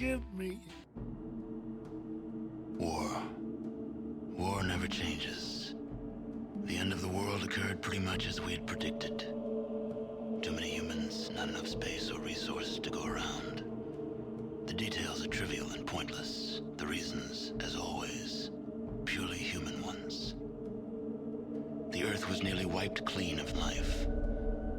forgive me. War. War never changes. The end of the world occurred pretty much as we had predicted. Too many humans, not enough space or resources to go around. The details are trivial and pointless. The reasons, as always, purely human ones. The Earth was nearly wiped clean of life.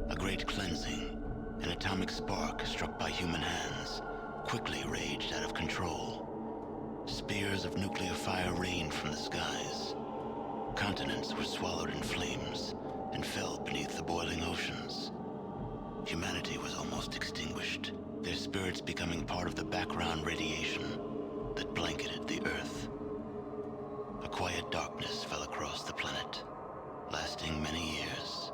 A great cleansing, an atomic spark struck by human hands, quickly raged out of control. Spears of nuclear fire rained from the skies. Continents were swallowed in flames and fell beneath the boiling oceans. Humanity was almost extinguished, their spirits becoming part of the background radiation that blanketed the Earth. A quiet darkness fell across the planet, lasting many years.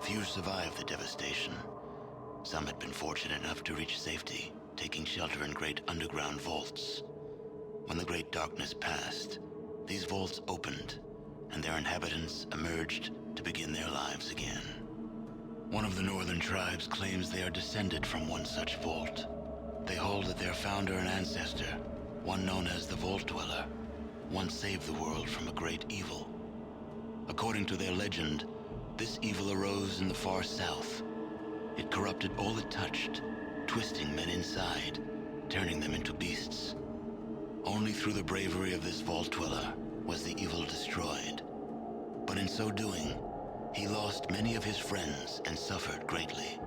Few survived the devastation. Some had been fortunate enough to reach safety, taking shelter in great underground vaults. When the great darkness passed, these vaults opened, and their inhabitants emerged to begin their lives again. One of the northern tribes claims they are descended from one such vault. They hold that their founder and ancestor, one known as the Vault Dweller, once saved the world from a great evil. According to their legend, this evil arose in the far south. It corrupted all it touched, twisting men inside, turning them into beasts. Only through the bravery of this Vault Dweller was the evil destroyed. But in so doing, he lost many of his friends and suffered greatly,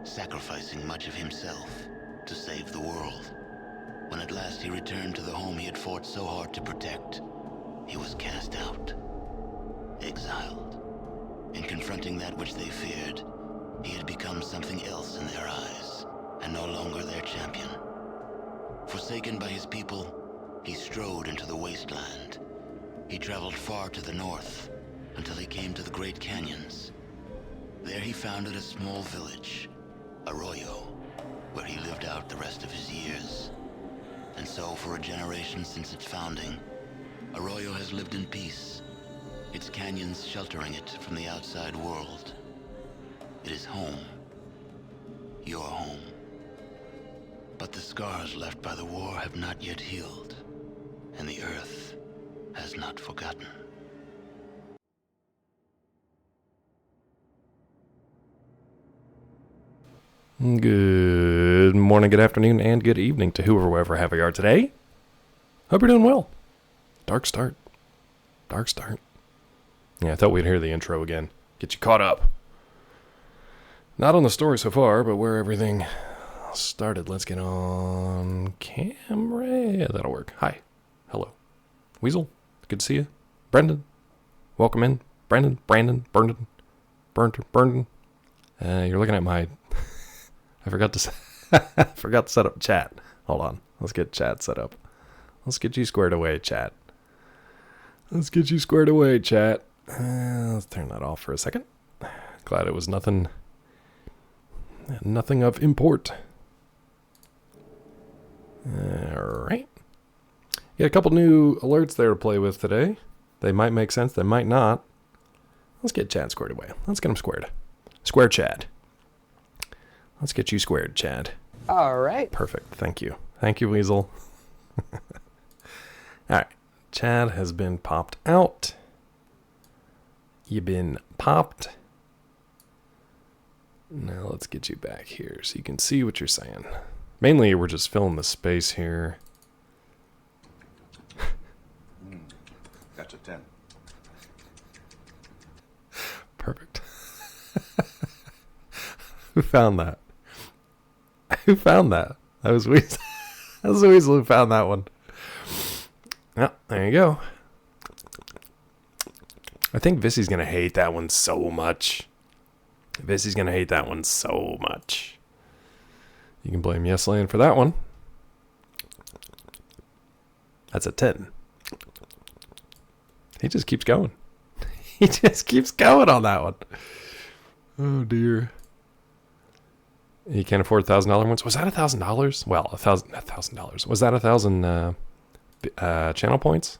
sacrificing much of himself to save the world. When at last he returned to the home he had fought so hard to protect, he was cast out, exiled. In confronting that which they feared, he had become something else in their eyes, and no longer their champion. Forsaken by his people, he strode into the wasteland. He traveled far to the north, until he came to the Great Canyons. There he founded a small village, Arroyo, where he lived out the rest of his years. And so, for a generation since its founding, Arroyo has lived in peace, its canyons sheltering it from the outside world. It is home. Your home. But the scars left by the war have not yet healed, and the Earth has not forgotten. Good morning, good afternoon, and good evening to whoever have you are today. Hope you're doing well. Dark start. Dark start. Yeah, I thought we'd hear the intro again. Get you caught up. Not on the story so far, but where everything started. Let's get on camera. Yeah, that'll work. Hi. Hello. Weasel. Good to see you. Brendan. Welcome in. Brandon. You're looking at my... I forgot to set up chat. Hold on. Let's get chat set up. Let's get you squared away, chat. Let's turn that off for a second. Glad it was nothing of import. All right. Got a couple new alerts there to play with today. They might make sense. They might not. Let's get Chad squared away. Let's get him squared. Square Chad. Let's get you squared, Chad. All right. Perfect. Thank you. Thank you, Weasel. All right. Chad has been popped out. You've been popped. Now let's get you back here so you can see what you're saying. Mainly, we're just filling the space here. That's a 10. Perfect. Who found that? Who found that? That was Weasel. That was Weasel who found that one. Yeah, there you go. I think Vissy's going to hate that one so much. You can blame YesLand for that one. That's a 10. He just keeps going. He just keeps going on that one. Oh, dear. You can't afford $1,000 ones. Was that $1,000? Well, $1,000. Was that 1,000 channel points?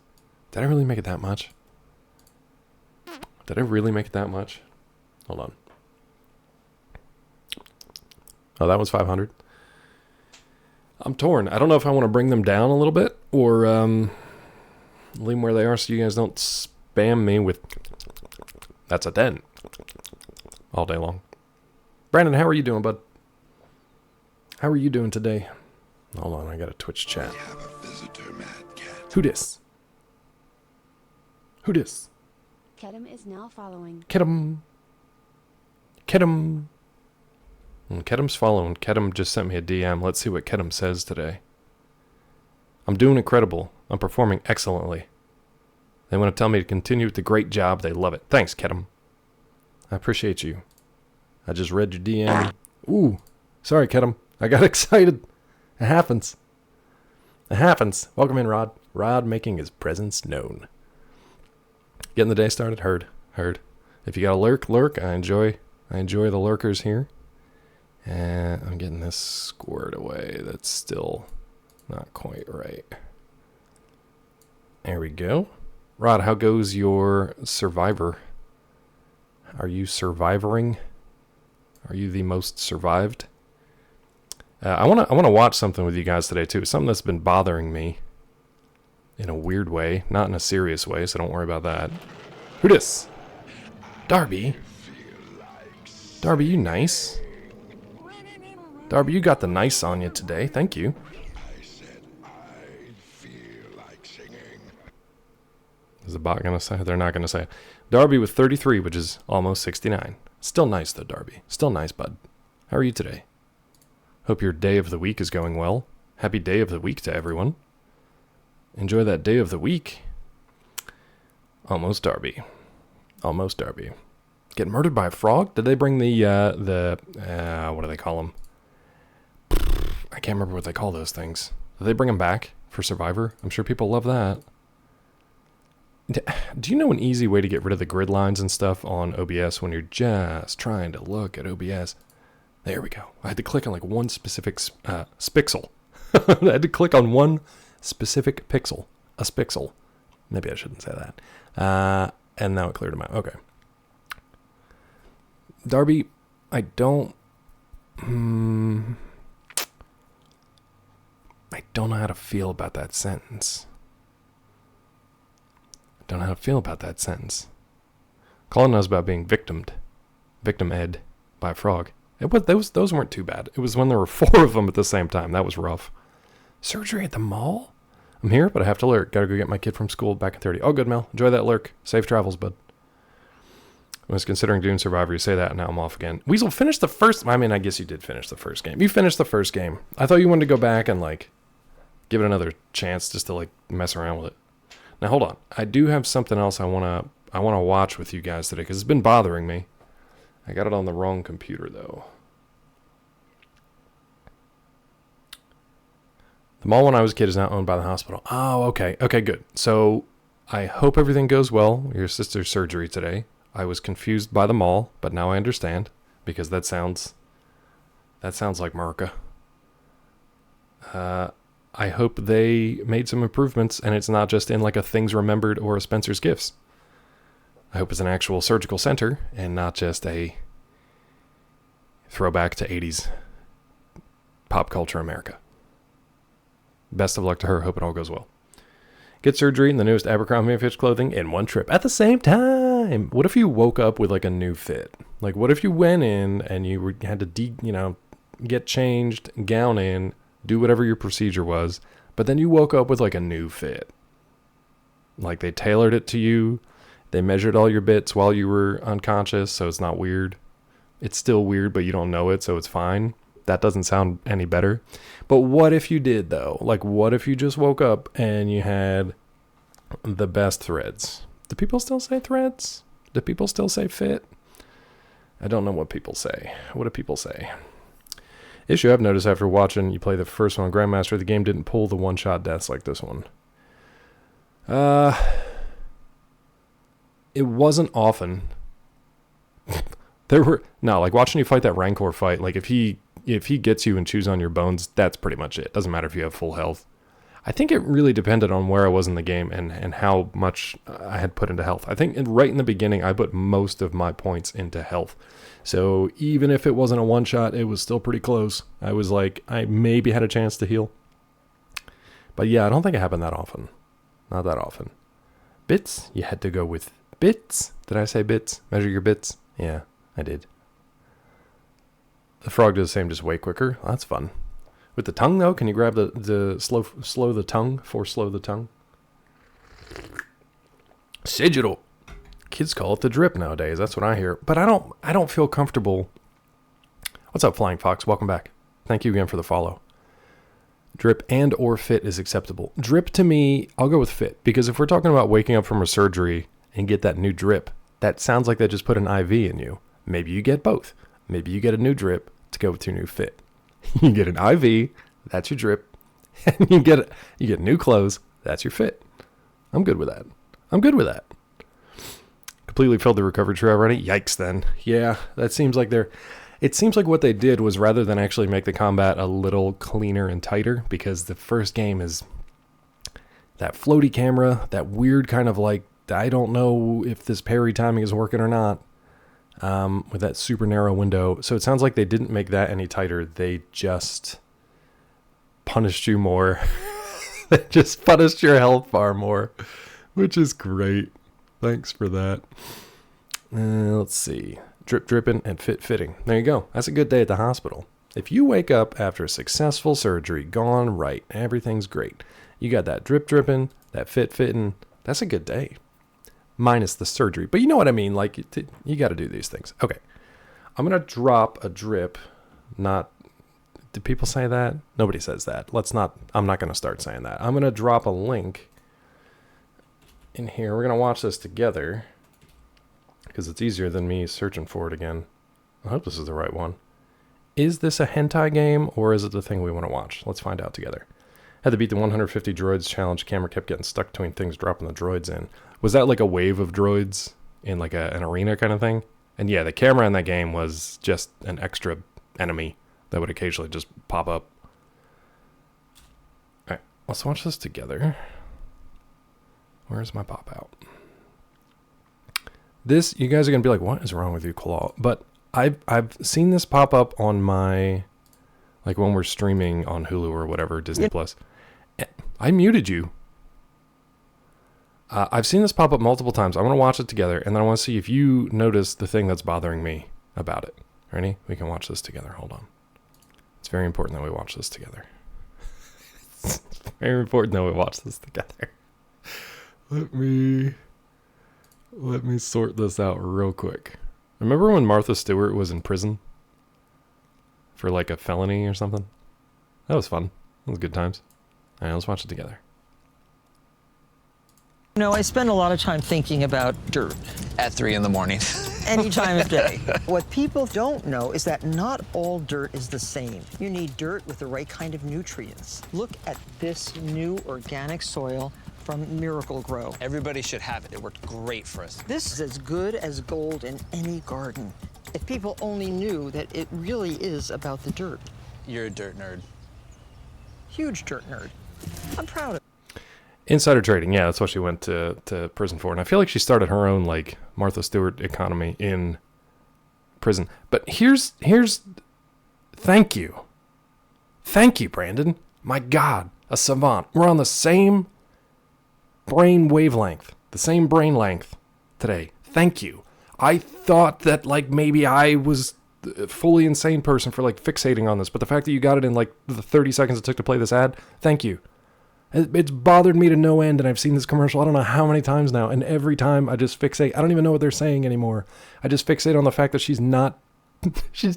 Did I really make it that much? Hold on. Oh, that was 500. I'm torn. I don't know if I want to bring them down a little bit or leave them where they are so you guys don't spam me with that's a 10 all day long. Brandon, how are you doing, bud? How are you doing today? Hold on, I got a Twitch chat. Have a visitor, Mad Cat. Who dis? Who dis? Kedem is now following. Kedem. Kedem. Kedem's following. Kedem just sent me a DM. Let's see what Kedem says today. I'm doing incredible. I'm performing excellently. They want to tell me to continue with the great job. They love it. Thanks, Kedem. I appreciate you. I just read your DM. Ooh. Sorry, Kedem. I got excited. It happens. It happens. Welcome in, Rod. Rod making his presence known. Getting the day started? Heard. If you got a lurk. I enjoy the lurkers here. And I'm getting this squared away. That's still not quite right. There we go. Rod, how goes your survivor? Are you surviving? Are you the most survived? I wanna watch something with you guys today too. Something that's been bothering me in a weird way, not in a serious way. So don't worry about that. Who dis? Darby. Darby, you nice. Darby, you got the nice on you today. Thank you. I said I feel like singing. Is the bot gonna say? They're not gonna say it. Darby with 33, which is almost 69. Still nice though, Darby. Still nice, bud. How are you today? Hope your day of the week is going well. Happy day of the week to everyone. Enjoy that day of the week. Almost Darby. Almost Darby. Get murdered by a frog? Did they bring the what do they call them? I can't remember what they call those things. Did they bring them back for Survivor? I'm sure people love that. Do you know an easy way to get rid of the grid lines and stuff on OBS when you're just trying to look at OBS? There we go. I had to click on like one specific spixel. I had to click on one specific pixel. A spixel. Maybe I shouldn't say that. And now it cleared them out. Okay. Darby, I don't know how to feel about that sentence. Colin knows about being victim-ed by a frog. Those weren't too bad. It was when there were 4 of them at the same time. That was rough. Surgery at the mall? I'm here, but I have to lurk. Gotta go get my kid from school back in 30. Oh, good, Mel. Enjoy that lurk. Safe travels, bud. I was considering doing Survivor. You say that, and now I'm off again. Weasel, finish the first... I mean, I guess you did finish the first game. You finished the first game. I thought you wanted to go back and, like, give it another chance just to, like, mess around with it. Now, hold on. I do have something else I wanna watch with you guys today, because it's been bothering me. I got it on the wrong computer, though. The mall when I was a kid is now owned by the hospital. Oh, okay. Okay, good. So, I hope everything goes well. Your sister's surgery today. I was confused by the mall, but now I understand, because that sounds like America. I hope they made some improvements, and it's not just in like a Things Remembered or a Spencer's Gifts. I hope it's an actual surgical center, and not just a throwback to 80s pop culture America. Best of luck to her. Hope it all goes well. Get surgery in the newest Abercrombie & Fitch clothing in one trip at the same time. What if you woke up with like a new fit? Like what if you went in and you had to get changed, gown in, do whatever your procedure was, but then you woke up with like a new fit. Like they tailored it to you. They measured all your bits while you were unconscious, so it's not weird. It's still weird, but you don't know it, so it's fine. That doesn't sound any better. But what if you did, though? Like, what if you just woke up and you had the best threads? Do people still say threads? Do people still say fit? I don't know what people say. What do people say? Issue I've noticed after watching you play the first one, Grandmaster, the game didn't pull the one-shot deaths like this one. It wasn't often. Like watching you fight that Rancor fight, like if he gets you and chews on your bones, that's pretty much it. Doesn't matter if you have full health. I think it really depended on where I was in the game and how much I had put into health. I think right in the beginning, I put most of my points into health. So even if it wasn't a one-shot, it was still pretty close. I was like, I maybe had a chance to heal. But yeah, I don't think it happened that often. Not that often. Bits? You had to go with bits? Did I say bits? Measure your bits? Yeah, I did. The frog does the same, just way quicker. That's fun. With the tongue, though, can you grab the slow the tongue? Slow the tongue? Sigil. Kids call it the drip nowadays. That's what I hear. But I don't feel comfortable. What's up, Flying Fox? Welcome back. Thank you again for the follow. Drip and or fit is acceptable. Drip to me, I'll go with fit. Because if we're talking about waking up from a surgery and get that new drip, that sounds like they just put an IV in you. Maybe you get both. Maybe you get a new drip to go with your new fit. You get an IV, that's your drip. And you get new clothes, that's your fit. I'm good with that. Completely filled the recovery tree already? Yikes then. Yeah, that seems like it seems like what they did was rather than actually make the combat a little cleaner and tighter, because the first game is that floaty camera, that weird kind of like, I don't know if this parry timing is working or not, with that super narrow window. So it sounds like they didn't make that any tighter. They just punished you more. They just punished your health bar more, which is great. Thanks for that. Let's see. Drip dripping and fit fitting. There you go. That's a good day at the hospital. If you wake up after a successful surgery, gone right, everything's great. You got that drip dripping, that fit fitting. That's a good day. Minus the surgery. But you know what I mean? Like, you got to do these things. Okay. I'm going to drop a drip. Do people say that? Nobody says that. I'm not going to start saying that. I'm going to drop a link in here. We're going to watch this together because it's easier than me searching for it again. I hope this is the right one. Is this a hentai game or is it the thing we want to watch? Let's find out together. Had to beat the 150 droids challenge. Camera kept getting stuck between things, dropping the droids in. Was that like a wave of droids in like an arena kind of thing? And yeah, the camera in that game was just an extra enemy that would occasionally just pop up. All right, let's watch this together. Where's my pop out? This, you guys are going to be like, what is wrong with you, Claw? But I've seen this pop up on my, like when we're streaming on Hulu or whatever, Disney Plus. I muted you. I've seen this pop up multiple times. I want to watch it together, and then I want to see if you notice the thing that's bothering me about it. Ready? We can watch this together. Hold on. It's very important that we watch this together. It's very important that we watch this together. Let me sort this out real quick. Remember when Martha Stewart was in prison for like a felony or something? That was fun. That was good times. All right, let's watch it together. No, I spend a lot of time thinking about dirt. At 3 in the morning. Any time of day. What people don't know is that not all dirt is the same. You need dirt with the right kind of nutrients. Look at this new organic soil from Miracle Grow. Everybody should have it. It worked great for us. This is as good as gold in any garden. If people only knew that it really is about the dirt. You're a dirt nerd. Huge dirt nerd. I'm proud of it. Insider trading, yeah, that's what she went to prison for. And I feel like she started her own, like, Martha Stewart economy in prison. But here's thank you. Thank you, Brandon. My God, a savant. We're on the same brain wavelength, the same brain length today. Thank you. I thought that, like, maybe I was a fully insane person for, like, fixating on this. But the fact that you got it in, like, the 30 seconds it took to play this ad, thank you. It's bothered me to no end, and I've seen this commercial I don't know how many times now, and every time I just fixate. I don't even know what they're saying anymore. I just fixate on the fact that she's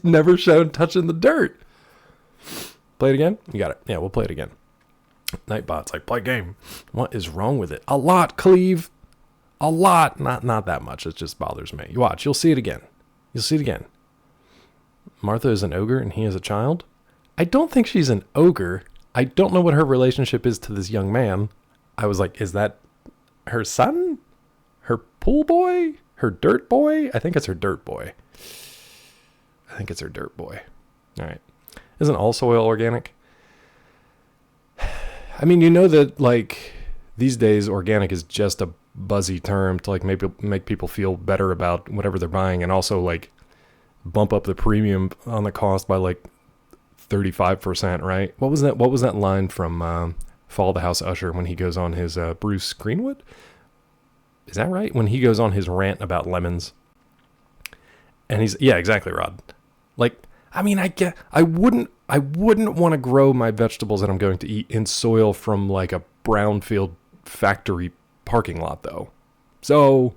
never shown touching the dirt. Play it again? You got it. Yeah, we'll play it again. Nightbot's like, play game. What is wrong with it? A lot, Cleve. A lot. Not that much. It just bothers me. You watch. You'll see it again. You'll see it again. Martha is an ogre, and he is a child. I don't think she's an ogre. I don't know what her relationship is to this young man. I was like, is that her son? Her pool boy? Her dirt boy? I think it's her dirt boy. All right. Isn't all soil organic? I mean, you know that like these days organic is just a buzzy term to like make people feel better about whatever they're buying, and also like bump up the premium on the cost by like 35%, right? What was that line from Fall of the House Usher when he goes on his Bruce Greenwood? Is that right? When he goes on his rant about lemons. And yeah, exactly, Rod. Like, I mean, I wouldn't want to grow my vegetables that I'm going to eat in soil from like a brownfield factory parking lot though. So,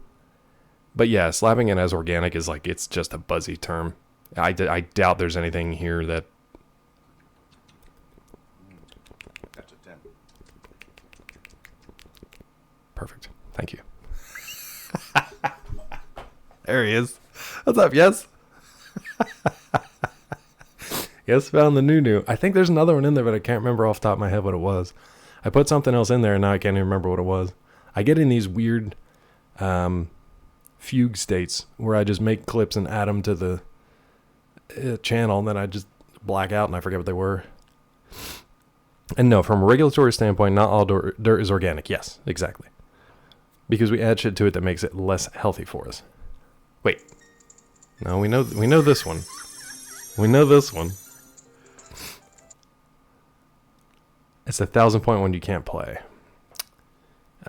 but yeah, slapping it as organic is like, it's just a buzzy term. I doubt there's anything here that. That's a 10. Perfect. Thank you. There he is. What's up, Yes? Yes, found the new. I think there's another one in there, but I can't remember off the top of my head what it was. I put something else in there, and now I can't even remember what it was. I get in these weird fugue states where I just make clips and add them to the channel, and then I just black out, and I forget what they were. And no, from a regulatory standpoint, not all dirt is organic. Yes, exactly. Because we add shit to it that makes it less healthy for us. Wait. No, we know this one. We know this one. It's 1,000-point one you can't play.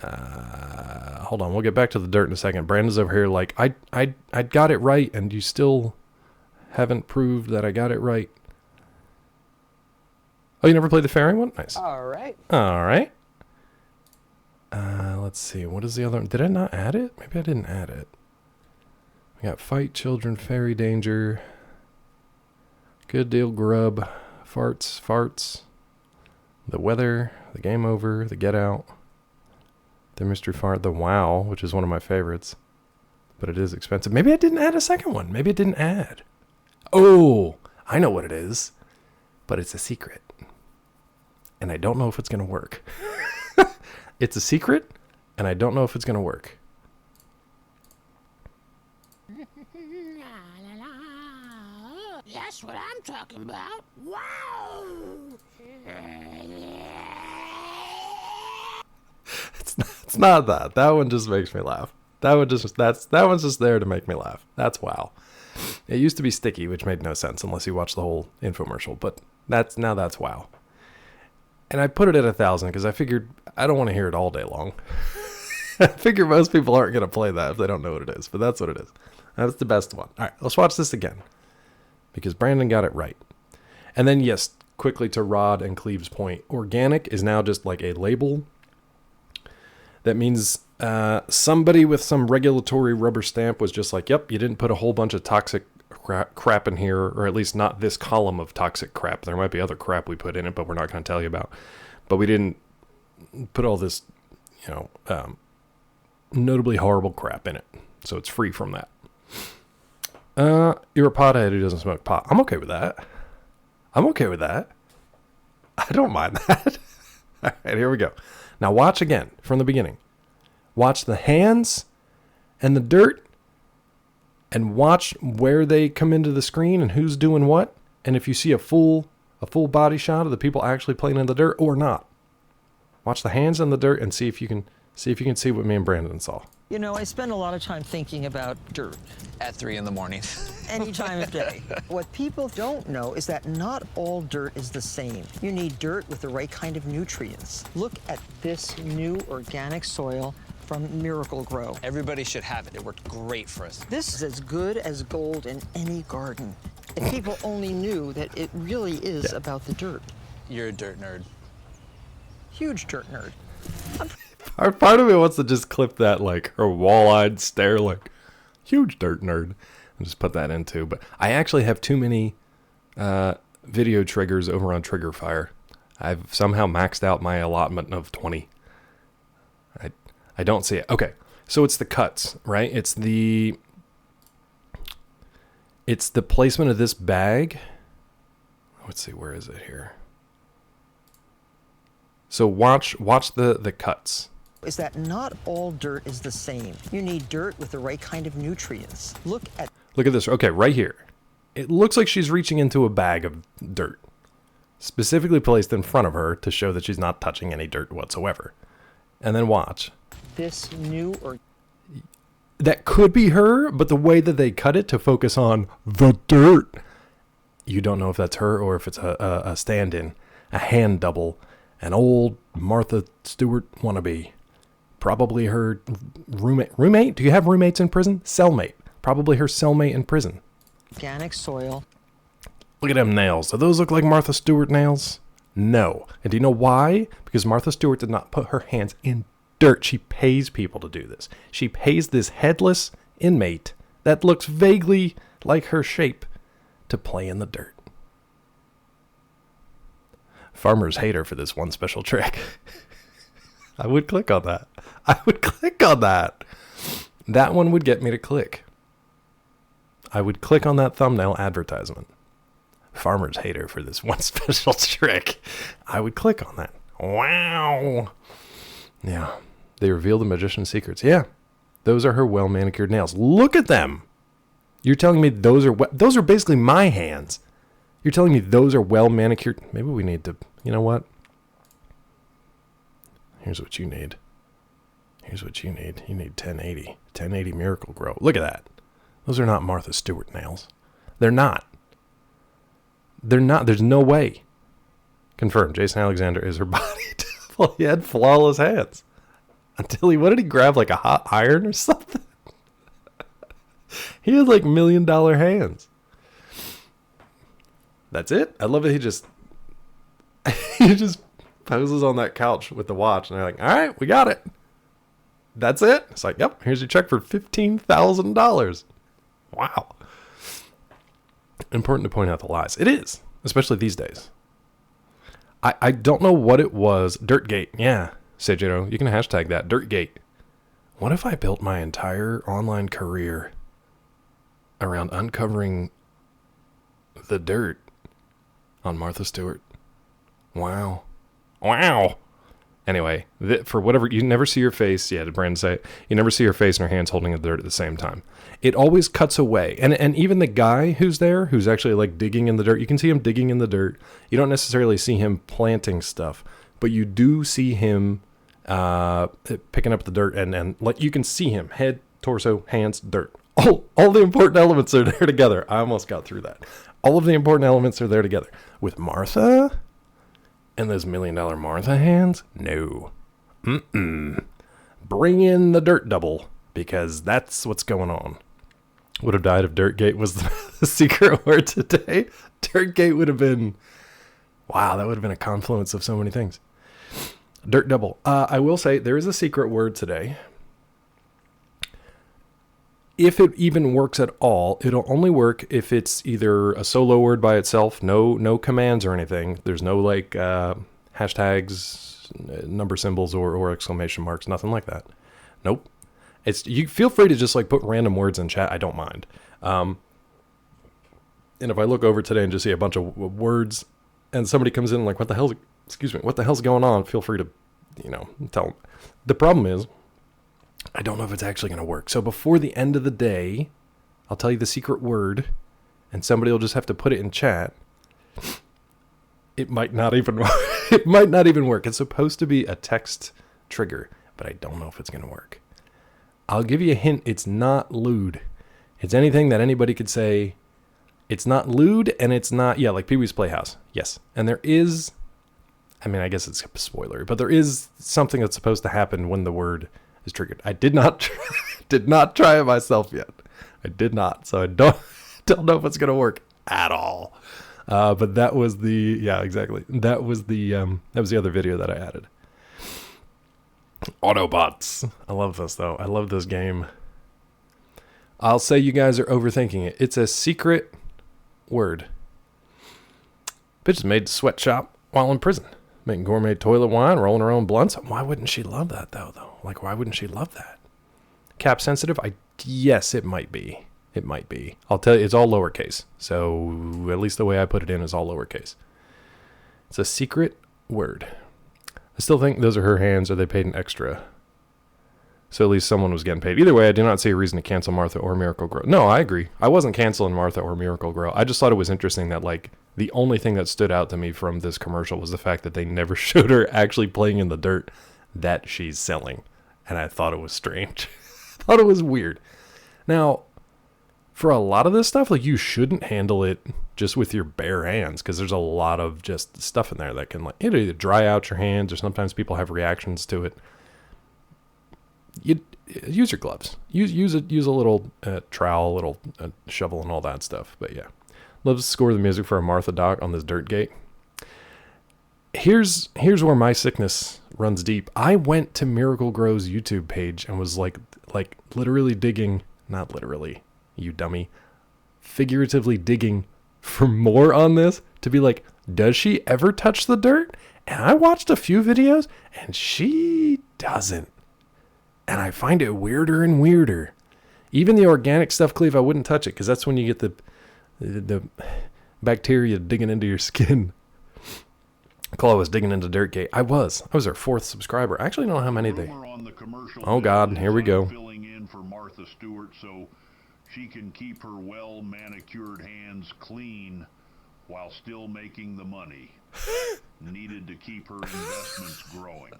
Hold on, we'll get back to the dirt in a second. Brandon's over here like, I got it right, and you still haven't proved that I got it right. Oh, you never played the fairy one? Nice. All right. All right. Let's see. What is the other one? Did I not add it? Maybe I didn't add it. We got Fight Children, Fairy Danger, Good Deal Grub, Farts, The Weather, The Game Over, The Get Out, The Mystery Fart, The Wow, which is one of my favorites, but it is expensive. Maybe I didn't add a second one. Maybe it didn't add. Oh, I know what it is, but it's a secret, and I don't know if it's going to work. It's a secret, and I don't know if it's going to work. That's what I'm talking about. Wow! It's not that. That one just makes me laugh. That one's just there to make me laugh. That's wow. It used to be sticky, which made no sense unless you watch the whole infomercial, but that's wow. And I put it at 1,000 because I figured I don't want to hear it all day long. I figure most people aren't going to play that if they don't know what it is, but that's what it is. That's the best one. All right, let's watch this again because Brandon got it right. And then, yes, quickly to Rod and Cleve's point, organic is now just like a label. That means somebody with some regulatory rubber stamp was just like, yep, you didn't put a whole bunch of toxic crap in here, or at least not this column of toxic crap. There might be other crap we put in it, but we're not going to tell you about. But we didn't put all this, notably horrible crap in it. So it's free from that. You're a pothead who doesn't smoke pot. I'm okay with that. I don't mind that. All right, here we go. Now watch again from the beginning. Watch the hands and the dirt, and watch where they come into the screen and who's doing what. And if you see a full body shot of the people actually playing in the dirt or not. Watch the hands in the dirt and see if you can see what me and Brandon saw. You know, I spend a lot of time thinking about dirt. At 3 in the morning. Any time of day. What people don't know is that not all dirt is the same. You need dirt with the right kind of nutrients. Look at this new organic soil from Miracle Grow. Everybody should have it. It worked great for us. This is as good as gold in any garden. If people only knew that it really is about the dirt. You're a dirt nerd. Huge dirt nerd. Part of me wants to just clip that, like, her wall-eyed stare, like, huge dirt nerd, and just put that in too. But I actually have too many video triggers over on Trigger Fire. I've somehow maxed out my allotment of 20. I don't see it. Okay, so it's the cuts, right? It's the placement of this bag. Let's see, where is it here? So watch the cuts. Is that not all dirt is the same. You need dirt with the right kind of nutrients. Look at this. Okay, right here. It looks like she's reaching into a bag of dirt. specifically placed in front of her to show that she's not touching any dirt whatsoever. And then watch. This new or That could be her, but the way that they cut it to focus on the dirt, you don't know if that's her or if it's a stand-in, a hand double, an old Martha Stewart wannabe. Probably her roommate. Roommate? Do you have roommates in prison? Cellmate. Probably her cellmate in prison. organic soil. Look at them nails. Do those look like Martha Stewart nails? No. And do you know why? Because Martha Stewart did not put her hands in dirt. She pays people to do this. She pays this headless inmate that looks vaguely like her shape to play in the dirt. Farmers hate her for this one special trick. I would click on that. I would click on that. That one would get me to click. I would click on that thumbnail advertisement. Farmers hate her for this one special trick. I would click on that. Wow. Yeah. They reveal the magician's secrets. Yeah. Those are her well-manicured nails. Look at them. You're telling me those are basically my hands. You're telling me those are well-manicured. Maybe we need to, you know what? Here's what you need. Here's what you need. You need 1080. 1080 Miracle Grow. Look at that. Those are not Martha Stewart nails. They're not. They're not. There's no way. Confirmed. Jason Alexander is her body double. He had flawless hands. Until what did he grab? Like a hot iron or something? He had like $1 million hands. That's it. I love that he just poses on that couch with the watch, and they're like, all right, we got it. That's it. It's like, yep, here's your check for $15,000. Wow. Important to point out the lies. It is, especially these days. I don't know what it was. Dirtgate. Yeah, Seijiro, you can hashtag that. Dirtgate. What if I built my entire online career around uncovering the dirt on Martha Stewart? Wow. Wow. Anyway, for whatever, you never see her face. Yeah, did Brandon say it? You never see her face and her hands holding the dirt at the same time. It always cuts away. And even the guy who's there, who's actually like digging in the dirt, you can see him digging in the dirt. You don't necessarily see him planting stuff, but you do see him picking up the dirt and like you can see him, head, torso, hands, dirt. All the important elements are there together. I almost got through that. All of the important elements are there together. With Martha and those $1 million Martha hands? No. Bring in the dirt double, because that's what's going on. Would have died if Dirtgate was the secret word today. Dirtgate would have been, wow, that would have been a confluence of so many things. Dirt double. I will say there is a secret word today. If it even works at all, it'll only work if it's either a solo word by itself, no commands or anything. There's no like hashtags, number symbols, or exclamation marks, nothing like that. Nope. You feel free to just like put random words in chat. I don't mind. And if I look over today and just see a bunch of words, and somebody comes in like, what the hell's going on? Feel free to, tell them. The problem is, I don't know if it's actually going to work. So before the end of the day, I'll tell you the secret word, and somebody will just have to put it in chat. It might not even work. It might not even work. It's supposed to be a text trigger, but I don't know if it's going to work. I'll give you a hint. It's not lewd. It's anything that anybody could say. It's not lewd, and it's not, like Pee-wee's Playhouse. Yes. And there is, I guess it's a spoiler, but there is something that's supposed to happen when the word is triggered. I did not try it myself yet. I did not. So I don't know if it's going to work at all. But that was exactly. That was the other video that I added. Autobots. I love this though. I love this game. I'll say you guys are overthinking it. It's a secret word. Bitch is made to sweatshop while in prison. Making gourmet toilet wine, rolling her own blunts. Why wouldn't she love that though? Like, why wouldn't she love that? Cap sensitive? Yes, it might be. It might be. I'll tell you, it's all lowercase. So at least the way I put it in is all lowercase. It's a secret word. I still think those are her hands, or they paid an extra. So at least someone was getting paid. Either way, I do not see a reason to cancel Martha or Miracle Grow. No, I agree. I wasn't canceling Martha or Miracle Grow. I just thought it was interesting that like The only thing that stood out to me from this commercial was the fact that they never showed her actually playing in the dirt that she's selling. And I thought it was strange. I thought it was weird. Now, for a lot of this stuff, like, you shouldn't handle it just with your bare hands, because there's a lot of just stuff in there that can, like, either dry out your hands, or sometimes people have reactions to it. You use your gloves. Use a little trowel, a little shovel, and all that stuff. But yeah, love to score the music for a Martha Doc on this dirt gate. Here's where my sickness runs deep. I went to Miracle Grow's YouTube page and was like literally digging, not literally, you dummy, figuratively digging for more on this, to be like, does she ever touch the dirt? And I watched a few videos and she doesn't. And I find it weirder and weirder. Even the organic stuff, Cleve, I wouldn't touch it, because that's when you get the bacteria digging into your skin. Chloe was digging into Dirtgate. I was her 4th subscriber. I actually don't know how many they... Oh, God, here we go. Filling in for Martha Stewart so she can keep her well-manicured hands clean while still making the money needed to keep her investments growing.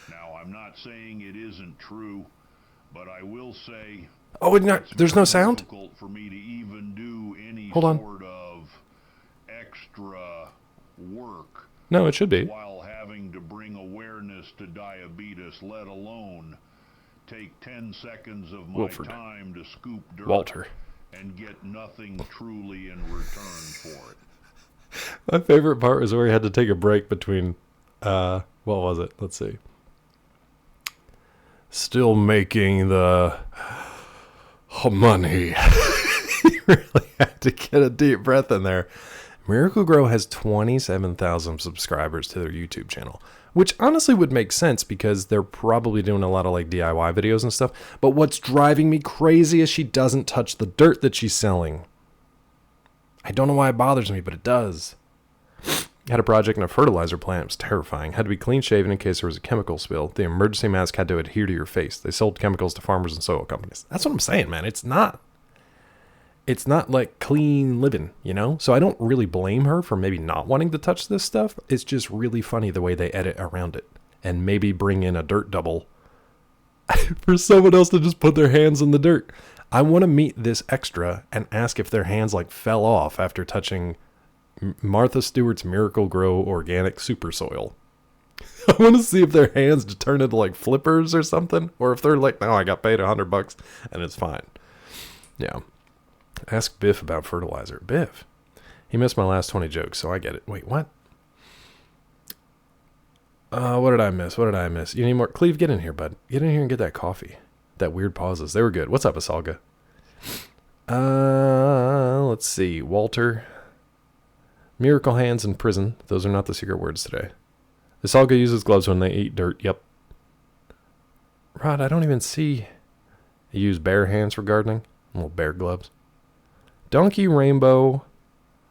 Now, I'm not saying it isn't true, but I will say... Oh, there's no sound? It's difficult for me to even do any Hold on. sort of extra work. No, it should be. While having to bring awareness to diabetes, let alone take 10 seconds of my Wilford. time to scoop dirt Walter. and get nothing truly in return for it. My favorite part was where he had to take a break between, what was it? Let's see. Still making the money. He really had to get a deep breath in there. Miracle Grow has 27,000 subscribers to their YouTube channel, which honestly would make sense because they're probably doing a lot of like DIY videos and stuff. But what's driving me crazy is she doesn't touch the dirt that she's selling. I don't know why it bothers me, but it does. Had a project in a fertilizer plant. It was terrifying. Had to be clean shaven in case there was a chemical spill. The emergency mask had to adhere to your face. They sold chemicals to farmers and soil companies. That's what I'm saying, man. It's not like clean living, you know? So I don't really blame her for maybe not wanting to touch this stuff. It's just really funny the way they edit around it, and maybe bring in a dirt double for someone else to just put their hands in the dirt. I want to meet this extra and ask if their hands like fell off after touching Martha Stewart's Miracle Grow organic super soil. I want to see if their hands just turn into like flippers or something, or if they're like, no, I got paid $100 and it's fine. Yeah. Ask Biff about fertilizer. Biff. He missed my last 20 jokes, so I get it. Wait, what? What did I miss? You need more? Cleve, get in here, bud. Get in here and get that coffee. That weird pauses. They were good. What's up, Asalga? Let's see. Walter. Miracle hands in prison. Those are not the secret words today. Asalga uses gloves when they eat dirt. Yep. Rod, I don't even see. You use bare hands for gardening? Little bear gloves. Donkey Rainbow.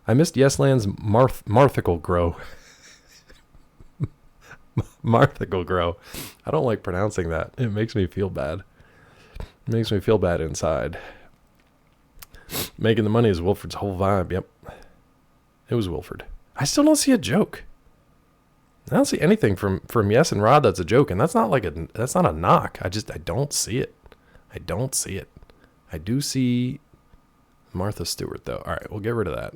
I missed Yesland's Marthical Grow. Marthical Grow. I don't like pronouncing that. It makes me feel bad. It makes me feel bad inside. Making the money is Wilford's whole vibe. Yep. It was Wilford. I still don't see a joke. I don't see anything from Yes and Rod that's a joke, and that's not a knock. I don't see it. I don't see it. I do see Martha Stewart, though. All right, we'll get rid of that.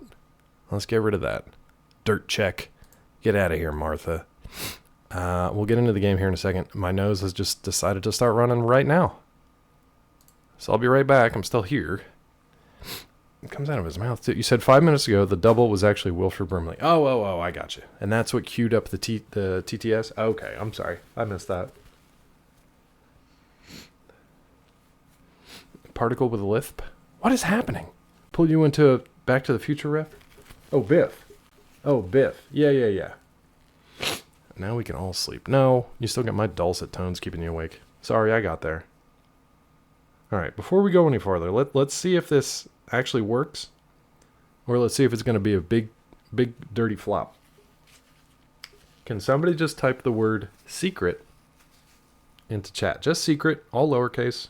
Let's get rid of that. Dirt check. Get out of here, Martha. We'll get into the game here in a second. My nose has just decided to start running right now. So I'll be right back. I'm still here. It comes out of his mouth, too. You said 5 minutes ago the double was actually Wilford Brimley. Oh, I got you. And that's what queued up the TTS? Okay, I'm sorry. I missed that. Particle with a lisp? What is happening? Pull you into a Back to the Future ref? Oh, Biff. Yeah. Now we can all sleep. No, you still got my dulcet tones keeping you awake. Sorry, I got there. All right, before we go any farther, let's see if this actually works, or let's see if it's going to be a big dirty flop. Can somebody just type the word secret into chat? Just secret, all lowercase.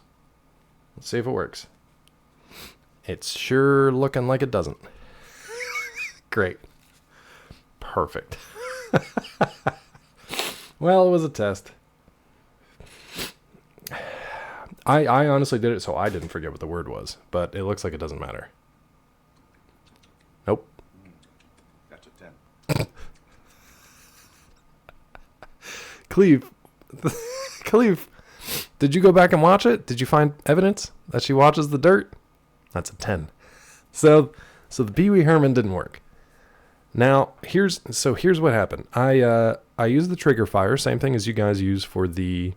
Let's see if it works. It's sure looking like it doesn't. Great. Perfect. Well, it was a test. I honestly did it so I didn't forget what the word was, but it looks like it doesn't matter. Nope. That's a 10. Cleve. Cleve. Did you go back and watch it? Did you find evidence that she watches the dirt? That's a 10. So the Pee Wee Herman didn't work. Now, here's what happened. I used the trigger fire, same thing as you guys use for the...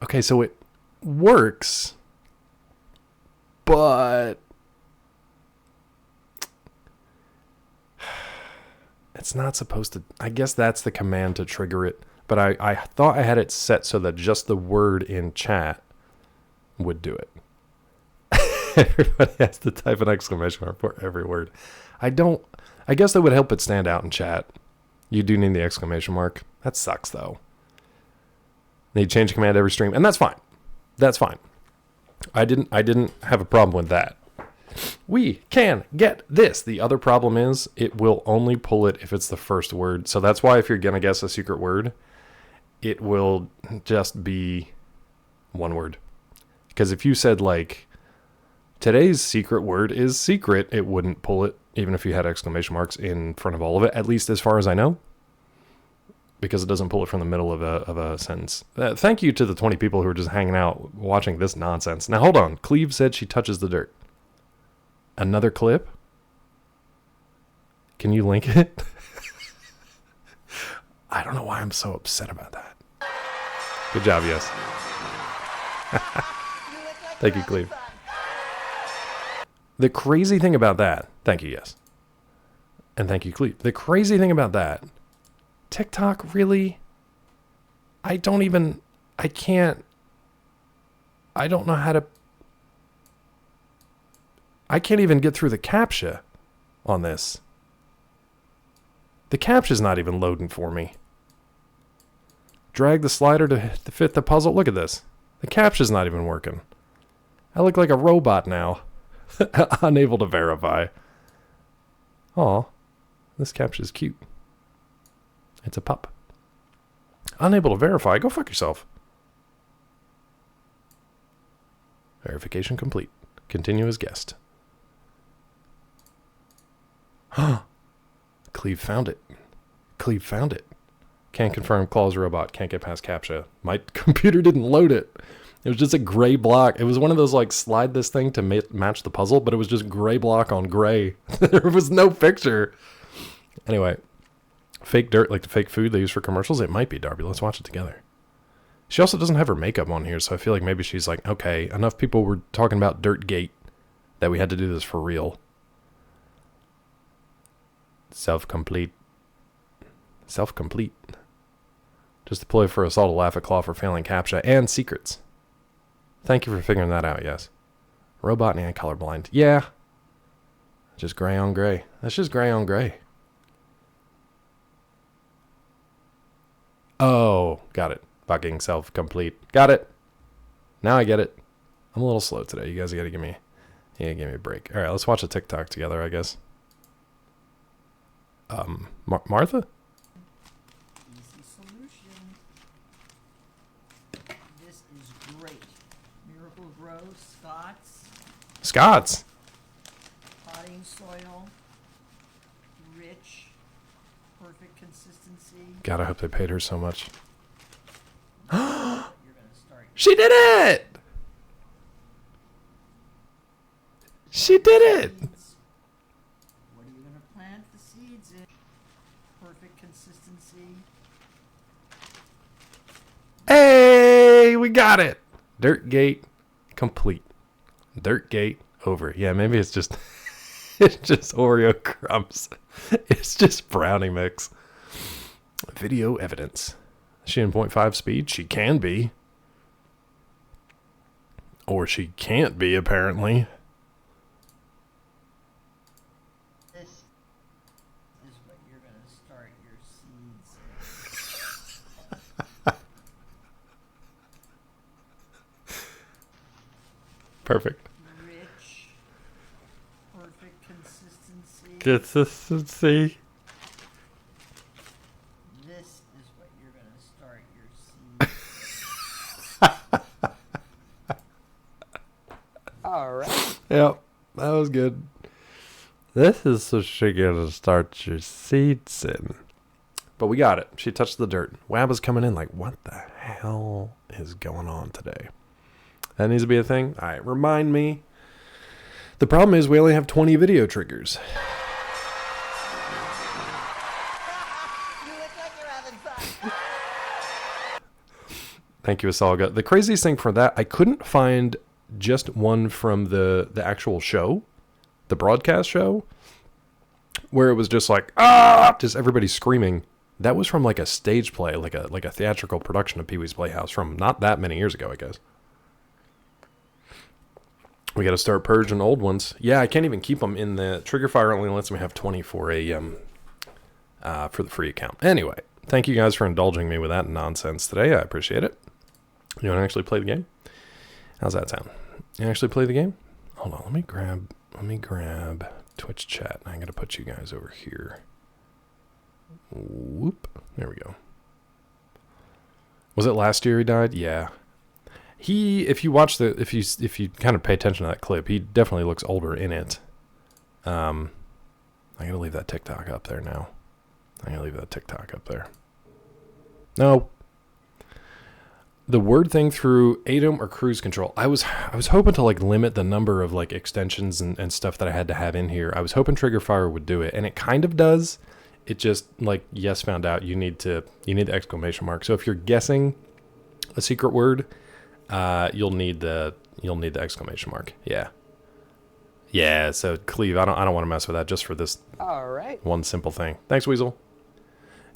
Okay, so it works, but it's not supposed to... I guess that's the command to trigger it, but I thought I had it set so that just the word in chat would do it. Everybody has to type an exclamation mark for every word. I guess that would help it stand out in chat. You do need the exclamation mark. That sucks, though. Need to change command every stream, and that's fine. That's fine. I didn't have a problem with that. We can get this. The other problem is it will only pull it if it's the first word. So that's why if you're going to guess a secret word, it will just be one word. Because if you said, like, today's secret word is secret, it wouldn't pull it, even if you had exclamation marks in front of all of it, at least as far as I know. Because it doesn't pull it from the middle of a sentence. Thank you to the 20 people who are just hanging out watching this nonsense. Now, hold on. Cleve said she touches the dirt. Another clip? Can you link it? I don't know why I'm so upset about that. Good job, yes. Thank you, Cleve. The crazy thing about that... Thank you, yes. And thank you, Cleve. The crazy thing about that... TikTok, really? I don't know how to... I can't even get through the CAPTCHA on this. The CAPTCHA's not even loading for me. Drag the slider to fit the puzzle. Look at this. The CAPTCHA's not even working. I look like a robot now. Unable to verify. Aw, this CAPTCHA's cute. It's a pup. Unable to verify. Go fuck yourself. Verification complete. Continue as guest. Cleve found it. Cleve found it. Can't confirm Claw's robot. Can't get past CAPTCHA. My computer didn't load it. It was just a gray block. It was one of those, like, slide this thing to match the puzzle, but it was just gray block on gray. There was no picture. Anyway. Fake dirt, like the fake food they use for commercials? It might be, Darby. Let's watch it together. She also doesn't have her makeup on here, so I feel like maybe she's like, okay, enough people were talking about Dirtgate that we had to do this for real. Self-complete. Self-complete. Just deploy for assault to laugh at Claw for failing CAPTCHA and secrets. Thank you for figuring that out, yes. Robot and colorblind. Yeah. Just gray on gray. That's just gray on gray. Oh, got it. Fucking self-complete. Got it. Now I get it. I'm a little slow today. You guys gotta give me a break. All right, let's watch a TikTok together, I guess. Martha? Easy solution. This is great. Miracle Grow Scott's. potting soil, rich, perfect consistency. God, I hope they paid her so much. You're gonna start. She did it! She did it! Seeds. What are you gonna plant the seeds in? Perfect consistency. Hey, we got it. Dirtgate complete. Dirtgate over. Yeah, maybe it's just it's just Oreo crumbs. It's just brownie mix. Video evidence. Is she in 0.5 speed? She can be. Or she can't be, apparently. This is what you're gonna start your seeds in. Perfect. Consistency. This is what you're going to start your seed. All right. Yep, that was good. This is what you're gonna start your seeds in. But we got it. She touched the dirt. Wabba's coming in like, what the hell is going on today? That needs to be a thing? All right, remind me. The problem is we only have 20 video triggers. You look like you're having fun. Thank you, Asalga. The craziest thing for that, I couldn't find just one from the actual show, the broadcast show, where it was just like, just everybody screaming. That was from like a stage play, like a theatrical production of Pee-wee's Playhouse from not that many years ago, I guess. We got to start purging old ones. Yeah, I can't even keep them in the Triggerfire. Only lets me have 20 for for the free account. Anyway, thank you guys for indulging me with that nonsense today. I appreciate it. You want to actually play the game? How's that sound? You actually play the game? Hold on, let me grab Twitch chat. I'm gonna put you guys over here. Whoop. There we go. Was it last year he died? Yeah. If you watch if you kind of pay attention to that clip, he definitely looks older in it. I'm gonna leave that TikTok up there now. No. The word thing through ADOM or cruise control. I was hoping to like limit the number of like extensions and stuff that I had to have in here. I was hoping Triggerfire would do it, and it kind of does. It just like Yes found out you need the exclamation mark. So if you're guessing a secret word, you'll need the exclamation mark. Yeah. Yeah, so Cleve, I don't want to mess with that just for this one simple thing. Thanks, Weasel.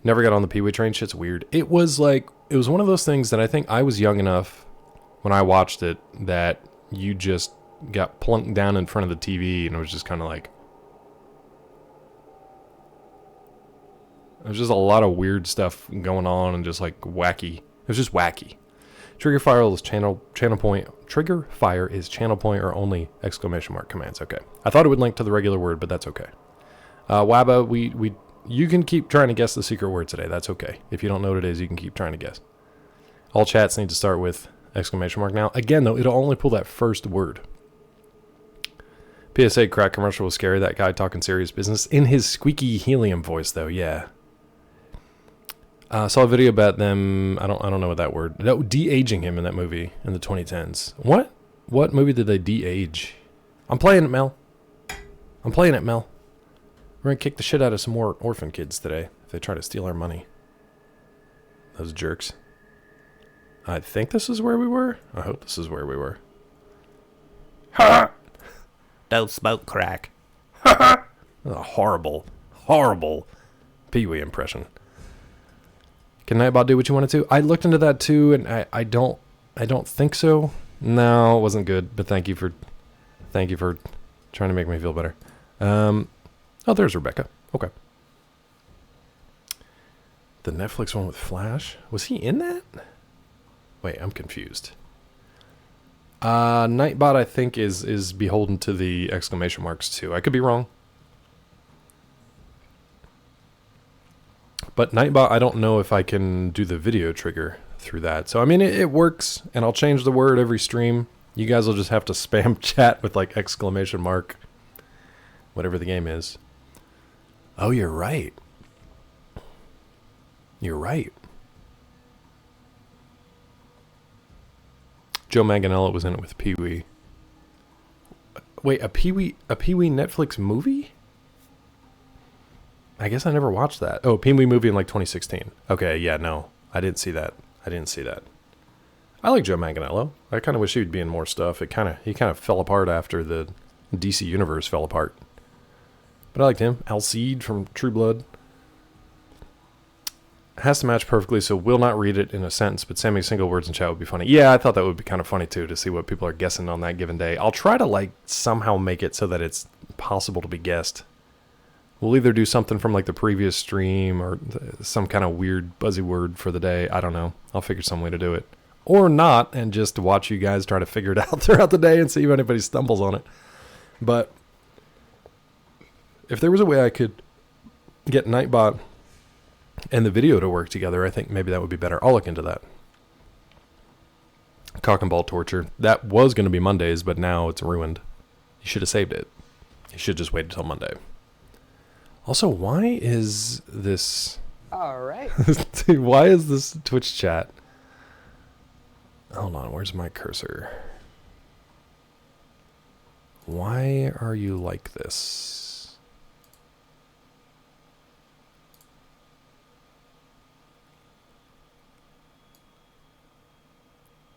Never got on the Pee-wee train. Shit's weird. It was one of those things that I think I was young enough when I watched it that you just got plunked down in front of the TV and it was just kind of like, there's just a lot of weird stuff going on and just like wacky. It was just wacky. Triggerfire is channel point. Triggerfire is channel point or only exclamation mark commands. Okay. I thought it would link to the regular word, but that's okay. Wabba, you can keep trying to guess the secret word today. That's okay. If you don't know what it is, you can keep trying to guess. All chats need to start with exclamation mark now. Again, though, it'll only pull that first word. PSA crack commercial was scary. That guy talking serious business in his squeaky helium voice, though. Yeah. Saw a video about them. I don't know what that word. No, de-aging him in that movie in the 2010s. What movie did they de-age? I'm playing it, Mel. We're going to kick the shit out of some more orphan kids today if they try to steal our money. Those jerks. I think this is where we were. I hope this is where we were. Ha! Don't smoke crack. Ha! A horrible Pee-wee impression. Can Nightbot do what you wanted to? I looked into that too, and I don't think so. No, it wasn't good. But thank you for trying to make me feel better. Oh, there's Rebecca. Okay. The Netflix one with Flash? Was he in that? Wait, I'm confused. Nightbot, I think, is beholden to the exclamation marks, too. I could be wrong. But Nightbot, I don't know if I can do the video trigger through that. So, I mean, it works, and I'll change the word every stream. You guys will just have to spam chat with, like, exclamation mark, whatever the game is. Oh, you're right. Joe Manganiello was in it with Pee-wee. Wait, a Pee-wee Netflix movie? I guess I never watched that. Oh, Pee-wee movie in like 2016. Okay, yeah, no. I didn't see that. I like Joe Manganiello. I kind of wish he would be in more stuff. He kind of fell apart after the DC Universe fell apart. But I liked him. Alcide from True Blood. Has to match perfectly, so will not read it in a sentence, but sending single words in chat would be funny. Yeah, I thought that would be kind of funny, too, to see what people are guessing on that given day. I'll try to, like, somehow make it so that it's possible to be guessed. We'll either do something from, like, the previous stream or some kind of weird buzzy word for the day. I don't know. I'll figure some way to do it. Or not, and just watch you guys try to figure it out throughout the day and see if anybody stumbles on it. But If there was a way I could get Nightbot and the video to work together, I think maybe that would be better. I'll look into that. Cock and ball torture. That was going to be Mondays, but now it's ruined. You should have saved it. You should just wait until Monday. Also, why is this... All right. Why is this Twitch chat... Hold on, where's my cursor? Why are you like this?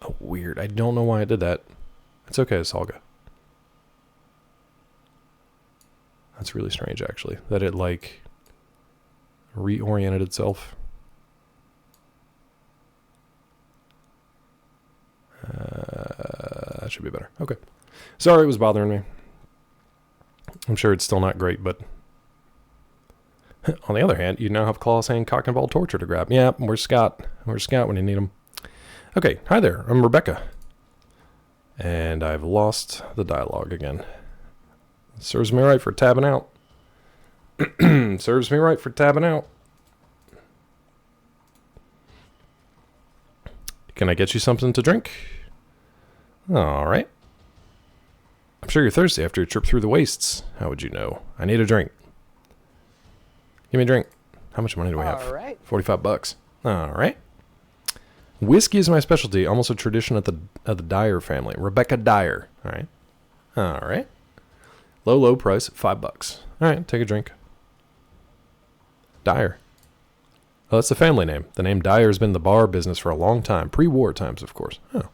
Oh, weird. I don't know why I did that. It's okay, Salga. That's really strange, actually. That it, like, reoriented itself. That should be better. Okay. Sorry it was bothering me. I'm sure it's still not great, but... On the other hand, you now have Claw saying cock and ball torture to grab. Yeah, where's Scott? Where's Scott when you need him? Okay, hi there. I'm Rebecca. And I've lost the dialogue again. Serves me right for tabbing out. Serves me right for tabbing out. Can I get you something to drink? All right. I'm sure you're thirsty after your trip through the wastes. How would you know? I need a drink. Give me a drink. How much money do we have? All right. 45 bucks. All right. Whiskey is my specialty, almost a tradition of the Dyer family. Rebecca Dyer. All right. All right. Low price, $5. All right, take a drink. Dyer. Oh, that's the family name. The name Dyer has been in the bar business for a long time. Pre-war times, of course. Oh.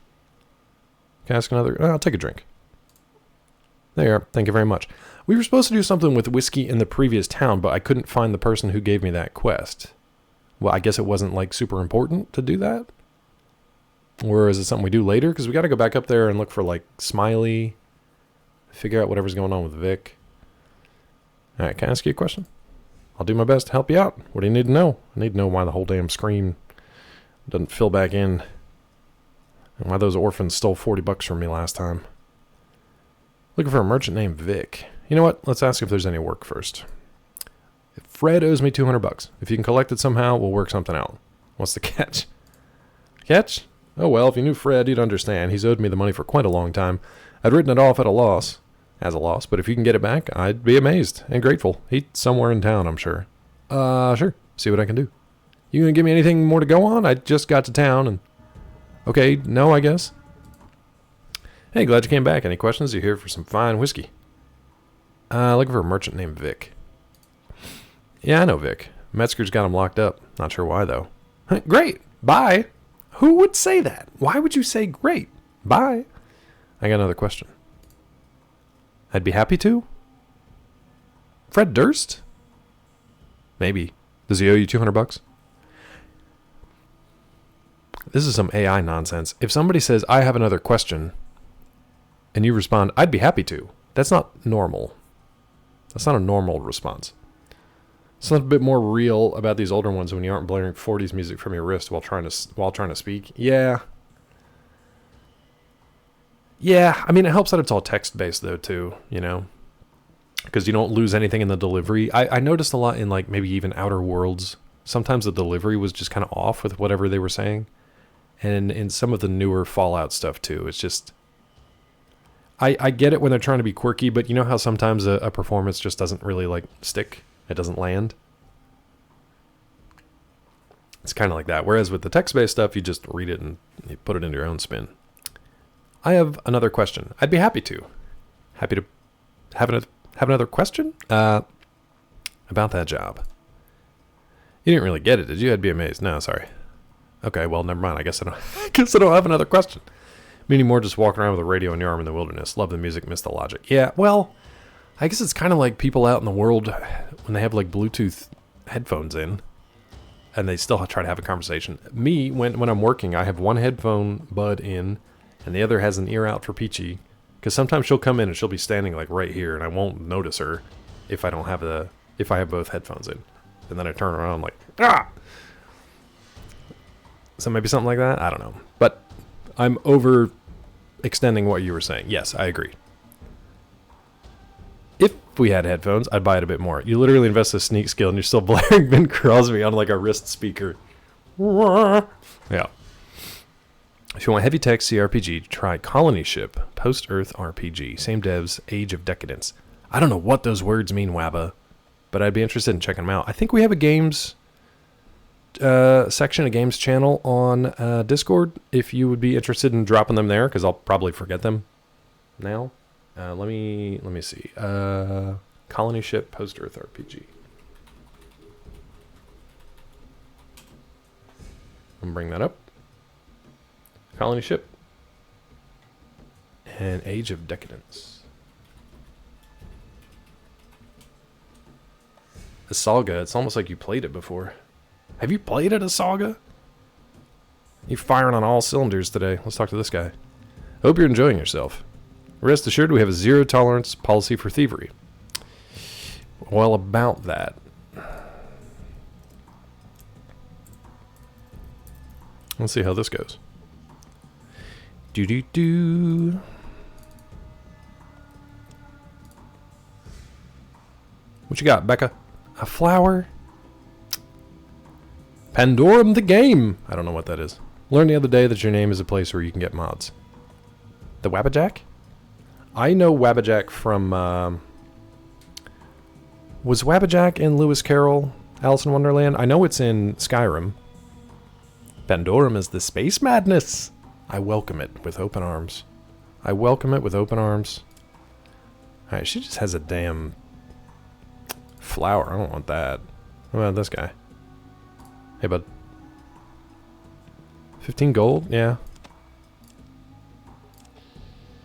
Can I ask another? I'll take a drink. There you are. Thank you very much. We were supposed to do something with whiskey in the previous town, but I couldn't find the person who gave me that quest. Well, I guess it wasn't, like, super important to do that? Or is it something we do later? Because we got to go back up there and look for, like, Smiley. Figure out whatever's going on with Vic. All right, can I ask you a question? I'll do my best to help you out. What do you need to know? I need to know why the whole damn screen doesn't fill back in. And why those orphans stole $40 from me last time. Looking for a merchant named Vic. You know what? Let's ask if there's any work first. If Fred owes me $200. If you can collect it somehow, we'll work something out. What's the catch? Catch? Oh well, if you knew Fred, you'd understand. He's owed me the money for quite a long time. I'd written it off at a loss. As a loss, but if you can get it back, I'd be amazed and grateful. He's somewhere in town, I'm sure. Sure. See what I can do. You gonna give me anything more to go on? I just got to town and... Okay, no, I guess. Hey, glad you came back. Any questions? You're here for some fine whiskey. Looking for a merchant named Vic. Yeah, I know Vic. Metzger's got him locked up. Not sure why, though. Great. Bye. Who would say that? Why would you say great? Bye. I got another question. I'd be happy to. Fred Durst? Maybe. Does he owe you $200? This is some AI nonsense. If somebody says, I have another question, and you respond, I'd be happy to, that's not normal. That's not a normal response. Something a bit more real about these older ones when you aren't blaring 40s music from your wrist while trying to speak. Yeah. Yeah, I mean, it helps that it's all text-based, though, too, you know? Because you don't lose anything in the delivery. I noticed a lot in, like, maybe even Outer Worlds. Sometimes the delivery was just kind of off with whatever they were saying. And in some of the newer Fallout stuff, too. It's just... I get it when they're trying to be quirky, but you know how sometimes a performance just doesn't really, like, stick? It doesn't land? It's kind of like that. Whereas with the text-based stuff, you just read it and you put it into your own spin. I have another question. I'd be happy to. Happy to have another question about that job. You didn't really get it, did you? I'd be amazed. No, sorry. Okay, well, never mind. I guess I don't have another question. Meaning more just walking around with a radio in your arm in the wilderness. Love the music, miss the logic. Yeah, well, I guess it's kind of like people out in the world when they have like Bluetooth headphones in and they still try to have a conversation. Me, when I'm working, I have one headphone bud in and the other has an ear out for Peachy, because sometimes she'll come in and she'll be standing like right here, and I won't notice her if I have both headphones in, and then I turn around like So maybe something like that. I don't know, but I'm over extending what you were saying. Yes, I agree. if we had headphones, I'd buy it a bit more. You literally invest a sneak skill and you're still blaring Ben Crosby on like a wrist speaker. Yeah. If you want heavy tech CRPG, try Colony Ship, Post-Earth RPG. Same devs, Age of Decadence. I don't know what those words mean, Wabba, but I'd be interested in checking them out. I think we have a games section, a games channel on Discord, if you would be interested in dropping them there, because I'll probably forget them now. Let me see. Colony Ship, Post-Earth RPG. I'm gonna bring that up. Colony Ship and Age of Decadence. Asaga, it's almost like you played it before. Have you played it, Asaga? You're firing on all cylinders today. Let's talk to this guy. Hope you're enjoying yourself. Rest assured, we have a zero tolerance policy for thievery. Well, about that. Let's see how this goes. Do. What you got, Becca? A flower? Pandorum the game. I don't know what that is. Learned the other day that your name is a place where you can get mods. The Wabbajack? I know Wabbajack from, was Wabbajack in Lewis Carroll, Alice in Wonderland? I know it's in Skyrim. Pandorum is the space madness. I welcome it with open arms. I welcome it with open arms. Alright, she just has a damn flower. I don't want that. What about this guy? Hey, bud. 15 gold? Yeah.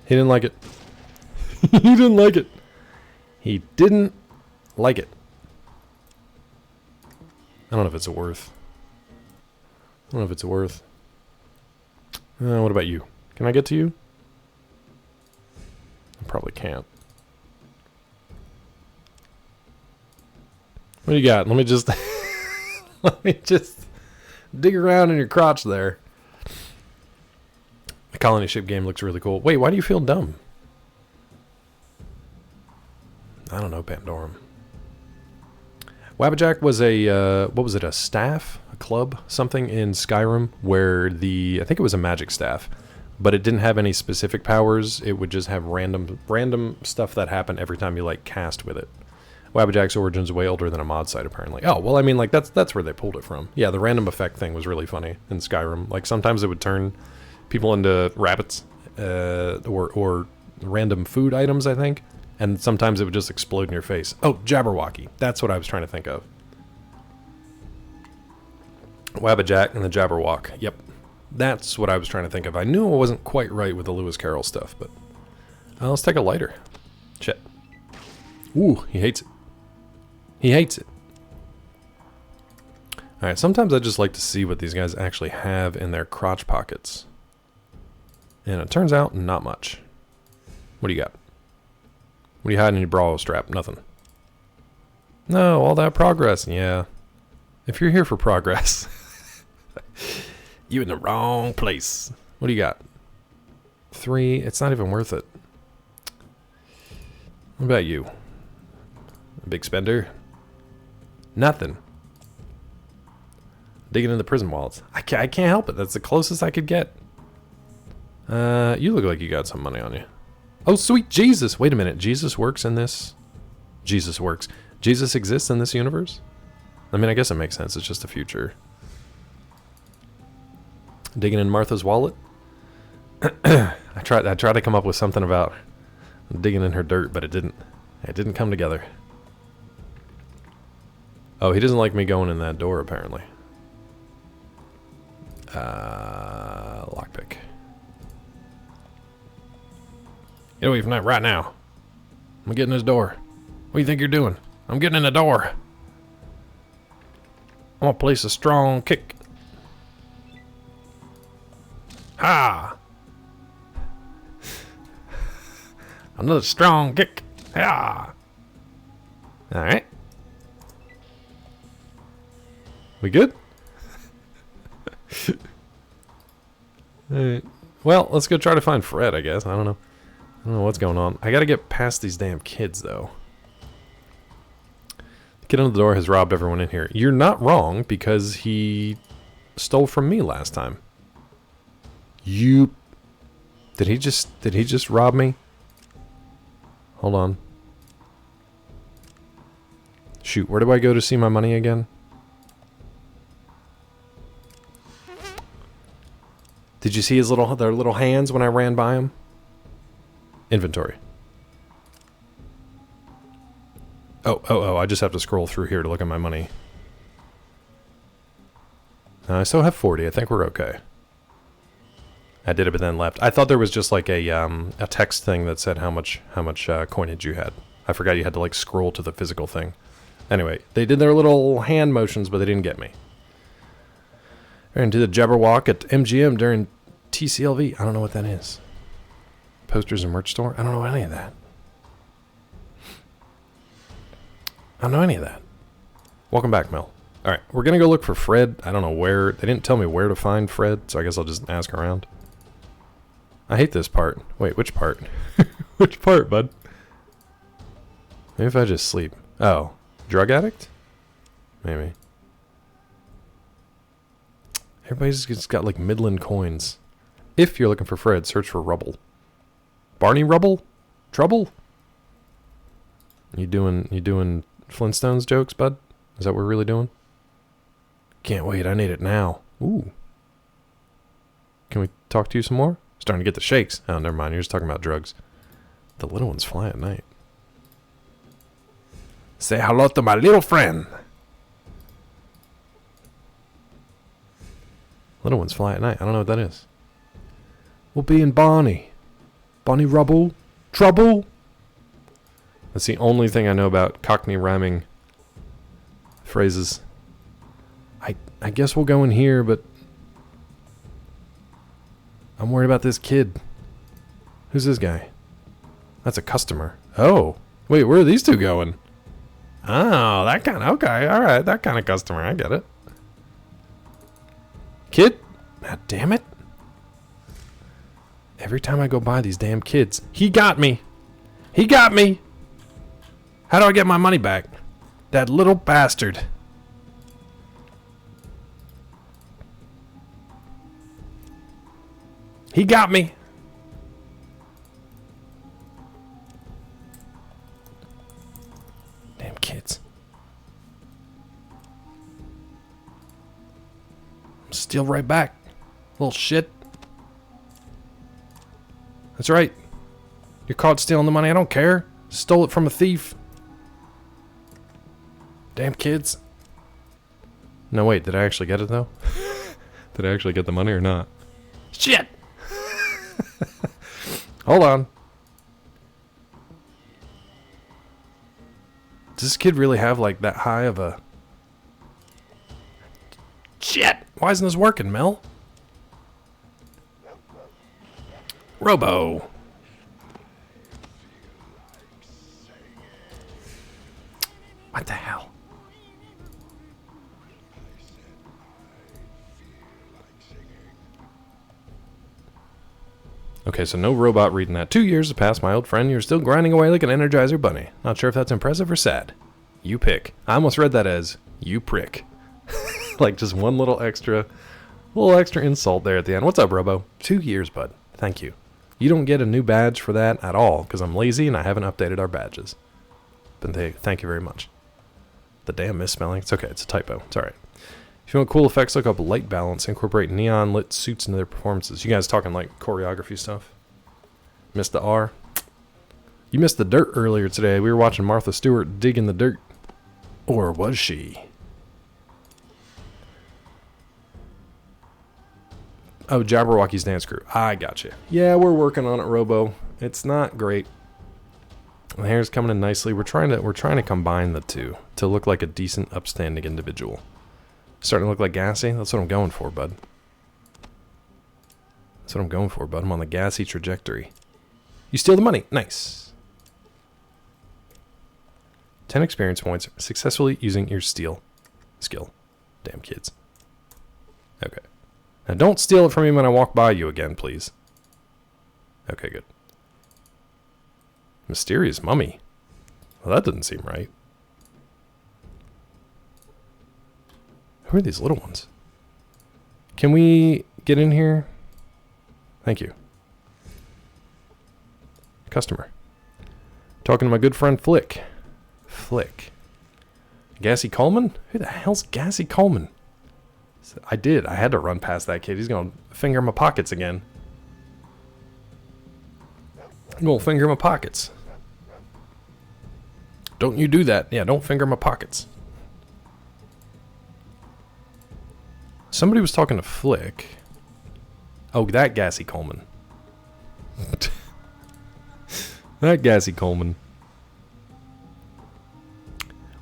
He didn't like it. He didn't like it. He didn't like it. I don't know if it's a worth. I don't know if it's a worth. What about you? Can I get to you? I probably can't. What do you got? Let me just let me just dig around in your crotch there. The Colony Ship game looks really cool. Wait, why do you feel dumb? I don't know, Pandorum. Wabbajack was a, what was it, a staff? A club? Something in Skyrim where I think it was a magic staff, but it didn't have any specific powers. It would just have random stuff that happened every time you, like, cast with it. Wabbajack's origin's way older than a mod site, apparently. Oh, well, I mean, like, that's where they pulled it from. Yeah, the random effect thing was really funny in Skyrim. Like, sometimes it would turn people into rabbits, or random food items, I think. And sometimes it would just explode in your face. Oh, Jabberwocky. That's what I was trying to think of. Wabbajack and the Jabberwock. Yep. That's what I was trying to think of. I knew I wasn't quite right with the Lewis Carroll stuff, but... let's take a lighter. Shit. Ooh, he hates it. He hates it. Alright, sometimes I just like to see what these guys actually have in their crotch pockets. And it turns out, not much. What do you got? What do you hide in your bra strap? Nothing. No, all that progress. Yeah. If you're here for progress, you in the wrong place. What do you got? 3. It's not even worth it. What about you? A big spender? Nothing. Digging in the prison wallets. I can't help it. That's the closest I could get. You look like you got some money on you. Oh, sweet Jesus. Wait a minute. Jesus works in this? Jesus works. Jesus exists in this universe? I mean, I guess it makes sense. It's just the future. Digging in Martha's wallet? I tried to come up with something about digging in her dirt, but it didn't come together. Oh, he doesn't like me going in that door, apparently. Lockpick. Get away from that right now. I'm getting this door. What do you think you're doing? I'm getting in the door. I'm gonna place a strong kick. Ha! Another strong kick. Ha! Alright. We good? Alright. Well, let's go try to find Fred, I guess. I don't know what's going on. I gotta get past these damn kids, though. Kid under the door has robbed everyone in here. You're not wrong, because he stole from me last time. You... Did he just rob me? Hold on. Shoot, where do I go to see my money again? Did you see his their little hands when I ran by him? Inventory. Oh, I just have to scroll through here to look at my money. I still have 40. I think we're okay. I did it, but then left. I thought there was just like a text thing that said how much coinage you had. I forgot you had to like scroll to the physical thing. Anyway, they did their little hand motions, but they didn't get me. We're going to do the Jabberwock at MGM during TCLV. I don't know what that is. Posters and merch store? I don't know any of that. I don't know any of that. Welcome back, Mel. Alright, we're going to go look for Fred. I don't know where. They didn't tell me where to find Fred, so I guess I'll just ask around. I hate this part. Wait, which part? Which part, bud? Maybe if I just sleep. Oh, drug addict? Maybe. Everybody's just got like Midland coins. If you're looking for Fred, search for Rubble. Barney Rubble? Trouble? You doing Flintstones jokes, bud? Is that what we're really doing? Can't wait, I need it now. Ooh. Can we talk to you some more? Starting to get the shakes. Oh, never mind, you're just talking about drugs. The little ones fly at night. Say hello to my little friend. Little ones fly at night. I don't know what that is. We'll be in Barney. Barney Rubble. Trouble. That's the only thing I know about Cockney rhyming phrases. I guess we'll go in here, but I'm worried about this kid. Who's this guy? That's a customer. Oh. Wait, where are these two going? Oh, that kind of... Okay, alright. That kind of customer. I get it. Kid? God damn it. Every time I go by these damn kids. He got me. He got me. How do I get my money back? That little bastard. He got me. Damn kids. I'm still right back. Little shit. That's right. You're caught stealing the money. I don't care. Stole it from a thief. Damn kids. No, wait. Did I actually get it, though? Did I actually get the money or not? Shit! Hold on. Does this kid really have, like, that high of a... Shit! Why isn't this working, Mel? Robo! What the hell? Okay, so no robot reading that. 2 years have passed, my old friend. You're still grinding away like an Energizer bunny. Not sure if that's impressive or sad. You pick. I almost read that as, you prick. Like just one little extra insult there at the end. What's up, Robo? 2 years, bud. Thank you. You don't get a new badge for that at all, because I'm lazy and I haven't updated our badges. But thank you very much. The damn misspelling. It's okay, it's a typo. It's alright. If you want cool effects, look up Light Balance. Incorporate neon lit suits into their performances. You guys talking like choreography stuff? Missed the R? You missed the dirt earlier today. We were watching Martha Stewart dig in the dirt. Or was she? Oh, Jabberwocky's Dance Crew. I gotcha. Yeah, we're working on it, Robo. It's not great. The hair's coming in nicely. We're trying to combine the two to look like a decent, upstanding individual. Starting to look like Gassy? That's what I'm going for, bud. That's what I'm going for, bud. I'm on the Gassy trajectory. You steal the money. Nice. 10 experience points. Successfully using your steal skill. Damn kids. Okay. Now don't steal it from me when I walk by you again, please. Okay, good. Mysterious mummy. Well, that doesn't seem right. Who are these little ones? Can we get in here? Thank you. Customer. Talking to my good friend Flick. Flick. Gassy Coleman? Who the hell's Gassy Coleman? I did. I had to run past that kid. He's going to finger my pockets again. I'm going to finger my pockets. Don't you do that. Yeah, don't finger my pockets. Somebody was talking to Flick. Oh, that Gassy Coleman. That Gassy Coleman.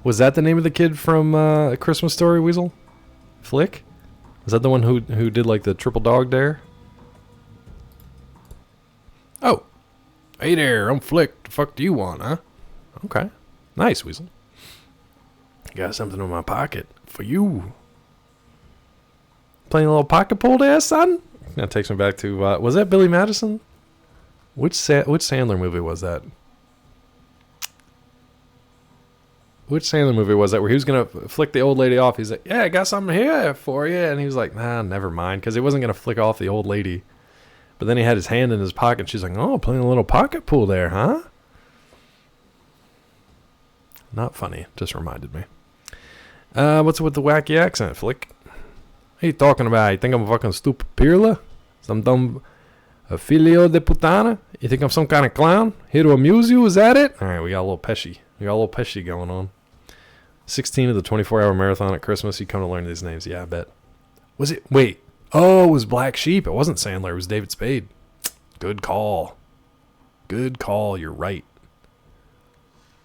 Was that the name of the kid from A Christmas Story, Weasel? Flick? Was that the one who did like the triple dog dare? Oh. Hey there, I'm Flick. The fuck do you want, huh? Okay. Nice, Weasel. Got something in my pocket for you. Playing a little pocket pool there, son? That takes me back to, was that Billy Madison? Which Sandler movie was that? Which Sandler movie was that where he was going to flick the old lady off? He's like, yeah, I got something here for you. And he was like, nah, never mind. Because he wasn't going to flick off the old lady. But then he had his hand in his pocket. She's like, oh, playing a little pocket pool there, huh? Not funny. Just reminded me. What's with the wacky accent, Flick? What are you talking about? You think I'm a fucking stupid pirla? Some dumb filio de putana? You think I'm some kind of clown? Here to amuse you? Is that it? All right, we got a little Pesci. We got a little Pesci going on. 16 of the 24-hour marathon at Christmas. You come to learn these names. Yeah, I bet. Was it? Wait. Oh, it was Black Sheep. It wasn't Sandler. It was David Spade. Good call. Good call. You're right.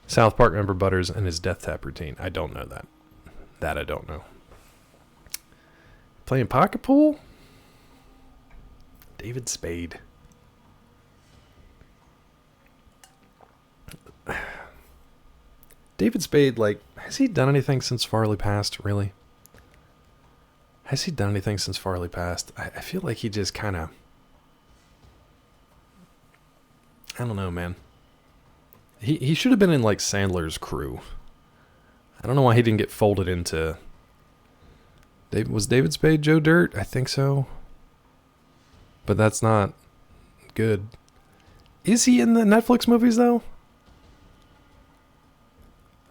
South Park member Butters and his death tap routine. I don't know that. That I don't know. Playing pocket pool? David Spade. David Spade, like, has he done anything since Farley passed, really? Has he done anything since Farley passed? I feel like he just kind of... I don't know, man. He should have been in, like, Sandler's crew. I don't know why he didn't get folded into... Was David Spade Joe Dirt? I think so. But that's not good. Is he in the Netflix movies, though?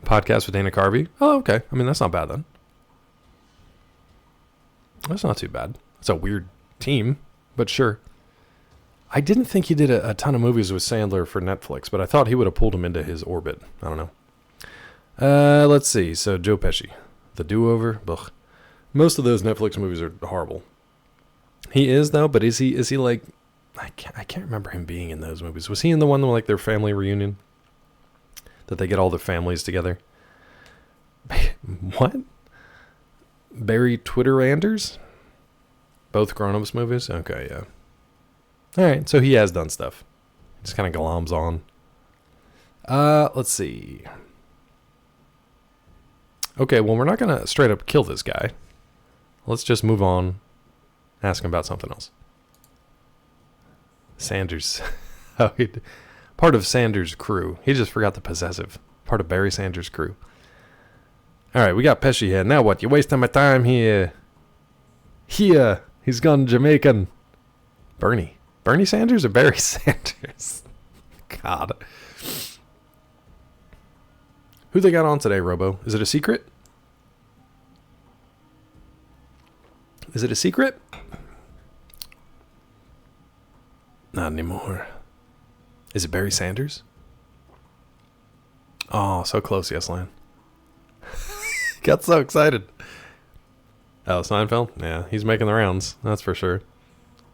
Podcast with Dana Carvey. Oh, okay. I mean, that's not bad then. That's not too bad. It's a weird team, but sure. I didn't think he did a ton of movies with Sandler for Netflix, but I thought he would have pulled him into his orbit. I don't know. Let's see. So Joe Pesci, The Do-Over. Ugh. Most of those Netflix movies are horrible. He is though, but is he like? I can't remember him being in those movies. Was he in the one like their family reunion? That they get all their families together. What? Barry Twitteranders? Both grown-ups movies? Okay, yeah. Alright, so he has done stuff. Just kind of gloms on. Let's see. Okay, well, we're not going to straight up kill this guy. Let's just move on. Ask him about something else. Sanders. Part of Sanders' crew. He just forgot the possessive. Part of Barry Sanders' crew. Alright, we got Pesci here. Now what? You're wasting my time here. Here. He's gone Jamaican. Bernie. Bernie Sanders or Barry Sanders? God. Who they got on today, Robo? Is it a secret? Is it a secret? Not anymore. Is it Barry Sanders? Oh, so close, yes, Lan. Got so excited. Oh, Seinfeld? Yeah, he's making the rounds. That's for sure.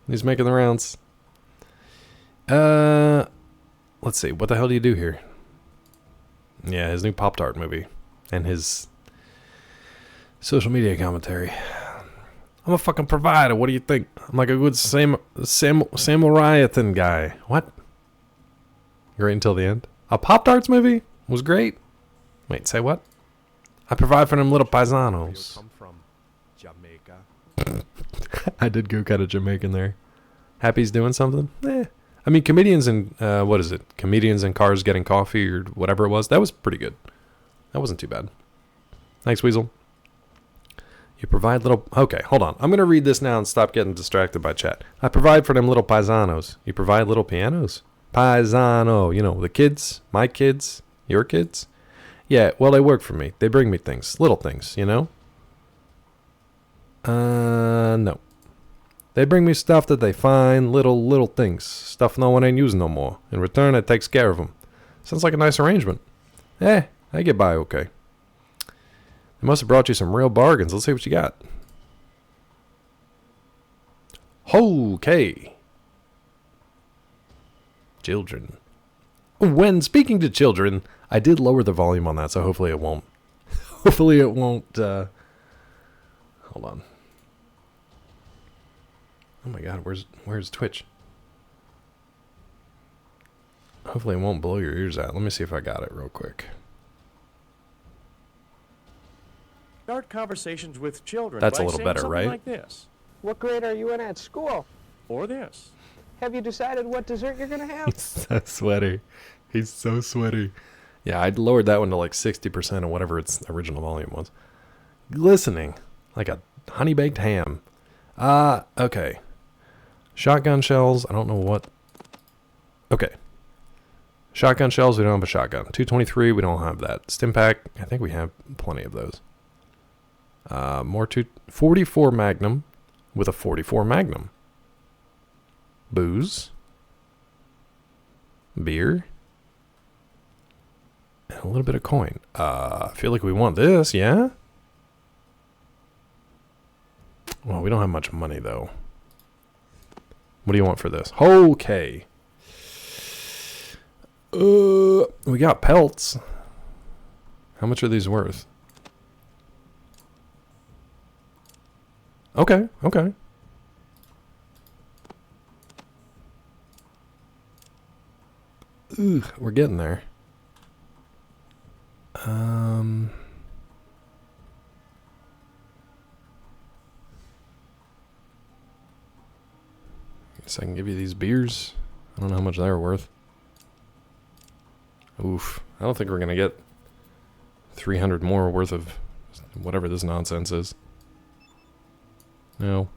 He's making the rounds. Let's see. What the hell do you do here? Yeah, his new Pop-Tart movie. And his social media commentary. I'm a fucking provider. What do you think? I'm like a good Samuel Ryaton guy. What? Great until the end. A Pop-Tarts movie was great. Wait, say what? I provide for them little paisanos. Come from Jamaica. I did go kind of Jamaican there. Happy's doing something? I mean, comedians and, what is it? Comedians in cars getting coffee or whatever it was. That was pretty good. That wasn't too bad. Thanks, Weasel. You provide little... Okay, hold on. I'm going to read this now and stop getting distracted by chat. I provide for them little paisanos. You provide little pianos? Paisano. You know, the kids, my kids, your kids. Yeah, well, they work for me. They bring me things. Little things, you know? No. They bring me stuff that they find, little things. Stuff no one ain't using no more. In return, it takes care of them. Sounds like a nice arrangement. I get by okay. They must have brought you some real bargains. Let's see what you got. Okay. Children. When speaking to children, I did lower the volume on that, so hopefully it won't. Hopefully it won't. Hold on. Oh my God, where's Twitch? Hopefully it won't blow your ears out. Let me see if I got it real quick. Start conversations with children. That's by a little saying better, something right? Like this, What grade are you in at school? or this. Have you decided what dessert you're gonna have? He's so sweaty. He's so sweaty. Yeah, I lowered that one to like 60% of whatever its original volume was. Glistening like a honey-baked ham. Okay. Shotgun shells, I don't know what. Okay. Shotgun shells, we don't have a shotgun. 223, we don't have that. Stimpak, I think we have plenty of those. 44 Magnum with a 44 Magnum. Booze. Beer. And a little bit of coin. I feel like we want this, yeah? Well, we don't have much money, though. What do you want for this? Okay. We got pelts. How much are these worth? Okay. Ooh, we're getting there. Guess I can give you these beers. I don't know how much they're worth. Oof. I don't think we're going to get 300 more worth of whatever this nonsense is. No.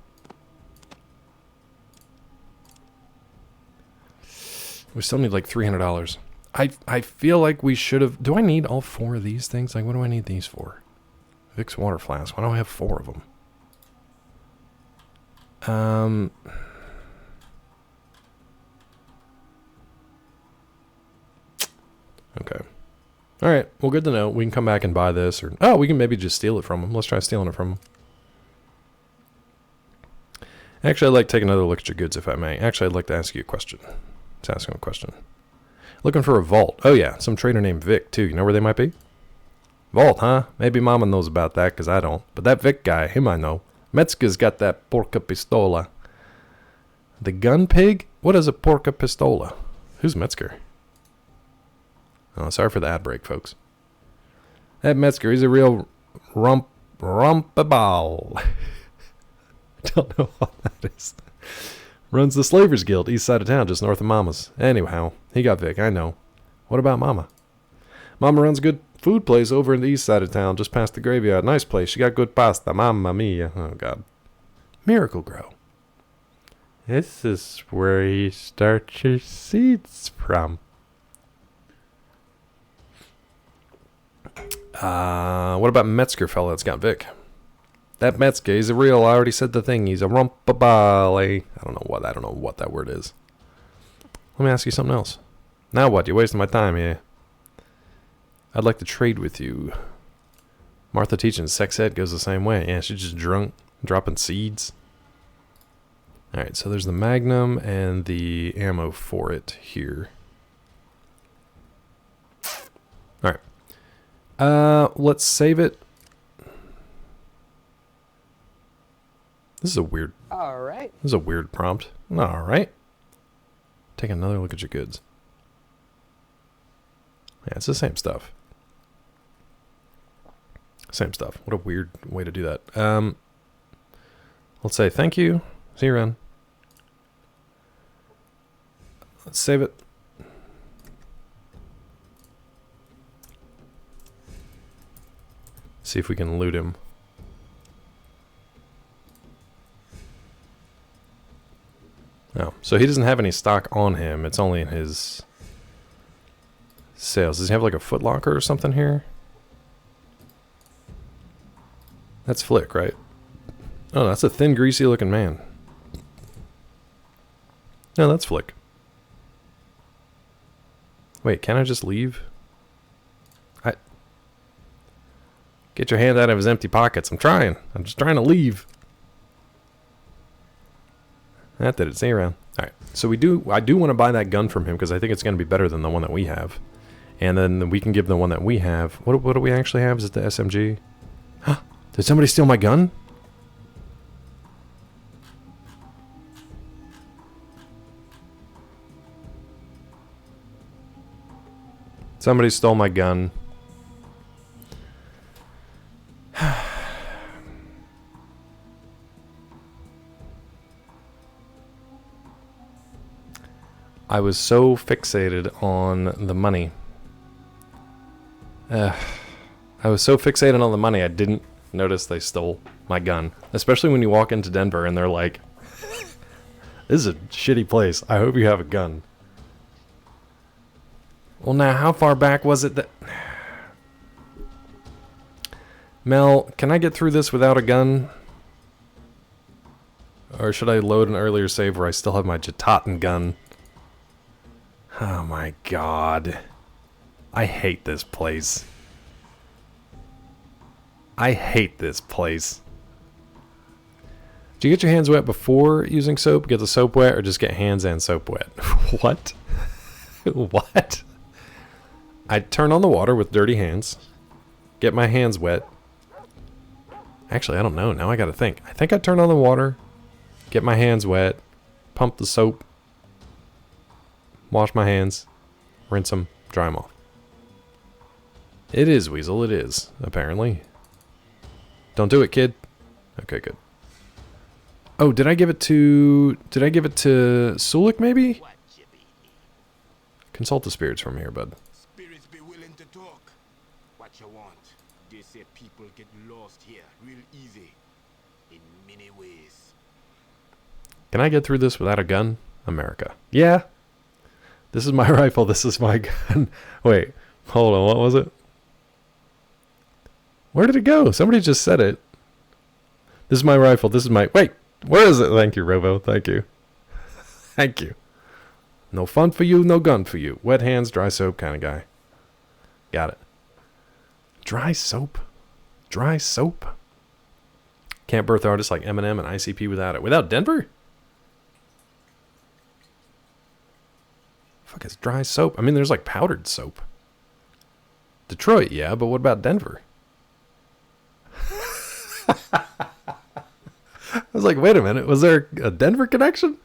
We still need like $300. I feel like we should have... Do I need all 4 of these things? Like, what do I need these for? Vicks water flask. Why do I have 4 of them? Okay. Alright, well, good to know. We can come back and buy this, or... Oh, we can maybe just steal it from them. Let's try stealing it from them. Actually, I'd like to take another look at your goods, if I may. Actually, I'd like to ask you a question. Let's ask him a question. Looking for a vault. Oh, yeah, some trader named Vic, too. You know where they might be? Vault, huh? Maybe Mama knows about that, because I don't. But that Vic guy, him I know. Metzger's got that porca pistola. The gun pig? What is a porca pistola? Who's Metzger? Oh, sorry for the ad break, folks. That Metzger, he's a real rumpaball. Don't know what that is. Runs the Slavers Guild, east side of town, just north of Mama's. Anyhow, he got Vic, I know. What about Mama? Mama runs a good food place over in the east side of town, just past the graveyard. Nice place. She got good pasta. Mamma mia. Oh, God. Miracle Grow. This is where you start your seeds from. What about Metzger fella that's got Vic? That Metzger, he's a real, I already said the thing, he's a rumpabale. I don't know what that word is. Let me ask you something else. Now what? You're wasting my time here. I'd like to trade with you. Martha teaching sex ed goes the same way. Yeah, she's just drunk, dropping seeds. Alright, so there's the Magnum and the ammo for it here. Alright. Let's save it. This is a weird... Alright. This is a weird prompt. Alright. Take another look at your goods. Yeah, it's the same stuff. Same stuff. What a weird way to do that. Let's say thank you. See you around. Let's save it. See if we can loot him. So he doesn't have any stock on him. It's only in his sales. Does he have like a Foot Locker or something here? That's Flick, right? Oh, that's a thin, greasy looking man. No, that's Flick. Wait, can I just leave? Get your hand out of his empty pockets. I'm trying. I'm just trying to leave. That did it. See you around. Alright. So I do want to buy that gun from him because I think it's going to be better than the one that we have. And then we can give the one that we have. What do we actually have? Is it the SMG? Huh? Did somebody steal my gun? Somebody stole my gun. I was so fixated on the money. I was so fixated on the money, I didn't notice they stole my gun. Especially when you walk into Denver and they're like, this is a shitty place. I hope you have a gun. Well, now, how far back was it that... Mel, can I get through this without a gun? Or should I load an earlier save where I still have my Jataten gun? Oh my god. I hate this place. I hate this place. Do you get your hands wet before using soap? Get the soap wet or just get hands and soap wet? What? What? I turn on the water with dirty hands. Get my hands wet. Actually, I don't know. Now I gotta think. I think I turn on the water. Get my hands wet. Pump the soap. Wash my hands. Rinse them. Dry them off. It is, Weasel. It is, apparently. Don't do it, kid. Okay, good. Oh, did I give it to... Did I give it to Sulik, maybe? Consult the spirits from here, bud. Spirits be willing to talk. What you want? They say people get lost here real easy. In many ways. Can I get through this without a gun? America. Yeah. This is my rifle. This is my gun. Wait. Hold on. What was it? Where did it go? Somebody just said it. This is my rifle. This is my... Wait. Where is it? Thank you, Robo. Thank you. Thank you. No fun for you, no gun for you. Wet hands, dry soap kind of guy. Got it. Dry soap? Dry soap? Can't birth artists like Eminem and ICP without it. Without Denver? Fuck is dry soap? I mean, there's like powdered soap. Detroit, yeah, but what about Denver? I was like, wait a minute. Was there a Denver connection?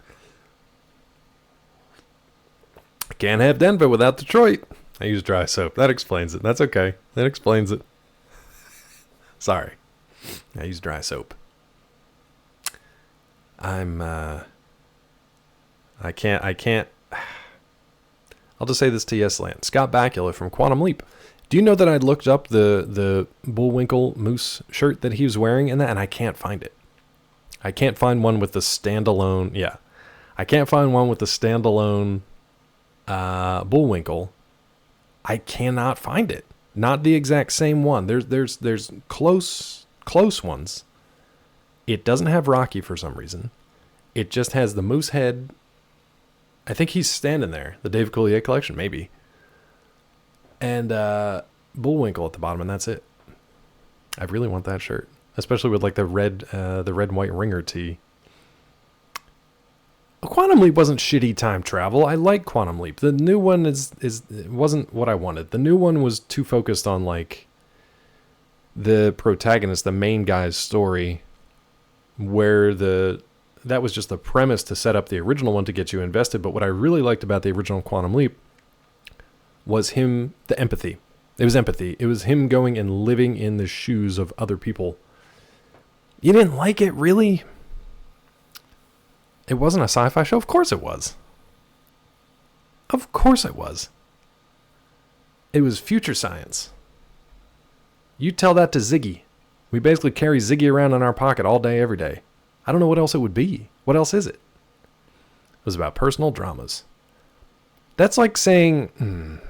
I can't have Denver without Detroit. I use dry soap. That explains it. That's okay. That explains it. Sorry. I use dry soap. I can't. I'll just say this to Yes Land. Scott Bakula from Quantum Leap. Do you know that I looked up the Bullwinkle Moose shirt that he was wearing in that, and I can't find it. I can't find one with the standalone. Yeah, I can't find one with the standalone Bullwinkle. I cannot find it. Not the exact same one. There's close ones. It doesn't have Rocky for some reason. It just has the moose head. I think he's standing there. The Dave Coulier collection, maybe. And Bullwinkle at the bottom, and that's it. I really want that shirt, especially with like the red and white ringer tee. Quantum Leap wasn't shitty time travel. I like Quantum Leap. The new one it wasn't what I wanted. The new one was too focused on like the protagonist, the main guy's story, where that was just the premise to set up the original one to get you invested. But what I really liked about the original Quantum Leap was the empathy. It was empathy. It was him going and living in the shoes of other people. You didn't like it, really? It wasn't a sci-fi show? Of course it was. Of course it was. It was future science. You tell that to Ziggy. We basically carry Ziggy around in our pocket all day, every day. I don't know what else it would be. What else is it? was about personal dramas. That's like saying,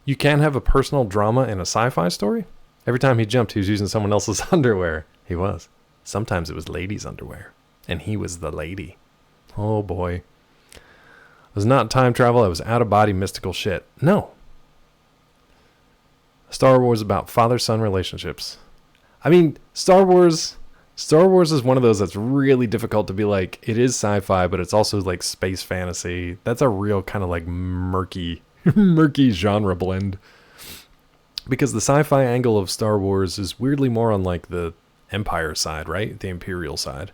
you can't have a personal drama in a sci-fi story? Every time he jumped, he was using someone else's underwear. He was. Sometimes it was ladies' underwear. And he was the lady. Oh boy. It was not time travel. It was out-of-body mystical shit. No. Star Wars is about father-son relationships. I mean, Star Wars is one of those that's really difficult to be like, it is sci-fi, but it's also like space fantasy. That's a real kind of like murky genre blend. Because the sci-fi angle of Star Wars is weirdly more on like the Empire side, right? The Imperial side.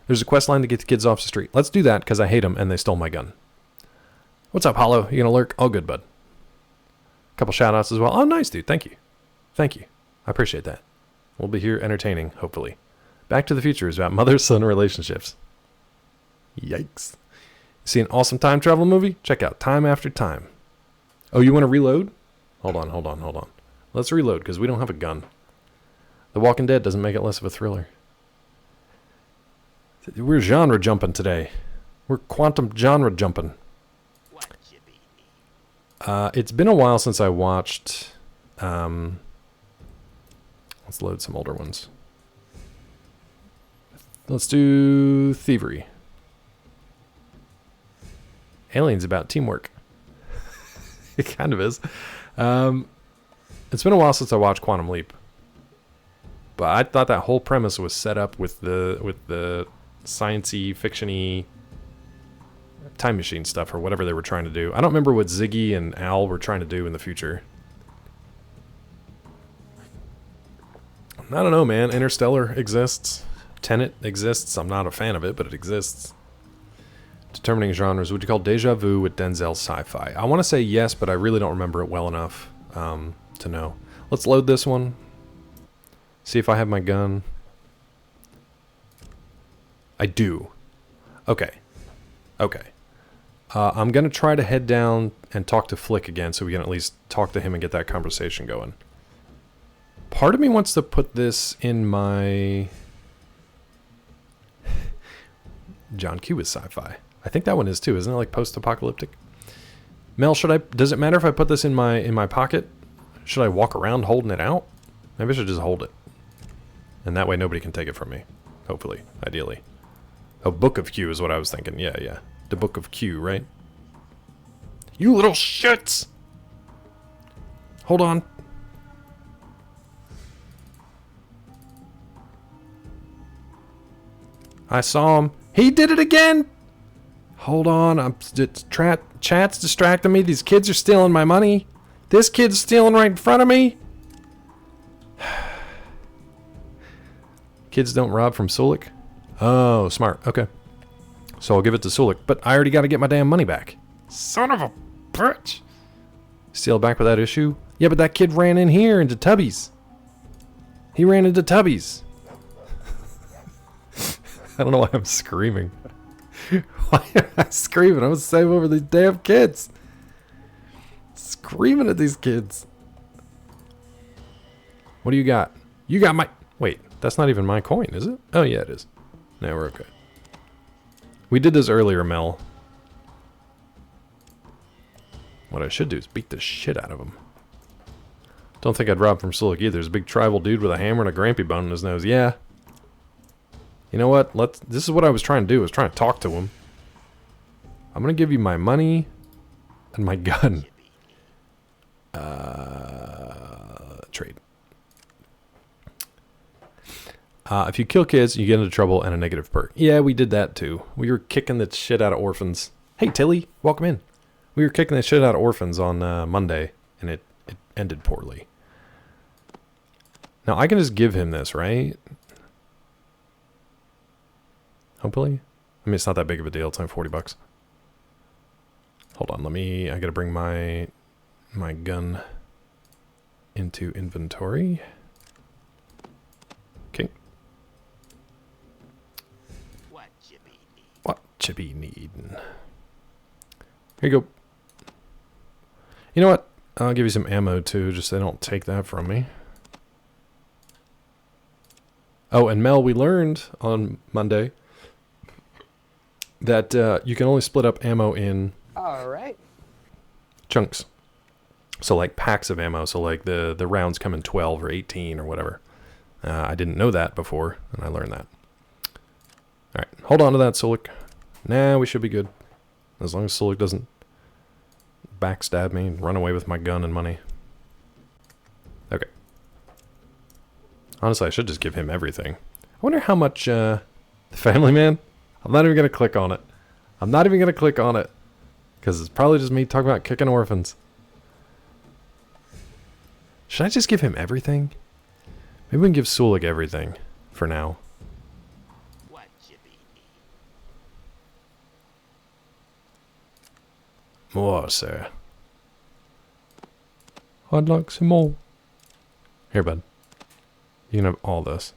There's a quest line to get the kids off the street. Let's do that because I hate them and they stole my gun. What's up, Hollow? You gonna lurk? All good, bud. Couple shout outs as well. Oh, nice, dude. Thank you. Thank you. I appreciate that. We'll be here entertaining, hopefully. Back to the Future is about mother-son relationships. Yikes. See an awesome time travel movie? Check out Time After Time. Oh, you want to reload? Hold on. Let's reload because we don't have a gun. The Walking Dead doesn't make it less of a thriller. We're genre jumping today. We're quantum genre jumping. It's been a while since I watched... let's load some older ones. Let's do Thievery. Alien's about teamwork. It kind of is. It's been a while since I watched Quantum Leap. But I thought that whole premise was set up with the science-y, fiction-y time machine stuff or whatever they were trying to do. I don't remember what Ziggy and Al were trying to do in the future. I don't know, man. Interstellar exists. Tenet exists. I'm not a fan of it, but it exists. Determining genres. Would you call Deja Vu with Denzel sci-fi? I want to say yes, but I really don't remember it well enough to know. Let's load this one. See if I have my gun. I do. Okay. I'm going to try to head down and talk to Flick again so we can at least talk to him and get that conversation going. Part of me wants to put this in my... John Q is sci-fi. I think that one is too. Isn't it like post-apocalyptic? Mel, does it matter if I put this in my pocket? Should I walk around holding it out? Maybe I should just hold it. And that way nobody can take it from me. Hopefully. Ideally. A Book of Q is what I was thinking. Yeah. The Book of Q, right? You little shits! Hold on. I saw him. He did it again! Hold on. Chat's distracting me. These kids are stealing my money. This kid's stealing right in front of me. Kids don't rob from Sulik. Oh, smart. Okay. So I'll give it to Sulik. But I already got to get my damn money back. Son of a bitch. Steal back with that issue? Yeah, but that kid ran in here into Tubby's. He ran into Tubby's. I don't know why I'm screaming. Why am I screaming? I'm saving over these damn kids. Screaming at these kids. What do you got? You got my... Wait, that's not even my coin, is it? Oh, yeah, it is. No, we're okay. We did this earlier, Mel. What I should do is beat the shit out of him. Don't think I'd rob from Sulik either. There's a big tribal dude with a hammer and a grampy bone in his nose. Yeah. You know what? This is what I was trying to do. I was trying to talk to him. I'm going to give you my money and my gun. Trade. If you kill kids, you get into trouble and a negative perk. Yeah, we did that too. We were kicking the shit out of orphans. Hey, Tilly, welcome in. We were kicking the shit out of orphans on Monday, and it ended poorly. Now, I can just give him this, right? Hopefully. I mean, it's not that big of a deal. It's only $40. Hold on, I gotta bring my gun into inventory. Okay. What you be needing? Here you go. You know what? I'll give you some ammo too, just so they don't take that from me. Oh, and Mel, we learned on Monday that you can only split up ammo in All right. chunks. So like packs of ammo. So like the rounds come in 12 or 18 or whatever. I didn't know that before, and I learned that. All right, hold on to that, Sulik. Nah, we should be good. As long as Sulik doesn't backstab me and run away with my gun and money. Okay. Honestly, I should just give him everything. I wonder how much, the Family Man? I'm not even going to click on it. I'm not even going to click on it. Because it's probably just me talking about kicking orphans. Should I just give him everything? Maybe we can give Sulik everything for now. What you be? More, sir. I'd like some more. Here, bud. You can have all this.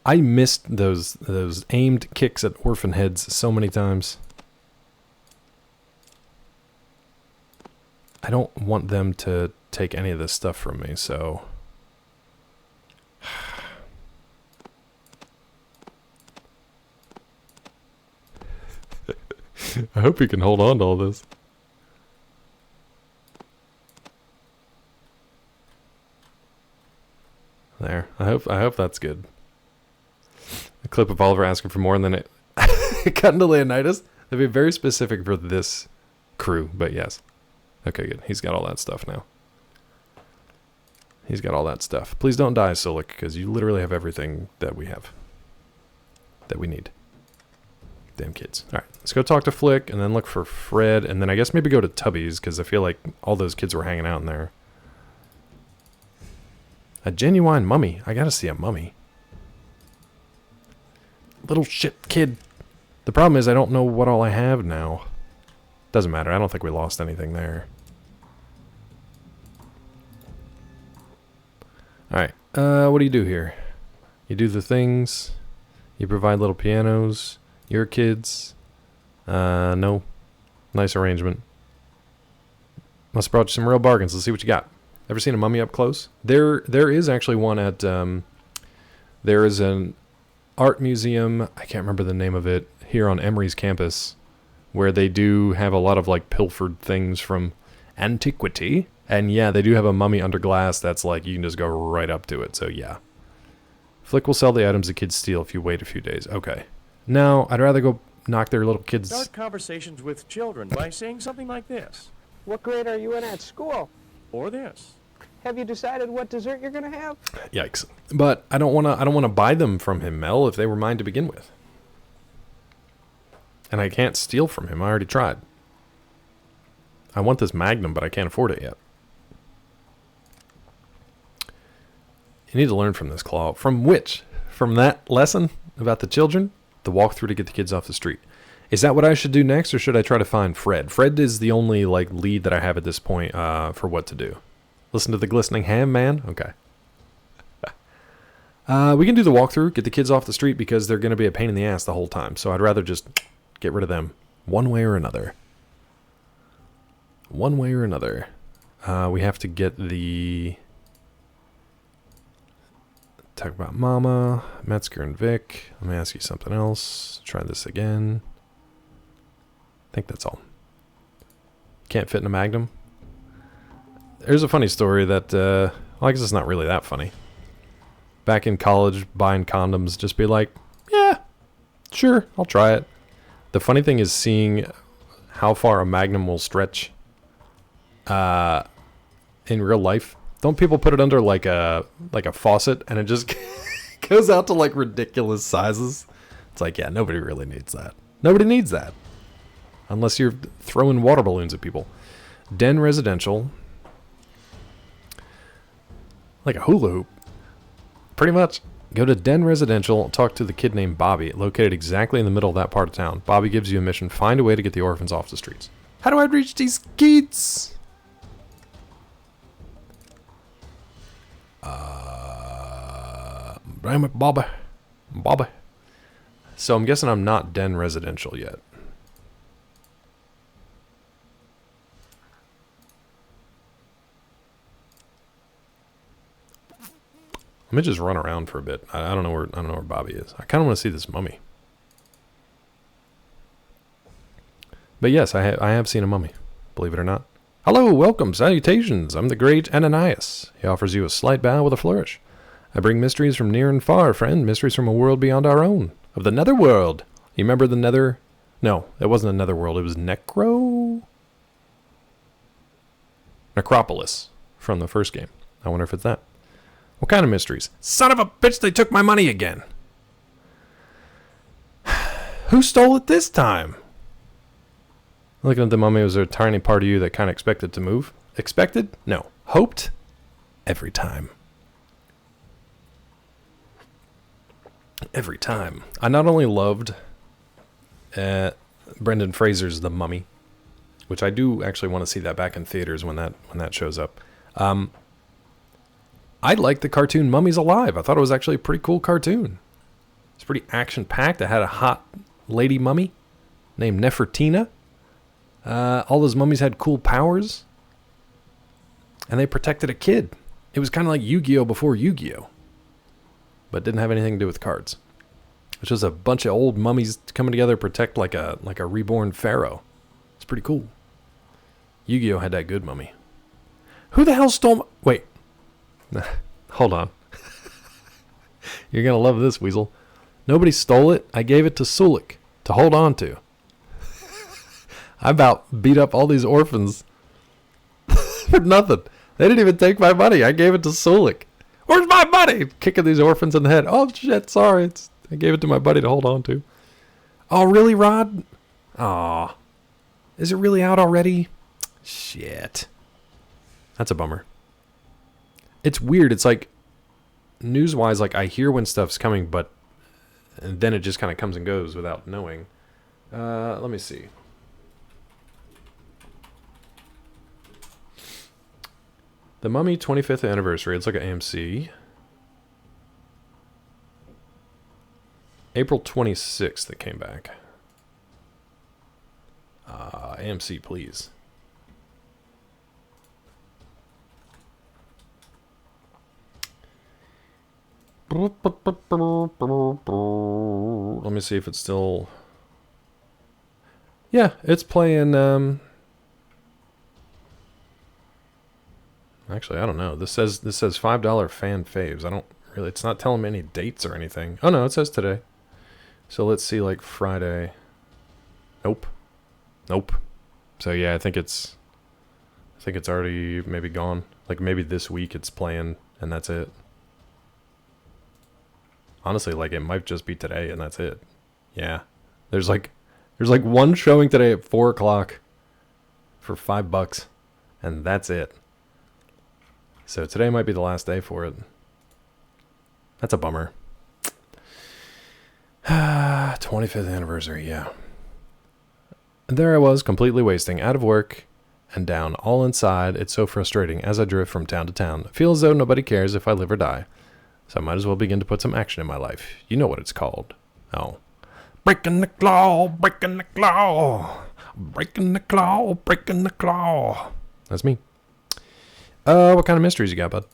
I missed those aimed kicks at orphan heads so many times. I don't want them to take any of this stuff from me, so... I hope he can hold on to all this. There. I hope that's good. A clip of Oliver asking for more, and then it cut into Leonidas. That'd be very specific for this crew, but yes. Okay, good. He's got all that stuff now. He's got all that stuff. Please don't die, Sulik, because you literally have everything that we have. That we need. Damn kids. Alright, let's go talk to Flick, and then look for Fred, and then I guess maybe go to Tubby's, because I feel like all those kids were hanging out in there. A genuine mummy. I gotta see a mummy. Little shit kid. The problem is I don't know what all I have now. Doesn't matter. I don't think we lost anything there. Alright. What do you do here? You do the things. You provide little pianos. Your kids. No. Nice arrangement. Must have brought you some real bargains. Let's see what you got. Ever seen a mummy up close? There is actually one at, there is an art museum, I can't remember the name of it, here on Emory's campus, where they do have a lot of, like, pilfered things from antiquity. And yeah, they do have a mummy under glass that's like, you can just go right up to it, so yeah. Flick will sell the items the kids steal if you wait a few days. Okay. No, I'd rather go knock their little kids... Start conversations with children by saying something like this. What grade are you in at school? Or this. Have you decided what dessert you're gonna have? Yikes. But I don't wanna buy them from him, Mel, if they were mine to begin with. And I can't steal from him. I already tried. I want this Magnum, but I can't afford it yet. You need to learn from this, Claw. From which? From that lesson about the children? The walkthrough to get the kids off the street. Is that what I should do next, or should I try to find Fred? Fred is the only, like, lead that I have at this point for what to do. Listen to the glistening ham, man? Okay. We can do the walkthrough, get the kids off the street, because they're going to be a pain in the ass the whole time. So I'd rather just get rid of them one way or another. One way or another. We have to get the... Talk about Mama, Metzger, and Vic. Let me ask you something else. Try this again. I think that's all. Can't fit in a Magnum. There's a funny story that, well, I guess it's not really that funny. Back in college, buying condoms, just be like, yeah, sure, I'll try it. The funny thing is seeing how far a Magnum will stretch in real life. Don't people put it under like a faucet and it just goes out to like ridiculous sizes? It's like, yeah, nobody really needs that. Nobody needs that. Unless you're throwing water balloons at people. Den Residential. Like a hula hoop. Pretty much. Go to Den Residential, talk to the kid named Bobby, located exactly in the middle of that part of town. Bobby gives you a mission. Find a way to get the orphans off the streets. How do I reach these kids? I'm with Bobby. Bobby. So I'm guessing I'm not Den Residential yet. Let me just run around for a bit. I don't know where Bobby is. I kind of want to see this mummy. But yes, I have seen a mummy, believe it or not. Hello, welcome, salutations. I'm the great Ananias. He offers you a slight bow with a flourish. I bring mysteries from near and far, friend. Mysteries from a world beyond our own. Of the netherworld. You remember the nether? No, it wasn't a netherworld. It was Necropolis from the first game. I wonder if it's that. What kind of mysteries? Son of a bitch, they took my money again. Who stole it this time? Looking at the mummy, was there a tiny part of you that kind of expected to move? Expected? No. Hoped? Every time. Every time. I not only loved Brendan Fraser's The Mummy, which I do actually want to see that back in theaters when that shows up. I liked the cartoon Mummies Alive. I thought it was actually a pretty cool cartoon. It's pretty action-packed. It had a hot lady mummy named Nefertina. All those mummies had cool powers. And they protected a kid. It was kind of like Yu-Gi-Oh! Before Yu-Gi-Oh! But didn't have anything to do with cards. It was just a bunch of old mummies coming together to protect like a reborn pharaoh. It's pretty cool. Yu-Gi-Oh! Had that good mummy. Who the hell stole Wait. Hold on. You're going to love this, Weasel. Nobody stole it. I gave it to Sulik to hold on to. I about beat up all these orphans for nothing. They didn't even take my money. I gave it to Sulik. Where's my money? Kicking these orphans in the head. Oh, shit, sorry. I gave it to my buddy to hold on to. Oh, really, Rod? Aw. Is it really out already? Shit. That's a bummer. It's weird. It's like, news-wise, like, I hear when stuff's coming, but and then it just kind of comes and goes without knowing. Let me see. The Mummy 25th anniversary. Let's look at AMC. April 26th it came back. AMC, please. Let me see if it's still... Yeah, it's playing... Actually, I don't know. This says $5 fan faves. I don't really... It's not telling me any dates or anything. Oh, no, it says today. So let's see, like, Friday. Nope. Nope. So, yeah, I think it's already maybe gone. Like, maybe this week it's playing, and that's it. Honestly, like, it might just be today, and that's it. Yeah. There's like one showing today at 4 o'clock for $5, and that's it. So today might be the last day for it. That's a bummer. 25th anniversary, yeah. And there I was, completely wasting, out of work and down, all inside. It's so frustrating as I drift from town to town. I feel as though nobody cares if I live or die. So I might as well begin to put some action in my life. You know what it's called. Oh. Breaking the claw, breaking the claw. Breaking the claw, breaking the claw. That's me. What kind of mysteries you got, bud?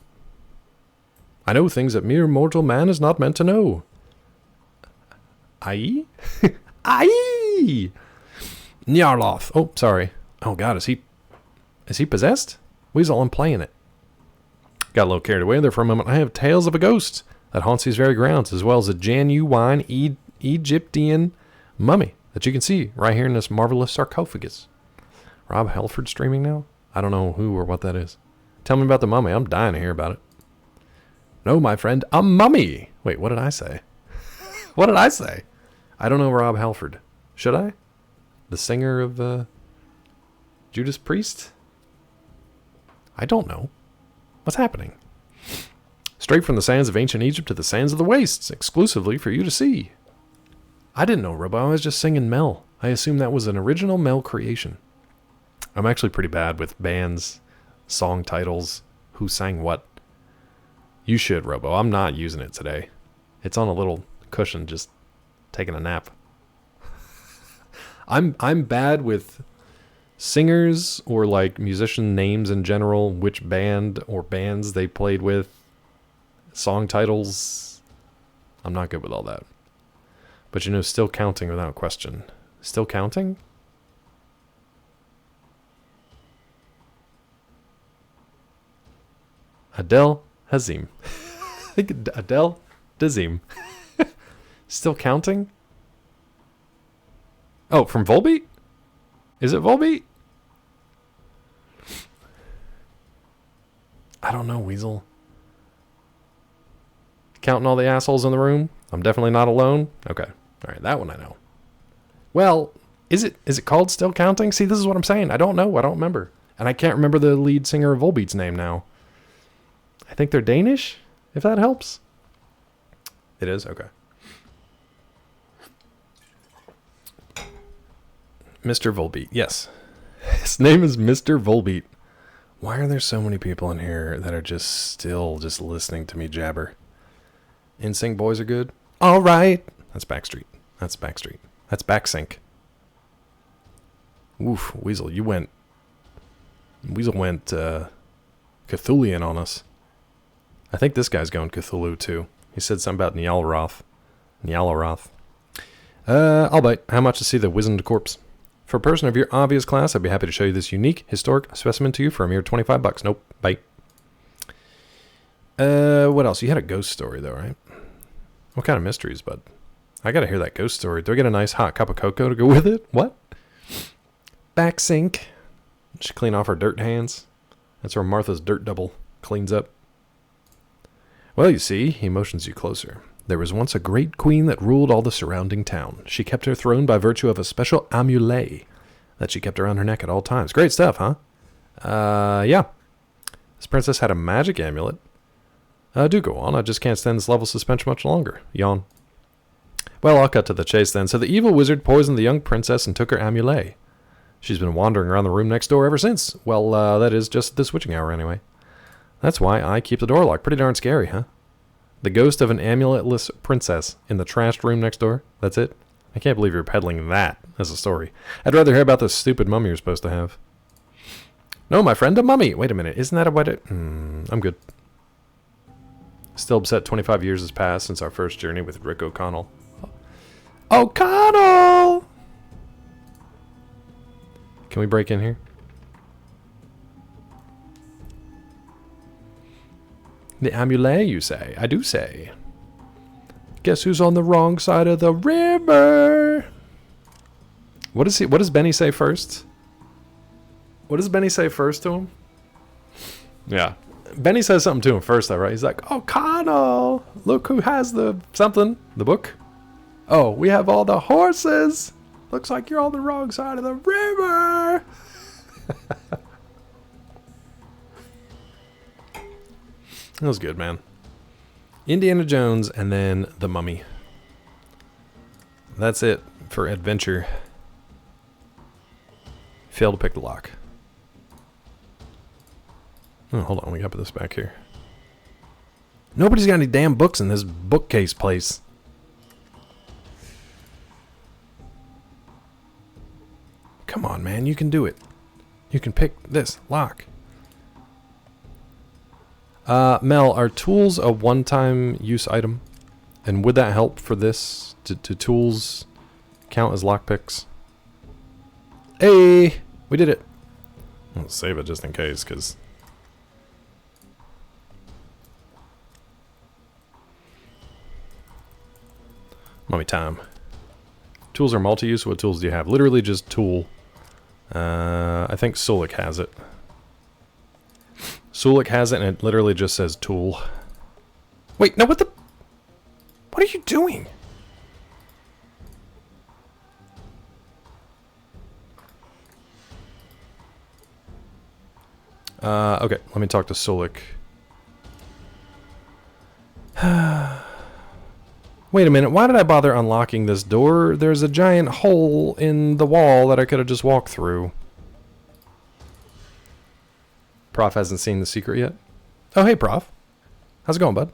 I know things that mere mortal man is not meant to know. Aye? Aye! Nyarloth. Oh, sorry. Oh, God, is he possessed? Weasel, I'm playing it. Got a little carried away there for a moment. I have tales of a ghost that haunts these very grounds, as well as a genuine Egyptian mummy that you can see right here in this marvelous sarcophagus. Rob Halford streaming now? I don't know who or what that is. Tell me about the mummy. I'm dying to hear about it. No, my friend, a mummy. Wait, what did I say? What did I say? I don't know Rob Halford. Should I? The singer of Judas Priest? I don't know. What's happening? Straight from the sands of ancient Egypt to the sands of the wastes, exclusively for you to see. I didn't know, Robo. I was just singing Mel. I assumed that was an original Mel creation. I'm actually pretty bad with bands, song titles, who sang what. You should, Robo. I'm not using it today. It's on a little cushion, just taking a nap. I'm bad with singers or like musician names in general, which band or bands they played with. Song titles. I'm not good with all that. But you know, still counting without question. Still counting? Adele Hazim. I think Adele Dazim. Still counting? Oh, from Volbeat? Is it Volbeat? I don't know, Weasel. Counting all the assholes in the room? I'm definitely not alone? Okay. Alright, that one I know. Well, is it called Still Counting? See, this is what I'm saying. I don't know. I don't remember. And I can't remember the lead singer of Volbeat's name now. I think they're Danish, if that helps. It is? Okay. Mr. Volbeat. Yes. His name is Mr. Volbeat. Why are there so many people in here that are still listening to me jabber? NSYNC boys are good? All right. That's Backstreet. That's Backstreet. That's Backsync. Oof, Weasel, you went... Weasel went Cthulian on us. I think this guy's going Cthulhu too. He said something about Nyalroth. Nyalroth. I'll bite. How much to see the wizened corpse? For a person of your obvious class, I'd be happy to show you this unique, historic specimen to you for a mere $25. Nope. Bite. What else? You had a ghost story though, right? What kind of mysteries, bud? I gotta hear that ghost story. Do I get a nice hot cup of cocoa to go with it? What? Back sink. She clean off her dirt hands. That's where Martha's dirt double cleans up. Well, you see, he motions you closer. There was once a great queen that ruled all the surrounding town. She kept her throne by virtue of a special amulet that she kept around her neck at all times. Great stuff, huh? Yeah. This princess had a magic amulet. Do go on. I just can't stand this level of suspension much longer. Yawn. Well, I'll cut to the chase then. So the evil wizard poisoned the young princess and took her amulet. She's been wandering around the room next door ever since. Well, that is just the switching hour anyway. That's why I keep the door locked. Pretty darn scary, huh? The ghost of an amuletless princess in the trashed room next door? That's it? I can't believe you're peddling that as a story. I'd rather hear about this stupid mummy you're supposed to have. No, my friend, a mummy! Wait a minute, isn't that a what? I'm good. Still upset 25 years has passed since our first journey with Rick O'Connell. O'Connell! Can we break in here? The amulet, you say? I do say. Guess who's on the wrong side of the river? What does Benny say first? What does Benny say first to him? Yeah. Benny says something to him first, though, right? He's like, O'Connell, look who has the something. The book? Oh, we have all the horses. Looks like you're on the wrong side of the river. That was good, man. Indiana Jones and then The Mummy. That's it for adventure. Failed to pick the lock. Oh, hold on, we gotta put this back here. Nobody's got any damn books in this bookcase place. Come on, man, you can do it. You can pick this lock. Mel, are tools a one-time use item? And would that help for this? Do tools count as lockpicks? Hey! We did it! I'll save it just in case, because... Mummy time. Tools are multi-use. What tools do you have? Literally just tool. I think Sulik has it. Sulik has it, and it literally just says tool. Wait, no, what the... What are you doing? Okay, let me talk to Sulik. Wait a minute, why did I bother unlocking this door? There's a giant hole in the wall that I could have just walked through. Prof hasn't seen The Secret yet. Oh, hey, Prof. How's it going, bud?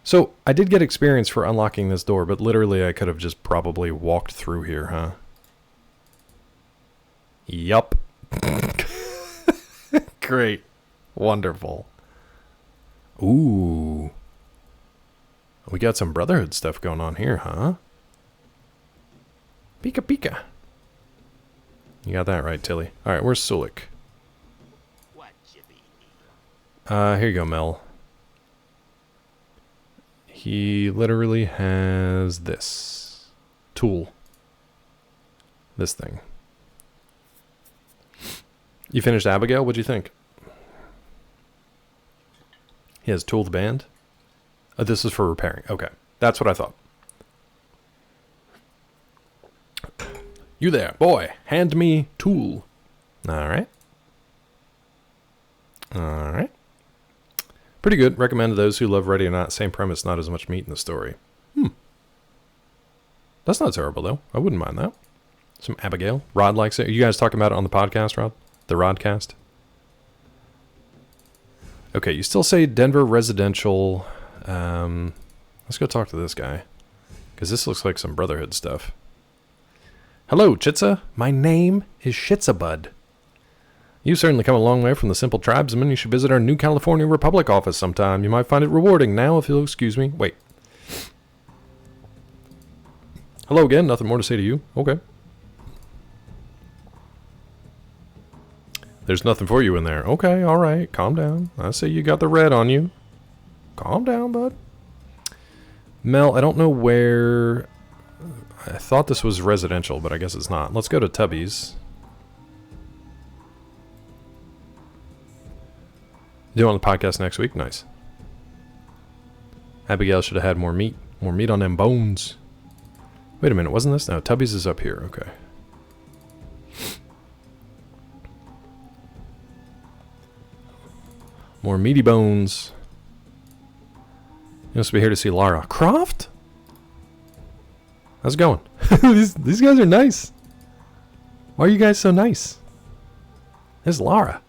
So, I did get experience for unlocking this door, but literally I could have just probably walked through here, huh? Yup. Great. Wonderful. Ooh. We got some Brotherhood stuff going on here, huh? Pika Pika. You got that right, Tilly. Alright, where's Sulik? Here you go, Mel. He literally has this tool. This thing. You finished Abigail? What'd you think? He has tool the band? Oh, this is for repairing. Okay. That's what I thought. You there, boy. Hand me tool. Alright. Alright. Pretty good. Recommend to those who love Ready or Not. Same premise, not as much meat in the story. That's not terrible, though. I wouldn't mind that. Some Abigail. Rod likes it. Are you guys talking about it on the podcast, Rod? The Rodcast? Okay, you still say Denver residential. Let's go talk to this guy. Because this looks like some Brotherhood stuff. Hello, Chitza. My name is Shitzabud. You've certainly come a long way from the simple tribesman. You should visit our New California Republic office sometime. You might find it rewarding. Now, if you'll excuse me. Wait. Hello again. Nothing more to say to you. Okay. There's nothing for you in there. Okay, all right. Calm down. I see you got the red on you. Calm down, bud. Mel, I don't know where... I thought this was residential, but I guess it's not. Let's go to Tubby's. Doing the podcast next week? Nice. Abigail should have had more meat. More meat on them bones. Wait a minute, wasn't this? No, Tubby's is up here. Okay. More meaty bones. You must be here to see Lara Croft? How's it going? these guys are nice. Why are you guys so nice? There's Lara.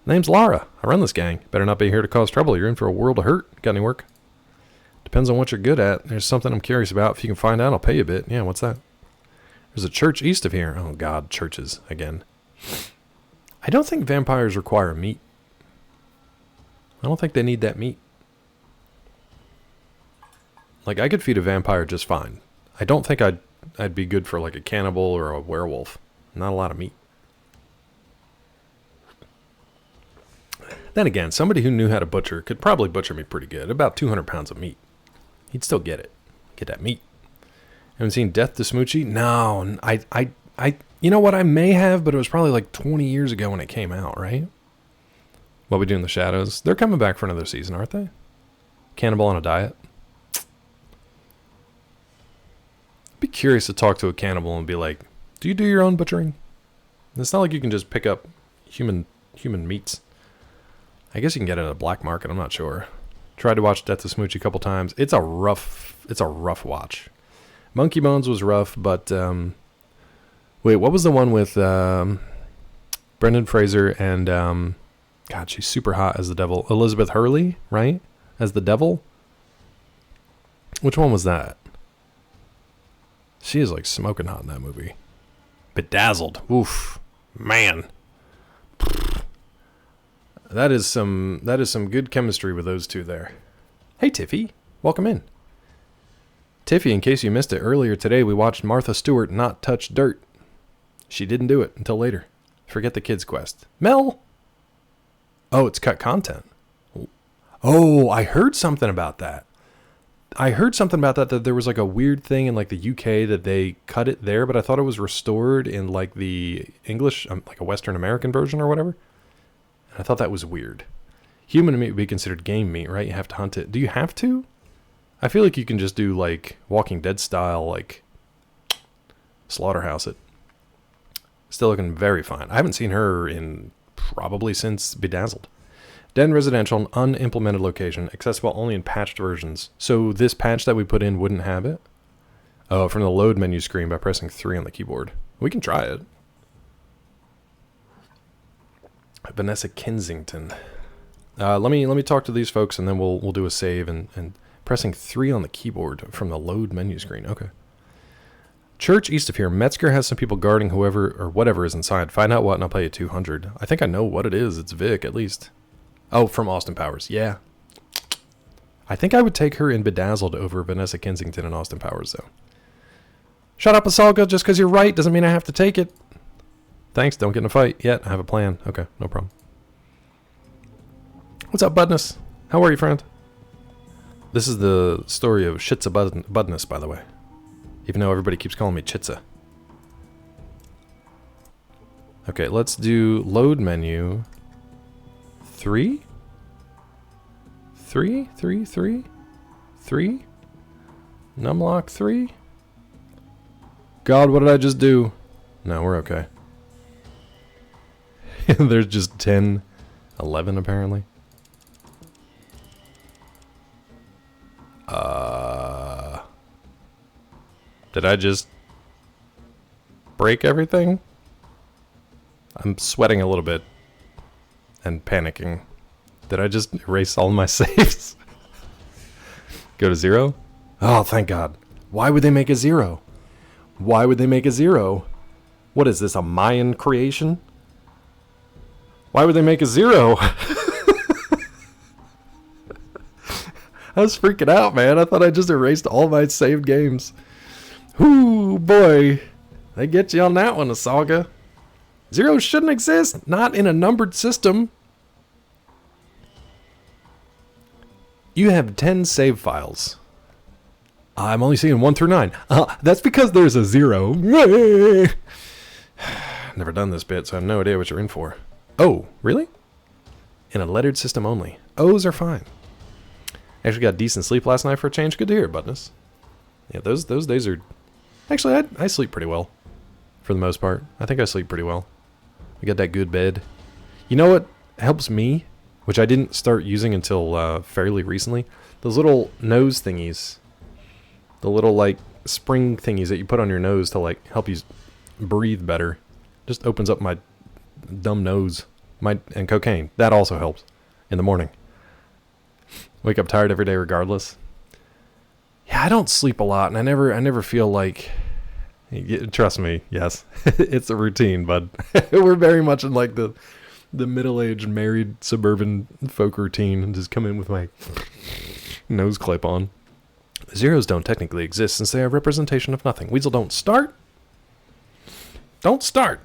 Name's Lara. I run this gang. Better not be here to cause trouble. You're in for a world of hurt. Got any work? Depends on what you're good at. There's something I'm curious about. If you can find out, I'll pay you a bit. Yeah, what's that? There's a church east of here. Oh, God, churches again. I don't think vampires require meat. I don't think they need that meat. Like, I could feed a vampire just fine. I don't think I'd be good for, like, a cannibal or a werewolf. Not a lot of meat. Then again, somebody who knew how to butcher could probably butcher me pretty good. About 200 pounds of meat. He'd still get it. Get that meat. Haven't seen Death to Smoochie? No. I you know what? I may have, but it was probably like 20 years ago when it came out, right? What We Do in the Shadows. They're coming back for another season, aren't they? Cannibal on a Diet. Be curious to talk to a cannibal and be like, do you do your own butchering? It's not like you can just pick up human meats. I guess you can get it at a black market. I'm not sure. Tried to watch Death to Smoochie a couple times. It's a rough watch. Monkey Bones was rough, but wait, what was the one with Brendan Fraser and God, she's super hot as the devil. Elizabeth Hurley, right? As the devil. Which one was that? She is like smoking hot in that movie. Bedazzled. Oof, man. That is some good chemistry with those two there. Hey Tiffy, welcome in. Tiffy, in case you missed it, earlier today we watched Martha Stewart not touch dirt. She didn't do it until later. Forget the Kids Quest. Mel! Oh, it's cut content. Oh, I heard something about that. That there was like a weird thing in like the UK that they cut it there, but I thought it was restored in like the English, like a Western American version or whatever. And I thought that was weird. Human meat would be considered game meat, right? You have to hunt it. Do you have to? I feel like you can just do like Walking Dead style, like slaughterhouse it. Still looking very fine. I haven't seen her in probably since Bedazzled. Den Residential, an unimplemented location, accessible only in patched versions. So this patch that we put in wouldn't have it? Oh, from the load menu screen by pressing 3 on the keyboard. We can try it. Vanessa Kensington. Let me talk to these folks and then we'll do a save and pressing 3 on the keyboard from the load menu screen. Okay. Church east of here. Metzger has some people guarding whoever or whatever is inside. Find out what and I'll pay you 200. I think I know what it is. It's Vic at least. Oh, from Austin Powers. Yeah. I think I would take her in Bedazzled over Vanessa Kensington and Austin Powers, though. Shut up, Asalka. Just because you're right doesn't mean I have to take it. Thanks, don't get in a fight yet. I have a plan. Okay, no problem. What's up, Budness? How are you, friend? This is the story of Shitza Budness, by the way. Even though everybody keeps calling me Chitza. Okay, let's do load menu. 3? 3? 3? 3? 3? Numlock 3? God, what did I just do? No, we're okay. There's just 10, 11 apparently. Did I just break everything? I'm sweating a little bit and panicking. Did I just erase all my saves? Go to 0? Oh, thank God. Why would they make a 0? Why would they make a 0? What is this, a Mayan creation? Why would they make a 0? I was freaking out, man. I thought I just erased all my saved games. Whoo, boy. They get you on that one, Asalga. 0 shouldn't exist. Not in a numbered system. You have 10 save files. I'm only seeing 1 through 9. That's because there's a 0. Never done this bit, so I have no idea what you're in for. Oh, really? In a lettered system only. O's are fine. Actually got decent sleep last night for a change. Good to hear, Budness. Yeah, those days are... Actually, I sleep pretty well. For the most part. I think I sleep pretty well. I got that good bed. You know what helps me? Which I didn't start using until fairly recently. Those little nose thingies. The little, like, spring thingies that you put on your nose to, like, help you breathe better. Just opens up my dumb nose. And cocaine. That also helps. In the morning. Wake up tired every day regardless. Yeah, I don't sleep a lot, and I never feel like... Trust me, yes. It's a routine, but we're very much in, like, the middle-aged, married, suburban folk routine, and just come in with my nose clip on. Zeros don't technically exist since they are a representation of nothing. Weasel, don't start. Don't start.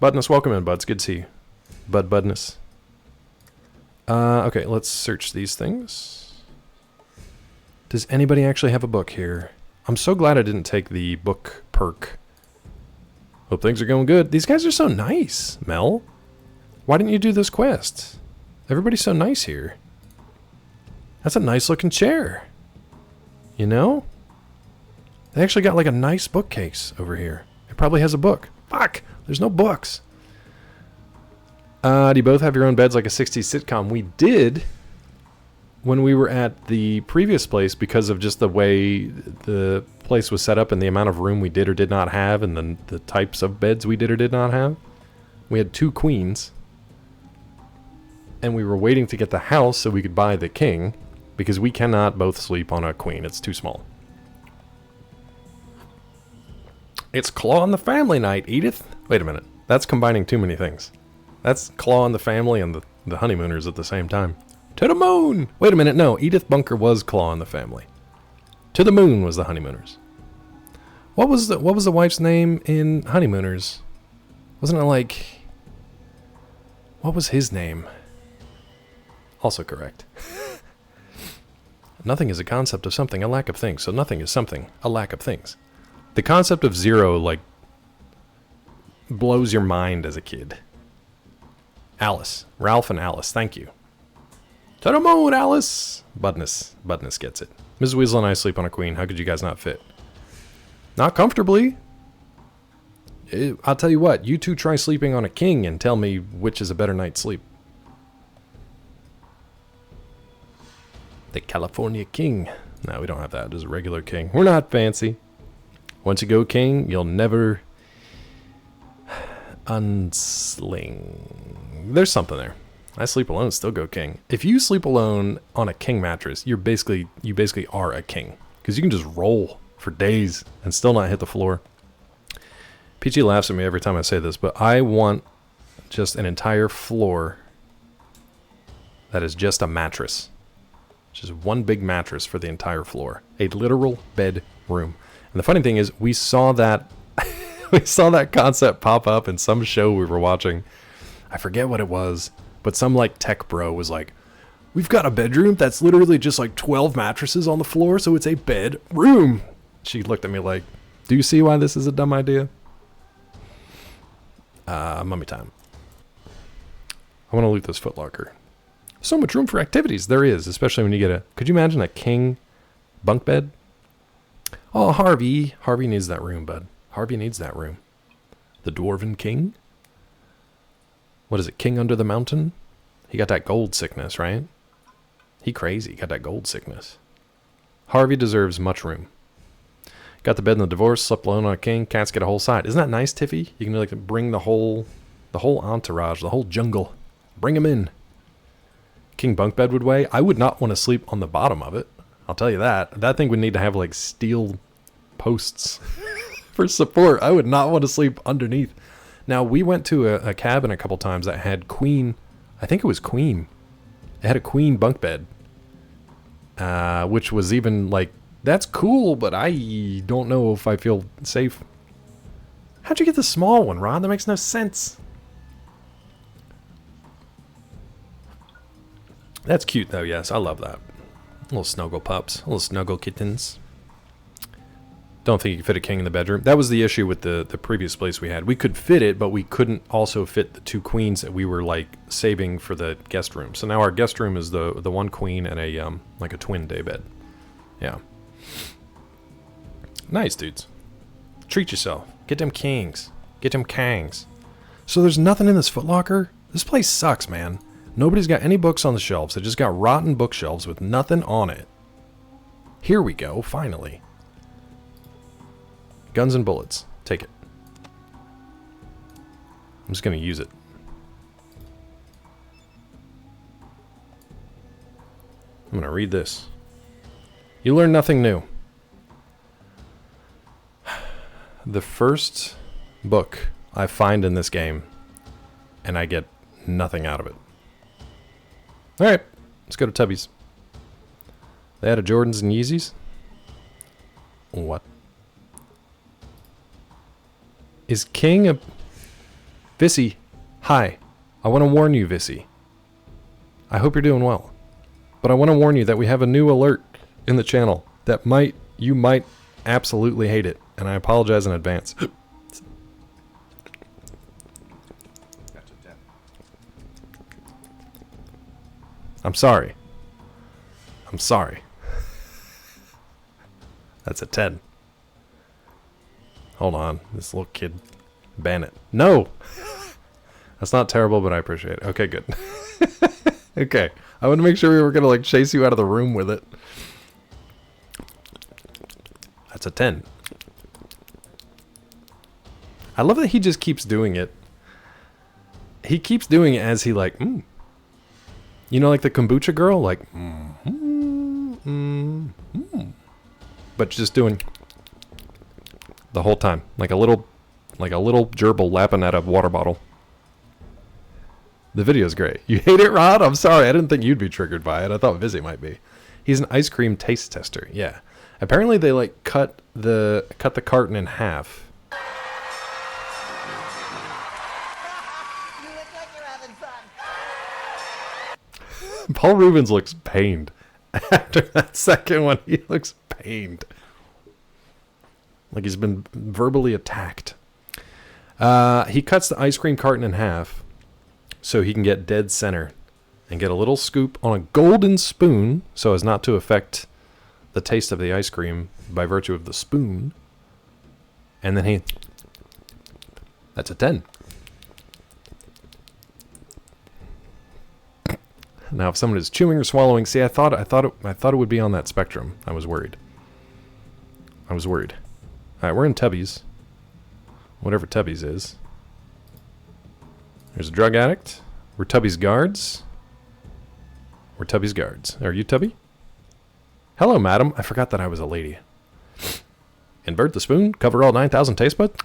Budness, welcome in, buds. Good to see you. Budness. Okay, let's search these things. Does anybody actually have a book here? I'm so glad I didn't take the book perk. Hope things are going good. These guys are so nice, Mel. Why didn't you do this quest? Everybody's so nice here. That's a nice looking chair. You know? They actually got like a nice bookcase over here. It probably has a book. Fuck! There's no books. Do you both have your own beds like a 60s sitcom? We did when we were at the previous place because of just the way the place was set up and the amount of room we did or did not have and the types of beds we did or did not have. We had 2 queens. And we were waiting to get the house so we could buy the king because we cannot both sleep on a queen. It's too small. It's Claw in the Family night, Edith. Wait a minute. That's combining too many things. That's Claw in the Family and the Honeymooners at the same time. To the moon! Wait a minute, no. Edith Bunker was Claw in the Family. To the moon was the Honeymooners. What was the wife's name in Honeymooners? Wasn't it like... What was his name? Also correct. Nothing is a concept of something, a lack of things. So nothing is something, a lack of things. The concept of 0, like, blows your mind as a kid. Alice. Ralph and Alice, thank you. To the moon, Alice! Budness gets it. Mrs. Weasel and I sleep on a queen. How could you guys not fit? Not comfortably. I'll tell you what, you two try sleeping on a king and tell me which is a better night's sleep. The California King. No, we don't have that. Just a regular king. We're not fancy. Once you go king, you'll never unsling. There's something there. I sleep alone, still go king. If you sleep alone on a king mattress, you basically are a king. Because you can just roll for days and still not hit the floor. PG laughs at me every time I say this, but I want just an entire floor that is just a mattress. Just one big mattress for the entire floor. A literal bedroom. And the funny thing is, we saw that we saw that concept pop up in some show we were watching. I forget what it was, but some like tech bro was like, "We've got a bedroom that's literally just like 12 mattresses on the floor, so it's a bedroom." She looked at me like, "Do you see why this is a dumb idea?" Mummy time. I want to loot this footlocker. So much room for activities. There is, especially when you get a... Could you imagine a king bunk bed? Oh, Harvey. Harvey needs that room, bud. Harvey needs that room. The Dwarven King? What is it? King under the mountain? He got that gold sickness, right? He crazy. Got that gold sickness. Harvey deserves much room. Got the bed in the divorce, slept alone on a king, cats get a whole side. Isn't that nice, Tiffy? You can like bring the whole entourage, the whole jungle. Bring them in. King bunk bed would weigh. I would not want to sleep on the bottom of it. I'll tell you that. That thing would need to have like steel posts for support. I would not want to sleep underneath. Now, we went to a cabin a couple times that had queen. I think it was queen. It had a queen bunk bed. Which was even like, that's cool, but I don't know if I feel safe. How'd you get the small one, Ron? That makes no sense. That's cute, though, yes. I love that. Little snuggle pups. Little snuggle kittens. Don't think you could fit a king in the bedroom. That was the issue with the previous place we had. We could fit it, but we couldn't also fit the two queens that we were, like, saving for the guest room. So now our guest room is the one queen and a, like a twin day bed. Yeah. Nice, dudes. Treat yourself. Get them kings. Get them kangs. So there's nothing in this footlocker? This place sucks, man. Nobody's got any books on the shelves. They just got rotten bookshelves with nothing on it. Here we go, finally. Guns and bullets. Take it. I'm just going to use it. I'm going to read this. You learn nothing new. The first book I find in this game, and I get nothing out of it. Alright, let's go to Tubby's. They had a Jordans and Yeezys? What? Is King a... Vissy, hi. I want to warn you, Vissy. I hope you're doing well. But I want to warn you that we have a new alert in the channel that you might absolutely hate it. And I apologize in advance. I'm sorry. I'm sorry. That's a 10. Hold on. This little kid. Ban it. No! That's not terrible, but I appreciate it. Okay, good. Okay. I want to make sure we were going to like chase you out of the room with it. That's a 10. I love that he just keeps doing it. He keeps doing it as he like, You know, like the kombucha girl, like, but just doing the whole time, like a little gerbil lapping at a water bottle. The video's great. You hate it, Rod? I'm sorry. I didn't think you'd be triggered by it. I thought Vizzy might be. He's an ice cream taste tester. Yeah. Apparently they like cut the carton in half. Paul Rubens looks pained. After that second one, he looks pained. Like he's been verbally attacked. He cuts the ice cream carton in half so he can get dead center and get a little scoop on a golden spoon so as not to affect the taste of the ice cream by virtue of the spoon. And then that's a 10. Now, if someone is chewing or swallowing, see, I thought it would be on that spectrum. I was worried. All right, we're in Tubby's. Whatever Tubby's is. There's a drug addict. We're Tubby's guards. Are you Tubby? Hello, madam. I forgot that I was a lady. Invert the spoon. Cover all 9,000 taste buds.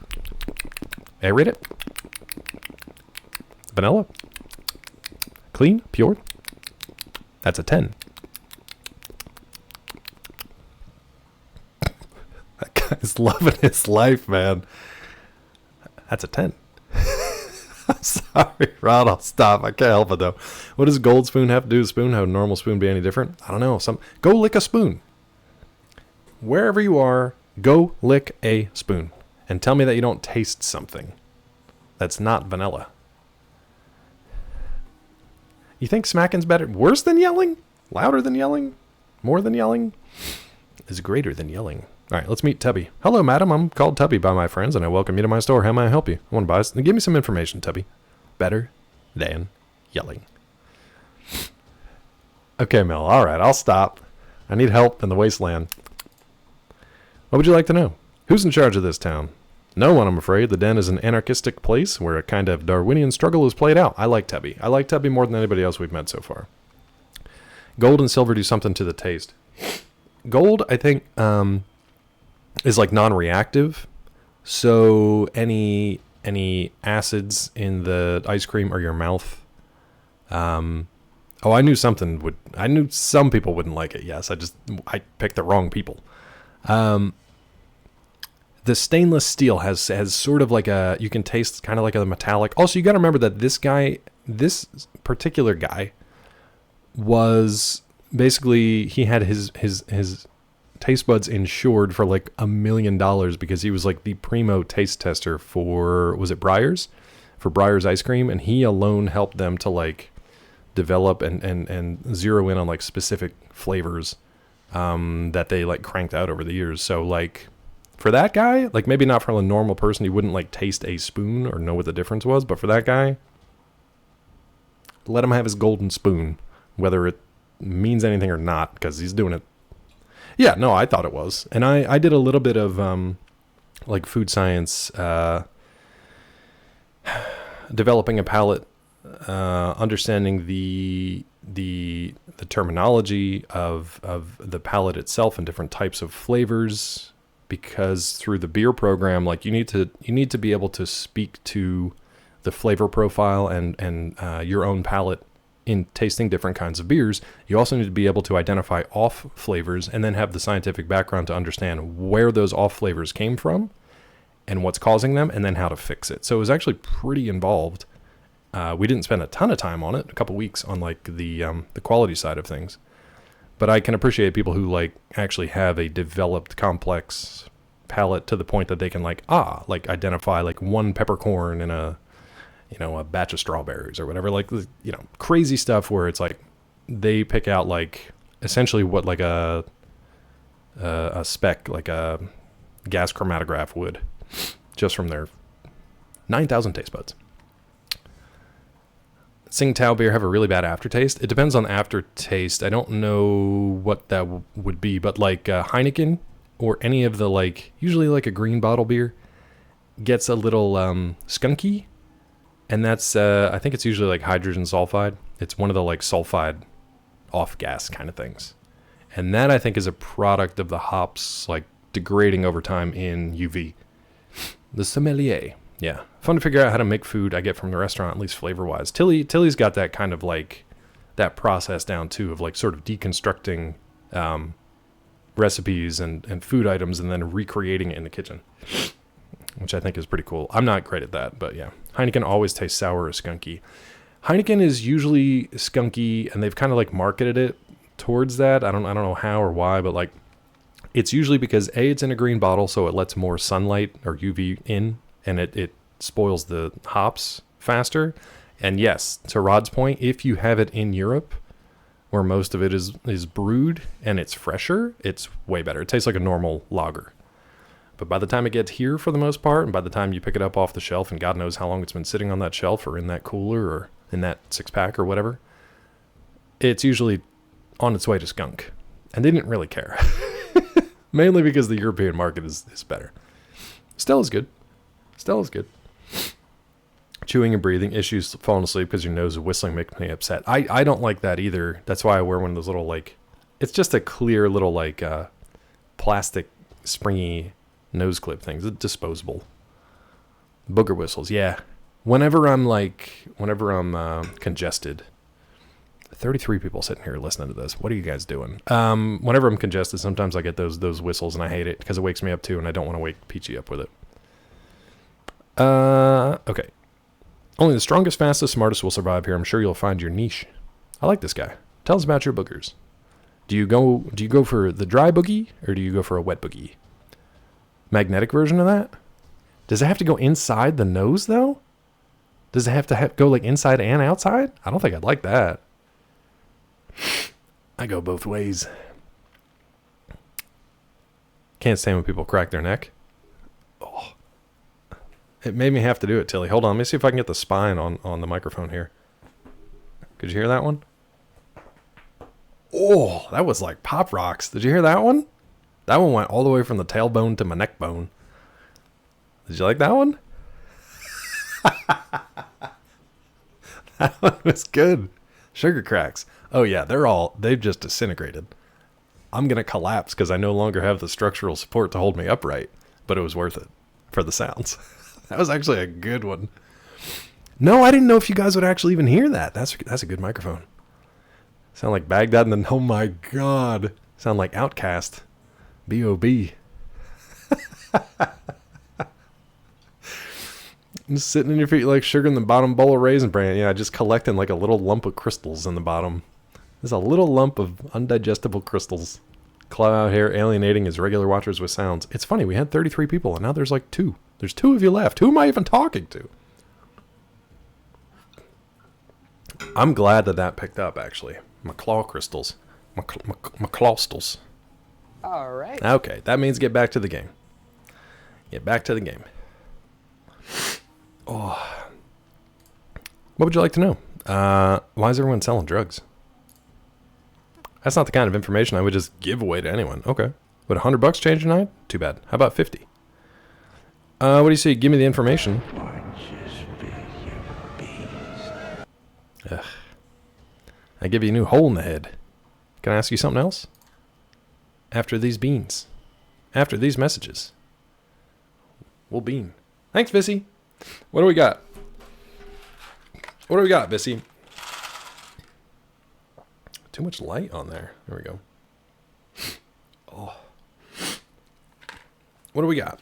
Aerate it. Vanilla. Clean. Pure. That's a 10. guy's loving his life, man. That's a 10. I'm sorry, Rod. I'll stop. I can't help it, though. What does gold spoon have to do with spoon? How would a normal spoon be any different? I don't know. Go lick a spoon. Wherever you are, go lick a spoon. And tell me that you don't taste something that's not vanilla. You think smacking's better? Worse than yelling? Louder than yelling? More than yelling? Is greater than yelling. All right, let's meet Tubby. Hello, madam. I'm called Tubby by my friends, and I welcome you to my store. How may I help you? I want to buy this. Give me some information, Tubby. Better than yelling. Okay, Mel. All right, I'll stop. I need help in the wasteland. What would you like to know? Who's in charge of this town? No one, I'm afraid. The den is an anarchistic place where a kind of Darwinian struggle is played out. I like Tubby. I like Tubby more than anybody else we've met so far. Gold and silver do something to the taste. Gold, I think, is like non-reactive. So any acids in the ice cream or your mouth. I knew some people wouldn't like it. Yes, I picked the wrong people. The stainless steel has sort of like you can taste kind of like a metallic. Also, you got to remember that this particular guy was basically, he had his taste buds insured for like $1 million because he was like the primo taste tester for, was it Breyers? For Breyers ice cream. And he alone helped them to like develop and zero in on like specific flavors that they like cranked out over the years. So like for that guy, like maybe not for a normal person, he wouldn't like taste a spoon or know what the difference was. But for that guy, let him have his golden spoon, whether it means anything or not, because he's doing it. Yeah, no, I thought it was. And I did a little bit of like food science, developing a palate, understanding the terminology of the palate itself and different types of flavors, because through the beer program, like you need to be able to speak to the flavor profile and your own palate in tasting different kinds of beers. You also need to be able to identify off flavors and then have the scientific background to understand where those off flavors came from and what's causing them, and then how to fix it. So it was actually pretty involved. We didn't spend a ton of time on it, a couple weeks on like the quality side of things, but I can appreciate people who like actually have a developed complex palate to the point that they can like identify like one peppercorn in a batch of strawberries or whatever, like, crazy stuff where it's like they pick out like essentially what like a spec, like a gas chromatograph would, just from their 9,000 taste buds. Tsingtao beer have a really bad aftertaste. It depends on aftertaste. I don't know what that would be, but like Heineken or any of the like, usually like a green bottle beer gets a little skunky. And that's, I think it's usually like hydrogen sulfide. It's one of the like sulfide off gas kind of things. And that I think is a product of the hops like degrading over time in UV. The sommelier. Yeah. Fun to figure out how to make food I get from the restaurant, at least flavor wise. Tilly's got that kind of like, that process down too, of like sort of deconstructing recipes and food items and then recreating it in the kitchen, which I think is pretty cool. I'm not great at that, but yeah. Heineken always tastes sour or skunky. Heineken is usually skunky, and they've kind of like marketed it towards that. I don't know how or why, but like it's usually because it's in a green bottle, so it lets more sunlight or UV in, and it spoils the hops faster. And yes, to Rod's point, if you have it in Europe, where most of it is brewed and it's fresher, it's way better. It tastes like a normal lager. But by the time it gets here, for the most part, and by the time you pick it up off the shelf, and God knows how long it's been sitting on that shelf or in that cooler or in that 6-pack or whatever, it's usually on its way to skunk. And they didn't really care. Mainly because the European market is better. Stella's good. Chewing and breathing issues, falling asleep because your nose is whistling makes me upset. I don't like that either. That's why I wear one of those little, like, it's just a clear little, like, plastic, springy nose clip things. It's disposable. Booger whistles, yeah. Whenever I'm congested, 33 people sitting here listening to this. What are you guys doing? Whenever I'm congested, sometimes I get those whistles and I hate it because it wakes me up too, and I don't want to wake Peachy up with it. Okay. Only the strongest, fastest, smartest will survive here. I'm sure you'll find your niche. I like this guy. Tell us about your boogers. Do you go for the dry boogie or do you go for a wet boogie? Magnetic version of that? Does it have to go inside the nose though? Does it have to go like inside and outside? I don't think I'd like that. I go both ways. Can't stand when people crack their neck. Oh. It made me have to do it, Tilly. Hold on, let me see if I can get the spine on the microphone here. Could you hear that one? Oh, that was like Pop Rocks. Did you hear that one? That one went all the way from the tailbone to my neck bone. Did you like that one? That one was good. Sugar cracks. Oh yeah, they've just disintegrated. I'm going to collapse because I no longer have the structural support to hold me upright, but it was worth it for the sounds. That was actually a good one. No, I didn't know if you guys would actually even hear that. That's a good microphone. Sound like Baghdad and then, oh my God. Sound like Outcast. B.O.B. Just sitting in your feet like sugar in the bottom bowl of Raisin Bran. Yeah, just collecting like a little lump of crystals in the bottom. There's a little lump of undigestible crystals. Claw out here alienating his regular watchers with sounds. It's funny, we had 33 people and now there's like 2. There's 2 of you left. Who am I even talking to? I'm glad that picked up, actually. My claw crystals. My clawstals. All right. Okay, that means get back to the game. Get back to the game. Oh. What would you like to know? Why is everyone selling drugs? That's not the kind of information I would just give away to anyone. Okay. Would $100 change your night? Too bad. How about 50? What do you say? Give me the information. Ugh. I give you a new hole in the head. Can I ask you something else? After these beans. After these messages. We'll bean. Thanks, Vissy. What do we got? What do we got, Vissy? Too much light on there. There we go. Oh. What do we got?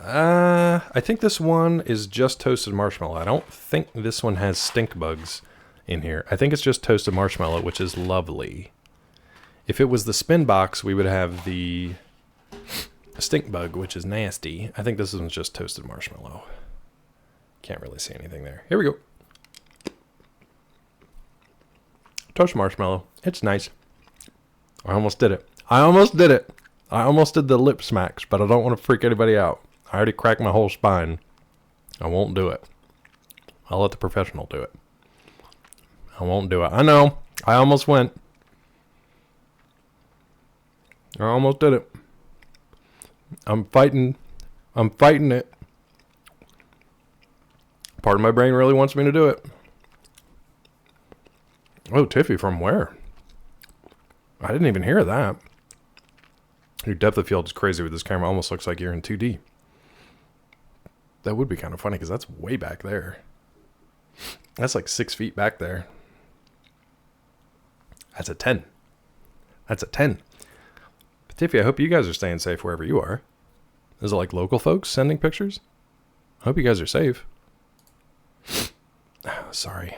I think this one is just toasted marshmallow. I don't think this one has stink bugs in here. I think it's just toasted marshmallow, which is lovely. If it was the spin box, we would have the stink bug, which is nasty. I think this one's just toasted marshmallow. Can't really see anything there. Here we go. Toasted marshmallow. It's nice. I almost did it. I almost did it. I almost did the lip smacks, but I don't want to freak anybody out. I already cracked my whole spine. I won't do it. I'll let the professional do it. I won't do it. I know. I almost went. I almost did it. I'm fighting it. Part of my brain really wants me to do it. Oh, Tiffy, from where? I didn't even hear that. Your depth of field is crazy with this camera. Almost looks like you're in 2D. That would be kind of funny because that's way back there. That's like 6 feet back there. That's a 10. That's a 10. But Tiffy, I hope you guys are staying safe wherever you are. Is it like local folks sending pictures? I hope you guys are safe. Sorry.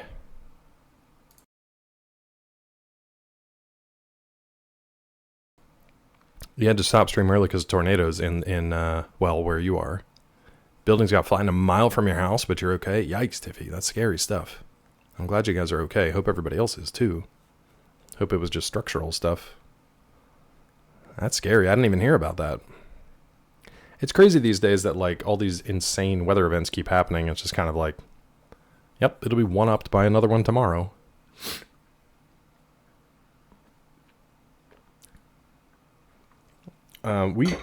You had to stop stream early because of tornadoes in well, where you are. Buildings got flattened a mile from your house, but you're okay. Yikes, Tiffy. That's scary stuff. I'm glad you guys are okay. Hope everybody else is too. Hope it was just structural stuff. That's scary. I didn't even hear about that. It's crazy these days that like all these insane weather events keep happening. It's just kind of like, yep, it'll be one-upped by another one tomorrow.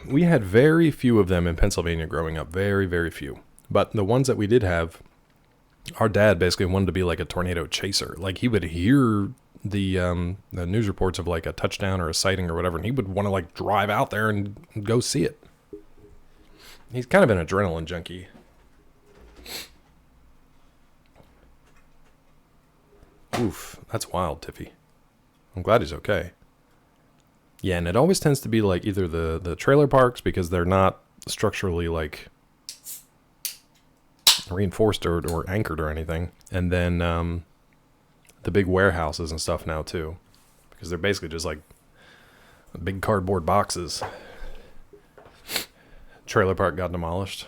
We had very few of them in Pennsylvania growing up. Very, very few. But the ones that we did have, our dad basically wanted to be like a tornado chaser. Like he would hear the news reports of like a touchdown or a sighting or whatever, and he would want to like drive out there and go see it. He's kind of an adrenaline junkie. Oof, that's wild, Tiffy. I'm glad he's okay. Yeah, and it always tends to be like either the trailer parks because they're not structurally like reinforced or anchored or anything. And then the big warehouses and stuff now too. Because they're basically just like big cardboard boxes. Trailer park got demolished.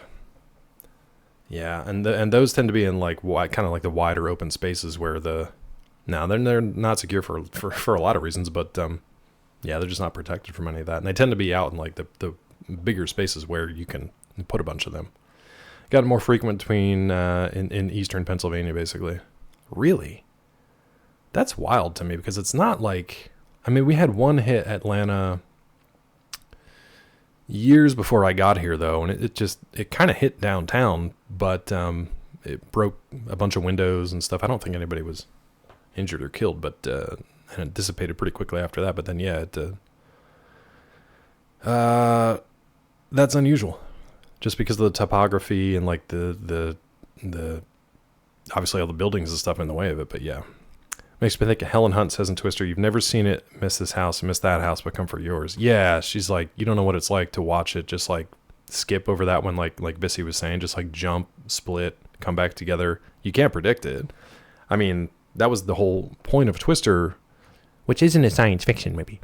Yeah, and those tend to be in like kind of like the wider open spaces where they're not secure for a lot of reasons, but yeah, they're just not protected from any of that. And they tend to be out in like the bigger spaces where you can put a bunch of them. Got more frequent between in eastern Pennsylvania, basically. Really? That's wild to me because it's not like, I mean, we had one hit Atlanta years before I got here though, and it kind of hit downtown, but it broke a bunch of windows and stuff. I don't think anybody was injured or killed, but and it dissipated pretty quickly after that. But then yeah, that's unusual, just because of the topography and like the obviously all the buildings and stuff in the way of it. But yeah, makes me think of Helen Hunt says in Twister, "You've never seen it, miss this house, miss that house, but come for yours." Yeah, she's like, you don't know what it's like to watch it just like skip over that one, like Bissy was saying, just like jump, split, come back together. You can't predict it. I mean, that was the whole point of Twister, which isn't a science fiction movie,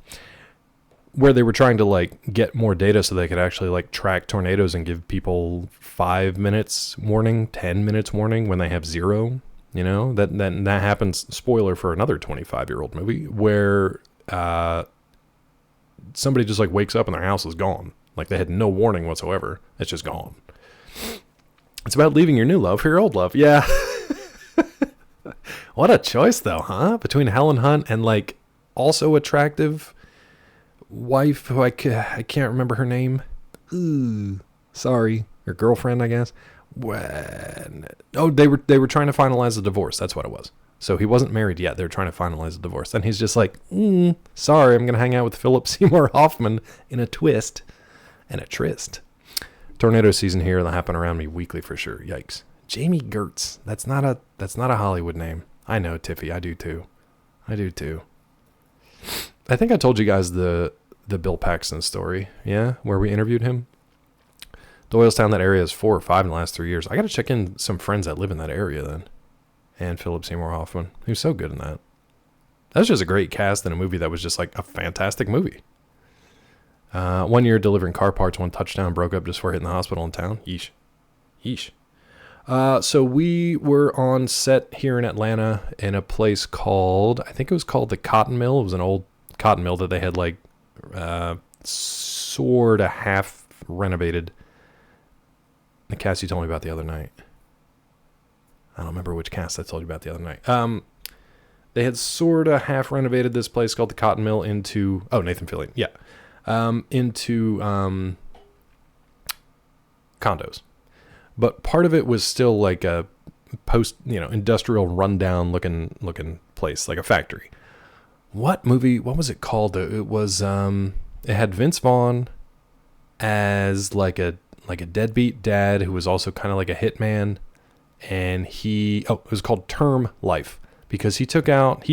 where they were trying to like get more data so they could actually like track tornadoes and give people 5 minutes warning, 10 minutes warning when they have 0. You know, that happens, spoiler for another 25-year-old movie, where somebody just like wakes up and their house is gone. Like they had no warning whatsoever. It's just gone. It's about leaving your new love for your old love. Yeah. What a choice though, huh? Between Helen Hunt and like also attractive wife who I can't remember her name. Ooh, sorry. Her girlfriend, I guess. They were trying to finalize the divorce. That's what it was. So he wasn't married yet. They were trying to finalize the divorce. And he's just like, sorry, I'm going to hang out with Philip Seymour Hoffman in a twist and a tryst. Tornado season here. They'll happen around me weekly for sure. Yikes. Jamie Gertz. That's not a Hollywood name. I know, Tiffy. I do too. I think I told you guys the Bill Paxton story. Yeah. Where we interviewed him. Doylestown, that area is 4 or 5 in the last 3 years. I got to check in some friends that live in that area then. And Philip Seymour Hoffman. He was so good in that. That was just a great cast in a movie that was just like a fantastic movie. 1 year delivering car parts, 1 touchdown, broke up just before hitting the hospital in town. Yeesh. So we were on set here in Atlanta in a place called, I think it was called the Cotton Mill. It was an old cotton mill that they had like sort of half renovated. The cast you told me about the other night. I don't remember which cast I told you about the other night. They had sort of half renovated this place called the Cotton Mill into, Nathan Fillion. Yeah. Into condos. But part of it was still like a post, industrial rundown looking place, like a factory. What was it called? It was, it had Vince Vaughn as like a deadbeat dad who was also kind of like a hitman. And it was called Term Life because he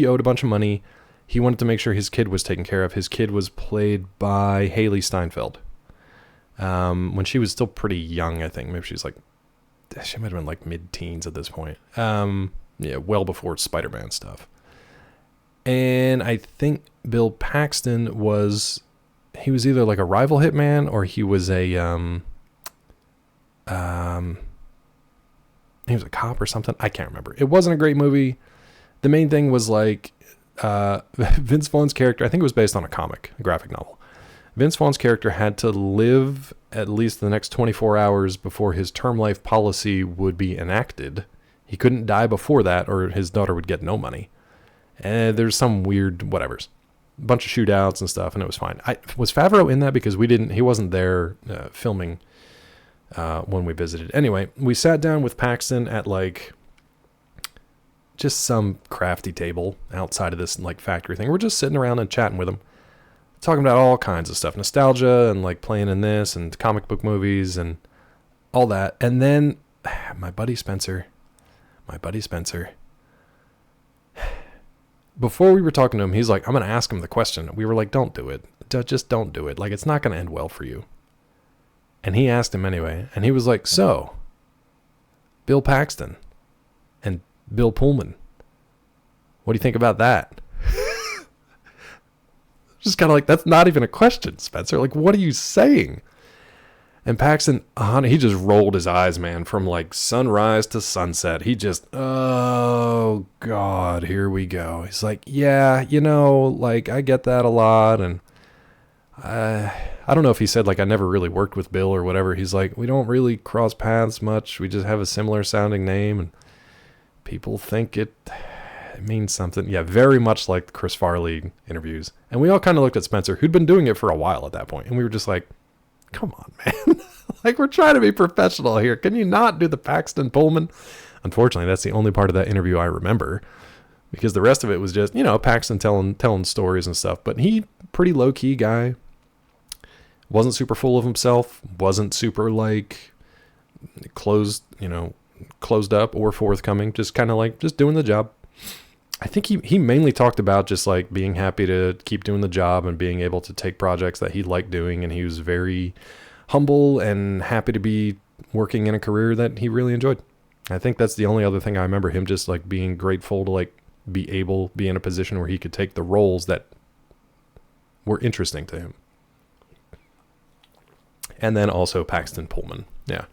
owed a bunch of money. He wanted to make sure his kid was taken care of. His kid was played by Haley Steinfeld. When she was still pretty young, I think. Maybe she might have been like mid-teens at this point. Yeah, well before Spider-Man stuff. And I think Bill Paxton was either like a rival hitman or he was he was a cop or something. I can't remember. It wasn't a great movie. The main thing was like Vince Vaughn's character, I think it was based on a graphic novel. Vince Vaughn's character had to live at least the next 24 hours before his term life policy would be enacted. He couldn't die before that or his daughter would get no money. And there's some weird whatevers. A bunch of shootouts and stuff, and it was fine. Was Favreau in that? Because he wasn't there filming when we visited. Anyway, we sat down with Paxton at like just some crafty table outside of this like factory thing. We're just sitting around and chatting with him, talking about all kinds of stuff, nostalgia and like playing in this and comic book movies and all that. And then before we were talking to him, he's like, I'm going to ask him the question. We were like, don't do it. Just don't do it. Like, it's not going to end well for you. And he asked him anyway. And he was like, so, Bill Paxton and Bill Pullman, what do you think about that? Just kind of like, that's not even a question, Spencer. Like, what are you saying? And Paxton, he just rolled his eyes, man, from like sunrise to sunset. He just, oh, God, here we go. He's like, yeah, like, I get that a lot. And I don't know if he said, like, I never really worked with Bill or whatever. He's like, we don't really cross paths much. We just have a similar sounding name. And people think it means something. Yeah, very much like the Chris Farley interviews. And we all kind of looked at Spencer, who'd been doing it for a while at that point. And we were just like, come on, man. Like, we're trying to be professional here. Can you not do the Paxton Pullman? Unfortunately, that's the only part of that interview I remember, because the rest of it was just, Paxton telling stories and stuff. But he, pretty low-key guy, wasn't super full of himself, wasn't super, like, closed up or forthcoming, just kind of like, just doing the job. I think he mainly talked about just like being happy to keep doing the job and being able to take projects that he liked doing. And he was very humble and happy to be working in a career that he really enjoyed. I think that's the only other thing I remember him just like being grateful to like be in a position where he could take the roles that were interesting to him. And then also Paxton Pullman. Yeah.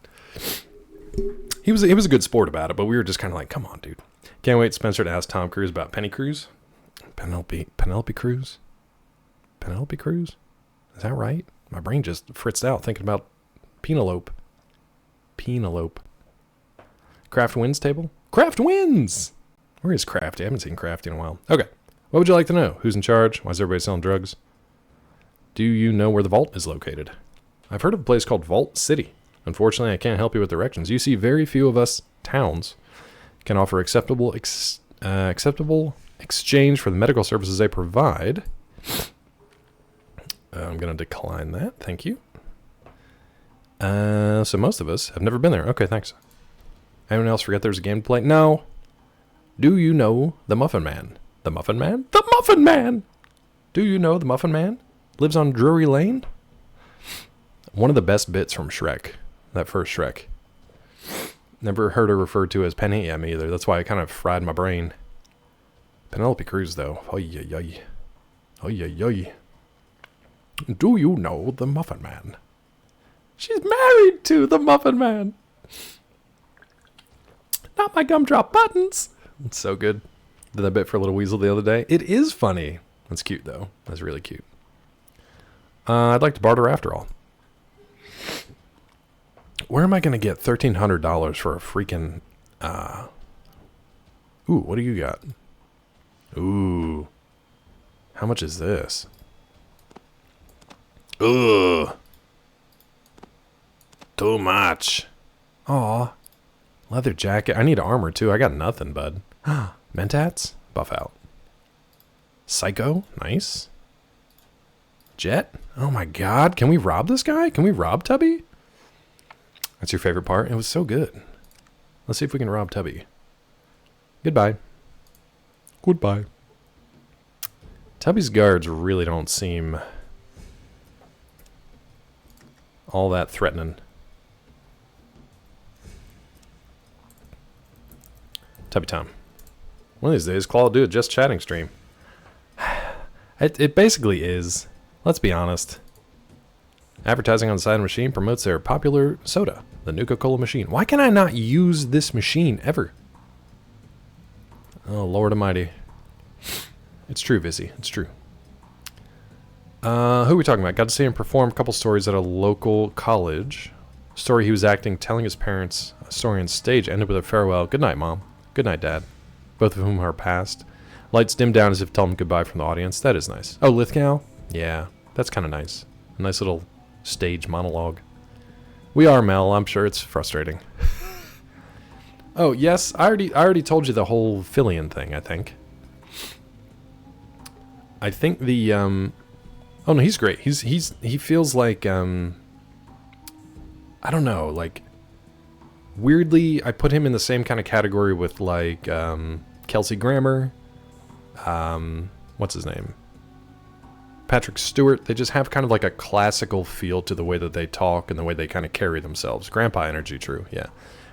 He was a good sport about it, but we were just kind of like, come on, dude. Can't wait, Spencer, to ask Tom Cruise about Penny Cruz. Penelope Cruz? Penelope Cruz? Is that right? My brain just fritzed out thinking about Penelope. Kraft wins table? Kraft wins! Where is Crafty? I haven't seen Crafty in a while. Okay. What would you like to know? Who's in charge? Why is everybody selling drugs? Do you know where the vault is located? I've heard of a place called Vault City. Unfortunately, I can't help you with directions. You see, very few of us towns can offer acceptable exchange for the medical services they provide. I'm going to decline that. Thank you. So most of us have never been there. Okay, thanks. Anyone else forget there's a game to play? No. Do you know the Muffin Man? The Muffin Man? The Muffin Man! Do you know the Muffin Man? Lives on Drury Lane? One of the best bits from Shrek. That first Shrek. Never heard her referred to as Penny. Yeah, me either. That's why I kind of fried my brain. Penelope Cruz, though. Oy, oy, oy. Oy, oy, oy. Do you know the Muffin Man? She's married to the Muffin Man. Not my gumdrop buttons. It's so good. Did that bit for Little Weasel the other day. It is funny. That's cute, though. That's really cute. I'd like to barter after all. Where am I going to get $1,300 for a freaking... Ooh, what do you got? Ooh. How much is this? Ugh. Too much. Aw. Leather jacket. I need armor, too. I got nothing, bud. Mentats? Buff out. Psycho? Nice. Jet? Oh my god. Can we rob this guy? Can we rob Tubby? That's your favorite part? It was so good. Let's see if we can rob Tubby. Goodbye. Goodbye. Tubby's guards really don't seem all that threatening. Tubby Tom. One of these days, Claw will do a just chatting stream. It basically is. Let's be honest. Advertising on the side of the machine promotes their popular soda, the Nuka-Cola machine. Why can I not use this machine ever? Oh, Lord Almighty. It's true, Vizzy. It's true. Who are we talking about? Got to see him perform a couple stories at a local college. Story he was acting, telling his parents a story on stage, ended with a farewell. Good night, Mom. Good night, Dad. Both of whom are passed. Lights dim down as if to tell them goodbye from the audience. That is nice. Oh, Lithgow? Yeah, that's kind of nice. A nice little stage monologue. We are, Mel. I'm sure it's frustrating. Oh, yes. I already told you the whole Fillion thing, I think. I think the... Oh, no, he's great. He feels like... I don't know, like... Weirdly, I put him in the same kind of category with, like, Kelsey Grammer. what's his name? Patrick Stewart. They just have kind of like a classical feel to the way that they talk and the way they kind of carry themselves. Grandpa energy, true, yeah.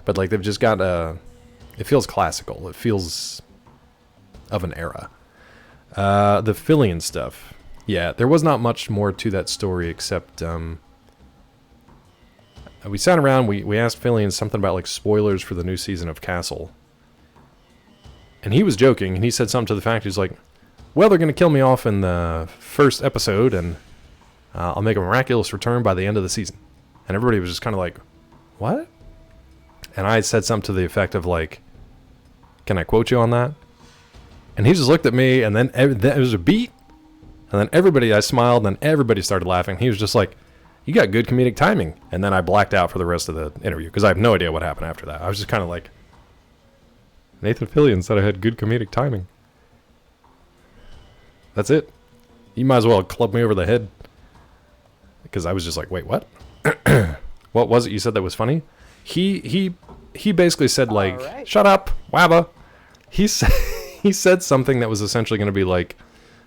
But like they've just got it feels classical. It feels of an era. The Fillion stuff. Yeah, there was not much more to that story except we sat around, we asked Fillion something about like spoilers for the new season of Castle. And he was joking, and he said something to the fact, he's like, well, they're going to kill me off in the first episode, and I'll make a miraculous return by the end of the season. And everybody was just kind of like, what? And I said something to the effect of like, can I quote you on that? And he just looked at me, and then it was a beat, and then I smiled, and then everybody started laughing. He was just like, you got good comedic timing. And then I blacked out for the rest of the interview, because I have no idea what happened after that. I was just kind of like, Nathan Fillion said I had good comedic timing. That's it. You might as well club me over the head. Because I was just like, wait, what? What was it you said that was funny? He basically said like, right. Shut up, wabba. He said something that was essentially going to be like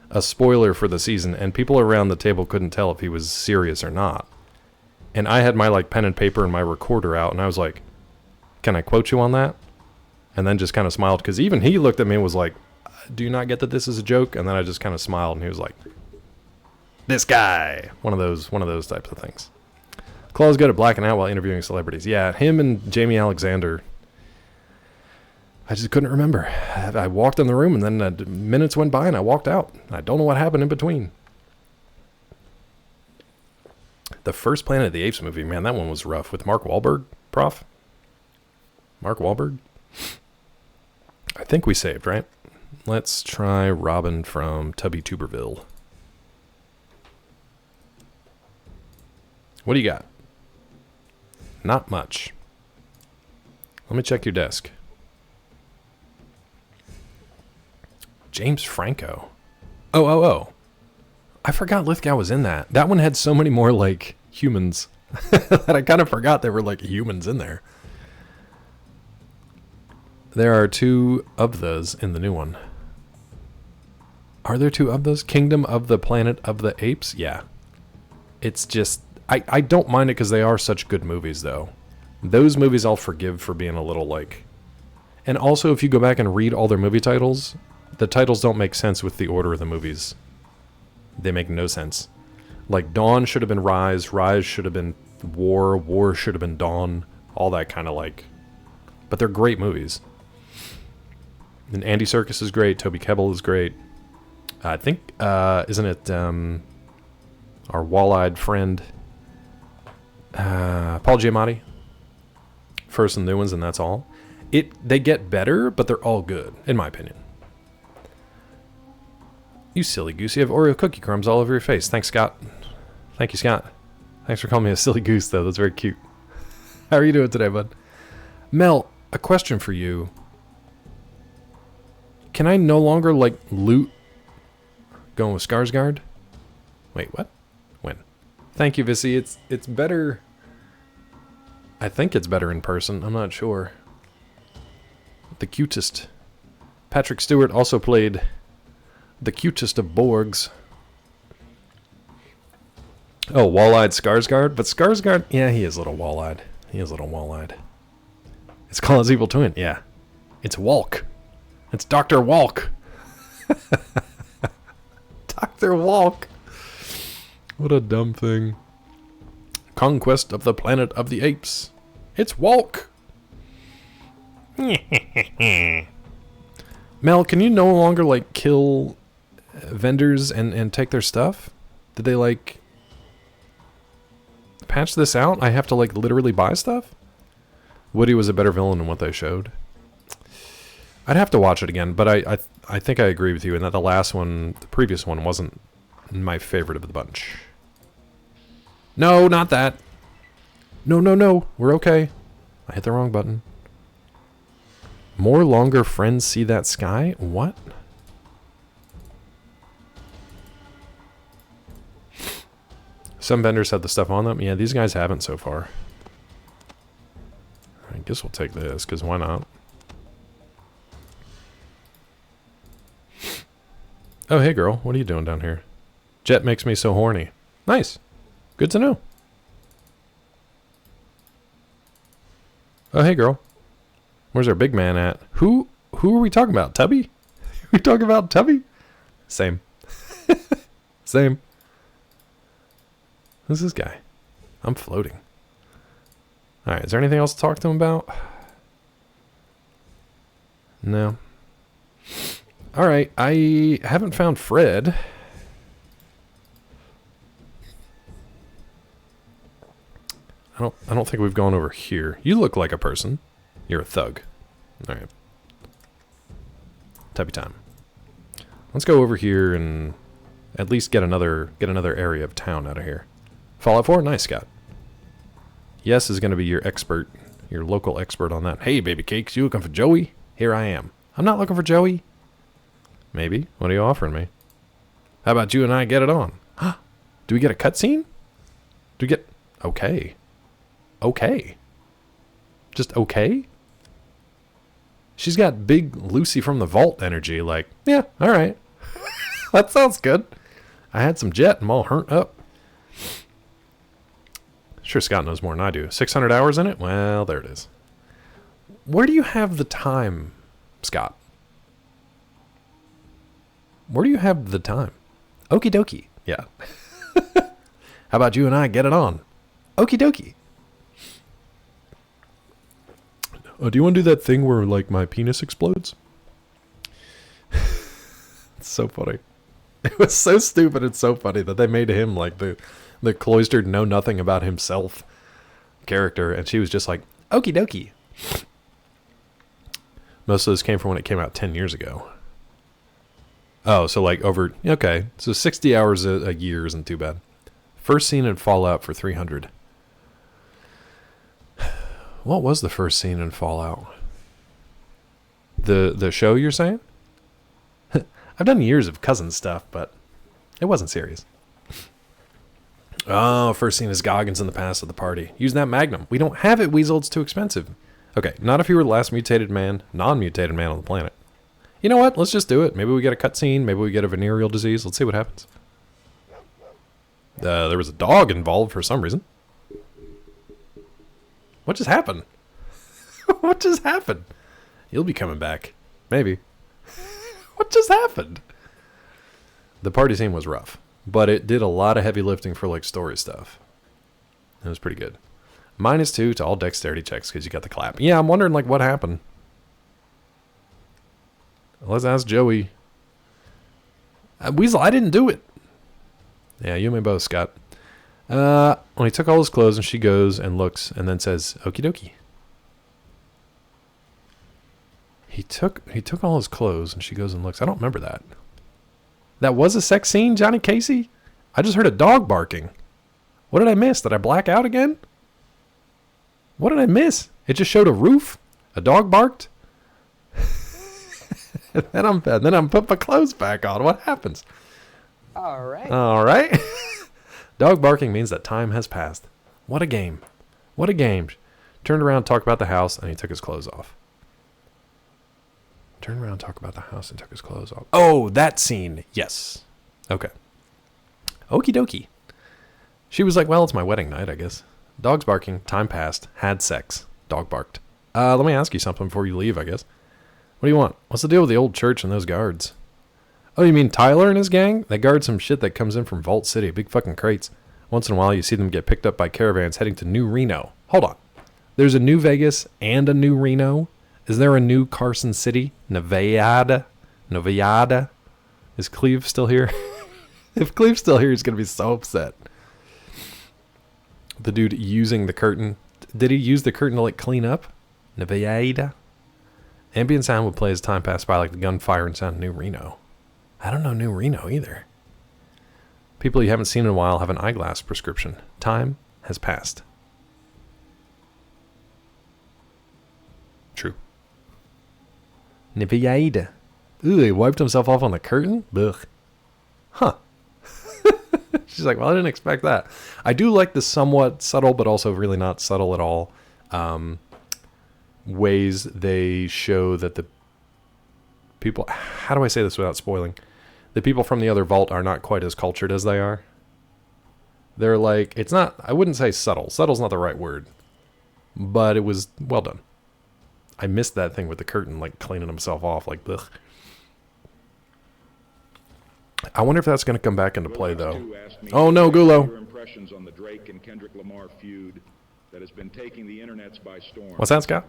a spoiler for the season, and people around the table couldn't tell if he was serious or not. And I had my like pen and paper and my recorder out, and I was like, can I quote you on that? And then just kind of smiled, because even he looked at me and was like, do you not get that this is a joke? And then I just kind of smiled, and he was like, this guy. One of those types of things. Claw's good at blacking out while interviewing celebrities. Yeah, him and Jamie Alexander. I just couldn't remember. I walked in the room, and then minutes went by, and I walked out. I don't know what happened in between. The first Planet of the Apes movie, man, that one was rough. With Mark Wahlberg, Prof? Mark Wahlberg? I think we saved, right? Let's try Robin from Tubby Tuberville. What do you got? Not much. Let me check your desk. James Franco. Oh. I forgot Lithgow was in that. That one had so many more, like, humans that I kind of forgot there were, like, humans in there. There are 2 of those in the new one. Are there 2 of those? Kingdom of the Planet of the Apes? Yeah. It's just... I don't mind it because they are such good movies, though. Those movies I'll forgive for being a little, like... And also, if you go back and read all their movie titles, the titles don't make sense with the order of the movies. They make no sense. Like, Dawn should have been Rise, Rise should have been War, War should have been Dawn, all that kind of, like... But they're great movies. And Andy Serkis is great, Toby Kebbell is great. I think, isn't it our wall-eyed friend, Paul Giamatti? First and new ones, and that's all. They get better, but they're all good, in my opinion. You silly goose, you have Oreo cookie crumbs all over your face. Thanks, Scott. Thank you, Scott. Thanks for calling me a silly goose, though. That's very cute. How are you doing today, bud? Mel, a question for you. Can I no longer, like, loot going with Skarsgård? Wait, what? When? Thank you, Vissy. It's better... I think it's better in person. I'm not sure. The cutest. Patrick Stewart also played the cutest of Borgs. Oh, wall-eyed Skarsgård? But Skarsgård... Yeah, he is a little wall-eyed. He is a little wall-eyed. It's Claw's evil twin. Yeah. It's Walk. It's Dr. Walk. Dr. Walk. What a dumb thing. Conquest of the Planet of the Apes. It's Walk. Mel, can you no longer, like, kill vendors and take their stuff? Did they, like, patch this out? I have to, like, literally buy stuff? Woody was a better villain than what they showed. I'd have to watch it again, but I think I agree with you in that the last one, the previous one, wasn't my favorite of the bunch. No, not that. No. We're okay. I hit the wrong button. More longer friends see that sky? What? Some vendors have the stuff on them. Yeah, these guys haven't so far. I guess we'll take this, because why not? Oh, hey girl, what are you doing down here? Jet makes me so horny. Nice. Good to know. Oh, hey girl. Where's our big man at? Who are we talking about? Tubby? We talking about Tubby? Same. Same. Who's this guy? I'm floating. Alright, is there anything else to talk to him about? No. Alright, I haven't found Fred. I don't think we've gone over here. You look like a person. You're a thug. Alright. Tubby time. Let's go over here and at least get another area of town out of here. Fallout 4? Nice, Scott. Yes is going to be your expert, your local expert on that. Hey, baby cakes, you looking for Joey? Here I am. I'm not looking for Joey. Maybe. What are you offering me? How about you and I get it on? Huh? Do we get a cutscene? Do we get... Okay. Okay. Just okay? She's got big Lucy from the Vault energy, like, yeah, alright. That sounds good. I had some jet and I'm all hurt up. Sure, Scott knows more than I do. 600 hours in it? Well, there it is. Where do you have the time, Scott? Where do you have the time? Okie dokie. Yeah. How about you and I get it on? Okie dokie. Oh, do you want to do that thing where, like, my penis explodes? It's so funny. It was so stupid and so funny that they made him, like, the cloistered know-nothing about himself character, and she was just like, okie dokie. Most of this came from when it came out 10 years ago. Oh, so, like, over... Okay, so 60 hours a year isn't too bad. First scene in Fallout for 300. What was the first scene in Fallout? The show, you're saying? I've done years of cousin stuff, but it wasn't serious. Oh, first scene is Goggins in the past of the party. Use that Magnum. We don't have it, Weasel. It's too expensive. Okay, not if you were the last mutated man, non-mutated man on the planet. You know what? Let's just do it. Maybe we get a cutscene. Maybe we get a venereal disease. Let's see what happens. There was a dog involved for some reason. What just happened? What just happened? You'll be coming back. Maybe. What just happened? The party scene was rough, but it did a lot of heavy lifting for, like, story stuff. It was pretty good. -2 to all dexterity checks because you got the clap. Yeah, I'm wondering, like, what happened. Let's ask Joey. Weasel, I didn't do it. Yeah, you and me both, Scott. When he took all his clothes and she goes and looks and then says, okie dokie. He took all his clothes and she goes and looks. I don't remember that. That was a sex scene, Johnny Casey? I just heard a dog barking. What did I miss? Did I black out again? What did I miss? It just showed a roof? A dog barked? and then I'm put my clothes back on. What happens? All right. All right. Dog barking means that time has passed. What a game. What a game. Turned around, talked about the house, and he took his clothes off. Turned around, talked about the house, and took his clothes off. Oh, that scene. Yes. Okay. Okie dokie. She was like, well, it's my wedding night, I guess. Dog's barking. Time passed. Had sex. Dog barked. Let me ask you something before you leave, I guess. What do you want? What's the deal with the old church and those guards? Oh, you mean Tyler and his gang? They guard some shit that comes in from Vault City. Big fucking crates. Once in a while, you see them get picked up by caravans heading to New Reno. Hold on. There's a New Vegas and a New Reno? Is there a new Carson City? Nevada? Is Cleve still here? If Cleve's still here, he's going to be so upset. The dude using the curtain. Did he use the curtain to, like, clean up? Nevada? Ambient sound would play as time passed by, like the gunfire and sound of New Reno. I don't know New Reno either. People you haven't seen in a while have an eyeglass prescription. Time has passed. True. Nevada. Ooh, he wiped himself off on the curtain? Ugh. Huh. She's like, well, I didn't expect that. I do like the somewhat subtle, but also really not subtle at all, ways they show that the people... How do I say this without spoiling? the people from the other vault are not quite as cultured as they are. They're like, it's not, I wouldn't say subtle. Subtle's not the right word. But it was well done. I missed that thing with the curtain, like cleaning himself off, like, ugh. I wonder if that's going to come back into play, though. Oh, no, Gulo. Your impressions on the Drake and Kendrick Lamar feud that has been taking the internets by storm. What's that, Scott?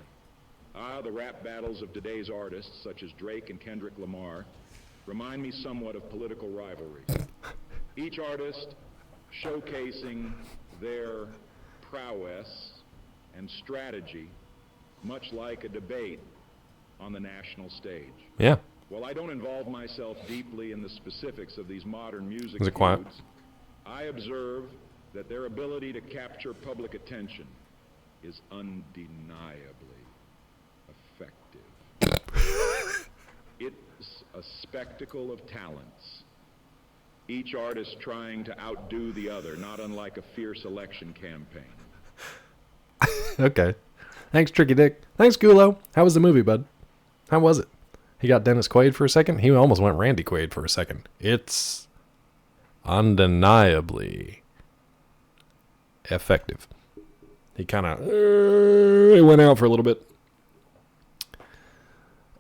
The rap battles of today's artists, such as Drake and Kendrick Lamar, remind me somewhat of political rivalry. Each artist showcasing their prowess and strategy, much like a debate on the national stage. Yeah. While I don't involve myself deeply in the specifics of these modern music Is it quiet? feuds, I observe that their ability to capture public attention is undeniably effective. It's a spectacle of talents, each artist trying to outdo the other, not unlike a fierce election campaign. Okay. Thanks, Tricky Dick. Thanks, Gulo. How was the movie, bud? How was it? He got Dennis Quaid for a second. He almost went Randy Quaid for a second. It's undeniably effective. He kind of he went out for a little bit.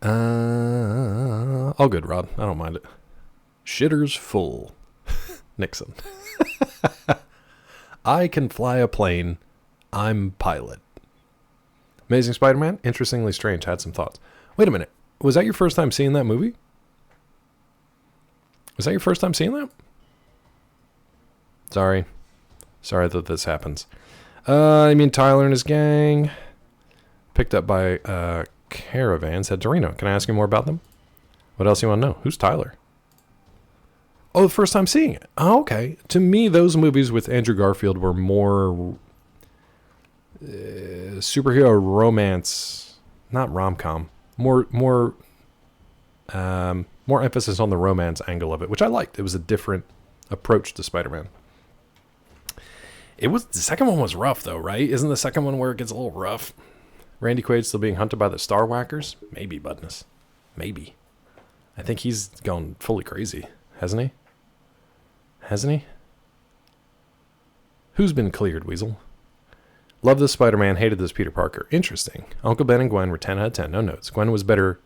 All good, Rod. I don't mind it. Shitter's full. Nixon. I can fly a plane. I'm pilot. Amazing Spider-Man. Interestingly strange. Had some thoughts. Wait a minute. Was that your first time seeing that movie? Was that your first time seeing that? Sorry. Sorry that this happens. I mean, Tyler and his gang. Picked up by Caravan. Said Dorino. Can I ask you more about them? What else you want to know? Who's Tyler? Oh, the first time seeing it. Oh, okay. To me, those movies with Andrew Garfield were more superhero romance, not rom-com. More emphasis on the romance angle of it, which I liked. It was a different approach to Spider-Man. The second one was rough though, right? Isn't the second one where it gets a little rough? Randy Quaid still being hunted by the Star Whackers? Maybe, Budness. Maybe. I think he's gone fully crazy, hasn't he? Hasn't he? Who's been cleared, Weasel? Love this Spider-Man, hated this Peter Parker. Interesting. Uncle Ben and Gwen were 10 out of 10. No notes. Gwen was better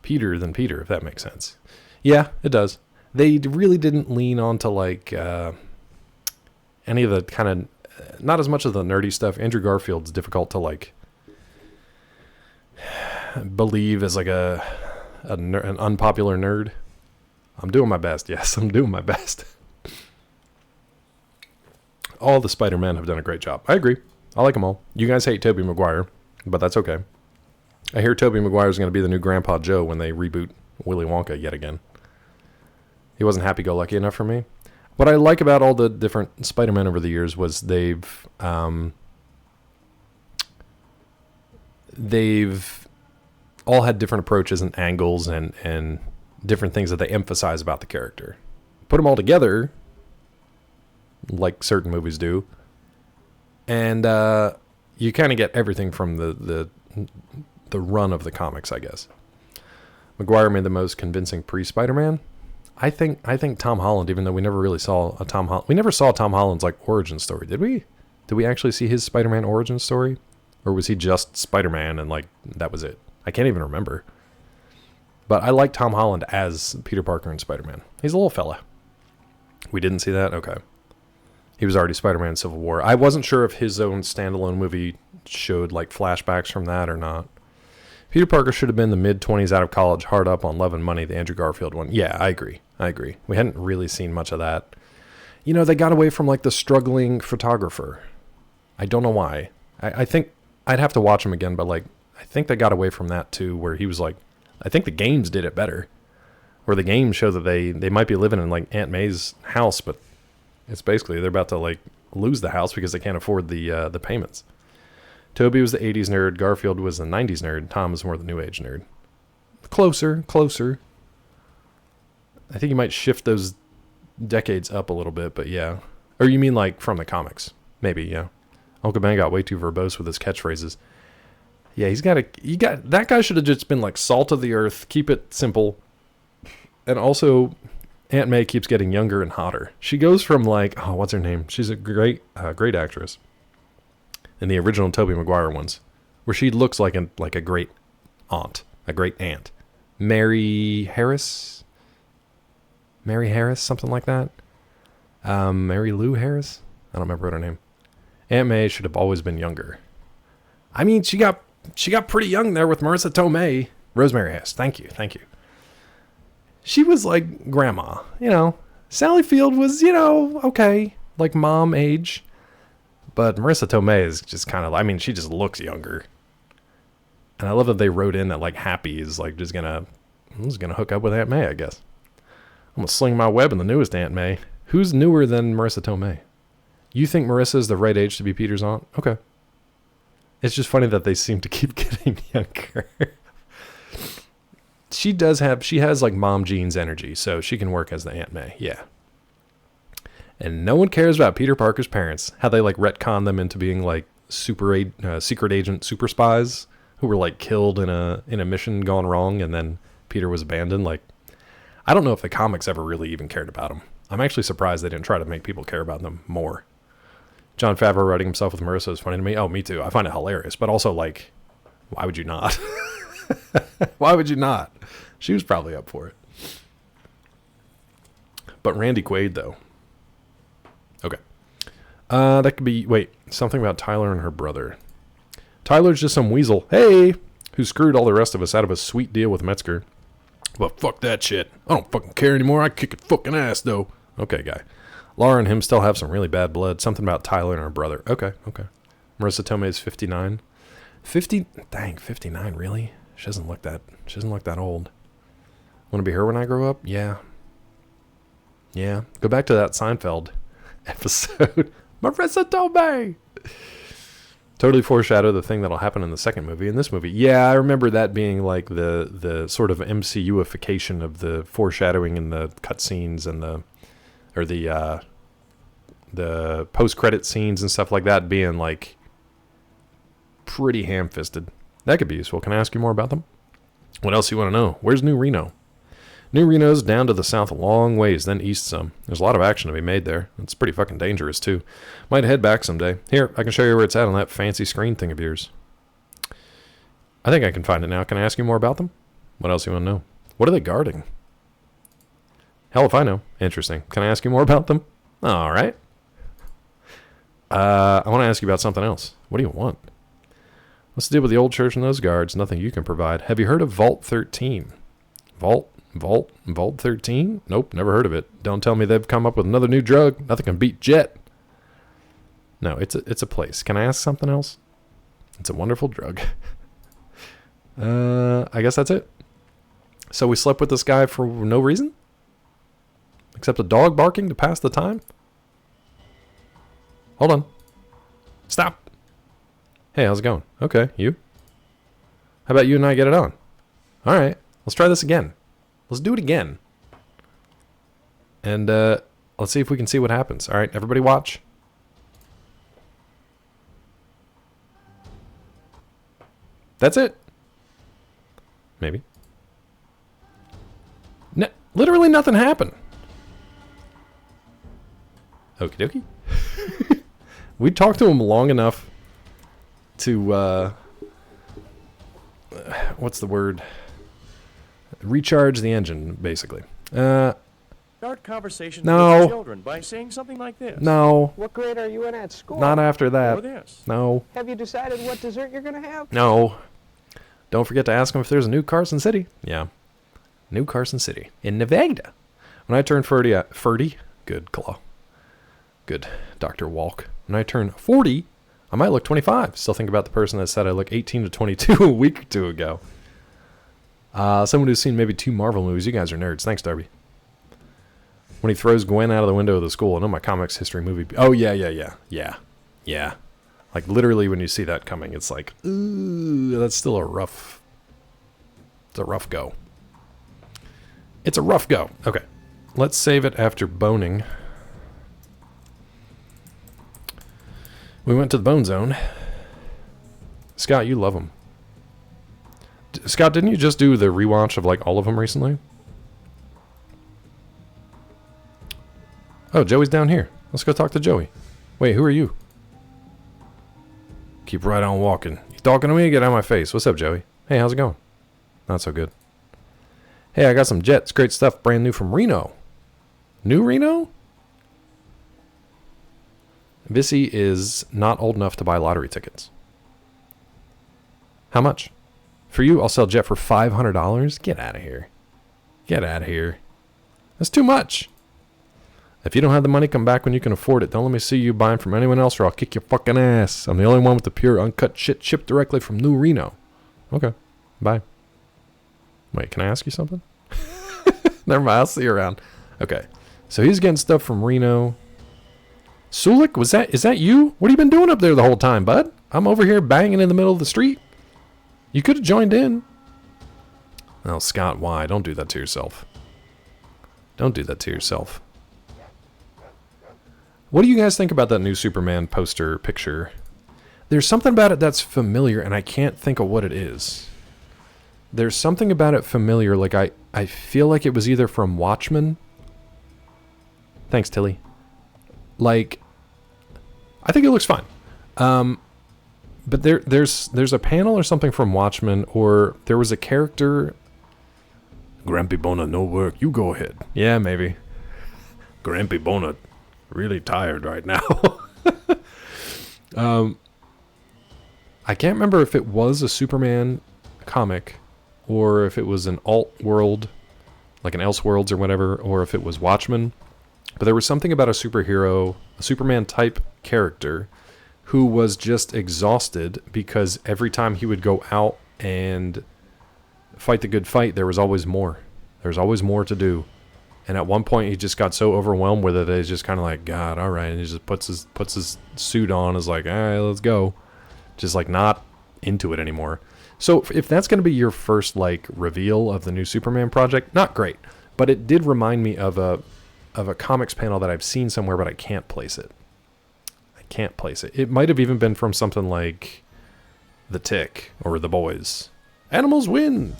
Peter than Peter, if that makes sense. Yeah, it does. They really didn't lean onto like any of the kind of, not as much of the nerdy stuff. Andrew Garfield's difficult to like believe as like an unpopular nerd. I'm doing my best. Yes, I'm doing my best. All the Spider-Men have done a great job. I agree. I like them all. You guys hate Tobey Maguire, but that's okay. I hear Tobey Maguire is going to be the new Grandpa Joe when they reboot Willy Wonka yet again. He wasn't happy-go-lucky enough for me. What I like about all the different Spider-Men over the years was they've all had different approaches and angles and different things that they emphasize about the character. Put them all together, like certain movies do, and you kind of get everything from the run of the comics, I guess. Maguire made the most convincing pre-Spider-Man. I think Tom Holland, even though we never really saw we never saw Tom Holland's like origin story, did we? Did we actually see his Spider-Man origin story, or was he just Spider-Man and like that was it? I can't even remember. But I like Tom Holland as Peter Parker and Spider-Man. He's a little fella. We didn't see that? Okay. He was already Spider-Man Civil War. I wasn't sure if his own standalone movie showed like flashbacks from that or not. Peter Parker should have been the mid-20s out of college, hard up on Love and Money, the Andrew Garfield one. Yeah, I agree. We hadn't really seen much of that. You know, they got away from like the struggling photographer. I don't know why. I think I'd have to watch him again, but like I think they got away from that too, where he was like, I think the games did it better. Where the games show that they might be living in like Aunt May's house, but it's basically they're about to like lose the house because they can't afford the payments. Toby was the 80s nerd. Garfield was the 90s nerd. Tom was more the new age nerd. Closer. I think you might shift those decades up a little bit, but yeah. Or you mean like from the comics? Maybe, yeah. Uncle Ben got way too verbose with his catchphrases. Yeah, that guy should have just been like salt of the earth, keep it simple. And also, Aunt May keeps getting younger and hotter. She goes from like, oh, what's her name? She's a great actress in the original Tobey Maguire ones, where she looks like a great aunt, Mary Harris, something like that. Mary Lou Harris. I don't remember what her name. Aunt May should have always been younger. I mean, she got pretty young there with Marissa Tomei. Rosemary Harris. Thank you. She was like grandma, Sally Field was, okay, like mom age. But Marissa Tomei is just kind of, I mean, she just looks younger. And I love that they wrote in that like Happy is like just gonna hook up with Aunt May, I guess. I'm gonna sling my web in the newest Aunt May. Who's newer than Marissa Tomei? You think Marissa is the right age to be Peter's aunt? Okay. It's just funny that they seem to keep getting younger. She has like mom jeans energy, so she can work as the Aunt May. Yeah. And no one cares about Peter Parker's parents. How they like retcon them into being like secret agent super spies who were like killed in a mission gone wrong, and then Peter was abandoned. Like, I don't know if the comics ever really even cared about them. I'm actually surprised they didn't try to make people care about them more. Jon Favreau writing himself with Marissa is funny to me. Oh, me too. I find it hilarious, but also like, why would you not? Why would you not? She was probably up for it. But Randy Quaid, though. Okay. That could be, something about Tyler and her brother. Tyler's just some weasel, hey, who screwed all the rest of us out of a sweet deal with Metzger. But fuck that shit. I don't fucking care anymore. I kick it fucking ass, though. Okay, guy. Laura and him still have some really bad blood. Something about Tyler and her brother. Okay. Marissa Tomei is 59. 59, really? She doesn't look that old. Want to be her when I grow up? Yeah. Go back to that Seinfeld episode. Marissa Tomei! Totally foreshadow the thing that'll happen in the second movie. In this movie, yeah, I remember that being like the sort of MCU-ification of the foreshadowing in the cutscenes and the post-credit scenes and stuff like that being like pretty ham-fisted. That could be useful. Can I ask you more about them? What else you want to know? Where's New Reno? New Reno's down to the south a long ways, then east some. There's a lot of action to be made there. It's pretty fucking dangerous, too. Might head back someday. Here, I can show you where it's at on that fancy screen thing of yours. I think I can find it now. Can I ask you more about them? What else you want to know? What are they guarding? Hell if I know. Interesting. Can I ask you more about them? All right. I want to ask you about something else. What do you want? What's the deal with the old church and those guards? Nothing you can provide. Have you heard of Vault 13? Vault 13? Nope, never heard of it. Don't tell me they've come up with another new drug. Nothing can beat Jet. No, it's a place. Can I ask something else? It's a wonderful drug. I guess that's it. So we slept with this guy for no reason? Except a dog barking to pass the time? Hold on. Stop. Hey, how's it going? Okay, you? How about you and I get it on? All right, let's try this again. Let's do it again. And let's see if we can see what happens. All right, everybody watch. That's it. Maybe. No, literally nothing happened. Okie dokie. We talked to him long enough to, what's the word? Recharge the engine, basically. Start conversations No. with children by saying something like this. No. What grade are you in at school? Not after Or that. this. No. Have you decided what dessert you're going to have? No. Don't forget to ask him if there's a new Carson City. Yeah. New Carson City. In Nevada. When I turn 40, good claw. Good, Dr. Walk. When I turn 40, I might look 25. Still think about the person that said I look 18 to 22 a week or two ago. Someone who's seen maybe 2 Marvel movies. You guys are nerds. Thanks, Darby. When he throws Gwen out of the window of the school. I know my comics history movie. Oh, yeah. Like, literally, when you see that coming, it's like, ooh, that's still a rough... It's a rough go. It's a rough go. Okay. Let's save it after boning. We went to the Bone Zone. Scott, you love them. Scott, didn't you just do the rewatch of, like, all of them recently? Oh, Joey's down here. Let's go talk to Joey. Wait, who are you? Keep right on walking. You talking to me? Get out of my face. What's up, Joey? Hey, how's it going? Not so good. Hey, I got some jets. Great stuff. Brand new from Reno. New Reno? Vissy is not old enough to buy lottery tickets. How much? For you, I'll sell jet for $500. Get out of here. Get out of here. That's too much. If you don't have the money, come back when you can afford it. Don't let me see you buying from anyone else or I'll kick your fucking ass. I'm the only one with the pure uncut shit shipped directly from New Reno. Okay. Bye. Wait, can I ask you something? Never mind. I'll see you around. Okay. So he's getting stuff from Reno. Sulik, is that you? What have you been doing up there the whole time, bud? I'm over here banging in the middle of the street. You could have joined in. Oh, Scott, why? Don't do that to yourself. Don't do that to yourself. What do you guys think about that new Superman poster picture? There's something about it that's familiar, and I can't think of what it is. There's something about it familiar, like I feel like it was either from Watchmen. Thanks, Tilly. Like, I think it looks fine. But there's a panel or something from Watchmen, or there was a character. Grampy Bona, no work. You go ahead. Yeah, maybe. Grampy Bona, really tired right now. I can't remember if it was a Superman comic, or if it was an alt world, like an Elseworlds or whatever, or if it was Watchmen. But there was something about a superhero, a Superman type character, who was just exhausted because every time he would go out and fight the good fight, there was always more. There was always more to do. And at one point, he just got so overwhelmed with it that he's just kind of like, God, all right. And he just puts his suit on, is like, all right, let's go. Just like not into it anymore. So if that's going to be your first like reveal of the new Superman project, not great. But it did remind me of a comics panel that I've seen somewhere, but I can't place it. Can't place it. It might have even been from something like The Tick or The Boys. Animals win!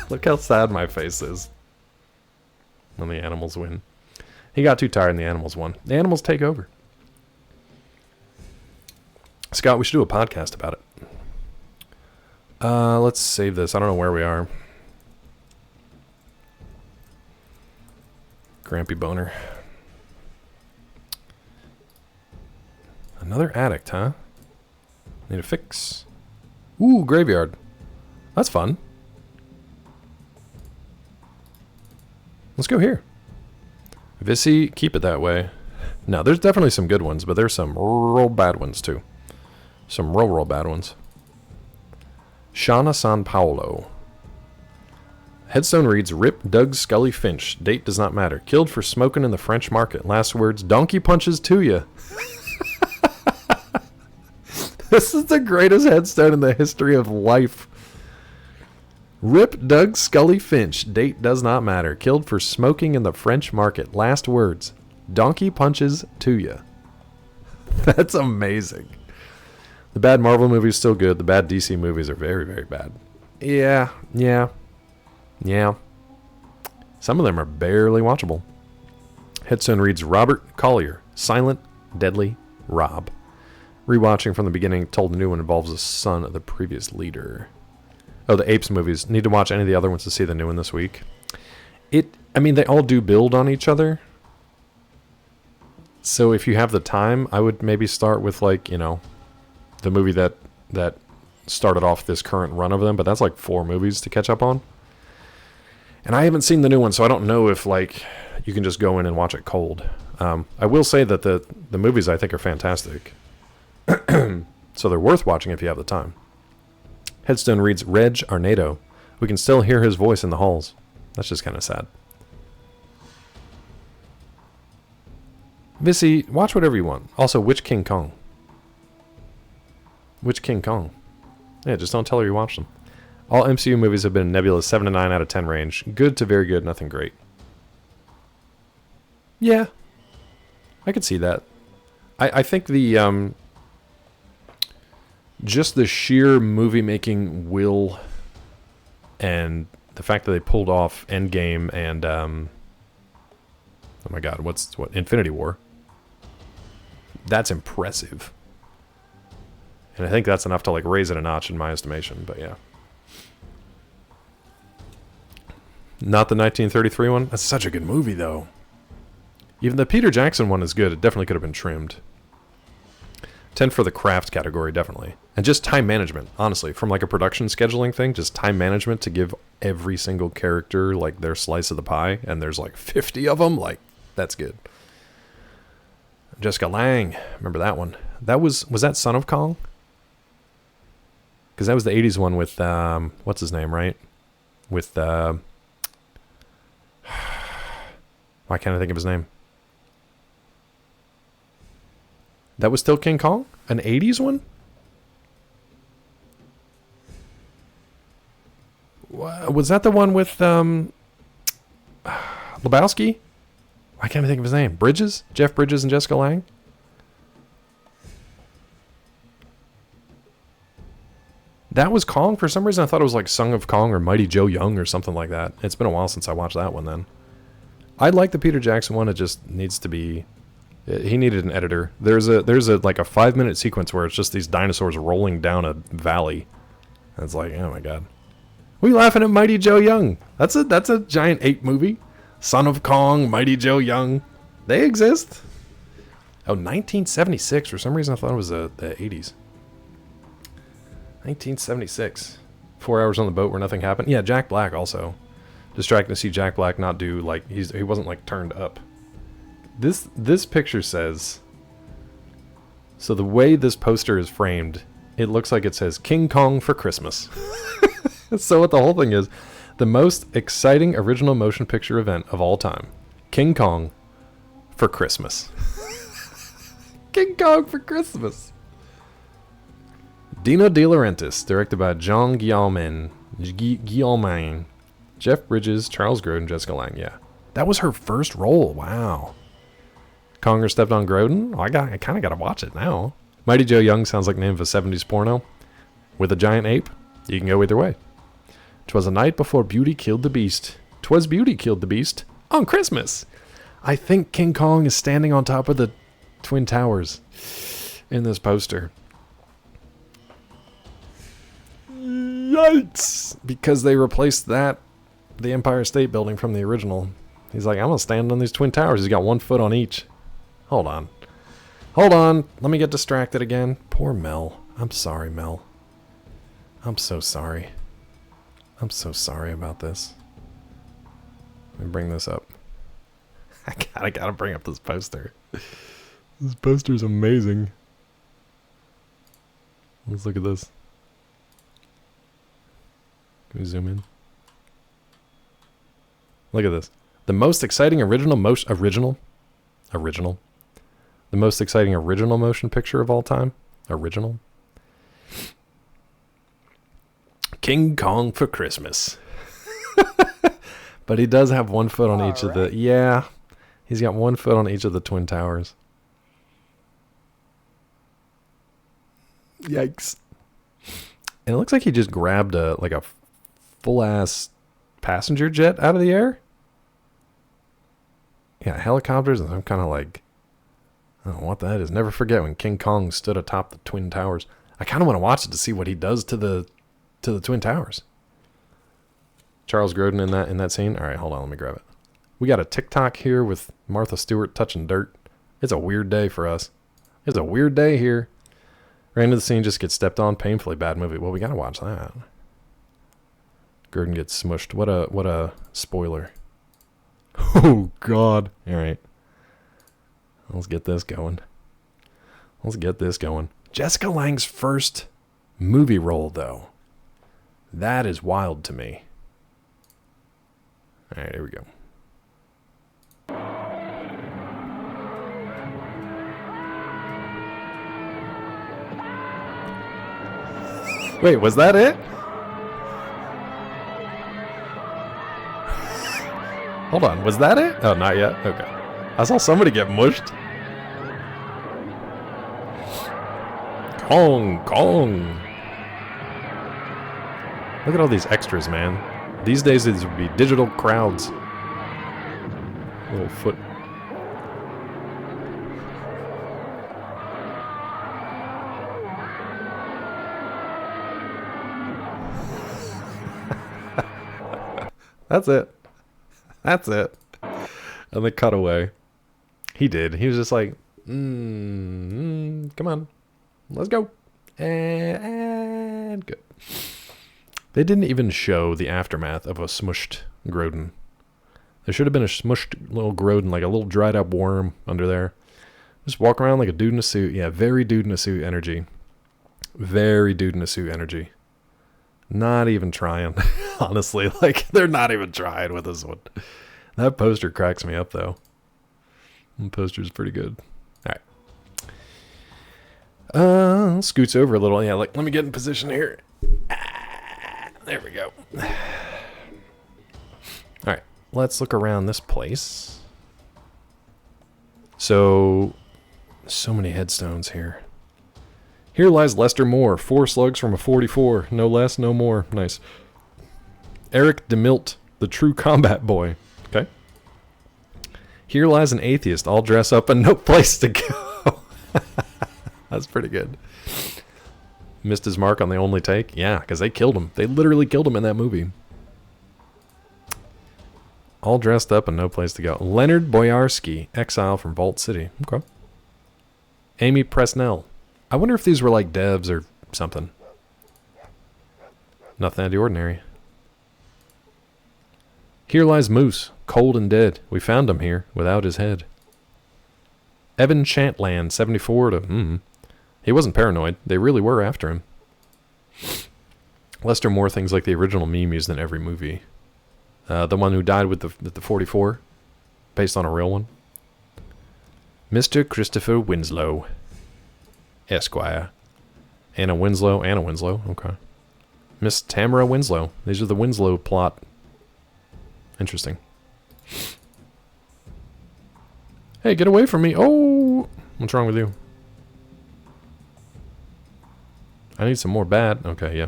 Look how sad my face is when the animals win. He got too tired and the animals won. The animals take over. Scott, we should do a podcast about it. Let's save this. I don't know where we are. Grampy Boner. Another addict, huh? Need a fix. Ooh, graveyard. That's fun. Let's go here. Vissy, keep it that way. No, there's definitely some good ones, but there's some real bad ones too. Some real bad ones. Shauna San Paulo. Headstone reads, Rip Doug Scully Finch. Date does not matter. Killed for smoking in the French market. Last words, donkey punches to ya. This is the greatest headstone in the history of life. Rip Doug Scully Finch. Date does not matter. Killed for smoking in the French market. Last words, donkey punches to ya. That's amazing. The bad Marvel movies still good. The bad DC movies are very, very bad. Yeah. Some of them are barely watchable. Headstone reads Robert Collier. Silent, deadly, Rob. Rewatching from the beginning, told the new one involves the son of the previous leader. Oh, the Apes movies. Need to watch any of the other ones to see the new one this week. They all do build on each other. So if you have the time, I would maybe start with the movie that started off this current run of them, but that's like 4 movies to catch up on. And I haven't seen the new one, so I don't know if you can just go in and watch it cold. I will say that the movies I think are fantastic. So they're worth watching if you have the time. Headstone reads Reg Arnado. We can still hear his voice in the halls. That's just kind of sad. Vissy, watch whatever you want. Also, which King Kong? Which King Kong? Yeah, just don't tell her you watched them. All MCU movies have been in Nebula's 7 to 9 out of 10 range. Good to very good, nothing great. Yeah. I could see that. I think the just the sheer movie making will and the fact that they pulled off Endgame and oh my god, what Infinity War. That's impressive. And I think that's enough to like raise it a notch in my estimation, but yeah. Not the 1933 one? That's such a good movie though. Even the Peter Jackson one is good. It definitely could have been trimmed. 10 for the craft category, definitely. And just time management, honestly. From like a production scheduling thing, just time management to give every single character like their slice of the pie. And there's like 50 of them. Like, that's good. Jessica Lange. Remember that one. That was that Son of Kong? Because that was the 80s one with, what's his name, right? With, why can't I think of his name? That was still King Kong? An 80s one? Was that the one with Lebowski? Why can't I think of his name? Bridges? Jeff Bridges and Jessica Lange? That was Kong? For some reason I thought it was like Song of Kong or Mighty Joe Young or something like that. It's been a while since I watched that one then. I like the Peter Jackson one. It just needs to be... He needed an editor. There's a like a 5-minute sequence where it's just these dinosaurs rolling down a valley. And it's like, oh my god. We laughing at Mighty Joe Young. That's a giant ape movie. Son of Kong, Mighty Joe Young. They exist. Oh, 1976. For some reason I thought it was the 80s. 1976. 4 hours on the boat where nothing happened. Yeah, Jack Black also. Distracting to see Jack Black not do like he wasn't like turned up. This picture says, so the way this poster is framed, it looks like it says King Kong for Christmas. So what the whole thing is, the most exciting original motion picture event of all time. King Kong for Christmas. King Kong for Christmas. Dino De Laurentiis, directed by John Guillaumin. Jeff Bridges, Charles Grodin, Jessica Lange. Yeah. That was her first role. Wow. Conger stepped on Grodin? Oh, I kind of got to watch it now. Mighty Joe Young sounds like the name of a 70s porno. With a giant ape? You can go either way. 'Twas a night before beauty killed the beast. 'Twas beauty killed the beast on Christmas. I think King Kong is standing on top of the Twin Towers in this poster. Yikes! Because they replaced the Empire State Building from the original. He's like, I'm going to stand on these Twin Towers. He's got 1 foot on each. Hold on. Hold on. Let me get distracted again. Poor Mel. I'm sorry, Mel. I'm so sorry. I'm so sorry about this. Let me bring this up. I gotta bring up this poster. This poster's amazing. Let's look at this. Can we zoom in? Look at this. The most exciting The most exciting original motion picture of all time. Original. King Kong for Christmas. But he does have 1 foot on each of the... Yeah. He's got 1 foot on each of the Twin Towers. Yikes. And it looks like he just grabbed a full-ass passenger jet out of the air. Yeah, helicopters, and I'm kind of like... I don't know what that is. Never forget when King Kong stood atop the Twin Towers. I kind of want to watch it to see what he does to the Twin Towers. Charles Grodin in that scene. All right, hold on, let me grab it. We got a TikTok here with Martha Stewart touching dirt. It's a weird day for us. It's a weird day here. Right into the scene, just gets stepped on. Painfully bad movie. Well, we gotta watch that. Grodin gets smushed. What a spoiler. Oh God. All right. Let's get this going. Jessica Lange's first movie role, though. That is wild to me. All right, here we go. Wait, was that it? Hold on, was that it? Oh, not yet? Okay. I saw somebody get mushed. Hong Kong. Look at all these extras, man. These days, these would be digital crowds. Little foot. That's it. That's it. And they cut away. He did. He was just like, come on. Let's go. And good. They didn't even show the aftermath of a smushed Grodin. There should have been a smushed little Grodin, like a little dried up worm under there. Just walk around like a dude in a suit. Yeah, very dude in a suit energy. Very dude in a suit energy. Not even trying. Honestly, like, they're not even trying with this one. That poster cracks me up, though. The poster's pretty good. Alright. Scoots over a little. Yeah, like, let me get in position here. There we go. Alright, let's look around this place. So many headstones here. Here lies Lester Moore, 4 slugs from a 44. No less, no more. Nice. Eric DeMilt, the true combat boy. Okay. Here lies an atheist, all dressed up and no place to go. That's pretty good. Missed his mark on the only take? Yeah, because they killed him. They literally killed him in that movie. All dressed up and no place to go. Leonard Boyarsky, exile from Vault City. Okay. Amy Presnell. I wonder if these were like devs or something. Nothing out of the ordinary. Here lies Moose, cold and dead. We found him here, without his head. Evan Chantland, 74 to... He wasn't paranoid. They really were after him. Lester Moore things like the original meme used in every movie. The one who died with the 44, based on a real one. Mr. Christopher Winslow, Esquire. Anna Winslow, okay. Miss Tamara Winslow. These are the Winslow plot. Interesting. Hey, get away from me. Oh! What's wrong with you? I need some more bat. Okay, yeah.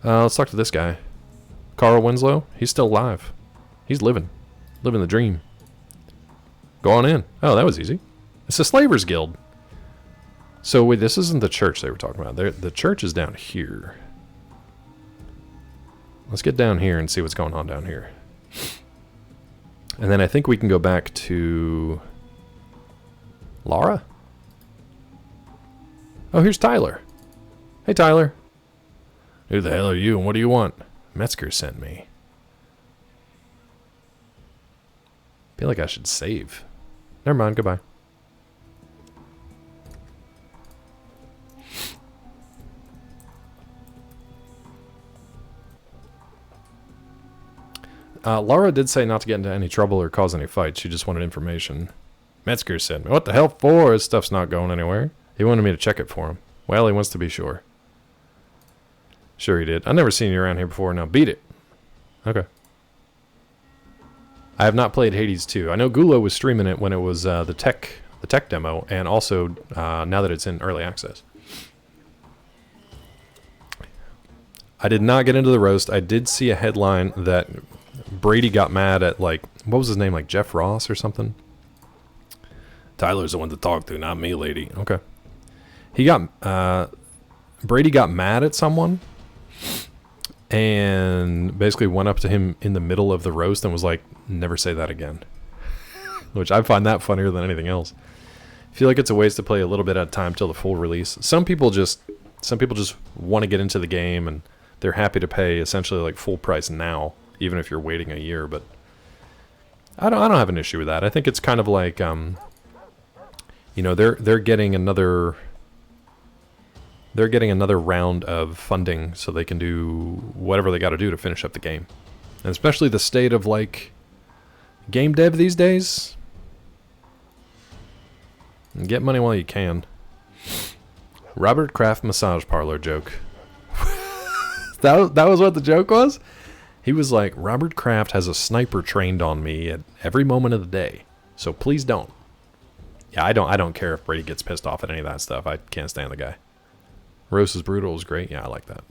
Let's talk to this guy. Carl Winslow. He's still alive. He's living. Living the dream. Go on in. Oh, that was easy. It's the Slavers Guild. So, wait, this isn't the church they were talking about. The church is down here. Let's get down here and see what's going on down here. And then I think we can go back to... Laura? Oh, here's Tyler. Hey, Tyler. Who the hell are you and what do you want? Metzger sent me. Feel like I should save. Never mind, goodbye. Laura did say not to get into any trouble or cause any fights. She just wanted information. Metzger sent me. What the hell for? His stuff's not going anywhere. He wanted me to check it for him. Well, he wants to be sure. Sure he did. I've never seen you around here before. Now beat it. Okay. I have not played Hades 2. I know Gulo was streaming it when it was the tech demo, and also now that it's in early access. I did not get into the roast. I did see a headline that Brady got mad at, like, what was his name, like Jeff Ross or something? Tyler's the one to talk to, not me, lady. Okay. He got, Brady got mad at someone and basically went up to him in the middle of the roast and was like, never say that again. Which I find that funnier than anything else. I feel like it's a waste to play a little bit at a time till the full release. Some people just want to get into the game and they're happy to pay essentially like full price now, even if you're waiting a year. But I don't have an issue with that. I think it's kind of like, you know, they're getting another round of funding so they can do whatever they got to do to finish up the game. And especially the state of like game dev these days. Get money while you can. Robert Kraft massage parlor joke. That was what the joke was? He was like, Robert Kraft has a sniper trained on me at every moment of the day. So please don't. Yeah, I don't care if Brady gets pissed off at any of that stuff. I can't stand the guy. Roast is Brutal is great. Yeah, I like that.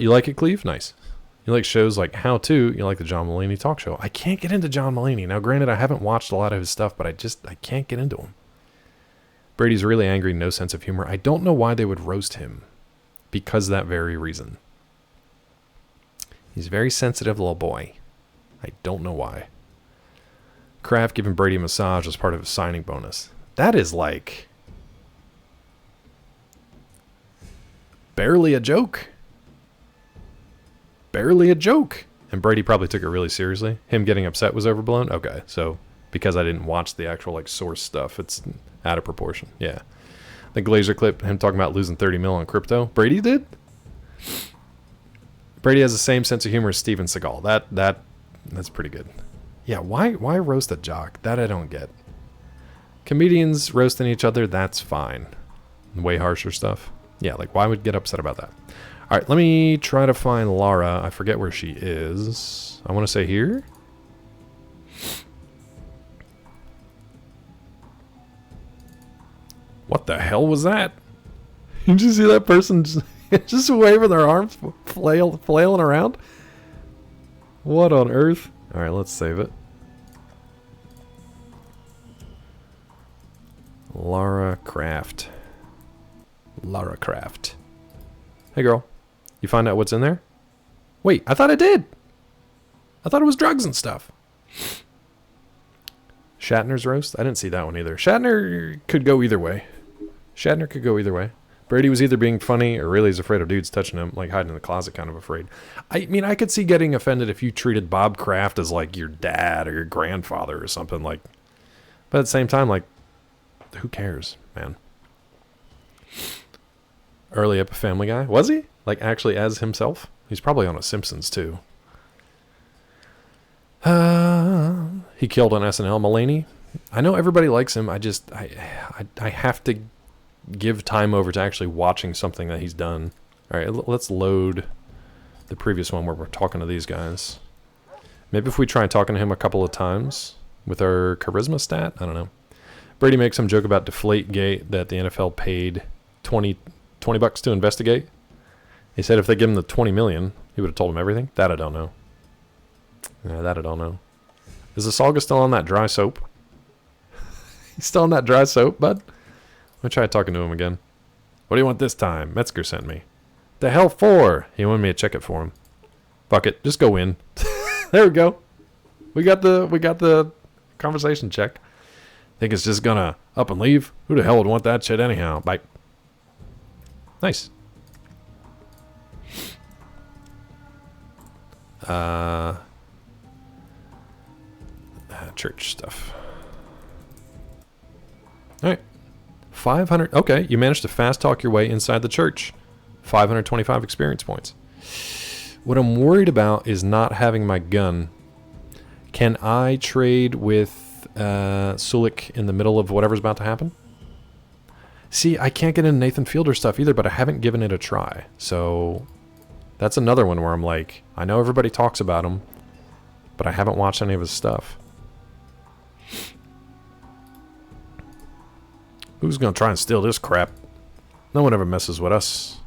You like it, Cleve? Nice. You like shows like How To? You like the John Mulaney talk show? I can't get into John Mulaney. Now, granted, I haven't watched a lot of his stuff, but I can't get into him. Brady's really angry, no sense of humor. I don't know why they would roast him. Because of that very reason. He's a very sensitive little boy. I don't know why. Kraft giving Brady a massage as part of his signing bonus. That is like... barely a joke. Barely a joke. And Brady probably took it really seriously. Him getting upset was overblown? Okay, so because I didn't watch the actual like source stuff, it's out of proportion. Yeah. The Glazer clip, him talking about losing 30 mil on crypto. Brady did? Brady has the same sense of humor as Steven Seagal. That's pretty good. Yeah, why roast a jock? That I don't get. Comedians roasting each other, that's fine. Way harsher stuff. Yeah, like why would get upset about that? All right, let me try to find Lara. I forget where she is. I want to say here. What the hell was that? Did you see that person just waving their arms, flailing around? What on earth? All right, let's save it. Lara Croft. Lara Croft. Hey, girl. You find out what's in there? Wait, I thought I did. I thought it was drugs and stuff. Shatner's roast? I didn't see that one either. Shatner could go either way. Brady was either being funny or really is afraid of dudes touching him, like hiding in the closet, kind of afraid. I mean, I could see getting offended if you treated Bob Kraft as like your dad or your grandfather or something like. But at the same time, like, who cares, man? Early up a Family Guy. Was he? Like actually as himself? He's probably on a Simpsons too. He killed on SNL. Mulaney. I know everybody likes him. I have to give time over to actually watching something that he's done. All right, let's load the previous one where we're talking to these guys. Maybe if we try talking to him a couple of times with our charisma stat. I don't know. Brady makes some joke about Deflategate that the NFL paid $20 to investigate. He said if they give him the $20 million, he would have told him everything. That I don't know. Yeah, that I don't know. Is the Salga still on that dry soap? He's still on that dry soap, bud? I'm going to try talking to him again. What do you want this time? Metzger sent me. The hell for? He wanted me to check it for him. Fuck it. Just go in. There we go. We got the conversation check. Think it's just gonna up and leave? Who the hell would want that shit anyhow? Bye. Nice. Church stuff. Alright. 500. Okay, you managed to fast talk your way inside the church. 525 experience points. What I'm worried about is not having my gun. Can I trade with Sulik in the middle of whatever's about to happen? See, I can't get into Nathan Fielder stuff either, but I haven't given it a try. So that's another one where I'm like, I know everybody talks about him, but I haven't watched any of his stuff. Who's going to try and steal this crap? No one ever messes with us.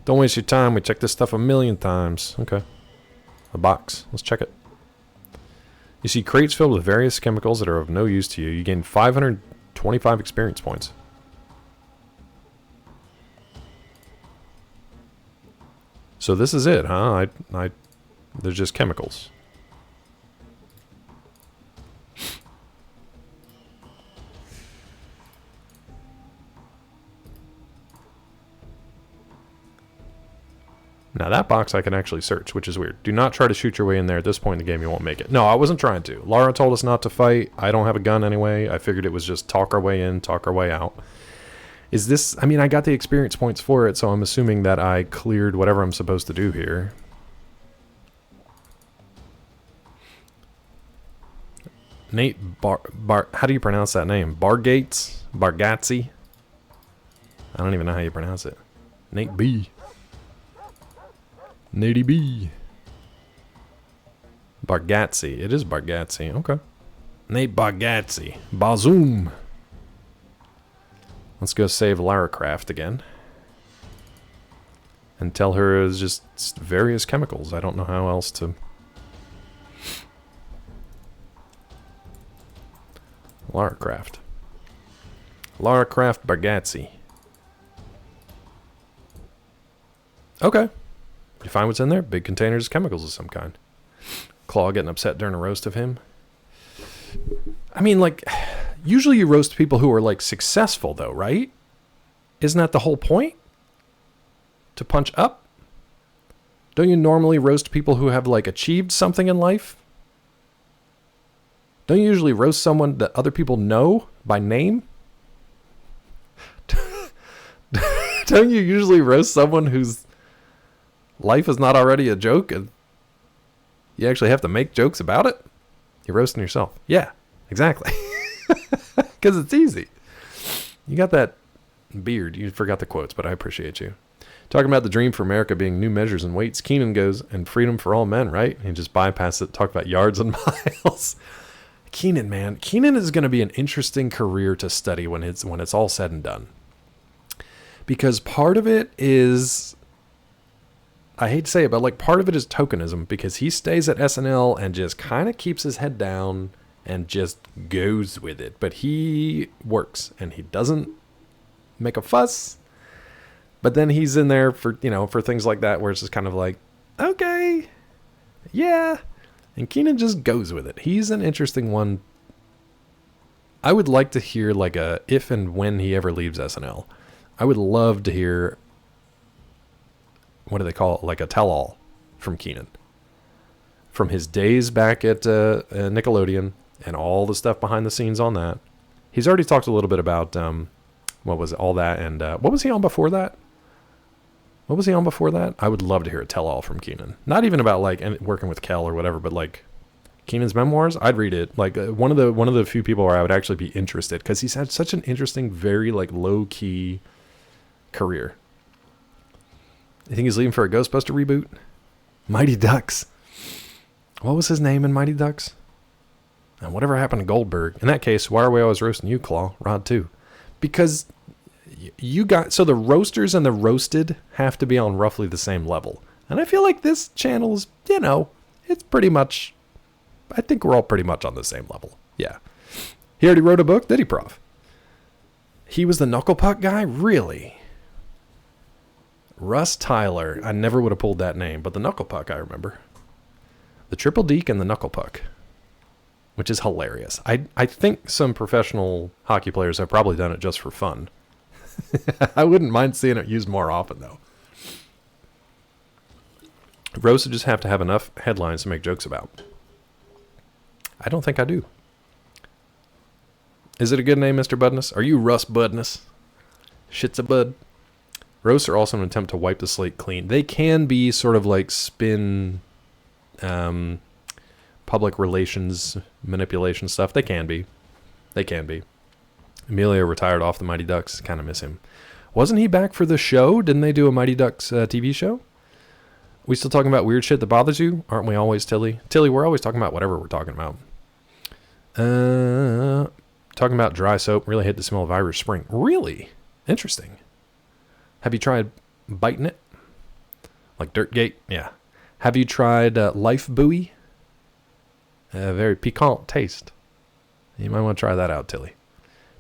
Don't waste your time. We checked this stuff 1,000,000 times. Okay. A box. Let's check it. You see crates filled with various chemicals that are of no use to you. You gain 525 experience points. So this is it, huh? They're just chemicals. Now that box I can actually search, which is weird. Do not try to shoot your way in there. At this point in the game, you won't make it. No, I wasn't trying to. Lara told us not to fight. I don't have a gun anyway. I figured it was just talk our way in, talk our way out. Is this... I mean, I got the experience points for it, so I'm assuming that I cleared whatever I'm supposed to do here. Nate how do you pronounce that name? Bargates? Bargatze? I don't even know how you pronounce it. Nate B. Nady B. Bargatze. It is Bargatze. Okay. Nate Bargatze. Bazoom. Let's go save Lara Croft again. And tell her it's just various chemicals. I don't know how else to... Lara Croft. Lara Croft Bargatze. Okay. You find what's in there? Big containers of chemicals of some kind. Claw getting upset during a roast of him. I mean, like, usually you roast people who are, like, successful, though, right? Isn't that the whole point? To punch up? Don't you normally roast people who have, like, achieved something in life? Don't you usually roast someone that other people know by name? Don't you usually roast someone whose life is not already a joke and you actually have to make jokes about it? You're roasting yourself. Yeah, exactly. Because it's easy. You got that beard. You forgot the quotes, but I appreciate you. Talking about the dream for America being new measures and weights, Keenan goes, and freedom for all men, right? He just bypassed it, talk about yards and miles. Keenan, man. Keenan is going to be an interesting career to study when it's all said and done. Because part of it is, I hate to say it, but like part of it is tokenism, because he stays at SNL and just kind of keeps his head down and just goes with it. But he works and he doesn't make a fuss. But then he's in there for, for things like that where it's just kind of like, okay, yeah. And Keenan just goes with it. He's an interesting one. I would like to hear like a if and when he ever leaves SNL. I would love to hear, what do they call it? Like a tell-all from Keenan. From his days back at Nickelodeon and all the stuff behind the scenes on that. He's already talked a little bit about, what was it, all that, and what was he on before that? What was he on before that? I would love to hear a tell-all from Keenan. Not even about like working with Kel or whatever, but like Keenan's memoirs. I'd read it. Like one of the few people where I would actually be interested, because he's had such an interesting, very like low-key career. You think he's leaving for a Ghostbuster reboot? Mighty Ducks. What was his name in Mighty Ducks? And whatever happened to Goldberg? In that case, why are we always roasting you, Claw? Rod too. Because you got, so the roasters and the roasted have to be on roughly the same level. And I feel like this channel's, it's pretty much, I think we're all pretty much on the same level. Yeah. He already wrote a book, did he, Prof? He was the Knuckle Puck guy? Really? Russ Tyler. I never would have pulled that name, but the Knuckle Puck I remember. The Triple Deke and the Knuckle Puck, which is hilarious. I think some professional hockey players have probably done it just for fun. I wouldn't mind seeing it used more often, though. Roasts just have to have enough headlines to make jokes about. I don't think I do. Is it a good name, Mr. Budness? Are you Russ Budness? Shit's a bud. Roasts are also an attempt to wipe the slate clean. They can be sort of like spin, public relations manipulation stuff. They can be. They can be. Emilio retired off the Mighty Ducks. Kind of miss him. Wasn't he back for the show? Didn't they do a Mighty Ducks TV show? We still talking about weird shit that bothers you? Aren't we always, Tilly? Tilly, we're always talking about whatever we're talking about. Talking about dry soap really hit the smell of Irish Spring. Really? Interesting. Have you tried biting it? Like Dirtgate? Yeah. Have you tried Life Buoy? A very piquant taste. You might want to try that out, Tilly.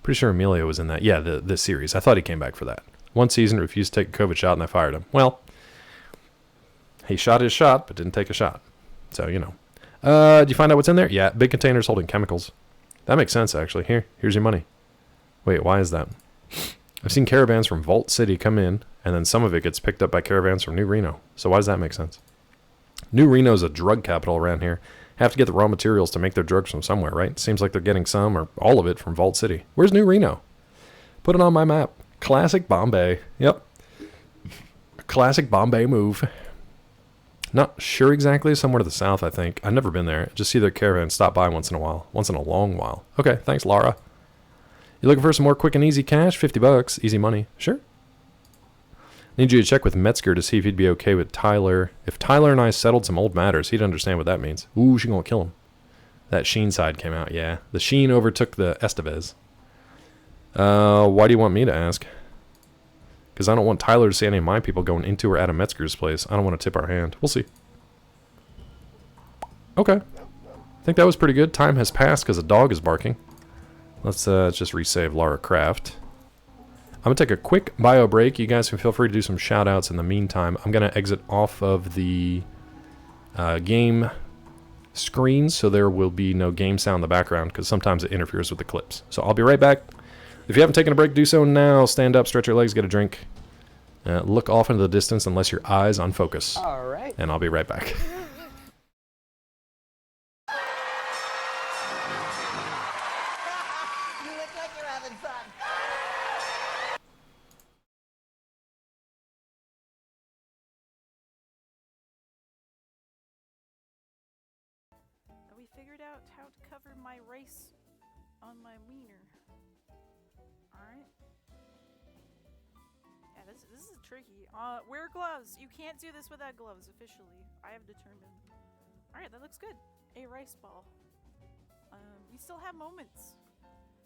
Pretty sure Emilio was in that. Yeah, the series. I thought he came back for that. One season, refused to take a COVID shot, and I fired him. Well, he shot his shot, but didn't take a shot. So, did you find out what's in there? Yeah, big containers holding chemicals. That makes sense, actually. Here's your money. Wait, why is that? I've seen caravans from Vault City come in, and then some of it gets picked up by caravans from New Reno. So why does that make sense? New Reno is a drug capital around here. Have to get the raw materials to make their drugs from somewhere, right? Seems like they're getting some or all of it from Vault City. Where's New Reno? Put it on my map. Classic Bombay. Yep. Classic Bombay move. Not sure exactly. Somewhere to the south, I think. I've never been there. Just see their caravan stop by once in a while. Once in a long while. Okay, thanks, Laura. You looking for some more quick and easy cash? $50. Easy money. Sure. Need you to check with Metzger to see if he'd be okay with Tyler. If Tyler and I settled some old matters, he'd understand what that means. Ooh, she's gonna kill him. That Sheen side came out, yeah. The Sheen overtook the Estevez. Why do you want me to ask? Because I don't want Tyler to see any of my people going into or out of Metzger's place. I don't want to tip our hand. We'll see. Okay. I think that was pretty good. Time has passed because a dog is barking. Let's just resave Lara Croft. I'm going to take a quick bio break. You guys can feel free to do some shout-outs in the meantime. I'm going to exit off of the game screen, so there will be no game sound in the background, because sometimes it interferes with the clips. So I'll be right back. If you haven't taken a break, do so now. Stand up, stretch your legs, get a drink. Look off into the distance unless your eyes on focus. All right. And I'll be right back. We figured out how to cover my rice on my wiener. Alright. Yeah, this is tricky. Wear gloves. You can't do this without gloves, officially. I have determined. Alright, that looks good. A rice ball. We still have moments.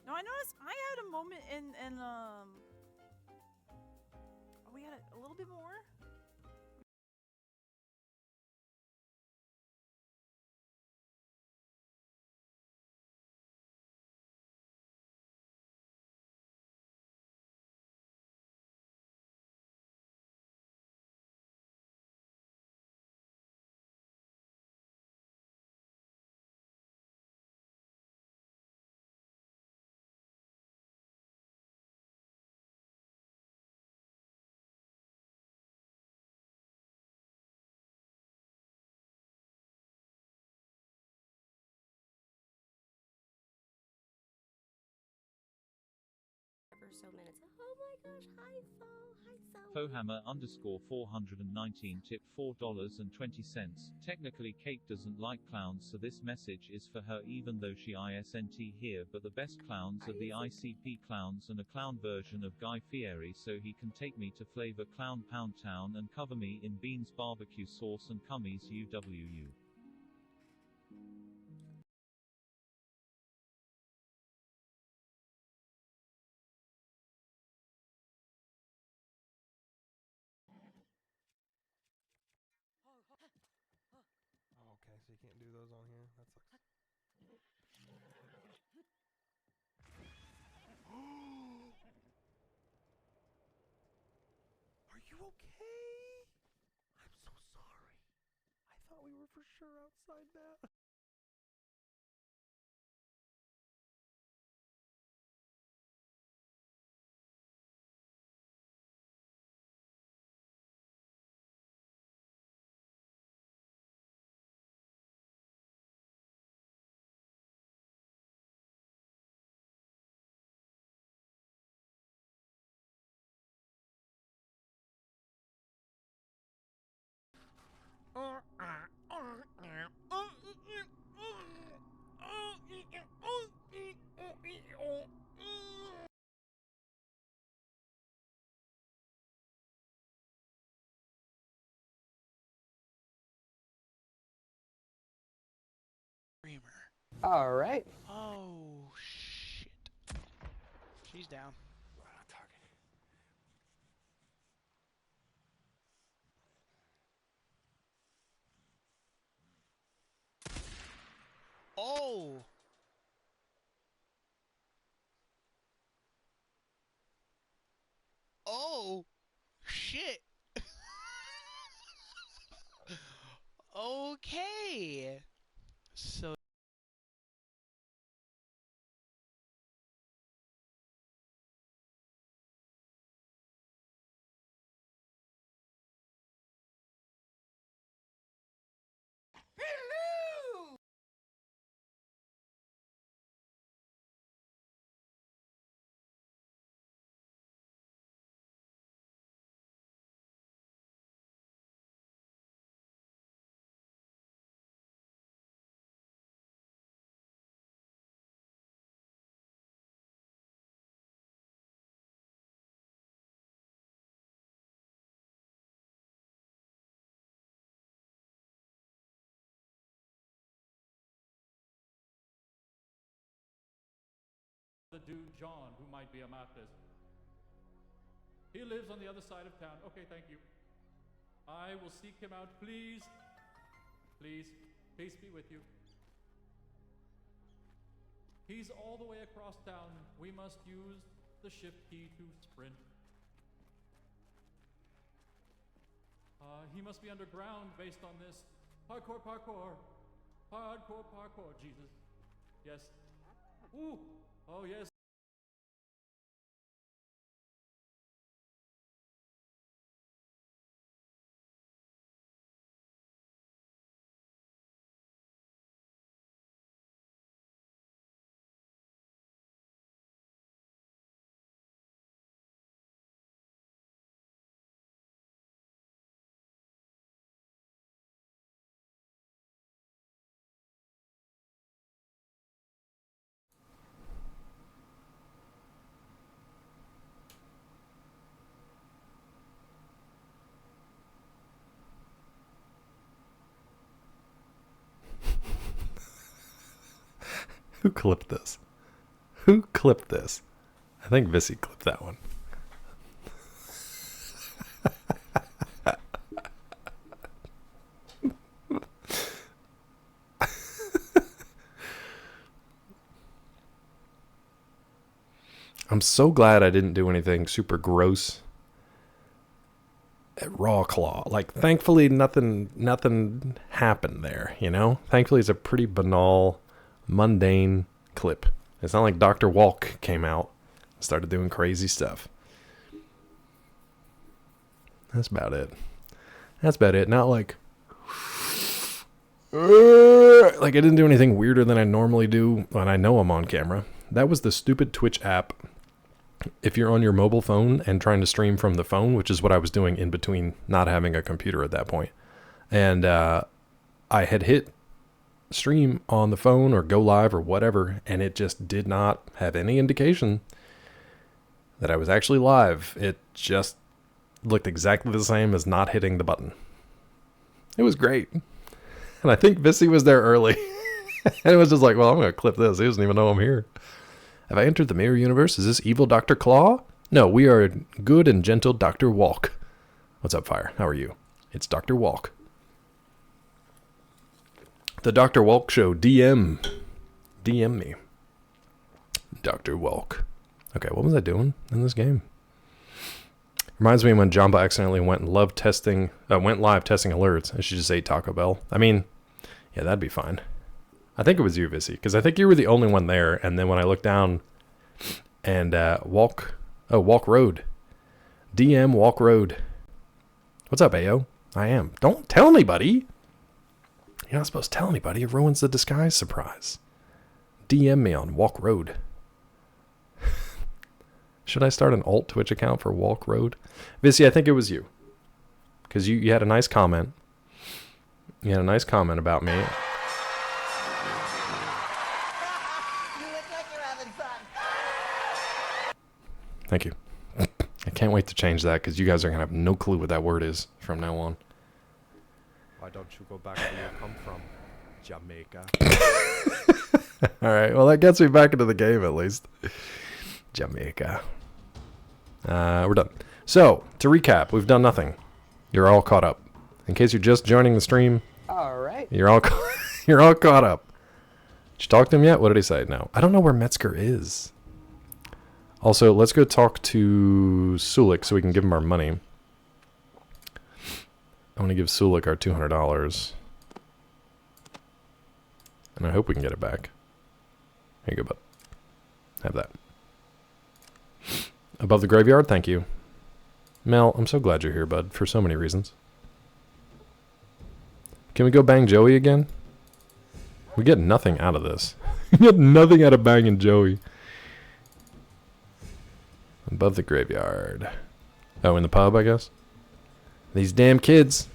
No, I noticed I had a moment in oh, we got a little bit more? So minutes. Oh my gosh, hi Saul, hi Saul. Fohammer underscore 419 tip $4.20. Technically Kate doesn't like clowns, so this message is for her, even though she isn't here, but the best clowns are the ICP clowns and a clown version of Guy Fieri, so he can take me to Flavor Clown Pound Town and cover me in beans barbecue sauce and cummies UWU. Okay, so you can't do those on here? That sucks. Are you okay? I'm so sorry. I thought we were for sure outside that. All right. Oh, shit. She's down. Oh! Oh! Shit! Okay! So the dude John who might be a Mathis. He lives on the other side of town. Okay, thank you. I will seek him out, please. Please. Peace be with you. He's all the way across town. We must use the shift key to sprint. He must be underground based on this. Hardcore parkour. Hardcore parkour, Jesus. Yes. Ooh. Oh, yes. Who clipped this? Who clipped this? I think Vissy clipped that one. I'm so glad I didn't do anything super gross at Raw Claw. Like, thankfully, nothing happened there, you know? Thankfully, it's a pretty banal, mundane clip. It's not like Dr. Walk came out and started doing crazy stuff. That's about it. That's about it. Not like I didn't do anything weirder than I normally do when I know I'm on camera. That was the stupid Twitch app. If you're on your mobile phone and trying to stream from the phone, which is what I was doing in between not having a computer at that point. And I had hit stream on the phone or go live or whatever, and it just did not have any indication that I was actually live. It just looked exactly the same as not hitting the button. It was great. And I think Vissy was there early. And it was just like, well, I'm going to clip this. He doesn't even know I'm here. Have I entered the mirror universe? Is this evil Dr. Claw? No, we are good and gentle Dr. Walk. What's up, Fire? How are you? It's Dr. Walk. The Dr. Walk Show. DM me. Dr. Walk. Okay, what was I doing in this game? Reminds me when Jamba accidentally went live testing alerts. I should just say Taco Bell. I mean, yeah, that'd be fine. I think it was you, Vissy, because I think you were the only one there. And then when I looked down and Walk Road. DM Walk Road. What's up, Ayo? I am. Don't tell anybody. You're not supposed to tell anybody. It ruins the disguise surprise. DM me on Walk Road. Should I start an alt Twitch account for Walk Road? Vissy, I think it was you. Because you had a nice comment. You had a nice comment about me. Thank you. I can't wait to change that because you guys are going to have no clue what that word is from now on. Why don't you go back where you come from, Jamaica? All right. Well, that gets me back into the game at least. Jamaica. We're done. So, to recap, we've done nothing. You're all caught up. In case you're just joining the stream, all right. You're all caught up. Did you talk to him yet? What did he say? No. I don't know where Metzger is. Also, let's go talk to Sulik so we can give him our money. I want to give Sulik our $200. And I hope we can get it back. Here you go, bud. Have that. Above the graveyard, thank you. Mel, I'm so glad you're here, bud, for so many reasons. Can we go bang Joey again? We get nothing out of this. We get nothing out of banging Joey. Above the graveyard. Oh, in the pub, I guess? These damn kids.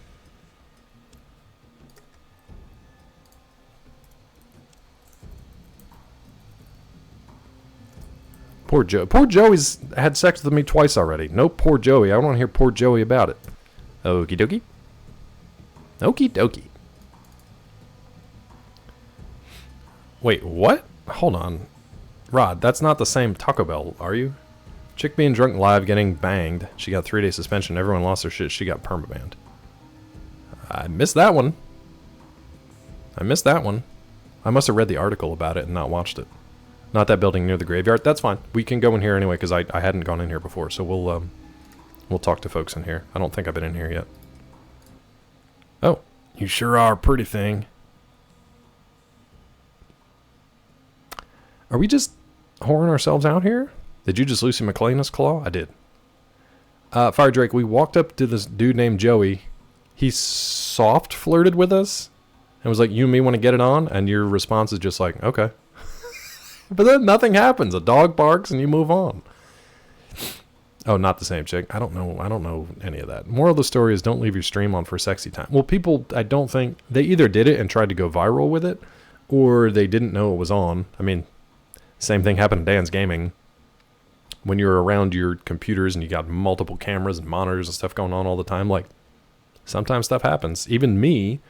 Poor Joe. Poor Joey's had sex with me twice already. No poor Joey. I don't want to hear poor Joey about it. Okie dokie. Okie dokie. Wait, what? Hold on. Rod, that's not the same Taco Bell, are you? Chick being drunk live, getting banged. She got 3-day suspension. Everyone lost their shit. She got permabanned. I missed that one. I missed that one. I must have read the article about it and not watched it. Not that building near the graveyard. That's fine. We can go in here anyway because I hadn't gone in here before. So we'll talk to folks in here. I don't think I've been in here yet. Oh, you sure are a pretty thing. Are we just whoring ourselves out here? Did you just Lucy McClain's claw? I did. Fire Drake, we walked up to this dude named Joey. He soft flirted with us and was like, you and me want to get it on? And your response is just like, okay. But then nothing happens. A dog barks and you move on. Oh, not the same chick. I don't know any of that. Moral of the story is don't leave your stream on for sexy time. Well, people, I don't think, they either did it and tried to go viral with it, or they didn't know it was on. I mean, same thing happened to Dan's Gaming. When you're around your computers and you got multiple cameras and monitors and stuff going on all the time, like, sometimes stuff happens. Even me,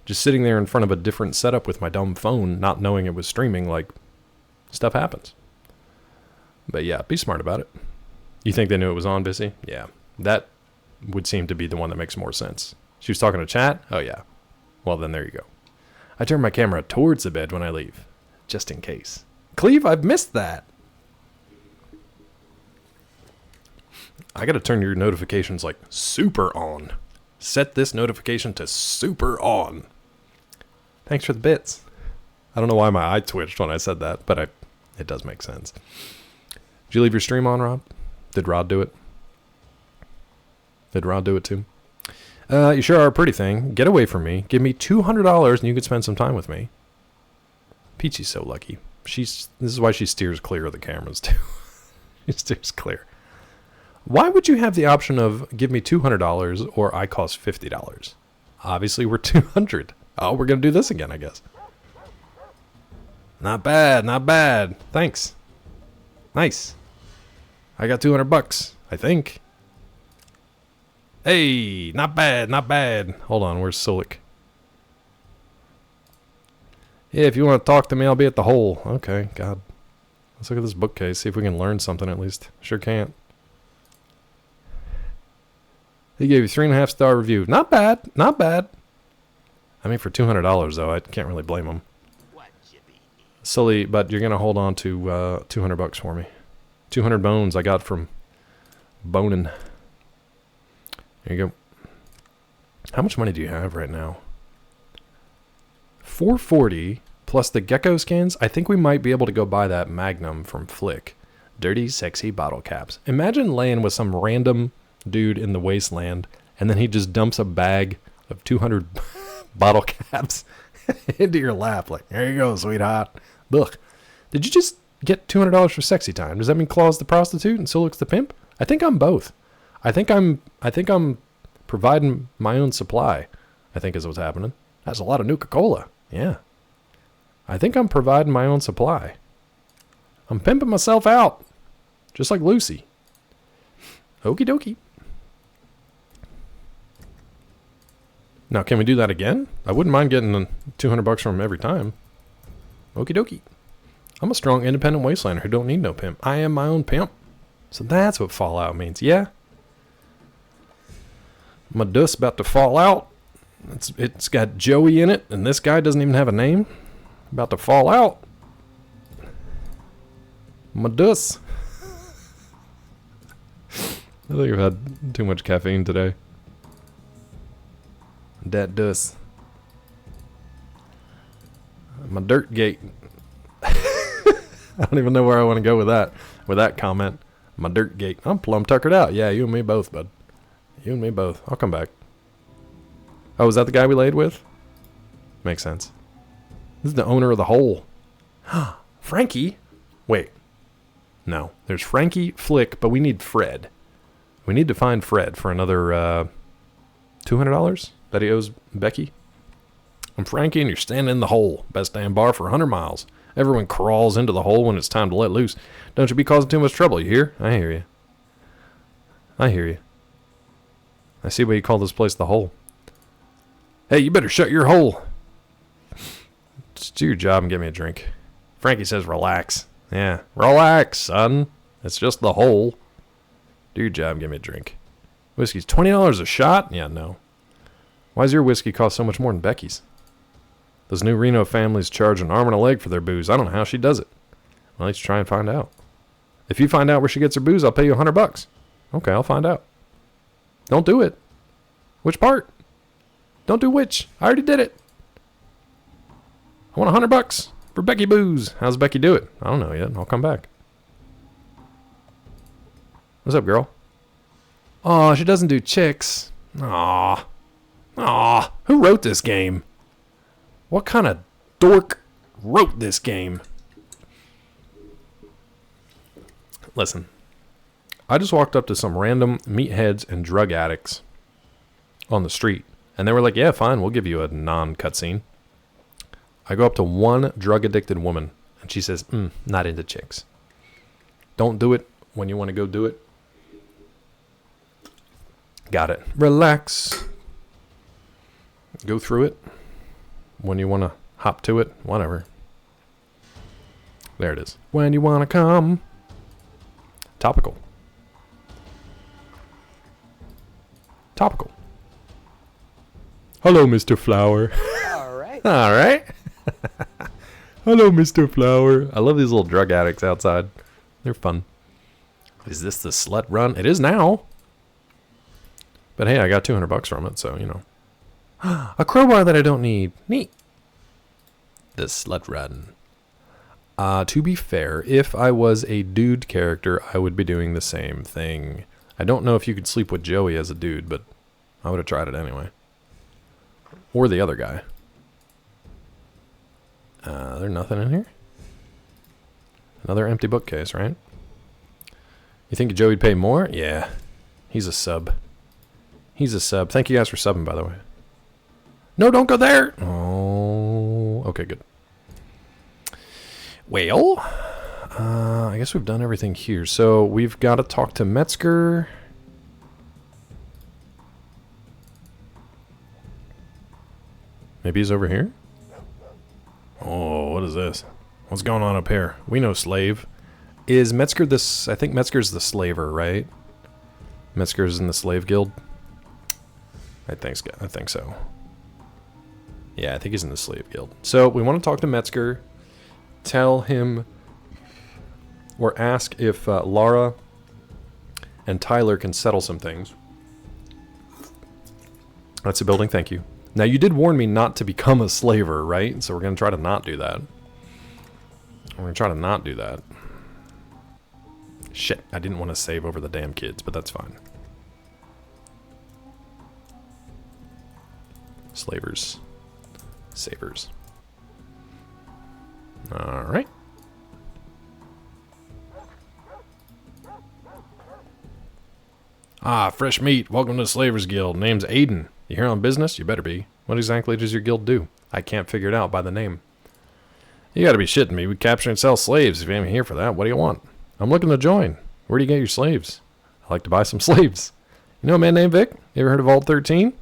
just sitting there in front of a different setup with my dumb phone, not knowing it was streaming, like, stuff happens. But yeah, be smart about it. You think they knew it was on, Bissy? Yeah. That would seem to be the one that makes more sense. She was talking to chat? Oh, yeah. Well, then there you go. I turn my camera towards the bed when I leave, just in case. Cleve, I've missed that. I gotta turn your notifications like super on. Set this notification to super on. Thanks for the bits. I don't know why my eye twitched when I said that, but it does make sense. Did you leave your stream on, Rod? Did Rod do it? Did Rod do it too? You sure are a pretty thing. Get away from me. Give me $200 and you can spend some time with me. Peachy's so lucky. This is why she steers clear of the cameras too. She steers clear. Why would you have the option of give me $200 or I cost $50? Obviously we're $200. Oh, we're gonna do this again, I guess. Not bad, not bad. Thanks. Nice. I got $200, I think. Hey, not bad, not bad. Hold on, where's Solik? Yeah, if you want to talk to me, I'll be at the hole. Okay, God. Let's look at this bookcase, see if we can learn something at least. Sure can't. He gave you 3.5-star review. Not bad, not bad. I mean, for $200 though, I can't really blame him. Silly, but you're gonna hold on to $200 for me. 200 bones I got from Bonin. There you go. How much money do you have right now? 440 plus the gecko skins. I think we might be able to go buy that Magnum from Flick. Dirty, sexy bottle caps. Imagine laying with some random dude in the wasteland, and then he just dumps a bag of 200 bottle caps into your lap. Like, there you go, sweetheart. Look, did you just get $200 for sexy time? Does that mean Claw's the prostitute and Solik's the pimp? I think I'm both. I think I'm providing my own supply, I think is what's happening. That's a lot of Nuka-Cola. Yeah. I think I'm providing my own supply. I'm pimping myself out. Just like Lucy. Okie dokie. Now, can we do that again? I wouldn't mind getting $200 from him every time. Okie dokie. I'm a strong, independent wastelander who don't need no pimp. I am my own pimp. So that's what Fallout means. Yeah. My dust about to fall out. It's got Joey in it, and this guy doesn't even have a name. About to fall out. My dust. I think I've had too much caffeine today. That dust. My dirt gate. I don't even know where I want to go with that comment. My dirt gate. I'm plumb tuckered out. Yeah, you and me both, bud. You and me both. I'll come back. Oh, is that the guy we laid with? Makes sense. This is the owner of the hole. Frankie? Wait. No. There's Frankie, Flick, but we need Fred. We need to find Fred for another $200 that he owes Becky. I'm Frankie and you're standing in the hole. Best damn bar for 100 miles. Everyone crawls into the hole when it's time to let loose. Don't you be causing too much trouble, you hear? I hear you. I hear you. I see why you call this place the hole. Hey, you better shut your hole. Just do your job and get me a drink. Frankie says relax. Yeah. Relax, son. It's just the hole. Do your job. Give me a drink. Whiskey's $20 a shot? Yeah, no. Why does your whiskey cost so much more than Becky's? Those new Reno families charge an arm and a leg for their booze. I don't know how she does it. Well, let's try and find out. If you find out where she gets her booze, I'll pay you $100. Okay, I'll find out. Don't do it. Which part? Don't do which. I already did it. I want $100 for Becky booze. How's Becky do it? I don't know yet. I'll come back. What's up, girl? Oh, she doesn't do chicks. Aw. Aw. Who wrote this game? What kind of dork wrote this game? Listen. I just walked up to some random meatheads and drug addicts on the street. And they were like, yeah, fine, we'll give you a non-cutscene. I go up to one drug-addicted woman, and she says, not into chicks. Don't do it when you want to go do it. Got it. Relax. Go through it when you want to hop to it. Whatever. There it is. When you want to come. Topical. Topical. Hello, Mr. Flower. All right. All right. Hello, Mr. Flower. I love these little drug addicts outside. They're fun. Is this the slut run? It is now. But hey, I got $200 from it, so, you know. A crowbar that I don't need. Neat. The slut run. To be fair, if I was a dude character, I would be doing the same thing. I don't know if you could sleep with Joey as a dude, but I would have tried it anyway. Or the other guy. There's nothing in here? Another empty bookcase, right? You think Joey'd pay more? Yeah. He's a sub. He's a sub. Thank you guys for subbing, by the way. No, don't go there! Oh, okay, good. Well, I guess we've done everything here. So we've got to talk to Metzger. Maybe he's over here? Oh, what is this? What's going on up here? We know slave. Is Metzger this? I think Metzger's the slaver, right? Metzger's in the slave guild? I think so. Yeah, I think he's in the slave guild. So we want to talk to Metzger. Tell him or ask if Lara and Tyler can settle some things. That's a building, thank you. Now, you did warn me not to become a slaver, right? So we're going to try to not do that. We're going to try to not do that. Shit, I didn't want to save over the damn kids, but that's fine. Slavers. Savers. Alright. Ah, fresh meat. Welcome to the Slavers Guild. Name's Aiden. You here on business? You better be. What exactly does your guild do? I can't figure it out by the name. You gotta be shitting me. We capture and sell slaves. If you ain't here for that, what do you want? I'm looking to join. Where do you get your slaves? I like to buy some slaves. You know a man named Vic? You ever heard of Vault 13?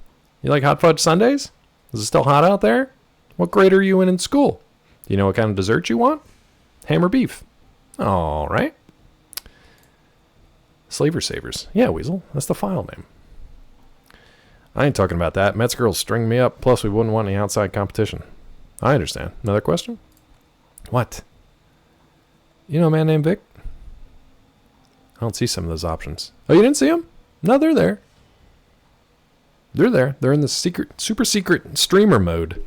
You like hot fudge sundaes? Is it still hot out there? What grade are you in school? Do you know what kind of dessert you want? Ham or beef? All right. Slaver Savers. Yeah, Weasel. That's the file name. I ain't talking about that. Metzger will string me up, plus we wouldn't want any outside competition. I understand. Another question? What? You know a man named Vic? I don't see some of those options. Oh, you didn't see them? No, they're there. They're there. They're in the secret, super secret streamer mode.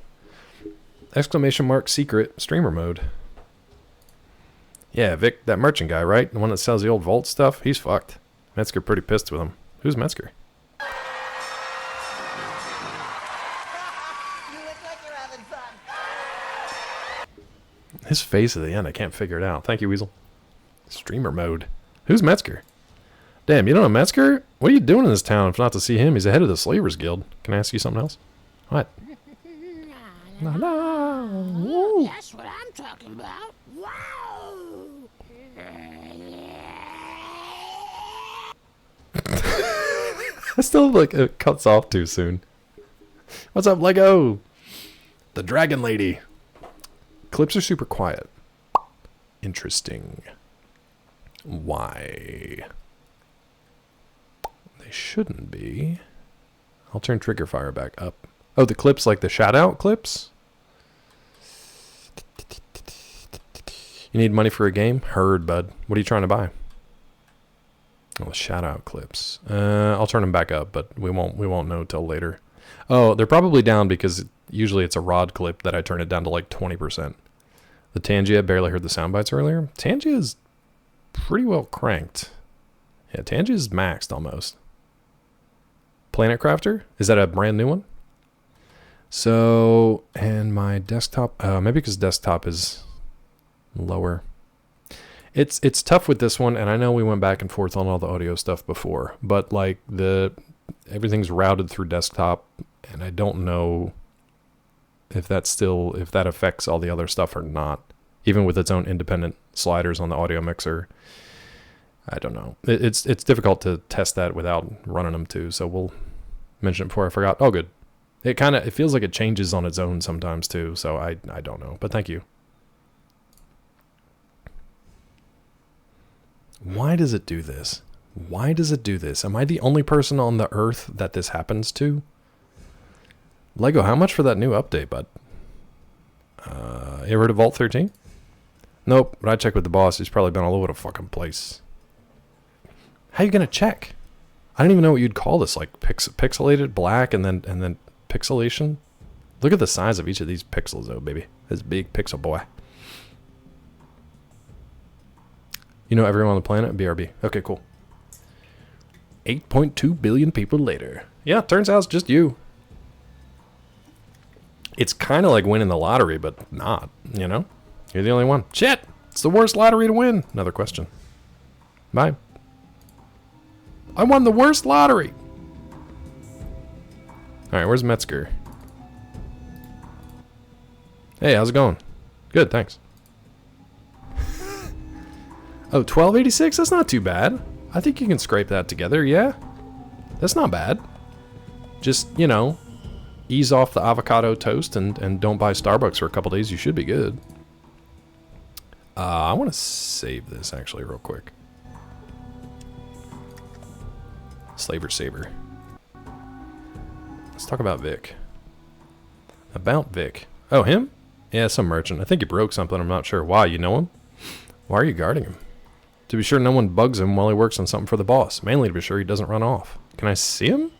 Exclamation mark secret streamer mode. Yeah, Vic, that merchant guy, right? The one that sells the old vault stuff? He's fucked. Metzger pretty pissed with him. Who's Metzger? His face at the end, I can't figure it out. Thank you, Weasel. Streamer mode. Who's Metzger? Damn, you don't know Metzger? What are you doing in this town if not to see him? He's the head of the Slavers Guild. Can I ask you something else? What? That's what I'm talking about. Wow! I still like it cuts off too soon. What's up, Lego? The Dragon Lady. Clips are super quiet. interesting. Why? They shouldn't be. I'll turn trigger fire back up. Oh, the clips like the shout out clips? You need money for a game? Heard, bud. What are you trying to buy? Oh, shout out clips. I'll turn them back up, but we won't know till later. Oh, they're probably down because usually it's a ROD clip that I turn it down to like 20%. The Tangia, barely heard the sound bites earlier. Tangia is pretty well cranked. Yeah, Tangia is maxed almost. Planet Crafter? Is that a brand new one? So, and my desktop, maybe because desktop is lower. It's tough with this one, and I know we went back and forth on all the audio stuff before, but like everything's routed through desktop, and I don't know if that affects all the other stuff or not, even with its own independent sliders on the audio mixer. I don't know. It's difficult to test that without running them too, so we'll mention it before I forgot. Oh, good. It feels like it changes on its own sometimes too, so I don't know, but thank you. Why does it do this? Why does it do this? Am I the only person on the earth that this happens to? Lego, how much for that new update, bud? You ever heard of Vault 13? Nope, but I checked with the boss. He's probably been all over the fucking place. How you gonna check? I don't even know what you'd call this, like pixelated, black, and then pixelation. Look at the size of each of these pixels, though, baby. This big pixel boy. You know everyone on the planet? BRB. Okay, cool. 8.2 billion people later. Yeah, turns out it's just you. It's kind of like winning the lottery, but not, you know? You're the only one. Shit! It's the worst lottery to win. Another question. Bye. I won the worst lottery! Alright, where's Metzger? Hey, how's it going? Good, thanks. Oh, 1286? That's not too bad. I think you can scrape that together, yeah? That's not bad. Just, you know, ease off the avocado toast and don't buy Starbucks for a couple days. You should be good. I want to save this, actually, real quick. Slaver Saber. Let's talk about Vic. About Vic. Oh, him? Yeah, some merchant. I think he broke something. I'm not sure why. You know him? Why are you guarding him? To be sure no one bugs him while he works on something for the boss. Mainly to be sure he doesn't run off. Can I see him?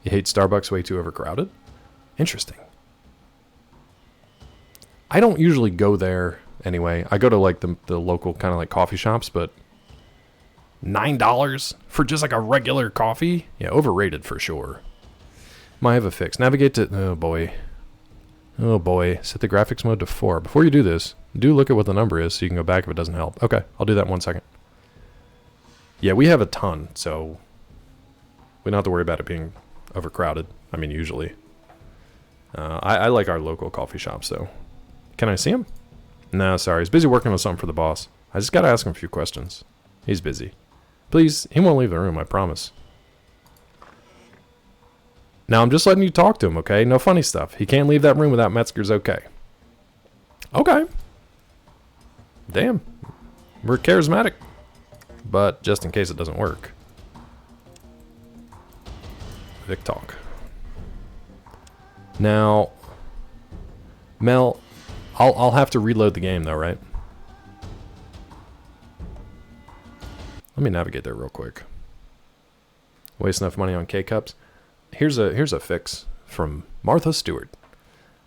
You hate Starbucks way too overcrowded? Interesting. I don't usually go there anyway. I go to like the local kind of like coffee shops, but $9 for just like a regular coffee? Yeah, overrated for sure. Might have a fix. Navigate to... Oh boy. Oh boy. Set the graphics mode to 4. Before you do this, do look at what the number is so you can go back if it doesn't help. Okay, I'll do that in 1 second. Yeah, we have a ton, so we don't have to worry about it being overcrowded. I mean, usually. I like our local coffee shops, though. Can I see him? No, sorry. He's busy working on something for the boss. I just gotta ask him a few questions. He's busy. Please, he won't leave the room, I promise. Now, I'm just letting you talk to him, okay? No funny stuff. He can't leave that room without Metzger's okay. Okay. Damn. We're charismatic. But just in case it doesn't work. Vic talk. Now, Mel, I'll have to reload the game though, right? Let me navigate there real quick. Waste enough money on K-Cups. Here's a fix from Martha Stewart.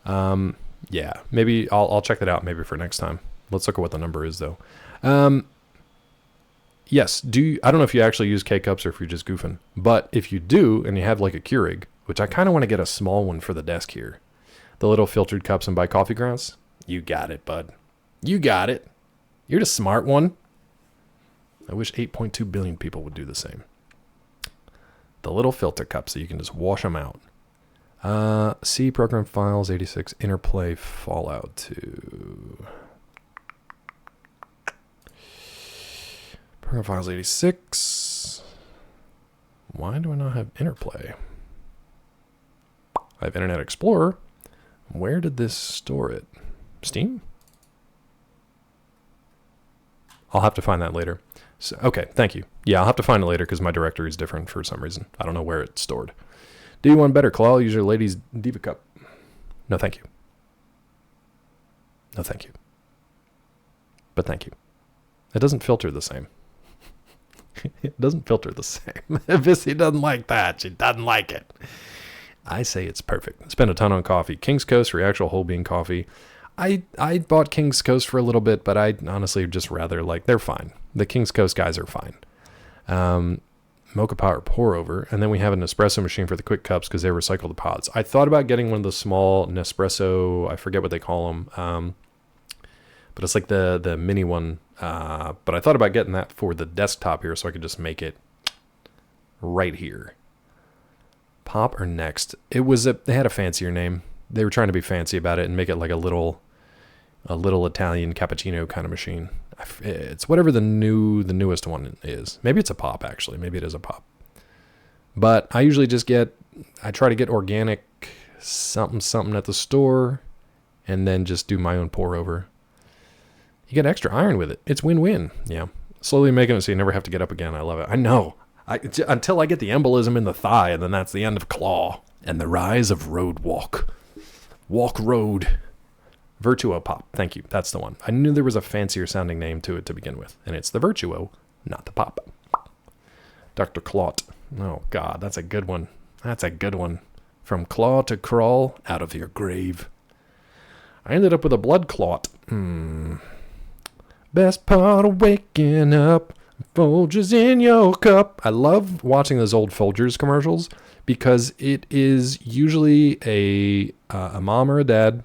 Yeah, maybe I'll check that out maybe for next time. Let's look at what the number is though. Yes, I don't know if you actually use K-Cups or if you're just goofing, but if you do and you have like a Keurig, which I kind of want to get a small one for the desk here, the little filtered cups and buy coffee grounds, you got it, bud. You got it. You're the smart one. I wish 8.2 billion people would do the same. The little filter cups so you can just wash them out. C program files 86 interplay Fallout 2. Program files 86. Why do I not have interplay? I have Internet Explorer. Where did this store it? Steam? I'll have to find that later. So, okay, thank you. Yeah, I'll have to find it later because my directory is different for some reason. I don't know where it's stored. Do you want better claw? Use your ladies' Diva Cup. No, thank you. No, thank you. But thank you. It doesn't filter the same. It doesn't filter the same. Vissy doesn't like that. She doesn't like it. I say it's perfect. Spend a ton on coffee. King's Coast for actual whole bean coffee. I bought King's Coast for a little bit, but I honestly just rather like, they're fine. The King's Coast guys are fine. Mocha Power pour over, and then we have an Nespresso machine for the quick cups because they recycle the pods. I thought about getting one of the small Nespresso, I forget what they call them, but it's like the mini one. But I thought about getting that for the desktop here so I could just make it right here. Pop or Next? They had a fancier name. They were trying to be fancy about it and make it like a little Italian cappuccino kind of machine. It's whatever the newest one is. Maybe it's a Pop, actually. Maybe it is a Pop. But I usually I try to get organic something at the store and then just do my own pour over. You get extra iron with it. It's win-win. Yeah. Slowly making it so you never have to get up again. I love it. I know. Until I get the embolism in the thigh, and then that's the end of Claw. And the rise of Road Walk. Walk Road. Virtuo Pop. Thank you. That's the one. I knew there was a fancier sounding name to it to begin with. And it's the Virtuo, not the Pop. Dr. Clawt. Oh, God. That's a good one. That's a good one. From claw to crawl out of your grave. I ended up with a blood clot. Best part of waking up, Folgers in your cup. I love watching those old Folgers commercials because it is usually a mom or a dad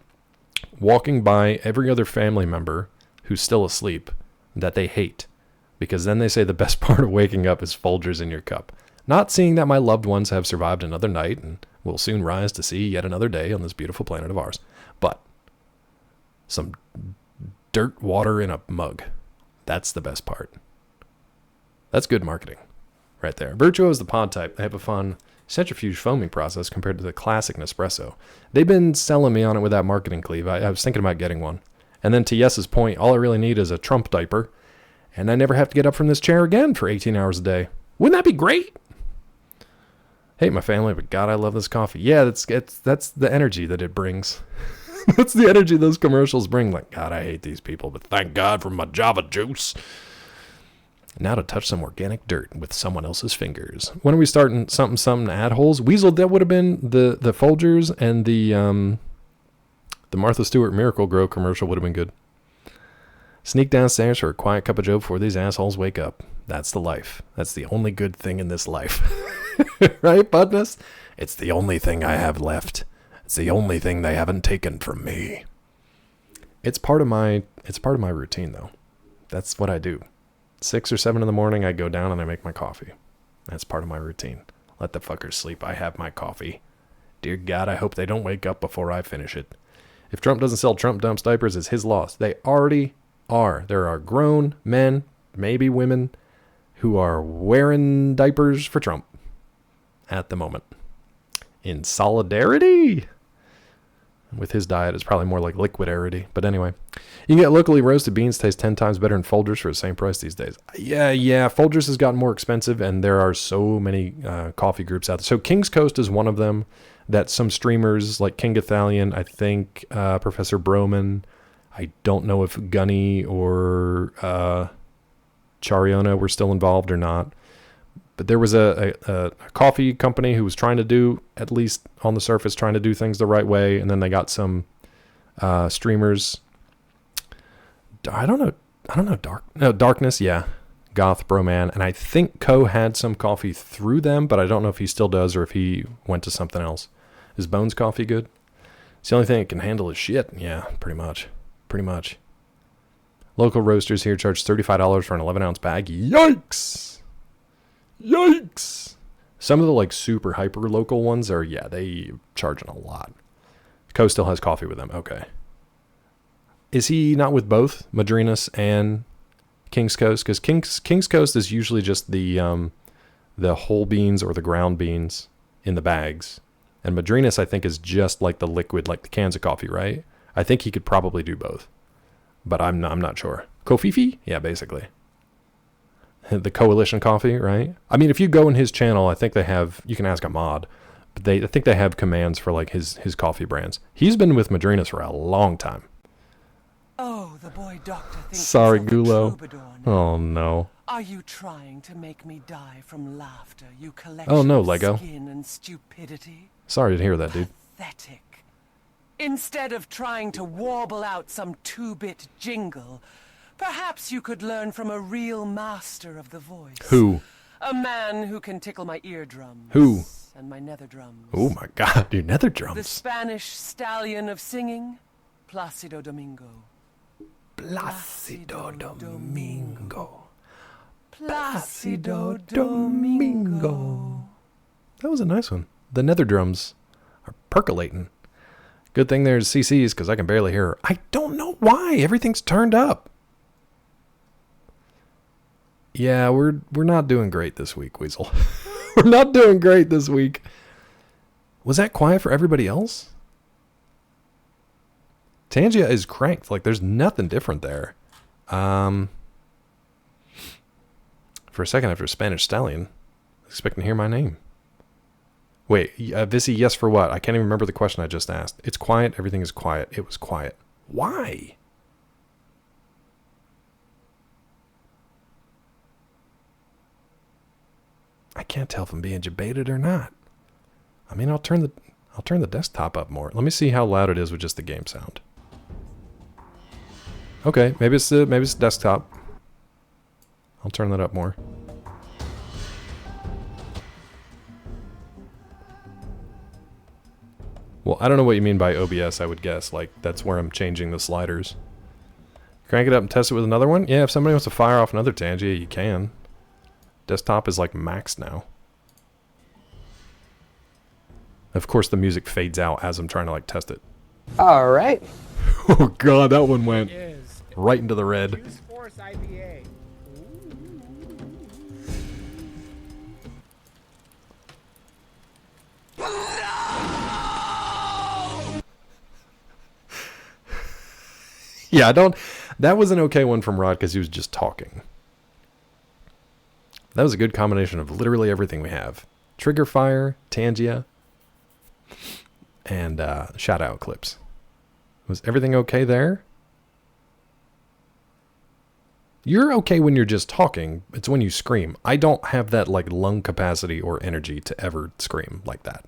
walking by every other family member who's still asleep that they hate. Because then they say the best part of waking up is Folgers in your cup. Not seeing that my loved ones have survived another night and will soon rise to see yet another day on this beautiful planet of ours. But some dirt water in a mug. That's the best part. That's good marketing right there. Virtuo is the pod type. They have a fun centrifuge foaming process compared to the classic Nespresso. They've been selling me on it with that marketing cleave. I was thinking about getting one. And then to Yes's point, all I really need is a Trump diaper, and I never have to get up from this chair again for 18 hours a day. Wouldn't that be great? Hate my family, but God, I love this coffee. Yeah, that's the energy that it brings. That's the energy those commercials bring. Like, God, I hate these people, but thank God for my Java juice. Now to touch some organic dirt with someone else's fingers. When are we starting something ad holes? Weasel, that would have been the Folgers, and the Martha Stewart Miracle Grow commercial would have been good. Sneak downstairs for a quiet cup of joe before these assholes wake up. That's the life. That's the only good thing in this life. Right, Budness? It's the only thing I have left. It's the only thing they haven't taken from me. It's part of my routine, though. That's what I do. 6 or 7 in the morning, I go down and I make my coffee. That's part of my routine. Let the fuckers sleep. I have my coffee. Dear God, I hope they don't wake up before I finish it. If Trump doesn't sell Trump dumps diapers, it's his loss. They already are. There are grown men, maybe women, who are wearing diapers for Trump at the moment. In solidarity with his diet. It's probably more like liquidarity. But anyway, you can get locally roasted beans. Taste 10 times better than Folgers for the same price these days. Yeah. Folgers has gotten more expensive, and there are so many coffee groups out there. So King's Coast is one of them that some streamers like King Gathalion, I think Professor Broman, I don't know if Gunny or Chariona were still involved or not. But there was a coffee company who was trying to do, at least on the surface, trying to do things the right way. And then they got some streamers. I don't know. Darkness. Yeah. Goth Broman. And I think Co had some coffee through them, but I don't know if he still does or if he went to something else. Is Bones Coffee good? It's the only thing it can handle is shit. Yeah, pretty much. Local roasters here charge $35 for an 11-ounce bag. Yikes! Some of the like super hyper local ones are, they charging a lot. Co still has coffee with them. Okay. Is he not with both Madrinas and King's Coast? Because King's Coast is usually just the whole beans or the ground beans in the bags. And Madrinas, I think, is just like the liquid, like the cans of coffee, right? I think he could probably do both. But I'm not sure. Kofifi? Yeah, basically. The Coalition Coffee, right? I mean, if you go in his channel, I think they have, you can ask a mod, but I think they have commands for like his coffee brands. He's been with Madrinas for a long time. Oh, the boy doctor thinks Sorry, he's like a Gulo. troubadour now. Oh no. Are you trying to make me die from laughter, you collection Oh, no, of Lego. skin and stupidity? Sorry to hear that, dude. Pathetic. Instead of trying to warble out some two-bit jingle, perhaps you could learn from a real master of the voice. Who? A man who can tickle my eardrums. Who? And my nether drums. Oh my god, your nether The drums. Spanish stallion of singing, Placido Domingo. Placido Domingo. Placido Domingo. That was a nice one. The nether drums are percolating. Good thing there's CCs because I can barely hear her. I don't know why. Everything's turned up. Yeah, we're not doing great this week, Weasel. We're not doing great this week. Was that quiet for everybody else? Tangia is cranked. Like, there's nothing different there. For a second after Spanish Stallion, expecting to hear my name. Wait, Vissy, yes for what? I can't even remember the question I just asked. It's quiet. Everything is quiet. It was quiet. Why? I can't tell if I'm being debated or not. I mean, I'll turn the desktop up more. Let me see how loud it is with just the game sound. Okay, maybe it's the desktop. I'll turn that up more. Well, I don't know what you mean by OBS, I would guess. Like, that's where I'm changing the sliders. Crank it up and test it with another one? Yeah, if somebody wants to fire off another Tangia, you can. Desktop is like maxed now. Of course, the music fades out as I'm trying to like test it. All right. Oh god, that one went right into the red. Juice Force IPA. Yeah, that was an okay one from Rod because he was just talking. That was a good combination of literally everything we have. Trigger Fire, Tangia, and shout out clips. Was everything okay there? You're okay when you're just talking. It's when you scream. I don't have that like lung capacity or energy to ever scream like that.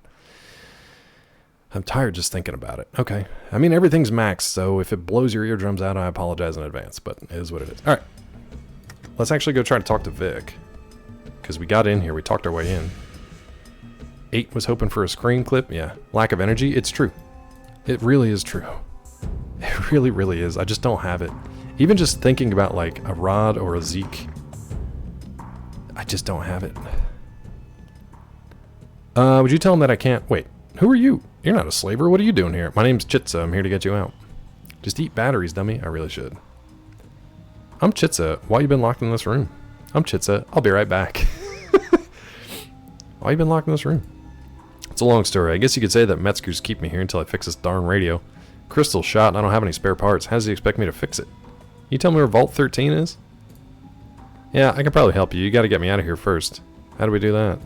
I'm tired just thinking about it. Okay. I mean, everything's maxed, so if it blows your eardrums out, I apologize in advance, but it is what it is. All right. Let's actually go try to talk to Vic. Because we got in here. We talked our way in. 8 was hoping for a scream clip. Yeah. Lack of energy. It's true. It really is true. It really, really is. I just don't have it. Even just thinking about like a Rod or a Zeke. I just don't have it. Would you tell him that I can't... Wait. Who are you? You're not a slaver. What are you doing here? My name's Chitsa. I'm here to get you out. Just eat batteries, dummy. I really should. I'm Chitsa. Why you been locked in this room? I'm Chitsa. I'll be right back. Why you been locked in this room? It's a long story. I guess you could say that Metzger's keep me here until I fix this darn radio. Crystal's shot and I don't have any spare parts. How does he expect me to fix it? You tell me where Vault 13 is? Yeah, I can probably help you. You gotta get me out of here first. How do we do that?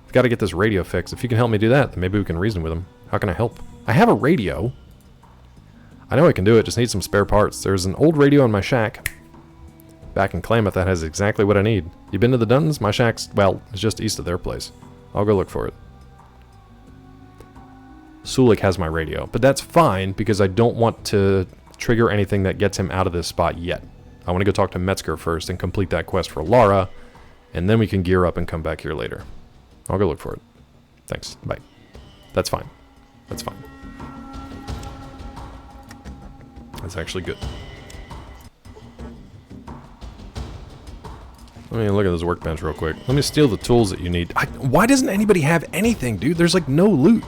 I've got to get this radio fixed. If you can help me do that, then maybe we can reason with him. How can I help? I have a radio. I know I can do it, just need some spare parts. There's an old radio in my shack. Back in Klamath that has exactly what I need. You been to the Duntons? My shack's, well, it's just east of their place. I'll go look for it. Sulik has my radio, but that's fine because I don't want to trigger anything that gets him out of this spot yet. I want to go talk to Metzger first and complete that quest for Lara, and then we can gear up and come back here later. I'll go look for it. Thanks. Bye. That's fine. That's fine. That's actually good. Let me look at this workbench real quick. Let me steal the tools that you need. Why doesn't anybody have anything, dude? There's like no loot.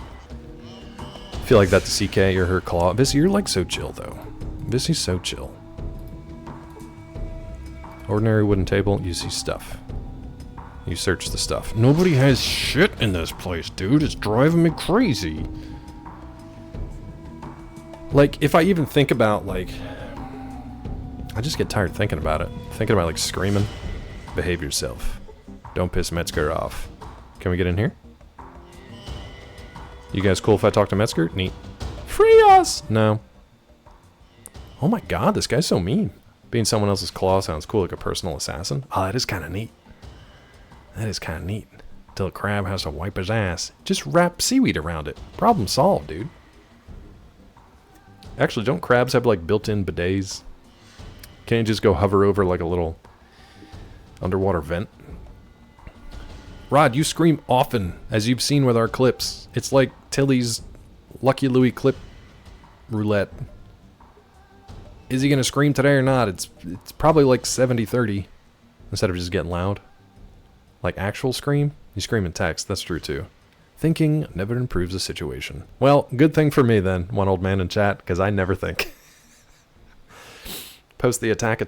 I feel like that's a CK or her claw. Vissy, you're like so chill though. Vissy's so chill. Ordinary wooden table. You see stuff. You search the stuff. Nobody has shit in this place, dude. It's driving me crazy. Like, if I even think about, like... I just get tired thinking about it. Thinking about, like, screaming. Behave yourself. Don't piss Metzger off. Can we get in here? You guys cool if I talk to Metzger? Neat. Free us! No. Oh my god, this guy's so mean. Being someone else's claw sounds cool, like a personal assassin. Oh, that is kind of neat. That is kind of neat. Till a crab has to wipe his ass. Just wrap seaweed around it. Problem solved, dude. Actually, don't crabs have like built-in bidets? Can't you just go hover over like a little underwater vent? Rod, you scream often, as you've seen with our clips. It's like Tilly's Lucky Louie clip roulette. Is he going to scream today or not? It's probably like 70-30 instead of just getting loud. Like actual scream? You scream in text, that's true too. Thinking never improves the situation. Well, good thing for me then, one old man in chat, because I never think. Post the attack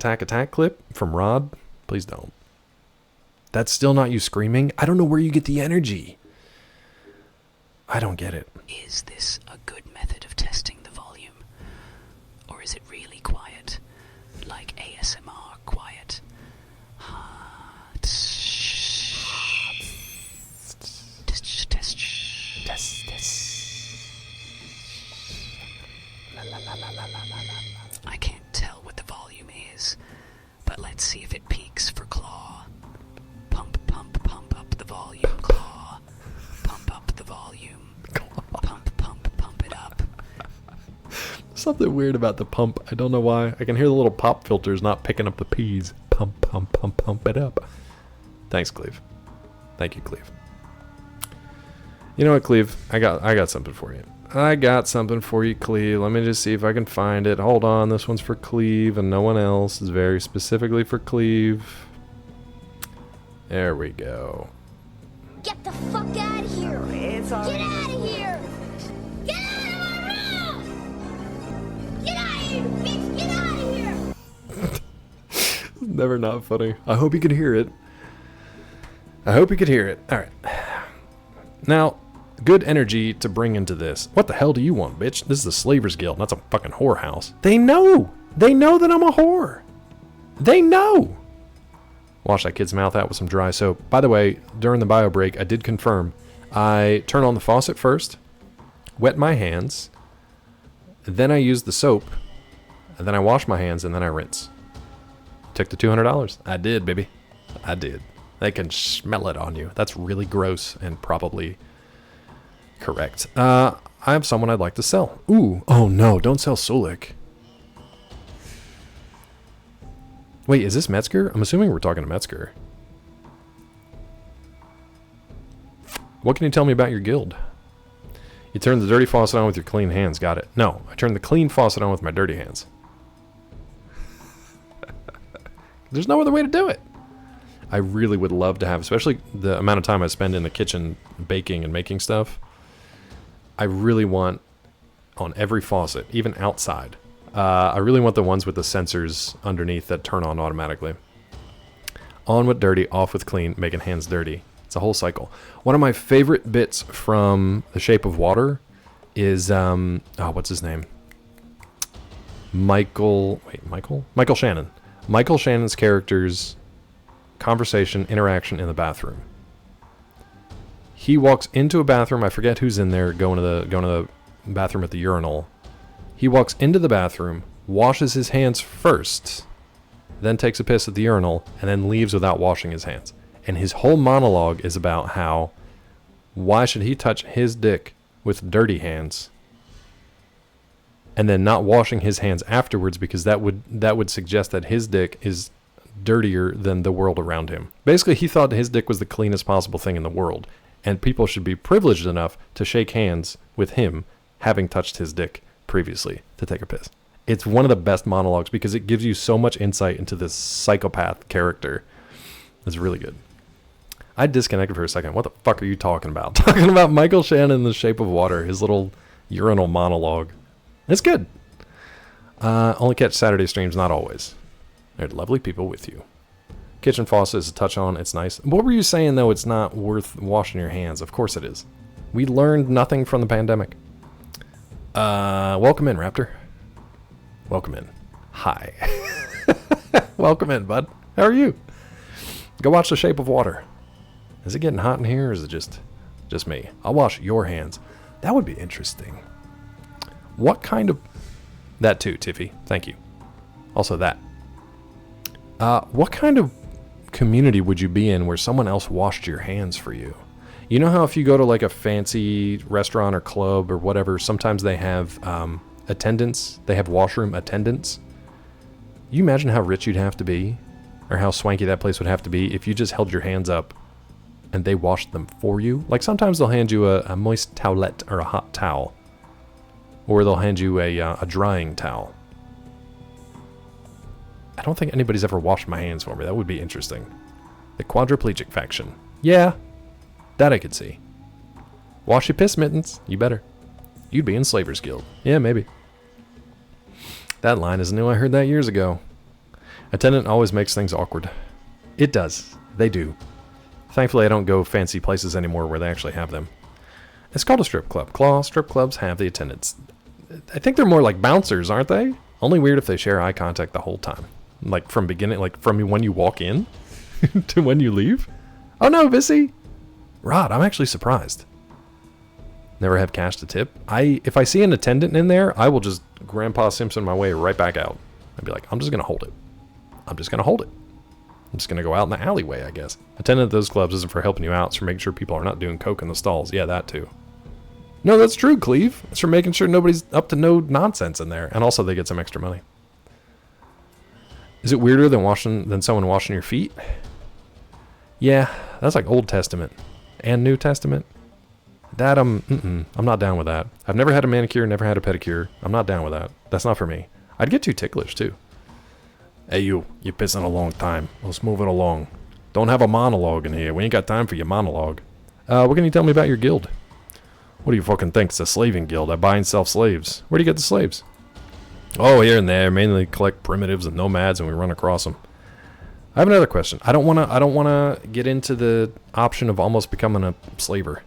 clip from Rod? Please don't. That's still not you screaming? I don't know where you get the energy. I don't get it. Is this a good method of testing the volume? Or is it really quiet? Like ASMR quiet? I can't tell what the volume is, but let's see if it peaks for Claw. Pump, pump, pump up the volume, Claw. Pump up the volume. Pump, pump, pump it up. Something weird about the pump. I don't know why. I can hear the little pop filters not picking up the P's. Pump, pump, pump, pump it up. Thanks, Cleve. Thank you, Cleve. You know what, Cleve? I got something for you. I got something for you, Cleve. Let me just see if I can find it. Hold on. This one's for Cleve and no one else. It's very specifically for Cleve. There we go. Get the fuck out of here! Get out of here! Get out of my room! Get out of here, bitch! Get out of here! Never not funny. I hope you can hear it. I hope you could hear it. Alright. Now, good energy to bring into this. What the hell do you want, bitch? This is the Slavers Guild, not some fucking whorehouse. They know! They know that I'm a whore! They know! Wash that kid's mouth out with some dry soap. By the way, during the bio break, I did confirm. I turn on the faucet first, wet my hands, then I use the soap, and then I wash my hands, and then I rinse. Took the $200. I did, baby. I did. They can smell it on you. That's really gross and probably correct. I have someone I'd like to sell. Ooh. Oh no, don't sell Sulik. Wait, is this Metzger? I'm assuming we're talking to Metzger. What can you tell me about your guild? You turn the dirty faucet on with your clean hands. Got it. No, I turn the clean faucet on with my dirty hands. There's no other way to do it. I really would love to have, especially the amount of time I spend in the kitchen baking and making stuff. I really want, on every faucet, even outside, I really want the ones with the sensors underneath that turn on automatically. On with dirty, off with clean, making hands dirty. It's a whole cycle. One of my favorite bits from The Shape of Water is, what's his name? Michael Shannon. Michael Shannon's character's conversation, interaction in the bathroom. He walks into a bathroom. I forget who's in there going to the bathroom at the urinal. He walks into the bathroom, washes his hands first, then takes a piss at the urinal, and then leaves without washing his hands. And his whole monologue is about how, why should he touch his dick with dirty hands, and then not washing his hands afterwards, because that would suggest that his dick is dirtier than the world around him. Basically, he thought his dick was the cleanest possible thing in the world, and people should be privileged enough to shake hands with him having touched his dick previously to take a piss. It's one of the best monologues because it gives you so much insight into this psychopath character. It's really good. I disconnected for a second. What the fuck are you talking about? Talking about Michael Shannon in The Shape of Water, his little urinal monologue. It's good. Only catch Saturday streams, not always. They're lovely people with you. Kitchen faucet is a touch on. It's nice. What were you saying, though? It's not worth washing your hands. Of course it is. We learned nothing from the pandemic. Welcome in, Raptor. Welcome in. Hi. Welcome in, bud. How are you? Go watch The Shape of Water. Is it getting hot in here, or is it just me? I'll wash your hands. That would be interesting. What kind of... That too, Tiffy. Thank you. Also that. What kind of community would you be in where someone else washed your hands for you? You know how if you go to like a fancy restaurant or club or whatever, sometimes they have attendants. They have washroom attendants. You imagine how rich you'd have to be, or how swanky that place would have to be if you just held your hands up and they washed them for you. Like sometimes they'll hand you a moist towelette or a hot towel, or they'll hand you a drying towel. I don't think anybody's ever washed my hands for me. That would be interesting. The quadriplegic faction. Yeah, that I could see. Wash your piss mittens. You better. You'd be in Slavers Guild. Yeah, maybe. That line isn't new. I heard that years ago. Attendant always makes things awkward. It does. They do. Thankfully, I don't go fancy places anymore where they actually have them. It's called a strip club. Claw strip clubs have the attendants. I think they're more like bouncers, aren't they? Only weird if they share eye contact the whole time. Like from beginning, like from when you walk in to when you leave. Oh no, Vissy! Rod, I'm actually surprised. Never have cash to tip. If I see an attendant in there, I will just Grandpa Simpson my way right back out. I'd be like, I'm just going to hold it. I'm just going to hold it. I'm just going to go out in the alleyway, I guess. Attendant at those clubs isn't for helping you out. It's for making sure people are not doing coke in the stalls. Yeah, that too. No, that's true, Cleve. It's for making sure nobody's up to no nonsense in there. And also they get some extra money. Is it weirder than someone washing your feet? Yeah, that's like Old Testament and New Testament. That, I'm not down with that. I've never had a manicure, never had a pedicure. I'm not down with that. That's not for me. I'd get too ticklish, too. Hey, you're pissing a long time. Let's move it along. Don't have a monologue in here. We ain't got time for your monologue. What can you tell me about your guild? What do you fucking think? It's a slaving guild. I buy and sell slaves. Where do you get the slaves? Oh, here and there. Mainly collect primitives and nomads, and we run across them. I have another question. I don't wanna get into the option of almost becoming a slaver.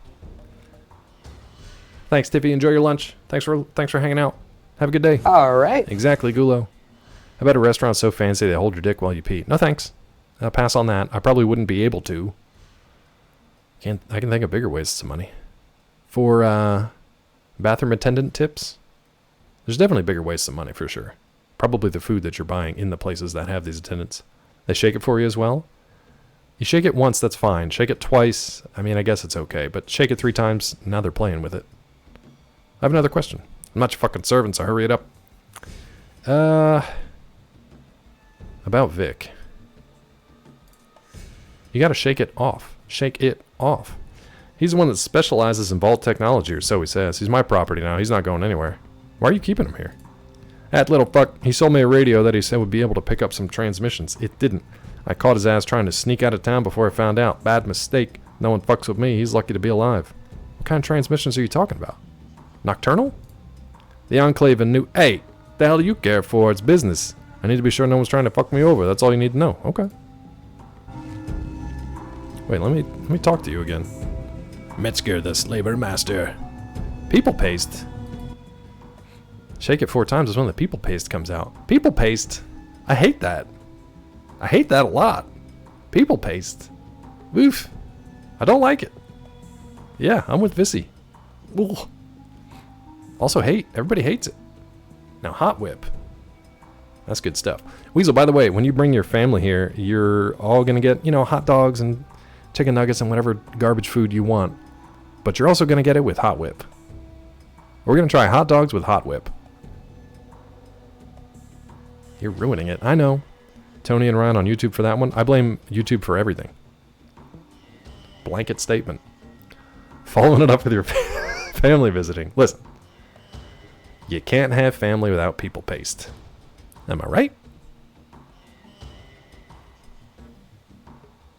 Thanks, Tiffy. Enjoy your lunch. Thanks for hanging out. Have a good day. All right. Exactly, Gulo. How about a restaurant so fancy they hold your dick while you pee? No thanks. I'll pass on that. I probably wouldn't be able to. I can think of bigger ways to some money. For bathroom attendant tips, there's definitely bigger ways to some money for sure. Probably the food that you're buying in the places that have these attendants. They shake it for you as well. You shake it once, that's fine. Shake it twice, I mean, I guess it's okay. But shake it 3 times, now they're playing with it. I have another question. I'm not your fucking servant, so hurry it up. About Vic. You gotta shake it off. Shake it off. He's the one that specializes in vault technology, or so he says. He's my property now. He's not going anywhere. Why are you keeping him here? That little fuck, he sold me a radio that he said would be able to pick up some transmissions. It didn't. I caught his ass trying to sneak out of town before I found out. Bad mistake. No one fucks with me. He's lucky to be alive. What kind of transmissions are you talking about? Nocturnal? The Enclave and New... Hey, the hell do you care for? It's business. I need to be sure no one's trying to fuck me over. That's all you need to know. Okay. Wait, let me talk to you again. Metzger, the slaver master. People paste. Shake it 4 times is when the people paste comes out. People paste? I hate that. I hate that a lot. People paste. Oof. I don't like it. Yeah, I'm with Vissy. Ugh. Also hate. Everybody hates it. Now, Hot Whip. That's good stuff. Weasel, by the way, when you bring your family here, you're all going to get, hot dogs and chicken nuggets and whatever garbage food you want. But you're also going to get it with Hot Whip. We're going to try hot dogs with Hot Whip. You're ruining it. I know. Tony and Ryan on YouTube for that one. I blame YouTube for everything. Blanket statement. Following it up with your family visiting. Listen. You can't have family without people paste. Am I right?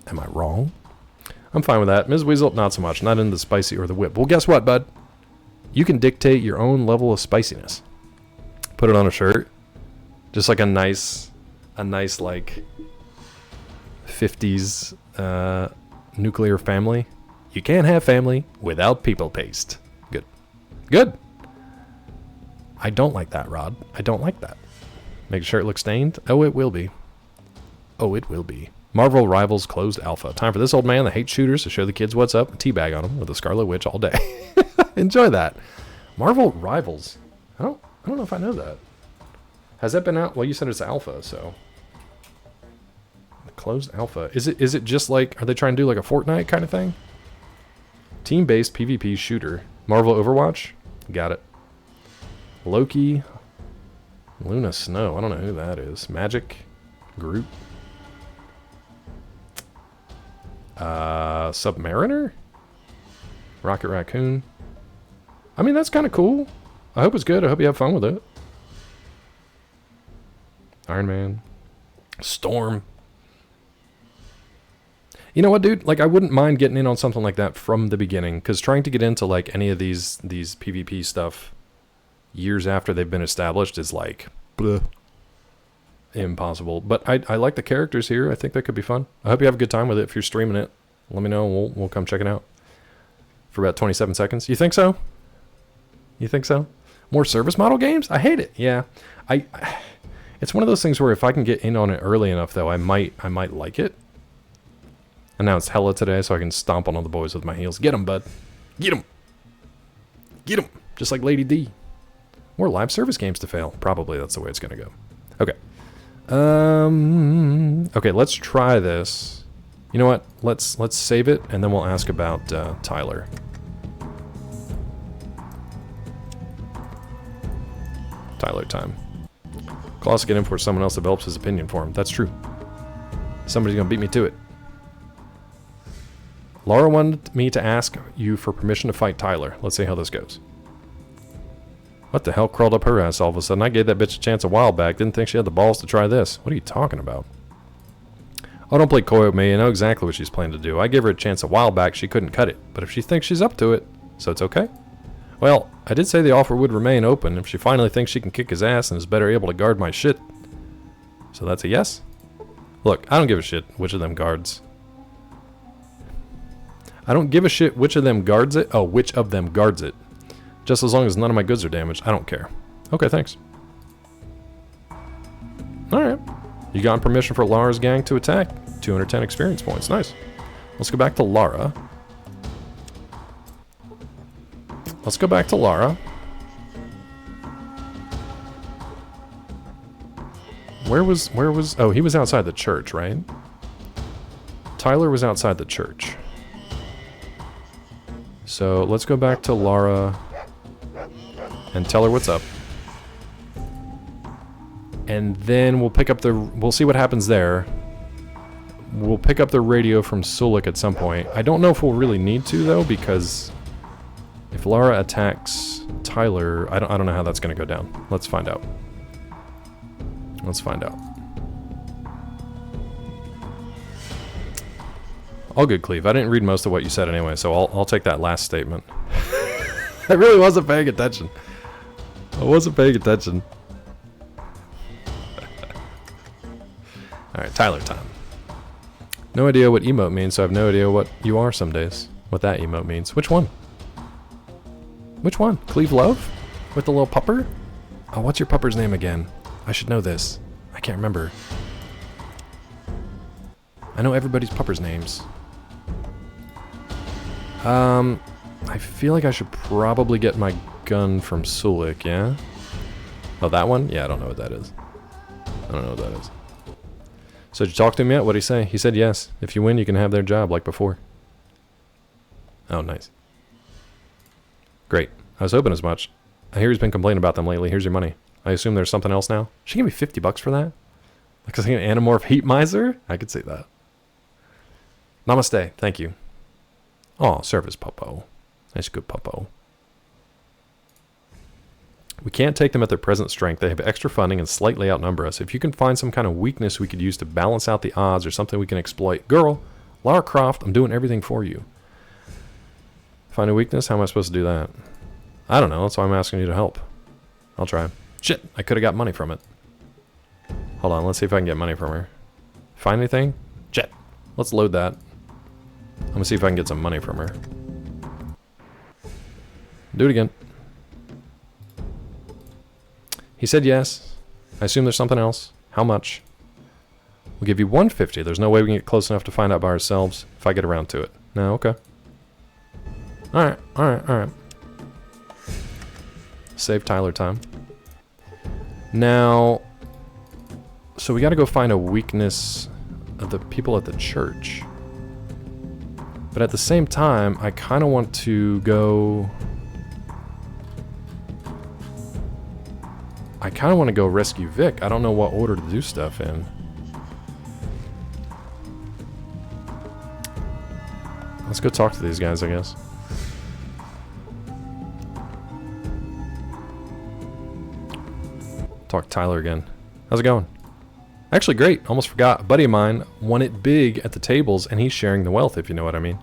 Am I wrong? I'm fine with that. Ms. Weasel, not so much. Not into the spicy or the whip. Well, guess what, bud? You can dictate your own level of spiciness. Put it on a shirt. Just like a nice like 50s nuclear family. You can't have family without people paste. Good. Good. I don't like that, Rod. I don't like that. Make sure it looks stained? Oh, it will be. Oh, it will be. Marvel Rivals closed alpha. Time for this old man that hates shooters to show the kids what's up and teabag on them with a Scarlet Witch all day. Enjoy that. Marvel Rivals. I don't know if I know that. Has that been out? Well, you said it's alpha, so closed alpha. Is it just like, are they trying to do like a Fortnite kind of thing? Team-based PvP shooter. Marvel Overwatch. Got it. Loki. Luna Snow. I don't know who that is. Magic. Groot. Submariner? Rocket Raccoon. I mean, that's kind of cool. I hope it's good. I hope you have fun with it. Iron Man. Storm. You know what, dude? Like, I wouldn't mind getting in on something like that from the beginning, because trying to get into, like, any of these PvP stuff years after they've been established is, like, bleh, impossible. But I like the characters here. I think that could be fun. I hope you have a good time with it. If you're streaming it, let me know, and we'll come check it out. For about 27 seconds. You think so? You think so? More service model games? I hate it. Yeah. It's one of those things where if I can get in on it early enough, though, I might like it. And now it's hella today, so I can stomp on all the boys with my heels. Get 'em, bud. Get 'em. Get 'em. Just like Lady D. More live service games to fail. Probably that's the way it's going to go. Okay. Okay, let's try this. You know what? Let's save it, and then we'll ask about Tyler. Tyler time. Klaus get in before someone else develops his opinion for him. That's true. Somebody's going to beat me to it. Laura wanted me to ask you for permission to fight Tyler. Let's see how this goes. What the hell crawled up her ass all of a sudden? I gave that bitch a chance a while back. Didn't think she had the balls to try this. What are you talking about? Oh, don't play coy with me. I know exactly what she's planning to do. I gave her a chance a while back. She couldn't cut it. But if she thinks she's up to it, so it's okay? Well, I did say the offer would remain open if she finally thinks she can kick his ass and is better able to guard my shit. So that's a yes? Look, I don't give a shit which of them guards. I don't give a shit which of them guards it. Oh, which of them guards it. Just as long as none of my goods are damaged, I don't care. Okay, thanks. Alright. You got permission for Lara's gang to attack. 210 experience points. Nice. Let's go back to Lara. Let's go back to Lara. Where was, oh, he was outside the church, right? Tyler was outside the church. So let's go back to Lara and tell her what's up. And then we'll pick up we'll see what happens there. We'll pick up the radio from Sulik at some point. I don't know if we'll really need to, though, because if Lara attacks Tyler, I don't know how that's going to go down. Let's find out. Let's find out. All good, Cleve. I didn't read most of what you said anyway, so I'll take that last statement. I really wasn't paying attention. I wasn't paying attention. Alright, Tyler time. No idea what emote means, so I have no idea what you are some days. What that emote means. Which one? Which one? Cleve Love? With the little pupper? Oh, what's your pupper's name again? I should know this. I can't remember. I know everybody's pupper's names. I feel like I should probably get my gun from Sulik, yeah? Oh, that one? Yeah, I don't know what that is. I don't know what that is. So did you talk to him yet? What'd he say? He said yes. If you win, you can have their job like before. Oh, nice. Great. I was hoping as much. I hear he's been complaining about them lately. Here's your money. I assume there's something else now. She gave me $50 for that? Like an Animorph Heat Miser? I could see that. Namaste. Thank you. Aw, service puppo. Nice good puppo. We can't take them at their present strength. They have extra funding and slightly outnumber us. If you can find some kind of weakness we could use to balance out the odds or something we can exploit. Girl, Lara Croft, I'm doing everything for you. Find a weakness? How am I supposed to do that? I don't know. That's why I'm asking you to help. I'll try. Shit, I could have got money from it. Hold on, let's see if I can get money from her. Find anything? Shit. Let's load that. I'm gonna see if I can get some money from her. Do it again. He said yes. I assume there's something else. How much? We'll give you 150. There's no way we can get close enough to find out by ourselves if I get around to it. No, okay. Alright, alright, alright. Save Tyler time. Now, so we gotta go find a weakness of the people at the church. But at the same time, I kind of want to go... I kind of want to go rescue Vic. I don't know what order to do stuff in. Let's go talk to these guys, I guess. Talk to Tyler again. How's it going? Actually, great. Almost forgot. A buddy of mine won it big at the tables, and he's sharing the wealth, if you know what I mean.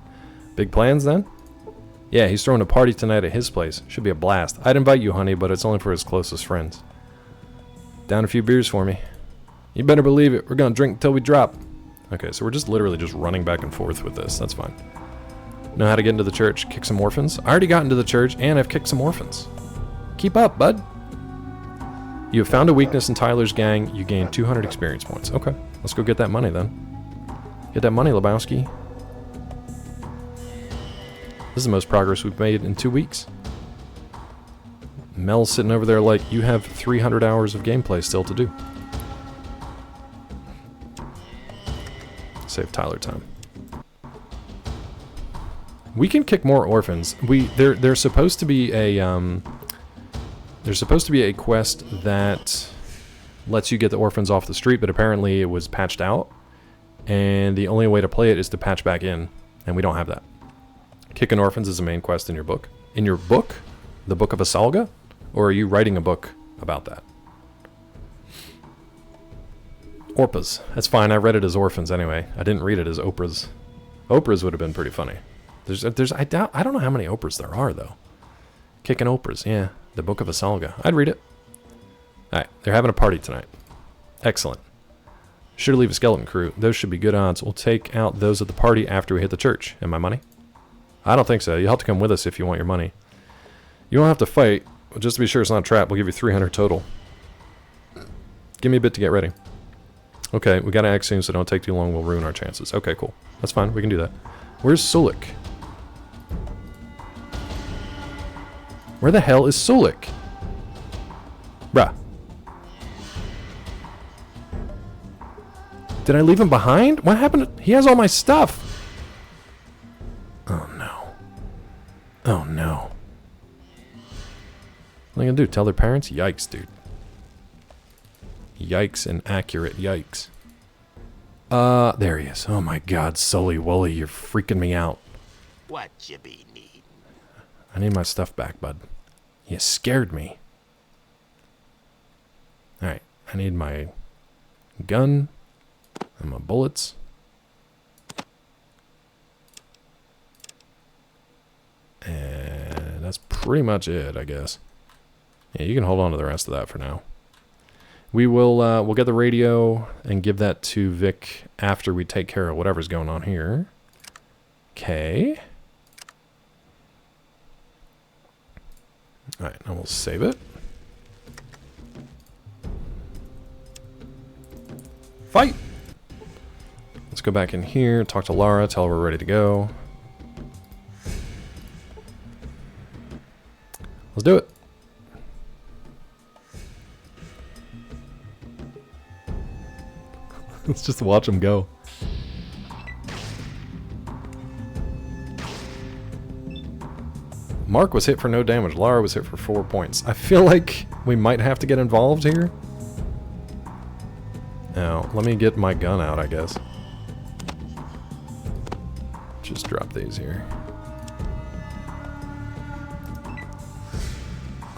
Big plans, then? Yeah, he's throwing a party tonight at his place. Should be a blast. I'd invite you, honey, but it's only for his closest friends. Down a few beers for me. You better believe it. We're gonna drink until we drop. Okay, so we're just literally just running back and forth with this. That's fine. Know how to get into the church. Kick some orphans. I already got into the church, and I've kicked some orphans. Keep up, bud. You have found a weakness in Tyler's gang. You gain 200 experience points. Okay, let's go get that money then. Get that money, Lebowski. This is the most progress we've made in 2 weeks. Mel's sitting over there like, you have 300 hours of gameplay still to do. Save Tyler time. We can kick more orphans. There's supposed to be a there's supposed to be a quest that lets you get the orphans off the street, but apparently it was patched out, and the only way to play it is to patch back in, and we don't have that. Kicking orphans is the main quest in your book. In your book? The Book of Asalga? Or are you writing a book about that? Orpas. That's fine. I read it as orphans anyway. I didn't read it as Oprahs. Oprahs would have been pretty funny. I don't know how many Oprahs there are, though. Kicking Oprahs, yeah. The Book of Asalga. I'd read it. Alright, they're having a party tonight. Excellent. Should leave a skeleton crew. Those should be good odds. We'll take out those at the party after we hit the church. And my money? I don't think so. You'll have to come with us if you want your money. You don't have to fight. Just to be sure it's not a trap, we'll give you 300 total. Give me a bit to get ready. Okay, we gotta act soon, so don't take too long. We'll ruin our chances. Okay, cool. That's fine. We can do that. Where's Sulik? Where the hell is Sulik? Bruh. Did I leave him behind? What happened? He has all my stuff. Oh, no. Oh, no. What are they gonna do? Tell their parents? Yikes, dude. Yikes and accurate yikes. There he is. Oh my god, Sully Wooly, you're freaking me out. What you be needing? I need my stuff back, bud. You scared me. Alright, I need my gun and my bullets. And that's pretty much it, I guess. Yeah, you can hold on to the rest of that for now. We will, we'll get the radio and give that to Vic after we take care of whatever's going on here. Okay. Alright, now we'll save it. Fight! Let's go back in here, talk to Lara, tell her we're ready to go. Let's do it. Let's just watch him go. Mark was hit for no damage. Lara was hit for 4 points. I feel like we might have to get involved here. Now, let me get my gun out, I guess. Just drop these here.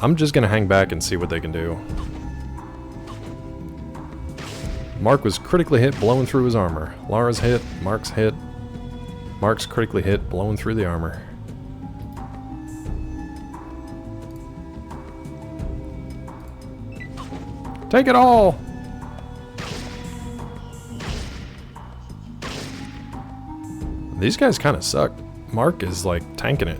I'm just gonna hang back and see what they can do. Mark was critically hit, blowing through his armor. Lara's hit, Mark's hit. Mark's critically hit, blowing through the armor. Take it all! These guys kind of suck. Mark is like tanking it.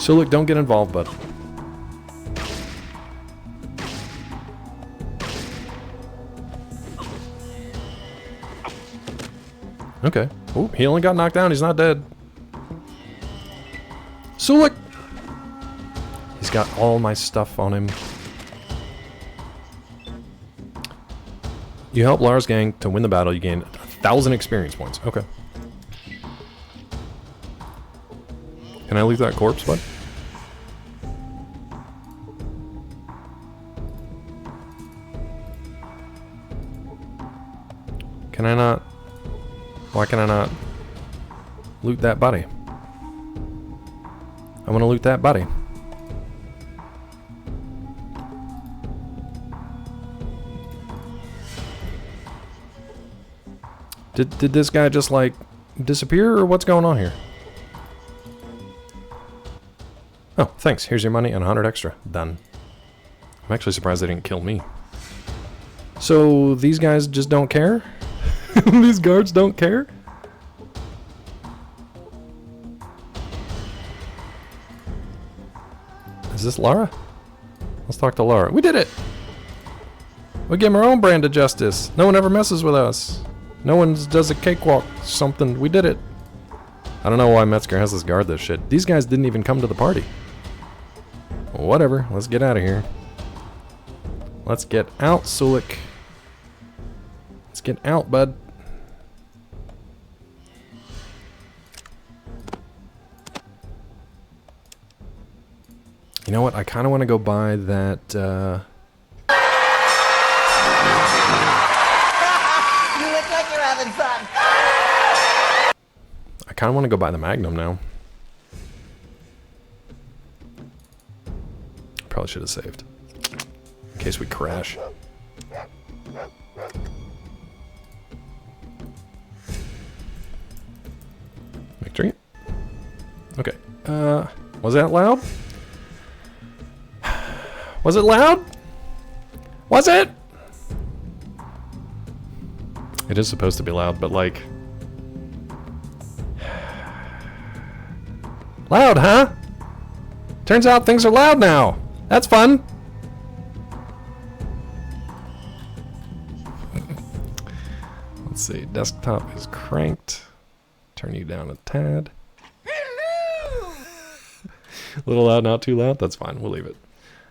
Sulik, don't get involved, bud. Okay. Oh, he only got knocked down. He's not dead. Sulik! He's got all my stuff on him. You help Lara's gang to win the battle. You gain 1,000 experience points. Okay. Can I leave that corpse, bud? Can I not? Why can I not loot that body? I want to loot that body. Did this guy just like disappear or what's going on here? Oh, thanks. Here's your money and 100 extra. Done. I'm actually surprised they didn't kill me. So these guys just don't care? These guards don't care? Is this Lara? Let's talk to Lara. We did it! We give 'em our own brand of justice. No one ever messes with us. No one does a cakewalk something. We did it. I don't know why Metzger has us guard this shit. These guys didn't even come to the party. Whatever. Let's get out of here. Let's get out, Sulik. Let's get out, bud. You know what? I kind of want to go buy that, You look like you're having fun. I kind of want to go buy the Magnum now. Probably should have saved. In case we crash. Victory. Okay. Was that loud? Was it loud? Was it? It is supposed to be loud, but like... Loud, huh? Turns out things are loud now. That's fun. Let's see. Desktop is cranked. Turn you down a tad. A little loud, not too loud. That's fine. We'll leave it.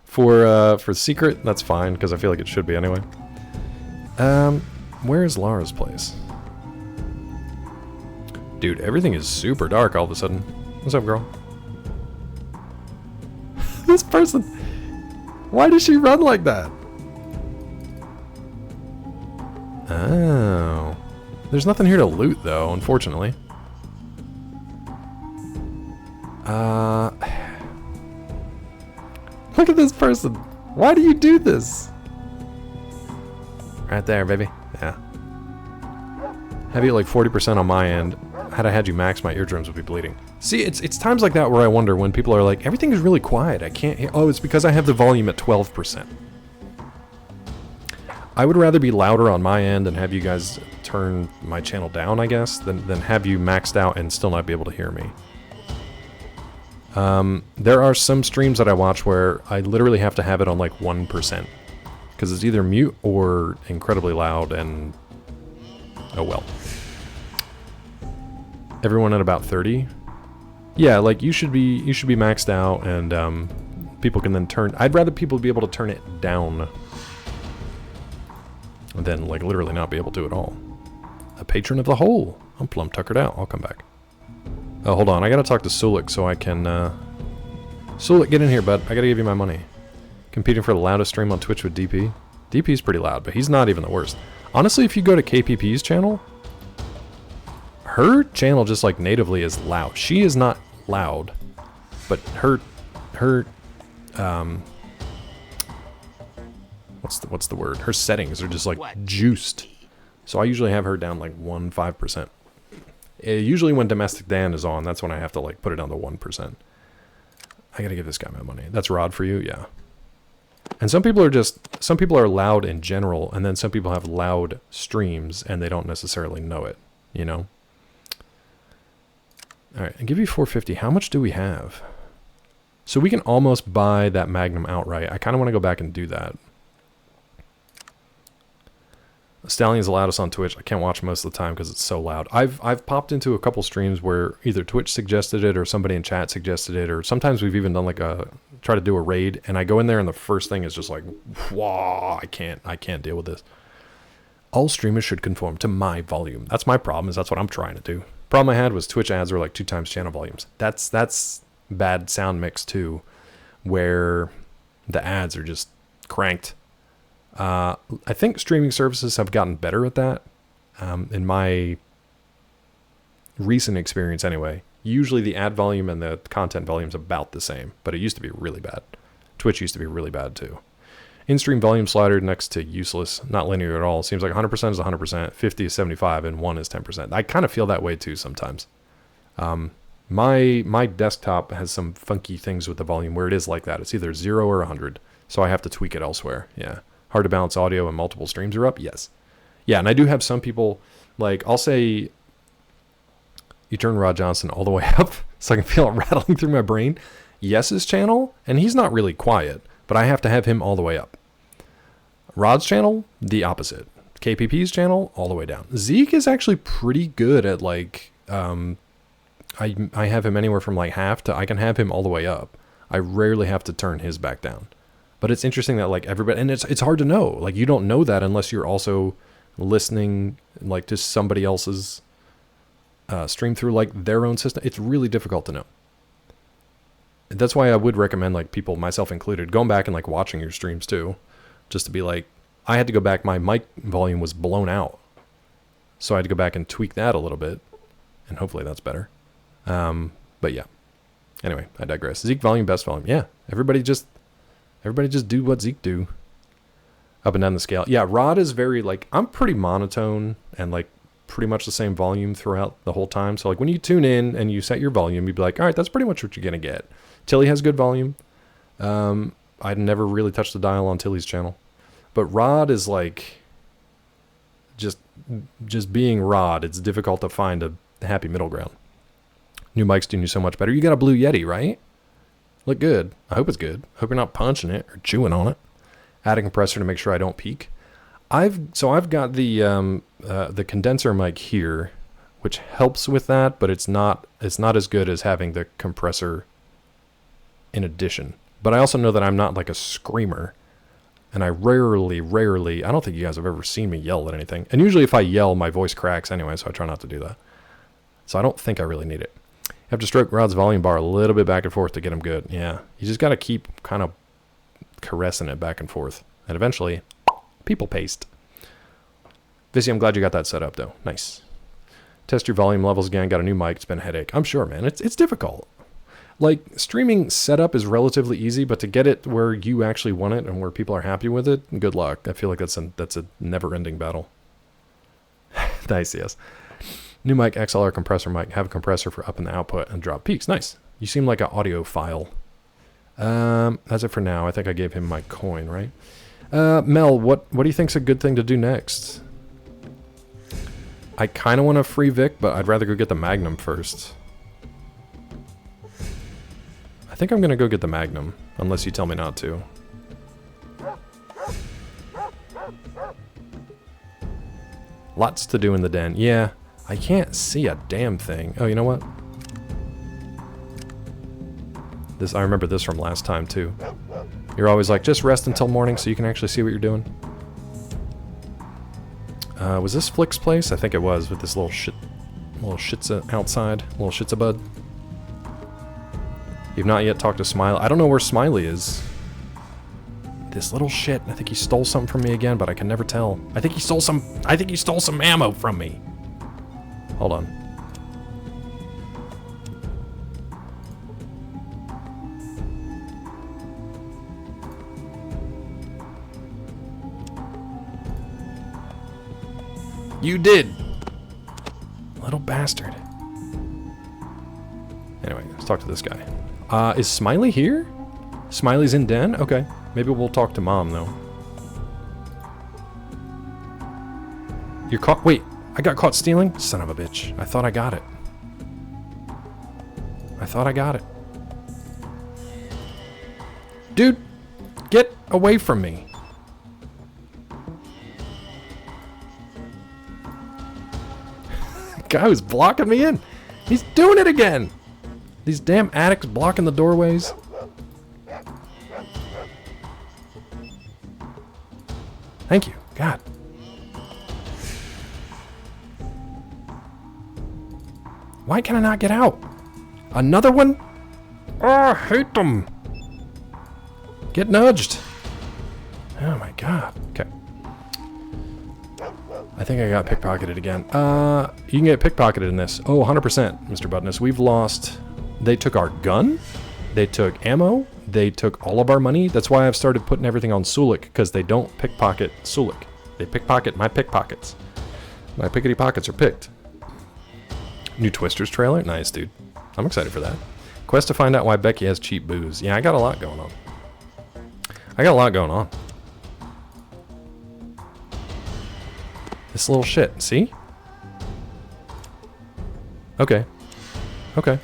For secret, that's fine because I feel like it should be anyway. Where is Lara's place? Dude, everything is super dark all of a sudden. What's up, girl? This person. Why does she run like that? Oh. There's nothing here to loot, though, unfortunately. Look at this person. Why do you do this? Right there, baby. Yeah. Have you like 40% on my end? Had I had you max, my eardrums would be bleeding. See, it's times like that where I wonder when people are like, everything is really quiet. I can't hear. Oh, it's because I have the volume at 12%. I would rather be louder on my end and have you guys turn my channel down, I guess, than have you maxed out and still not be able to hear me. There are some streams that I watch where I literally have to have it on like 1%. Because it's either mute or incredibly loud and... oh well. Everyone at about 30? Yeah, like you should be maxed out and people can then turn... I'd rather people be able to turn it down than like literally not be able to at all. A patron of the whole. I'm plumb tuckered out. I'll come back. Oh, hold on. I gotta talk to Sulik so I can... Sulik, get in here, bud. I gotta give you my money. Competing for the loudest stream on Twitch with DP. DP's pretty loud, but he's not even the worst. Honestly, if you go to KPP's channel, her channel just like natively is loud. She is not loud, but her what's the word? Her settings are just like juiced. So I usually have her down like 1-5%. Usually when Domestic Dan is on, that's when I have to like put it down to 1%. I gotta give this guy my money. That's Rod for you, yeah. And some people are loud in general, and then some people have loud streams and they don't necessarily know it, you know? Alright, I'll give you 450. How much do we have? So we can almost buy that Magnum outright. I kind of want to go back and do that. Stallion's allowed us on Twitch. I can't watch most of the time because it's so loud. I've popped into a couple streams where either Twitch suggested it or somebody in chat suggested it, or sometimes we've even done like try to do a raid, and I go in there and the first thing is just like, wow, I can't deal with this. All streamers should conform to my volume. That's my problem, is that's what I'm trying to do. Problem I had was Twitch ads were like 2 times channel volumes. That's bad sound mix too, where the ads are just cranked. I think streaming services have gotten better at that. In my recent experience anyway, usually the ad volume and the content volume is about the same, but it used to be really bad. Twitch used to be really bad too. In-stream volume slider next to useless, not linear at all. Seems like 100% is 100%, 50 is 75, and 1 is 10%. I kind of feel that way too sometimes. My desktop has some funky things with the volume where it is like that. It's either 0 or 100, so I have to tweak it elsewhere. Yeah. Hard to balance audio and multiple streams are up? Yes. Yeah, and I do have some people, like, I'll say, you turn Rod Johnson all the way up so I can feel it rattling through my brain. Yes's channel, and he's not really quiet, but I have to have him all the way up. Rod's channel, the opposite. KPP's channel, all the way down. Zeke is actually pretty good at, like, I have him anywhere from, like, half to, I can have him all the way up. I rarely have to turn his back down. But it's interesting that, like, everybody, and it's hard to know. Like, you don't know that unless you're also listening, like, to somebody else's stream through, like, their own system. It's really difficult to know. That's why I would recommend, like, people, myself included, going back and, like, watching your streams too, just to be like, I had to go back, my mic volume was blown out, so I had to go back and tweak that a little bit, and hopefully that's better. But yeah, anyway, I digress. Zeke volume, best volume. Yeah, everybody just do what Zeke do. Up and down the scale. Yeah, Rod is very, like, I'm pretty monotone and, like, pretty much the same volume throughout the whole time. So, like, when you tune in and you set your volume, you'd be like, all right, that's pretty much what you're going to get. Tilly has good volume. I'd never really touched the dial on Tilly's channel. But Rod is, like, just being Rod. It's difficult to find a happy middle ground. New mics doing you so much better. You got a Blue Yeti, right? Look good. I hope it's good. Hope you're not punching it or chewing on it. Add a compressor to make sure I don't peak. I've got the condenser mic here, which helps with that, but it's not as good as having the compressor in addition. But I also know that I'm not like a screamer, and I rarely, I don't think you guys have ever seen me yell at anything. And usually if I yell, my voice cracks anyway, so I try not to do that. So I don't think I really need it. You have to stroke Rod's volume bar a little bit back and forth to get him good. Yeah, you just got to keep kind of caressing it back and forth. And eventually, people paste. Vissy, I'm glad you got that set up, though. Nice. Test your volume levels again. Got a new mic. It's been a headache. I'm sure, man. It's difficult. Like, streaming setup is relatively easy, but to get it where you actually want it and where people are happy with it, good luck. I feel like that's a never-ending battle. Nice, yes. New mic, XLR compressor mic. Have a compressor for up in the output and drop peaks. Nice. You seem like an audiophile. That's it for now. I think I gave him my coin, right? Mel, what do you think's a good thing to do next? I kind of want a free Vic, but I'd rather go get the Magnum first. I think I'm going to go get the Magnum, unless you tell me not to. Lots to do in the den. Yeah, I can't see a damn thing. Oh, you know what? I remember this from last time, too. You're always like, just rest until morning so you can actually see what you're doing. Was this Flick's place? I think it was, with this little shitza outside. Little shitza bud. You've not yet talked to Smiley. I don't know where Smiley is. This little shit. I think he stole something from me again, but I can never tell. I think he stole some ammo from me. Hold on. You did! Little bastard. Anyway, let's talk to this guy. Is Smiley here? Smiley's in den? Okay. Maybe we'll talk to Mom, though. You're caught? Wait, I got caught stealing? Son of a bitch. I thought I got it. Dude, get away from me. Guy was blocking me in. He's doing it again. These damn addicts blocking the doorways. Thank you. God. Why can I not get out? Another one? Oh, I hate them. Get nudged. Oh my god. Okay. I think I got pickpocketed again. You can get pickpocketed in this. Oh, 100%, Mr. Buttoness. We've lost... They took our gun. They took ammo. They took all of our money. That's why I've started putting everything on Sulik, because they don't pickpocket Sulik. They pickpocket my pickpockets. My pickety pockets are picked. New Twisters trailer? Nice, dude. I'm excited for that. Quest to find out why Becky has cheap booze. Yeah, I got a lot going on. This little shit, see? Okay. Okay.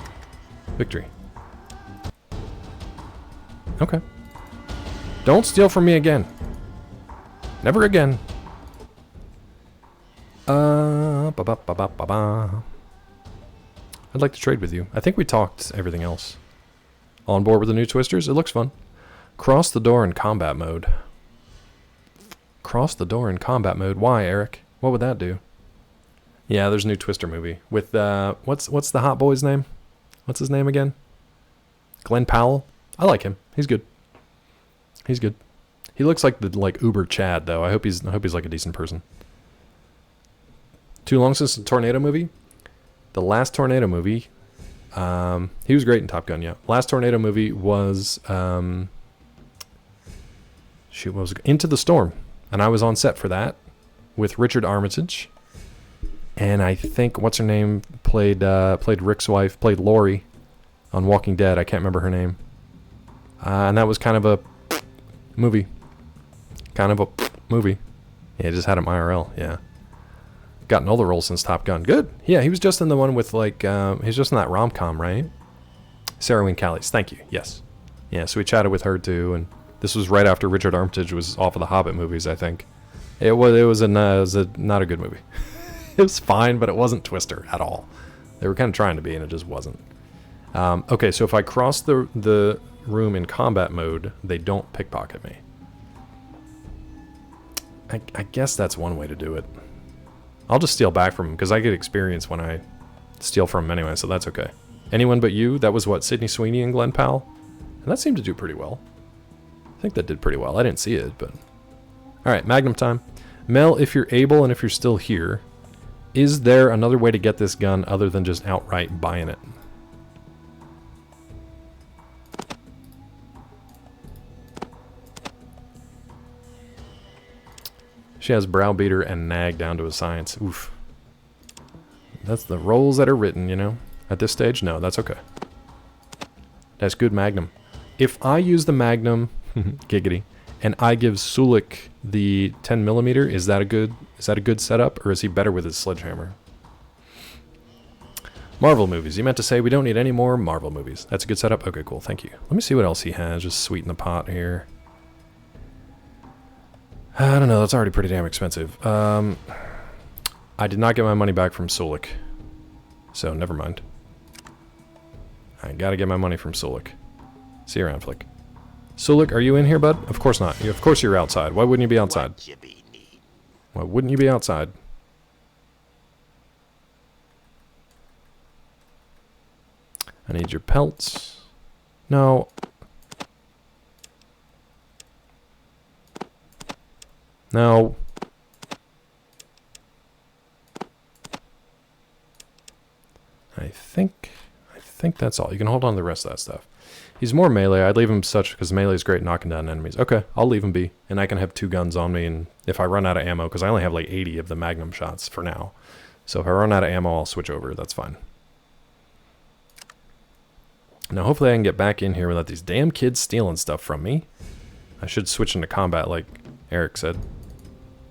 Victory. Okay. Don't steal from me again. Never again. Ba-ba-ba-ba-ba-ba. I'd like to trade with you. I think we talked everything else. On board with the new Twisters? It looks fun. Cross the door in combat mode. Cross the door in combat mode. Why, Eric? What would that do? Yeah, there's a new Twister movie with what's the hot boy's name? What's his name again? Glenn Powell. I like him. He's good. He's good. He looks like the Uber Chad though. I hope he's like a decent person. Too long since the Tornado movie? The last Tornado movie, he was great in Top Gun, yeah. Last Tornado movie was shoot, what was it? Into the Storm. And I was on set for that with Richard Armitage. And I think, what's her name, played Rick's wife, played Lori on Walking Dead. I can't remember her name. And that was kind of a movie. Kind of a movie. Yeah, just had him IRL, yeah. Gotten all the roles since Top Gun. Good. Yeah, he was just in the one with, like, he was just in that rom-com, right? Sarah Wayne Callies. Thank you. Yes. Yeah, so we chatted with her, too, and this was right after Richard Armitage was off of the Hobbit movies, I think. It was not a good movie. It was fine, but it wasn't Twister at all. They were kind of trying to be, and it just wasn't. Okay, so if I cross the room in combat mode, they don't pickpocket me. I guess that's one way to do it. I'll just steal back from him, because I get experience when I steal from him anyway, so that's okay. Anyone but you? That was what, Sydney Sweeney and Glenn Powell? And that seemed to do pretty well. I think that did pretty well. I didn't see it, but... Alright, Magnum time. Mel, if you're able and if you're still here, is there another way to get this gun other than just outright buying it? She has Browbeater and Nag down to a science. Oof. That's the roles that are written, you know? At this stage, no, that's okay. That's good Magnum. If I use the Magnum, giggity, and I give Sulik the 10mm, is that a good setup, or is he better with his sledgehammer? Marvel movies. You meant to say we don't need any more Marvel movies. That's a good setup? Okay, cool, thank you. Let me see what else he has, just sweeten the pot here. I don't know, that's already pretty damn expensive. I did not get my money back from Sulik. So, never mind. I gotta get my money from Sulik. See you around, Flick. Sulik, are you in here, bud? Of course not. Of course you're outside. Why wouldn't you be outside? Why wouldn't you be outside? I need your pelts. No. No. I think that's all. You can hold on to the rest of that stuff. He's more melee. I'd leave him such because melee is great knocking down enemies. Okay, I'll leave him be. And I can have 2 guns on me, and if I run out of ammo, because I only have like 80 of the Magnum shots for now. So if I run out of ammo, I'll switch over. That's fine. Now hopefully I can get back in here without these damn kids stealing stuff from me. I should switch into combat like Eric said.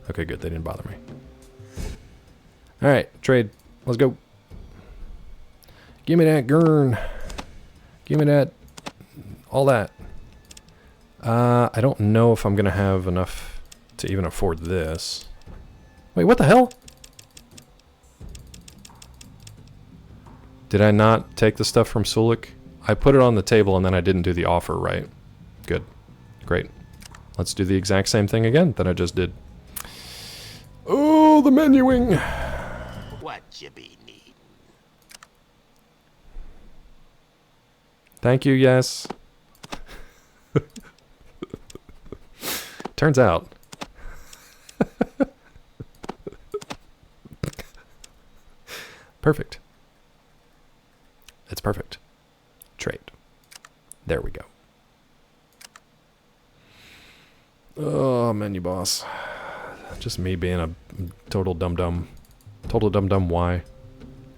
Okay, good. They didn't bother me. Alright, trade. Let's go. Give me that gurn. Give me that. All that. I don't know if I'm gonna have enough to even afford this. Wait, what the hell? Did I not take the stuff from Sulik? I put it on the table and then I didn't do the offer right. Good. Great. Let's do the exact same thing again that I just did. Oh, the menuing! What you be needing? Thank you, yes. Turns out. Perfect. It's perfect. Trade. There we go. Oh, menu boss. Just me being a total dum-dum. Total dum-dum why?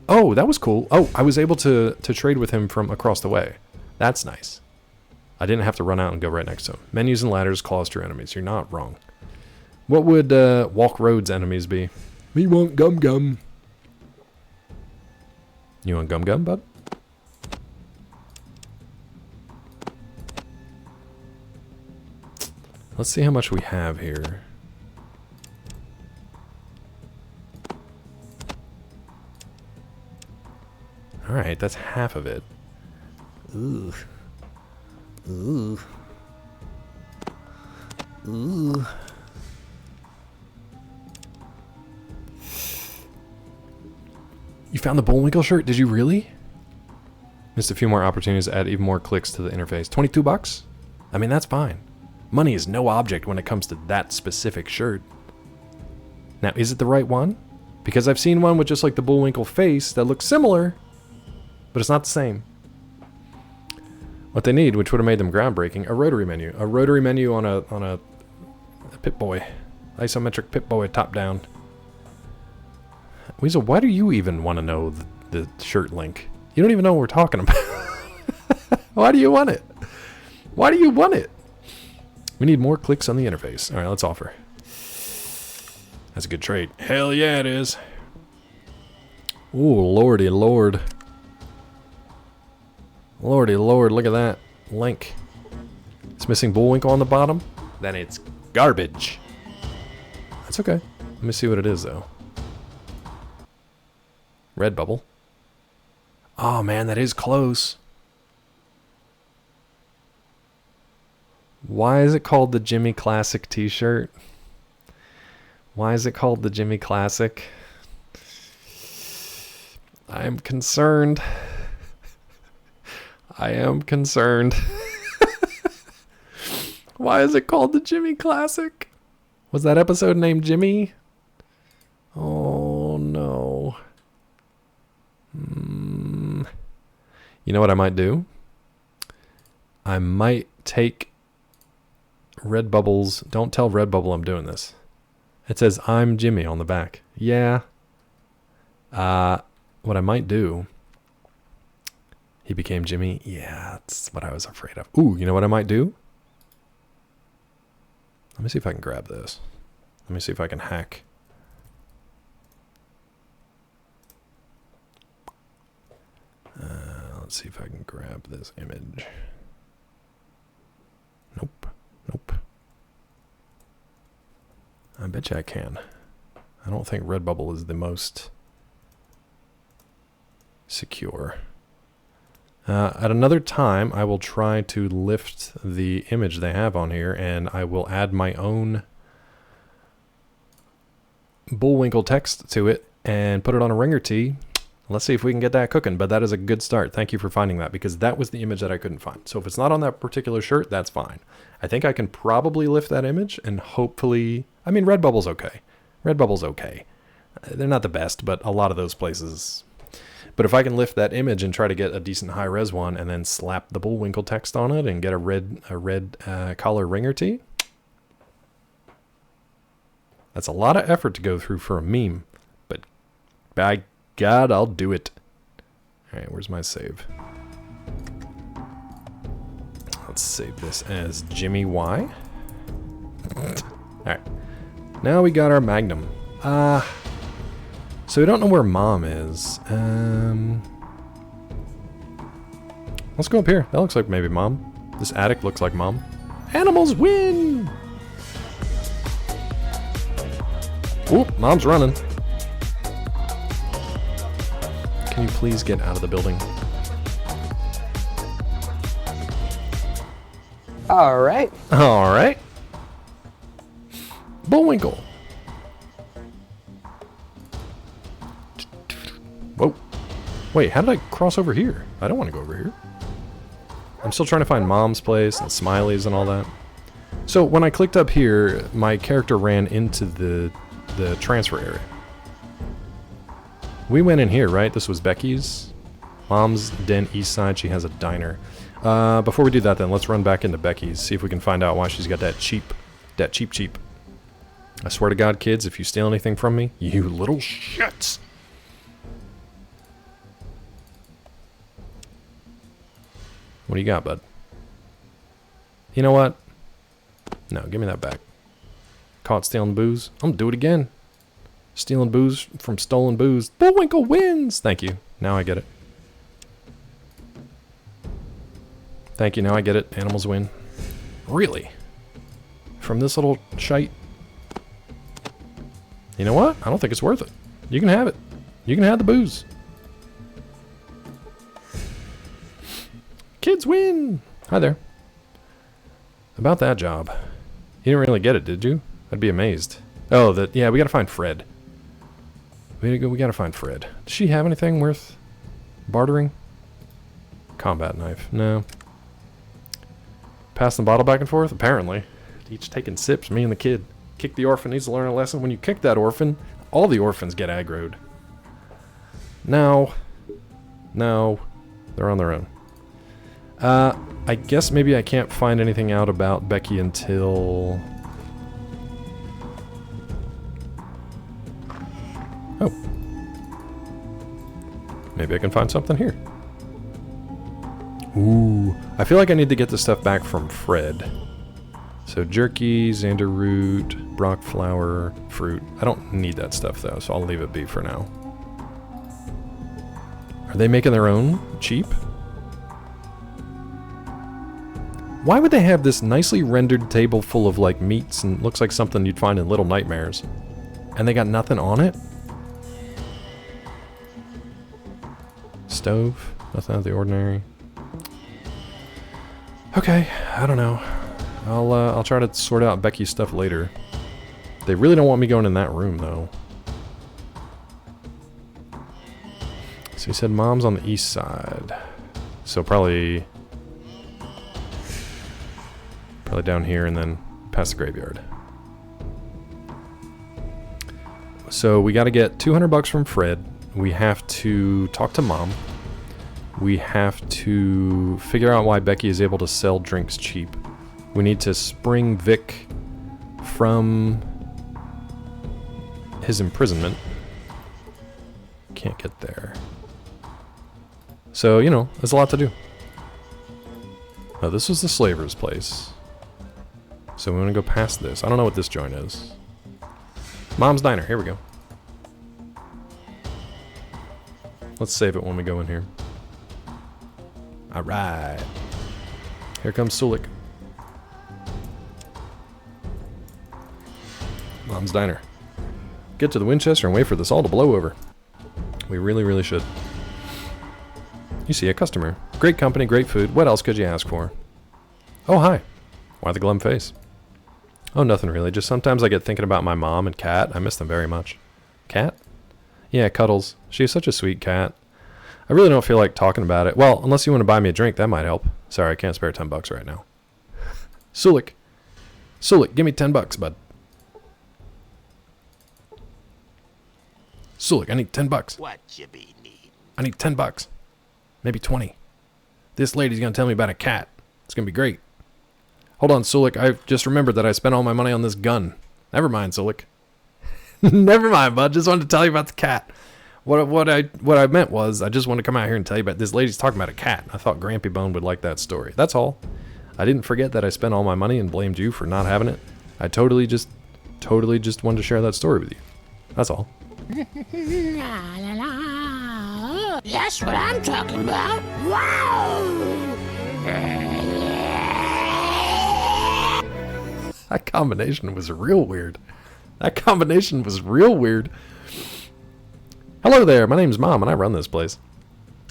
Oh, that was cool. Oh, I was able to trade with him from across the way. That's nice. I didn't have to run out and go right next to him. Menus and ladders, claws to your enemies. You're not wrong. What would Walk Road's enemies be? Me want Gum Gum. You want Gum Gum, bud? Let's see how much we have here. Alright, that's half of it. Ooh. Ooh. Ooh. You found the Bullwinkle shirt? Did you really? Missed a few more opportunities to add even more clicks to the interface. 22 bucks? I mean, that's fine. Money is no object when it comes to that specific shirt. Now, is it the right one? Because I've seen one with just like the Bullwinkle face that looks similar, but it's not the same. What they need, which would have made them groundbreaking, a rotary menu. A rotary menu on a Pip-Boy. Isometric Pip-Boy top-down. Weasel, why do you even want to know the shirt link? You don't even know what we're talking about. Why do you want it? Why do you want it? We need more clicks on the interface. Alright, let's offer. That's a good trade. Hell yeah, it is. Ooh, lordy lord. Lordy lord, look at that. Link. It's missing Bullwinkle on the bottom? Then it's garbage. That's okay. Let me see what it is, though. Redbubble. Oh, man, that is close. Why is it called the Jimmy Classic t-shirt? Why is it called the Jimmy Classic? I am concerned. I am concerned. Why is it called the Jimmy Classic? Was that episode named Jimmy? Oh, no. You know what I might do? I might take Redbubble's... Don't tell Redbubble I'm doing this. It says, I'm Jimmy on the back. Yeah. What I might do... He became Jimmy? Yeah, that's what I was afraid of. Ooh, you know what I might do? Let me see if I can grab this. Let me see if I can hack. Let's see if I can grab this image. Nope. Nope. I bet you I can. I don't think Redbubble is the most secure. At another time, I will try to lift the image they have on here, and I will add my own Bullwinkle text to it and put it on a ringer tee. Let's see if we can get that cooking, but that is a good start. Thank you for finding that, because that was the image that I couldn't find. So if it's not on that particular shirt, that's fine. I think I can probably lift that image, and hopefully... I mean, Redbubble's okay. Redbubble's okay. They're not the best, but a lot of those places... But if I can lift that image and try to get a decent high-res one and then slap the Bullwinkle text on it and get a red collar ringer tee, that's a lot of effort to go through for a meme. But by God, I'll do it. All right, where's my save? Let's save this as Jimmy Y. All right, now we got our Magnum. So we don't know where Mom is. Let's go up here. That looks like maybe Mom. This attic looks like Mom. Animals win! Oop, Mom's running. Can you please get out of the building? All right. All right. Bullwinkle. Whoa. Wait, how did I cross over here? I don't want to go over here. I'm still trying to find Mom's place and Smiley's and all that. So when I clicked up here, my character ran into the transfer area. We went in here, right? This was Becky's. Mom's Den East Side. She has a diner. Before we do that then, let's run back into Becky's. See if we can find out why she's got that cheap. I swear to God, kids, if you steal anything from me, you little shits. What do you got, bud? You know what? No, give me that back. Caught stealing booze. I'm gonna do it again. Stealing booze from stolen booze. Bullwinkle wins! Thank you. Now I get it. Thank you, now I get it. Animals win. Really? From this little shite? You know what? I don't think it's worth it. You can have it. You can have the booze. Kids win! Hi there. About that job. You didn't really get it, did you? I'd be amazed. Oh, yeah, we gotta find Fred. We gotta find Fred. Does she have anything worth bartering? Combat knife. No. Passing the bottle back and forth? Apparently. Each taking sips, me and the kid. Kick the orphan needs to learn a lesson. When you kick that orphan, all the orphans get aggroed. No. No. They're on their own. I guess maybe I can't find anything out about Becky until... Oh. Maybe I can find something here. Ooh. I feel like I need to get the stuff back from Fred. So jerky, Xander root, Brock flour, fruit. I don't need that stuff though, so I'll leave it be for now. Are they making their own? Cheap? Why would they have this nicely rendered table full of like meats and looks like something you'd find in Little Nightmares? And they got nothing on it? Stove? Nothing out of the ordinary. Okay, I don't know. I'll try to sort out Becky's stuff later. They really don't want me going in that room though. So he said Mom's on the east side. So probably down here and then past the graveyard. So we got to get 200 bucks from Fred. We have to talk to Mom. We have to figure out why Becky is able to sell drinks cheap. We need to spring Vic from his imprisonment. Can't get there. So, you know, there's a lot to do. Oh, this was the slaver's place. So we want to go past this. I don't know what this joint is. Mom's Diner. Here we go. Let's save it when we go in here. Alright. Here comes Sulik. Mom's Diner. Get to the Winchester and wait for this all to blow over. We really, really should. You see a customer. Great company, great food. What else could you ask for? Oh, hi. Why the glum face? Oh, nothing really. Just sometimes I get thinking about my mom and Kat. I miss them very much. Kat? Yeah, Cuddles. She's such a sweet cat. I really don't feel like talking about it. Well, unless you want to buy me a drink, that might help. Sorry, I can't spare 10 bucks right now. Sulik. Sulik, give me 10 bucks, bud. Sulik, I need 10 bucks. What you be need? I need 10 bucks. Maybe 20. This lady's gonna tell me about a cat. It's gonna be great. Hold on, Sulik. I just remembered that I spent all my money on this gun. Never mind, Sulik. Never mind, bud. Just wanted to tell you about the cat. What I meant was, I just wanted to come out here and tell you about this lady's talking about a cat. I thought Grampy Bone would like that story. That's all. I didn't forget that I spent all my money and blamed you for not having it. I totally just wanted to share that story with you. That's all. La la la. That's what I'm talking about. Wow. That combination was real weird. That combination was real weird. Hello there, my name's Mom, and I run this place.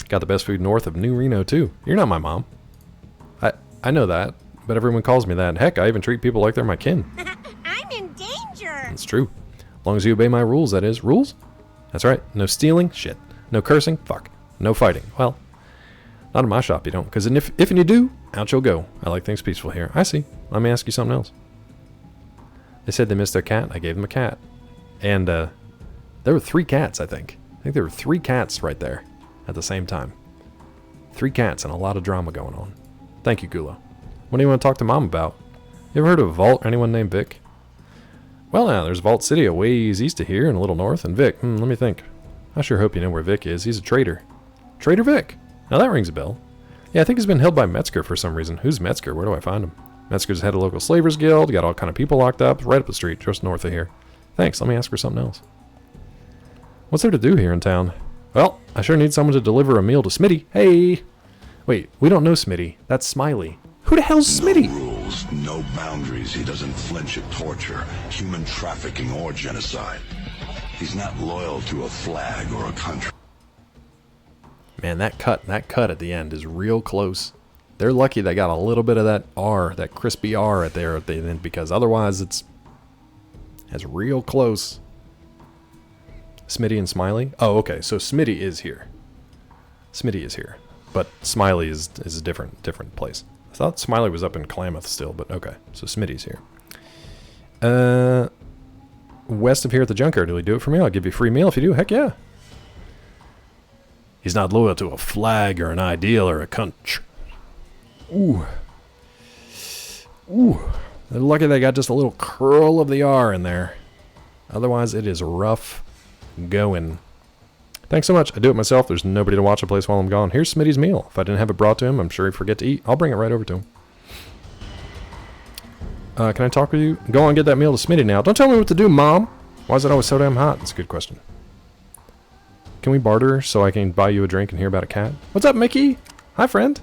Got the best food north of New Reno, too. You're not my mom. I know that, but everyone calls me that. Heck, I even treat people like they're my kin. I'm in danger. It's true. As long as you obey my rules, that is. Rules? That's right. No stealing? Shit. No cursing? Fuck. No fighting? Well, not in my shop you don't, because if you do, out you'll go. I like things peaceful here. I see. Let me ask you something else. They said they missed their cat. I gave them a cat. And there were 3 cats, I think. I think there were 3 cats right there at the same time. 3 cats and a lot of drama going on. Thank you, Gula. What do you want to talk to Mom about? You ever heard of Vault or anyone named Vic? Well, now, there's Vault City a ways east of here and a little north. And Vic, let me think. I sure hope you know where Vic is. He's a traitor. Trader Vic. Now that rings a bell. Yeah, I think he's been held by Metzger for some reason. Who's Metzger? Where do I find him? Metzger's head of local slavers guild. Got all kind of people locked up right up the street, just north of here. Thanks. Let me ask for something else. What's there to do here in town? Well, I sure need someone to deliver a meal to Smitty. Hey! Wait, we don't know Smitty. That's Smiley. Who the hell's Smitty? No rules, no boundaries. He doesn't flinch at torture, human trafficking, or genocide. He's not loyal to a flag or a country. Man, that cut at the end is real close. They're lucky they got a little bit of that R, that crispy R at there at the end, because otherwise it's real close. Smitty and Smiley? Oh, okay, so Smitty is here. Smitty is here. But Smiley is a different place. I thought Smiley was up in Klamath still, but okay. So Smitty's here. West of here at the junkyard. Will you do it for me? I'll give you a free meal if you do. Heck yeah. He's not loyal to a flag or an ideal or a country. Ooh. Ooh. They're lucky they got just a little curl of the R in there. Otherwise, it is rough going. Thanks so much. I do it myself. There's nobody to watch the place while I'm gone. Here's Smitty's meal. If I didn't have it brought to him, I'm sure he'd forget to eat. I'll bring it right over to him. Can I talk with you? Go on and get that meal to Smitty now. Don't tell me what to do, Mom. Why is it always so damn hot? That's a good question. Can we barter so I can buy you a drink and hear about a cat? What's up, Mickey? Hi, friend.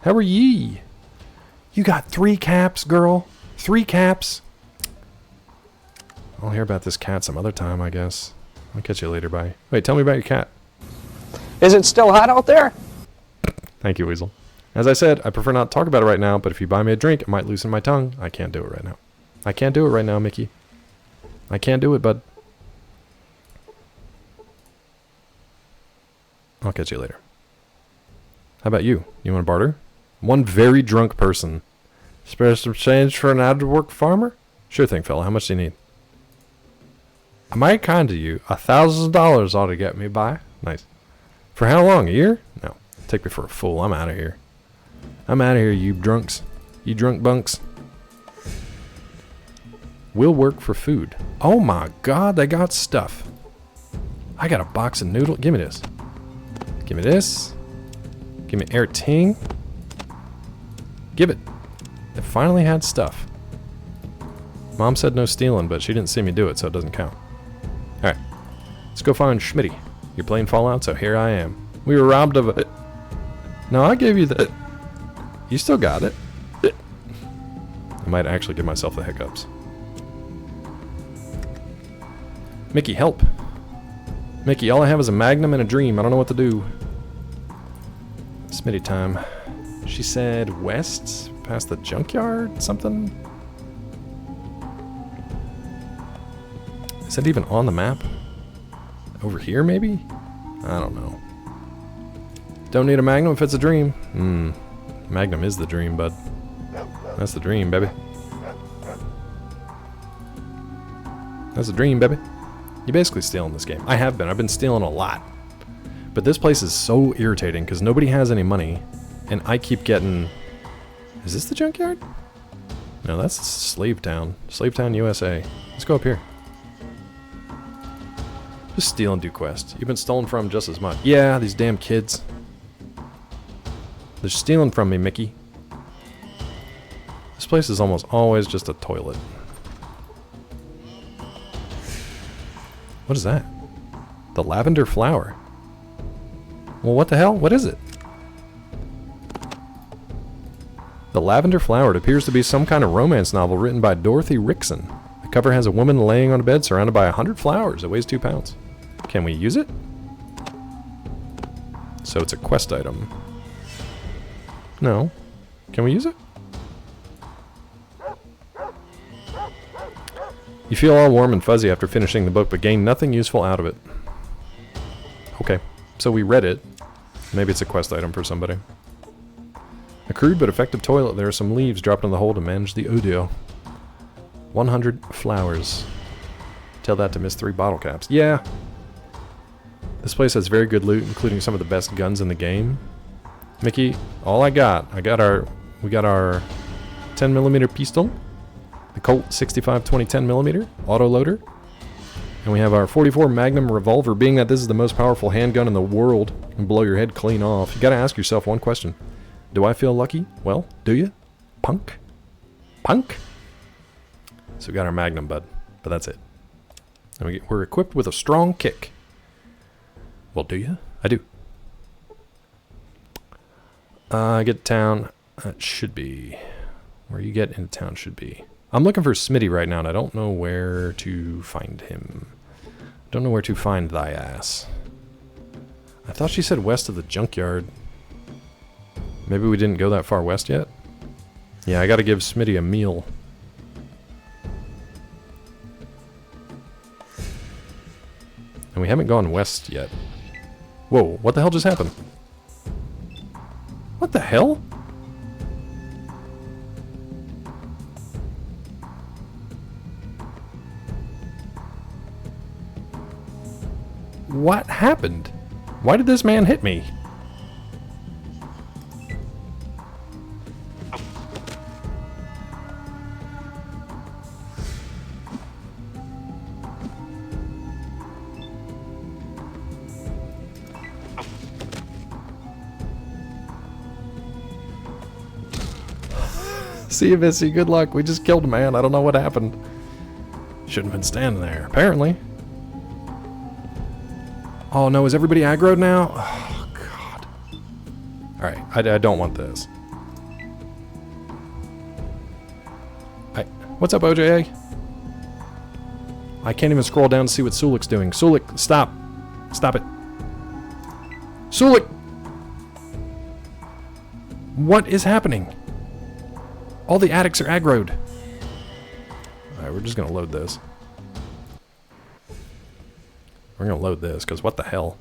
How are ye? You got 3 caps, girl. 3 caps. I'll hear about this cat some other time, I guess. I'll catch you later, bye. Wait, tell me about your cat. Is it still hot out there? Thank you, Weasel. As I said, I prefer not to talk about it right now, but if you buy me a drink, it might loosen my tongue. I can't do it right now. I can't do it right now, Mickey. I can't do it, bud. I'll catch you later. How about you? You want to barter? One very drunk person. Spare some change for an out-of-work farmer? Sure thing, fella. How much do you need? I might kind to you. $1,000 ought to get me by. Nice. For how long? A year? No. Take me for a fool. I'm out of here. I'm out of here, you drunks. You drunk bunks. We'll work for food. Oh my god, they got stuff. I got a box of noodles. Give me this. Give me this. Give me air ting. Give it. They finally had stuff. Mom said no stealing, but she didn't see me do it, so it doesn't count. Alright. Let's go find Schmitty. You're playing Fallout, so here I am. We were robbed of it. No, I gave you the... You still got it. I might actually give myself the hiccups. Mickey, help. Mickey, all I have is a magnum and a dream. I don't know what to do. Smitty time. She said west? Past the junkyard? Something? Is that even on the map? Over here, maybe? I don't know. Don't need a magnum if it's a dream. Magnum is the dream, bud. That's the dream, baby. That's the dream, baby. You're basically stealing this game. I have been. I've been stealing a lot. But this place is so irritating because nobody has any money. And I keep getting... Is this the junkyard? No, that's Slave Town. Slave Town, USA. Let's go up here. Just steal and do quest. You've been stolen from just as much. Yeah, these damn kids. They're stealing from me, Mickey. This place is almost always just a toilet. What is that? The lavender flower. Well, what the hell? What is it? The Lavender Flower. It appears to be some kind of romance novel written by Dorothy Rickson. The cover has a woman laying on a bed surrounded by 100 flowers. It weighs 2 pounds. Can we use it? So it's a quest item. No. Can we use it? You feel all warm and fuzzy after finishing the book, but gain nothing useful out of it. Okay, so we read it. Maybe it's a quest item for somebody. A crude but effective toilet. There are some leaves dropped in the hole to manage the audio. 100 flowers. Tell that to Miss 3 bottle caps. Yeah. This place has very good loot, including some of the best guns in the game. Mickey, all we got our 10mm pistol, the Colt 65 20 10mm auto loader, and we have our 44 Magnum revolver. Being that this is the most powerful handgun in the world, it can blow your head clean off. You gotta ask yourself one question: do I feel lucky? Well, do you, punk? Punk. So we got our Magnum, bud, but that's it. And we're equipped with a strong kick. Well, do you? I do. Get to town. It should be where you get into town should be. I'm looking for Smitty right now, and I don't know where to find him. Don't know where to find thy ass. I thought she said west of the junkyard. Maybe we didn't go that far west yet? Yeah, I gotta give Smitty a meal. And we haven't gone west yet. Whoa, what the hell just happened? What the hell? What happened? Why did this man hit me? See you, Missy. Good luck. We just killed a man. I don't know what happened. Shouldn't have been standing there, apparently. Oh no, is everybody aggroed now? Oh, God. Alright, I don't want this. What's up, OJA? I can't even scroll down to see what Sulik's doing. Sulik, stop. Stop it. Sulik! What is happening? All the addicts are aggroed. Alright, we're just gonna load this. We're gonna load this, because what the hell?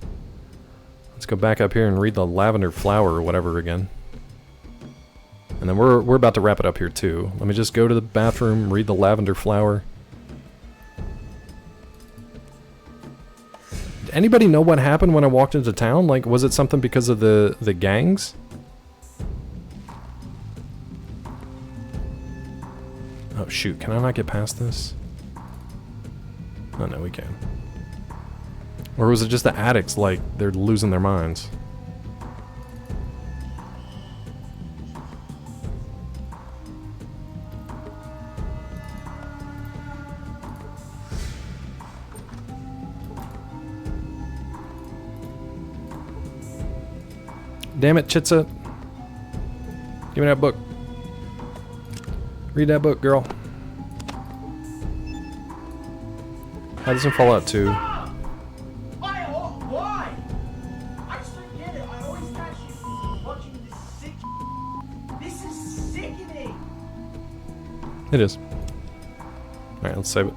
Let's go back up here and read the Lavender Flower or whatever again. And then we're about to wrap it up here too. Let me just go to the bathroom, read the Lavender Flower. Did anybody know what happened when I walked into town? Like, was it something because of the gangs? Oh shoot, can I not get past this? Oh no, we can. Or was it just the addicts, like, they're losing their minds? Damn it, Chitsa. Give me that book. Read that book, girl. How does it Fallout 2? Why? I just don't get it. I always catch you watching this sick. This is sickening. It is. Alright, let's save it.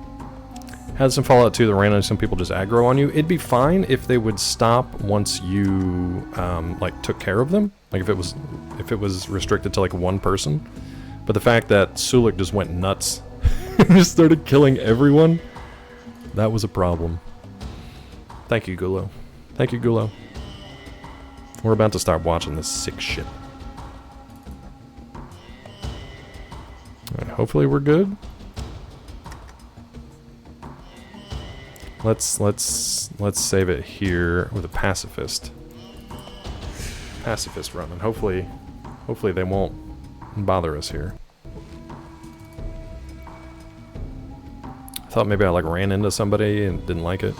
Had some Fallout 2 that randomly some people just aggro on you. It'd be fine if they would stop once you like took care of them. Like if it was restricted to like one person. But the fact that Sulik just went nuts and just started killing everyone, that was a problem. Thank you, Gulo. Thank you, Gulo. We're about to start watching this sick shit. Alright, hopefully we're good. Let's save it here with a pacifist. Pacifist running. Hopefully they won't bother us here. I thought maybe I like ran into somebody and didn't like it.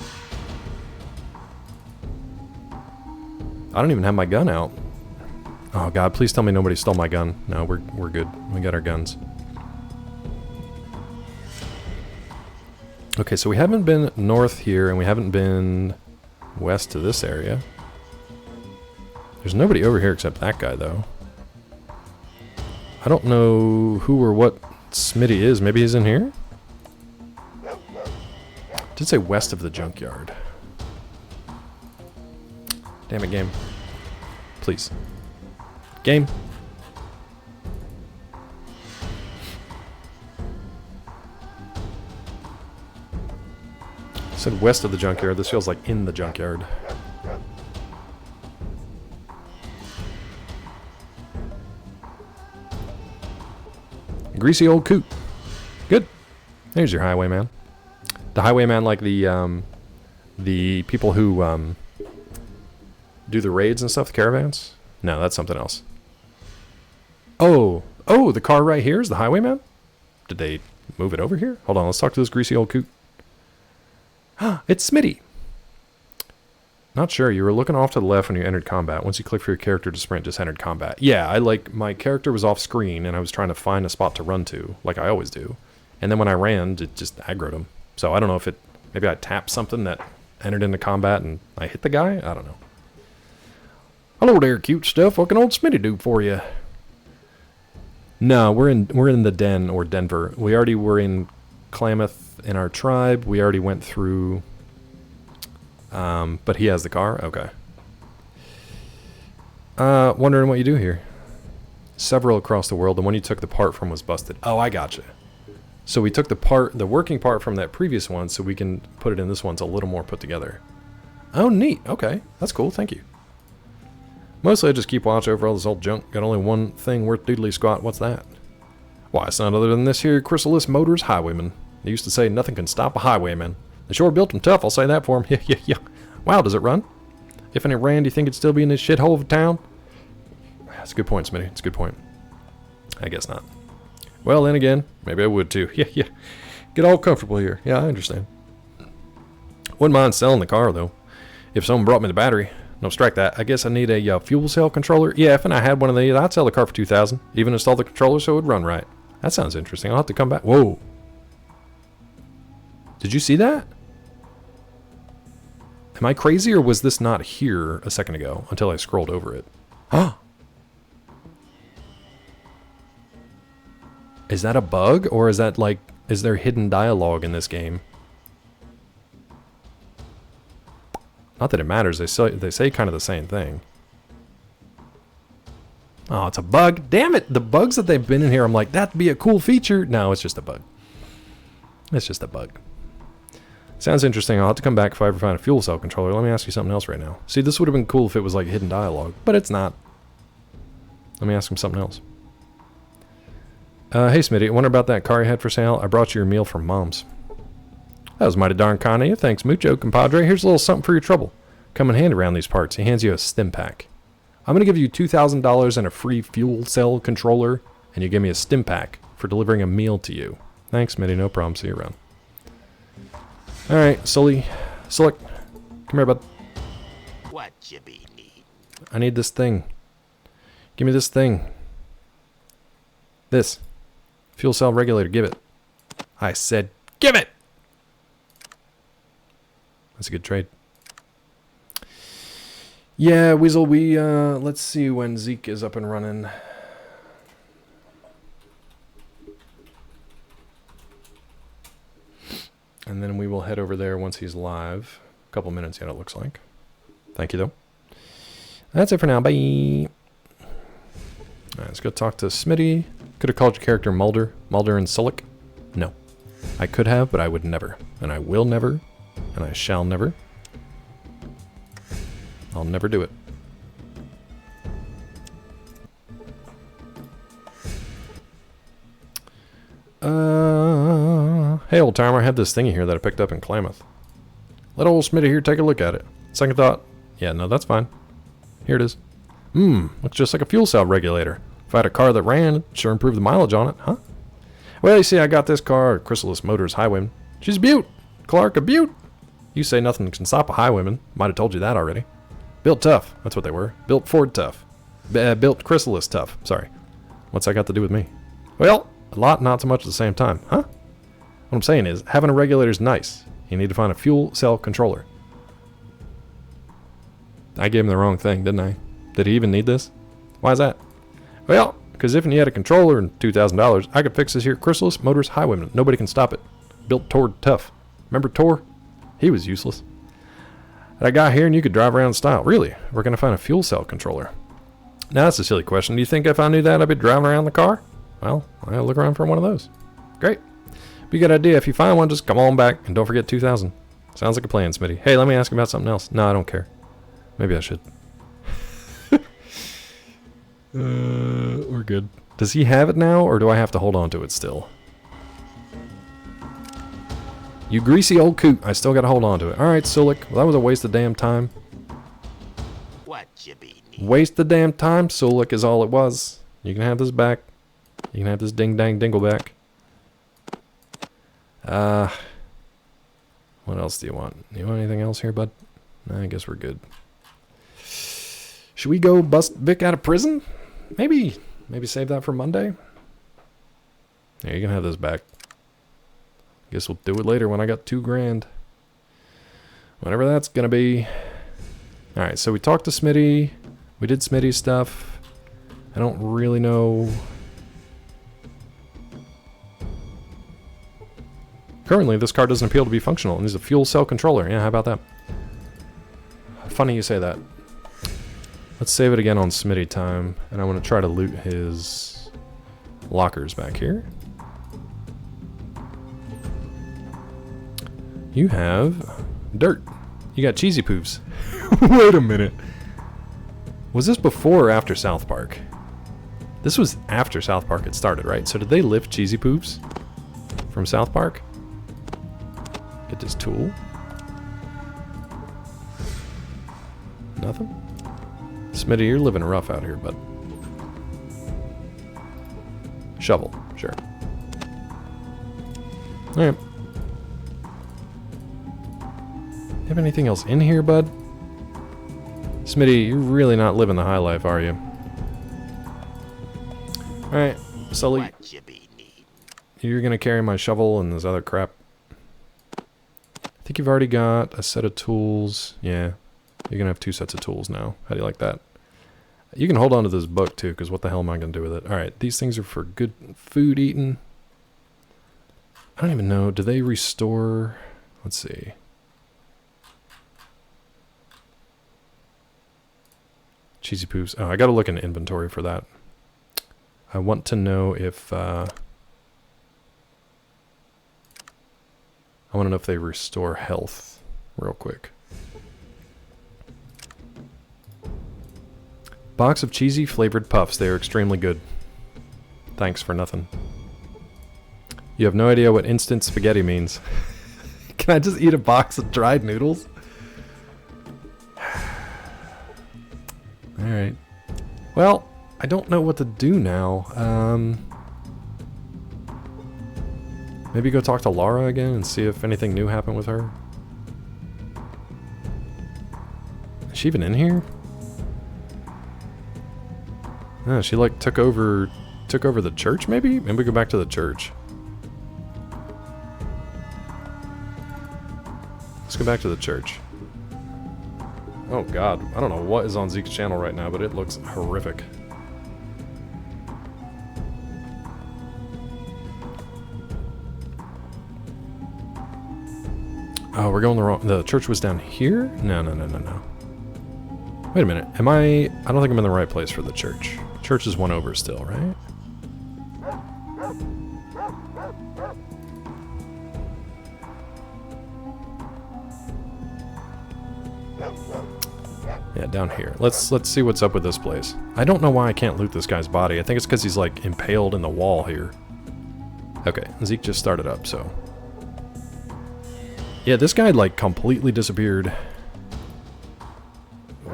I don't even have my gun out. Oh god, please tell me nobody stole my gun. No, we're good. We got our guns. Okay, so we haven't been north here, and we haven't been west to this area. There's nobody over here except that guy, though. I don't know who or what Smitty is. Maybe he's in here? It did say west of the junkyard. Damn it, game. Please. Game. It said west of the junkyard. This feels like in the junkyard. Greasy old coot. Good. There's your highwayman. The highwayman, like the people who do the raids and stuff, the caravans? No, that's something else. Oh, the car right here is the highwayman? Did they move it over here? Hold on, let's talk to this greasy old coot. It's Smitty. Not sure. You were looking off to the left when you entered combat. Once you click for your character to sprint, just entered combat. Yeah, my character was off screen and I was trying to find a spot to run to, like I always do. And then when I ran, it just aggroed him. So I don't know if maybe I tapped something that entered into combat and I hit the guy? I don't know. Hello there, cute stuff. What can old Smitty do for you? No, we're in the Den, or Denver. We already were in Klamath in our tribe. We already went through... but he has the car? Okay. Wondering what you do here. Several across the world. The one you took the part from was busted. Oh, I gotcha. So we took the working part from that previous one, so we can put it in this one. It's a little more put together. Oh, neat. Okay. That's cool. Thank you. Mostly I just keep watch over all this old junk. Got only one thing worth doodly squat. What's that? Why, it's none other than this here Chrysalis Motors Highwayman. They used to say nothing can stop a highwayman. They sure built him tough, I'll say that for him. Yeah. Wow, does it run? If it ran, do you think it'd still be in this shithole of a town? That's a good point, Smitty. It's a good point. I guess not. Well, then again, maybe I would too. Yeah. Get all comfortable here. Yeah, I understand. Wouldn't mind selling the car, though. If someone brought me the battery. No, strike that. I guess I need a fuel cell controller. Yeah, if I had one of these, I'd sell the car for $2,000. Even install the controller so it would run right. That sounds interesting. I'll have to come back. Whoa. Did you see that? Am I crazy, or was this not here a second ago until I scrolled over it? Huh? Is that a bug, or is that like, is there hidden dialogue in this game? Not that it matters, they say kind of the same thing. Oh, it's a bug. Damn it, the bugs that they've been in here, I'm like, that'd be a cool feature. No, it's just a bug. It's just a bug. Sounds interesting. I'll have to come back if I ever find a fuel cell controller. Let me ask you something else right now. See, this would have been cool if it was like hidden dialogue, but it's not. Let me ask him something else. Hey, Smitty, I wonder about that car you had for sale. I brought you your meal from Mom's. That was mighty darn kind of you. Thanks, mucho, compadre. Here's a little something for your trouble. Come in handy around these parts. He hands you a stim pack. I'm going to give you $2,000 and a free fuel cell controller, and you give me a stim pack for delivering a meal to you. Thanks, Smitty. No problem. See you around. Alright, Sully. Come here, bud. What you be need? I need this thing. Give me this thing. This. Fuel cell regulator. Give it. I said, give it! That's a good trade. Yeah, Weasel, let's see when Zeke is up and running. And then we will head over there once he's live. A couple minutes yet, it looks like. Thank you, though. That's it for now. Bye. Alright, let's go talk to Smitty. Could have called your character Mulder. Mulder and Sullick? No. I could have, but I would never. And I will never. And I shall never. I'll never do it. Hey, old timer, I have this thingy here that I picked up in Klamath. Let old Smitty here take a look at it. Second thought, yeah, no, that's fine. Here it is. Looks just like a fuel cell regulator. If I had a car that ran, it'd sure improve the mileage on it, huh? Well, you see, I got this car, Chrysalis Motors Highwayman. She's a beaut. Clark, a beaut. You say nothing can stop a highwayman. Might have told you that already. Built tough. That's what they were. Built Ford tough. Built Chrysalis tough. Sorry. What's that got to do with me? Well, a lot, not so much at the same time. Huh? What I'm saying is, having a regulator is nice. You need to find a fuel cell controller. I gave him the wrong thing, didn't I? Did he even need this? Why is that? Well, because if you had a controller and $2,000, I could fix this here Chrysalis Motors Highwayman. Nobody can stop it. Built Tor tough. Remember Tor? He was useless. And I got here and you could drive around in style. Really? We're going to find a fuel cell controller. Now that's a silly question. Do you think if I knew that I'd be driving around the car? Well, I'll look around for one of those. Great. Be a good idea. If you find one, just come on back and don't forget 2,000. Sounds like a plan, Smitty. Hey, let me ask you about something else. No, I don't care. Maybe I should. We're good. Does he have it now, or do I have to hold on to it still? You greasy old coot. I still gotta hold on to it. Alright, Sulik. Well, that was a waste of damn time. What you be? Waste of damn time, Sulik, is all it was. You can have this back. You can have this ding-dang dingle back. What else do you want? You want anything else here, bud? Nah, I guess we're good. Should we go bust Vic out of prison? Maybe save that for Monday. Yeah, you can have this back. Guess we'll do it later when I got $2,000. Whatever that's gonna be. Alright, so we talked to Smitty. We did Smitty's stuff. I don't really know. Currently, this car doesn't appear to be functional. It needs a fuel cell controller. Yeah, how about that? Funny you say that. Let's save it again on Smitty time. And I want to try to loot his lockers back here. You have dirt. You got cheesy poofs. Wait a minute. Was this before or after South Park? This was after South Park had started, right? So did they lift cheesy poofs from South Park? Get this tool. Nothing? Smitty, you're living rough out here, bud. Shovel, sure. Alright. Have anything else in here, bud? Smitty, you're really not living the high life, are you? Alright, Sully. You're gonna carry my shovel and this other crap. I think you've already got a set of tools. Yeah. You're gonna have 2 sets of tools now. How do you like that? You can hold on to this book too, because what the hell am I gonna do with it? Alright, these things are for good food eating. I don't even know. Do they restore? Let's see. Cheesy poofs. Oh, I gotta look in inventory for that. I want to know if I want to know if they restore health real quick. Box of cheesy flavored puffs. They are extremely good. Thanks for nothing. You have no idea what instant spaghetti means. Can I just eat a box of dried noodles? Alright. Well, I don't know what to do now. Maybe go talk to Lara again and see if anything new happened with her. Is she even in here? No, she like took over the church maybe? Maybe we go back to the church. Let's go back to the church. Oh god, I don't know what is on Zeke's channel right now, but it looks horrific. Oh, we're going the wrong... The church was down here? No. Wait a minute. Am I don't think I'm in the right place for the church. Church is one over still, right? Yeah, down here. Let's see what's up with this place. I don't know why I can't loot this guy's body. I think it's because he's like impaled in the wall here. Okay, Zeke just started up, so... Yeah, this guy like completely disappeared.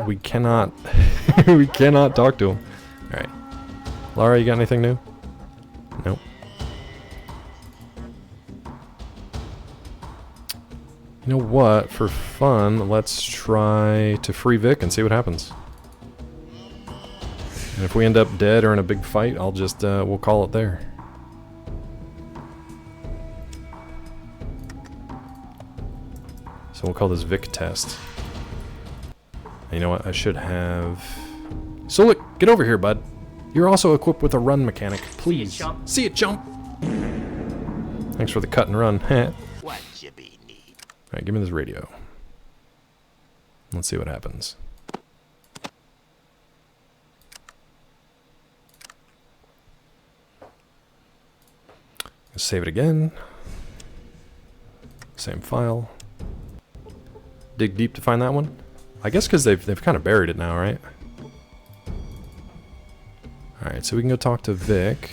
We cannot... we cannot talk to him. Alright. Lara, you got anything new? Nope. You know what? For fun, let's try to free Vic and see what happens. And if we end up dead or in a big fight, I'll just, we'll call it there. So we'll call this Vic test. And you know what? I should have... So look, get over here, bud. You're also equipped with a run mechanic. Please. See it, chump. Thanks for the cut and run. What you be need? Alright, give me this radio. Let's see what happens. Save it again. Same file. Dig deep to find that one? I guess because they've kind of buried it now, right? Alright, so we can go talk to Vic.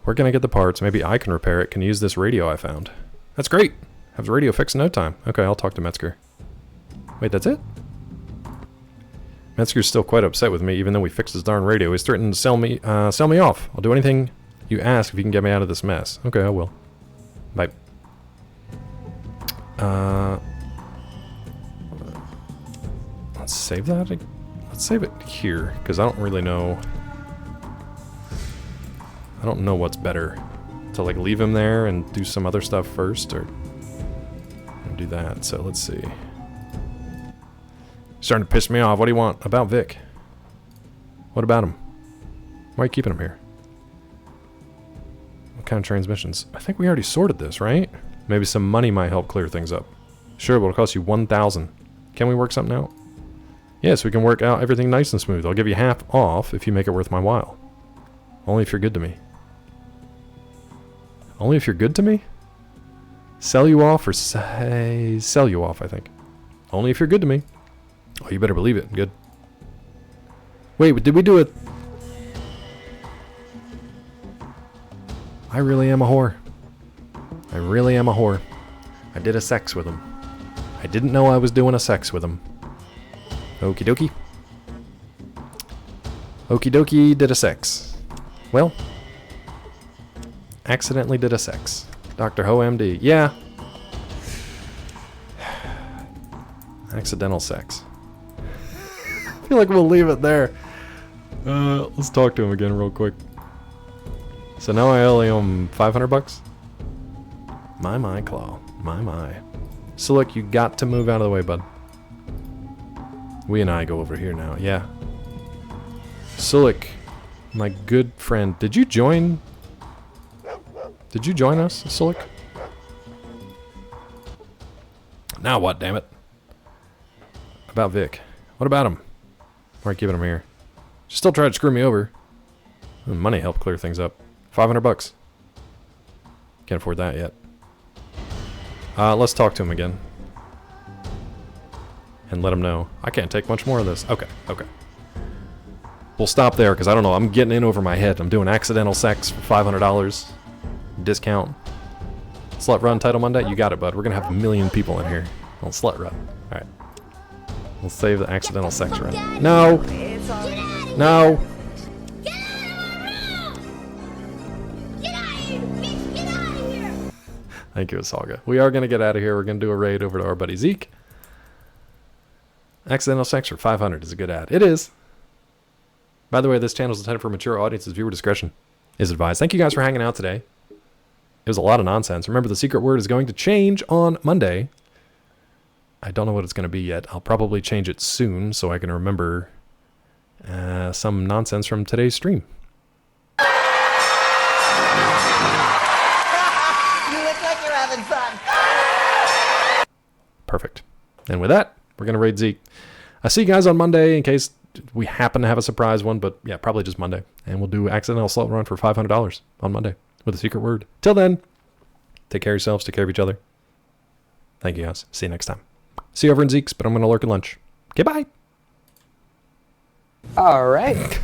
Where can I get the parts? Maybe I can repair it. Can use this radio I found. That's great! Have the radio fixed in no time. Okay, I'll talk to Metzger. Wait, that's it? Metzger's still quite upset with me, even though we fixed his darn radio. He's threatened to sell me off. I'll do anything you ask if you can get me out of this mess. Okay, I will. Bye. Let's save that. Let's save it here, because I don't really know. I don't know what's better. To like leave him there and do some other stuff first, or do that. So let's see. Starting to piss me off. What do you want about Vic? What about him? Why are you keeping him here? What kind of transmissions? I think we already sorted this, right? Maybe some money might help clear things up. Sure, but it'll cost you 1,000. Can we work something out? Yes, we can work out everything nice and smooth. I'll give you half off if you make it worth my while. Only if you're good to me. Only if you're good to me? Sell you off or say sell you off, I think. Only if you're good to me. Oh, you better believe it. Good. Wait, did we do it? I really am a whore. I really am a whore. I did a sex with him. I didn't know I was doing a sex with him. Okie dokie. Okie dokie did a sex. Well. Accidentally did a sex. Dr. Ho MD. Yeah. Accidental sex. I feel like we'll leave it there. Let's talk to him again real quick. So now I only owe him 500 bucks? My, Claw. My. So look, you got to move out of the way, bud. We and I go over here now, yeah. Sulik, my good friend, did you join? Did you join us, Sulik? Now what, damn it? About Vic. What about him? Why are you keeping him here? Still try to screw me over. Money helped clear things up. 500 bucks. Can't afford that yet. Let's talk to him again. And let him know. I can't take much more of this. Okay. We'll stop there, because I don't know. I'm getting in over my head. I'm doing accidental sex for $500. Discount. Slut Run Title Monday? You got it, bud. We're going to have 1 million people in here on Slut Run. Alright. We'll save the accidental sex run. No! No! Thank you, Asalga. We are going to get out of here. We're going to do a raid over to our buddy Zeke. Accidental sex for 500 is a good ad. It is. By the way, this channel is intended for mature audiences. Viewer discretion is advised. Thank you guys for hanging out today. It was a lot of nonsense. Remember, the secret word is going to change on Monday. I don't know what it's going to be yet. I'll probably change it soon so I can remember some nonsense from today's stream. You look like you're having fun. Perfect. And with that, we're going to raid Zeke. I'll see you guys on Monday in case we happen to have a surprise one, but yeah, probably just Monday. And we'll do Accidental Slut Run for $500 on Monday with a secret word. Till then, take care of yourselves, take care of each other. Thank you guys. See you next time. See you over in Zeke's, but I'm going to lurk at lunch. Okay, bye. All right.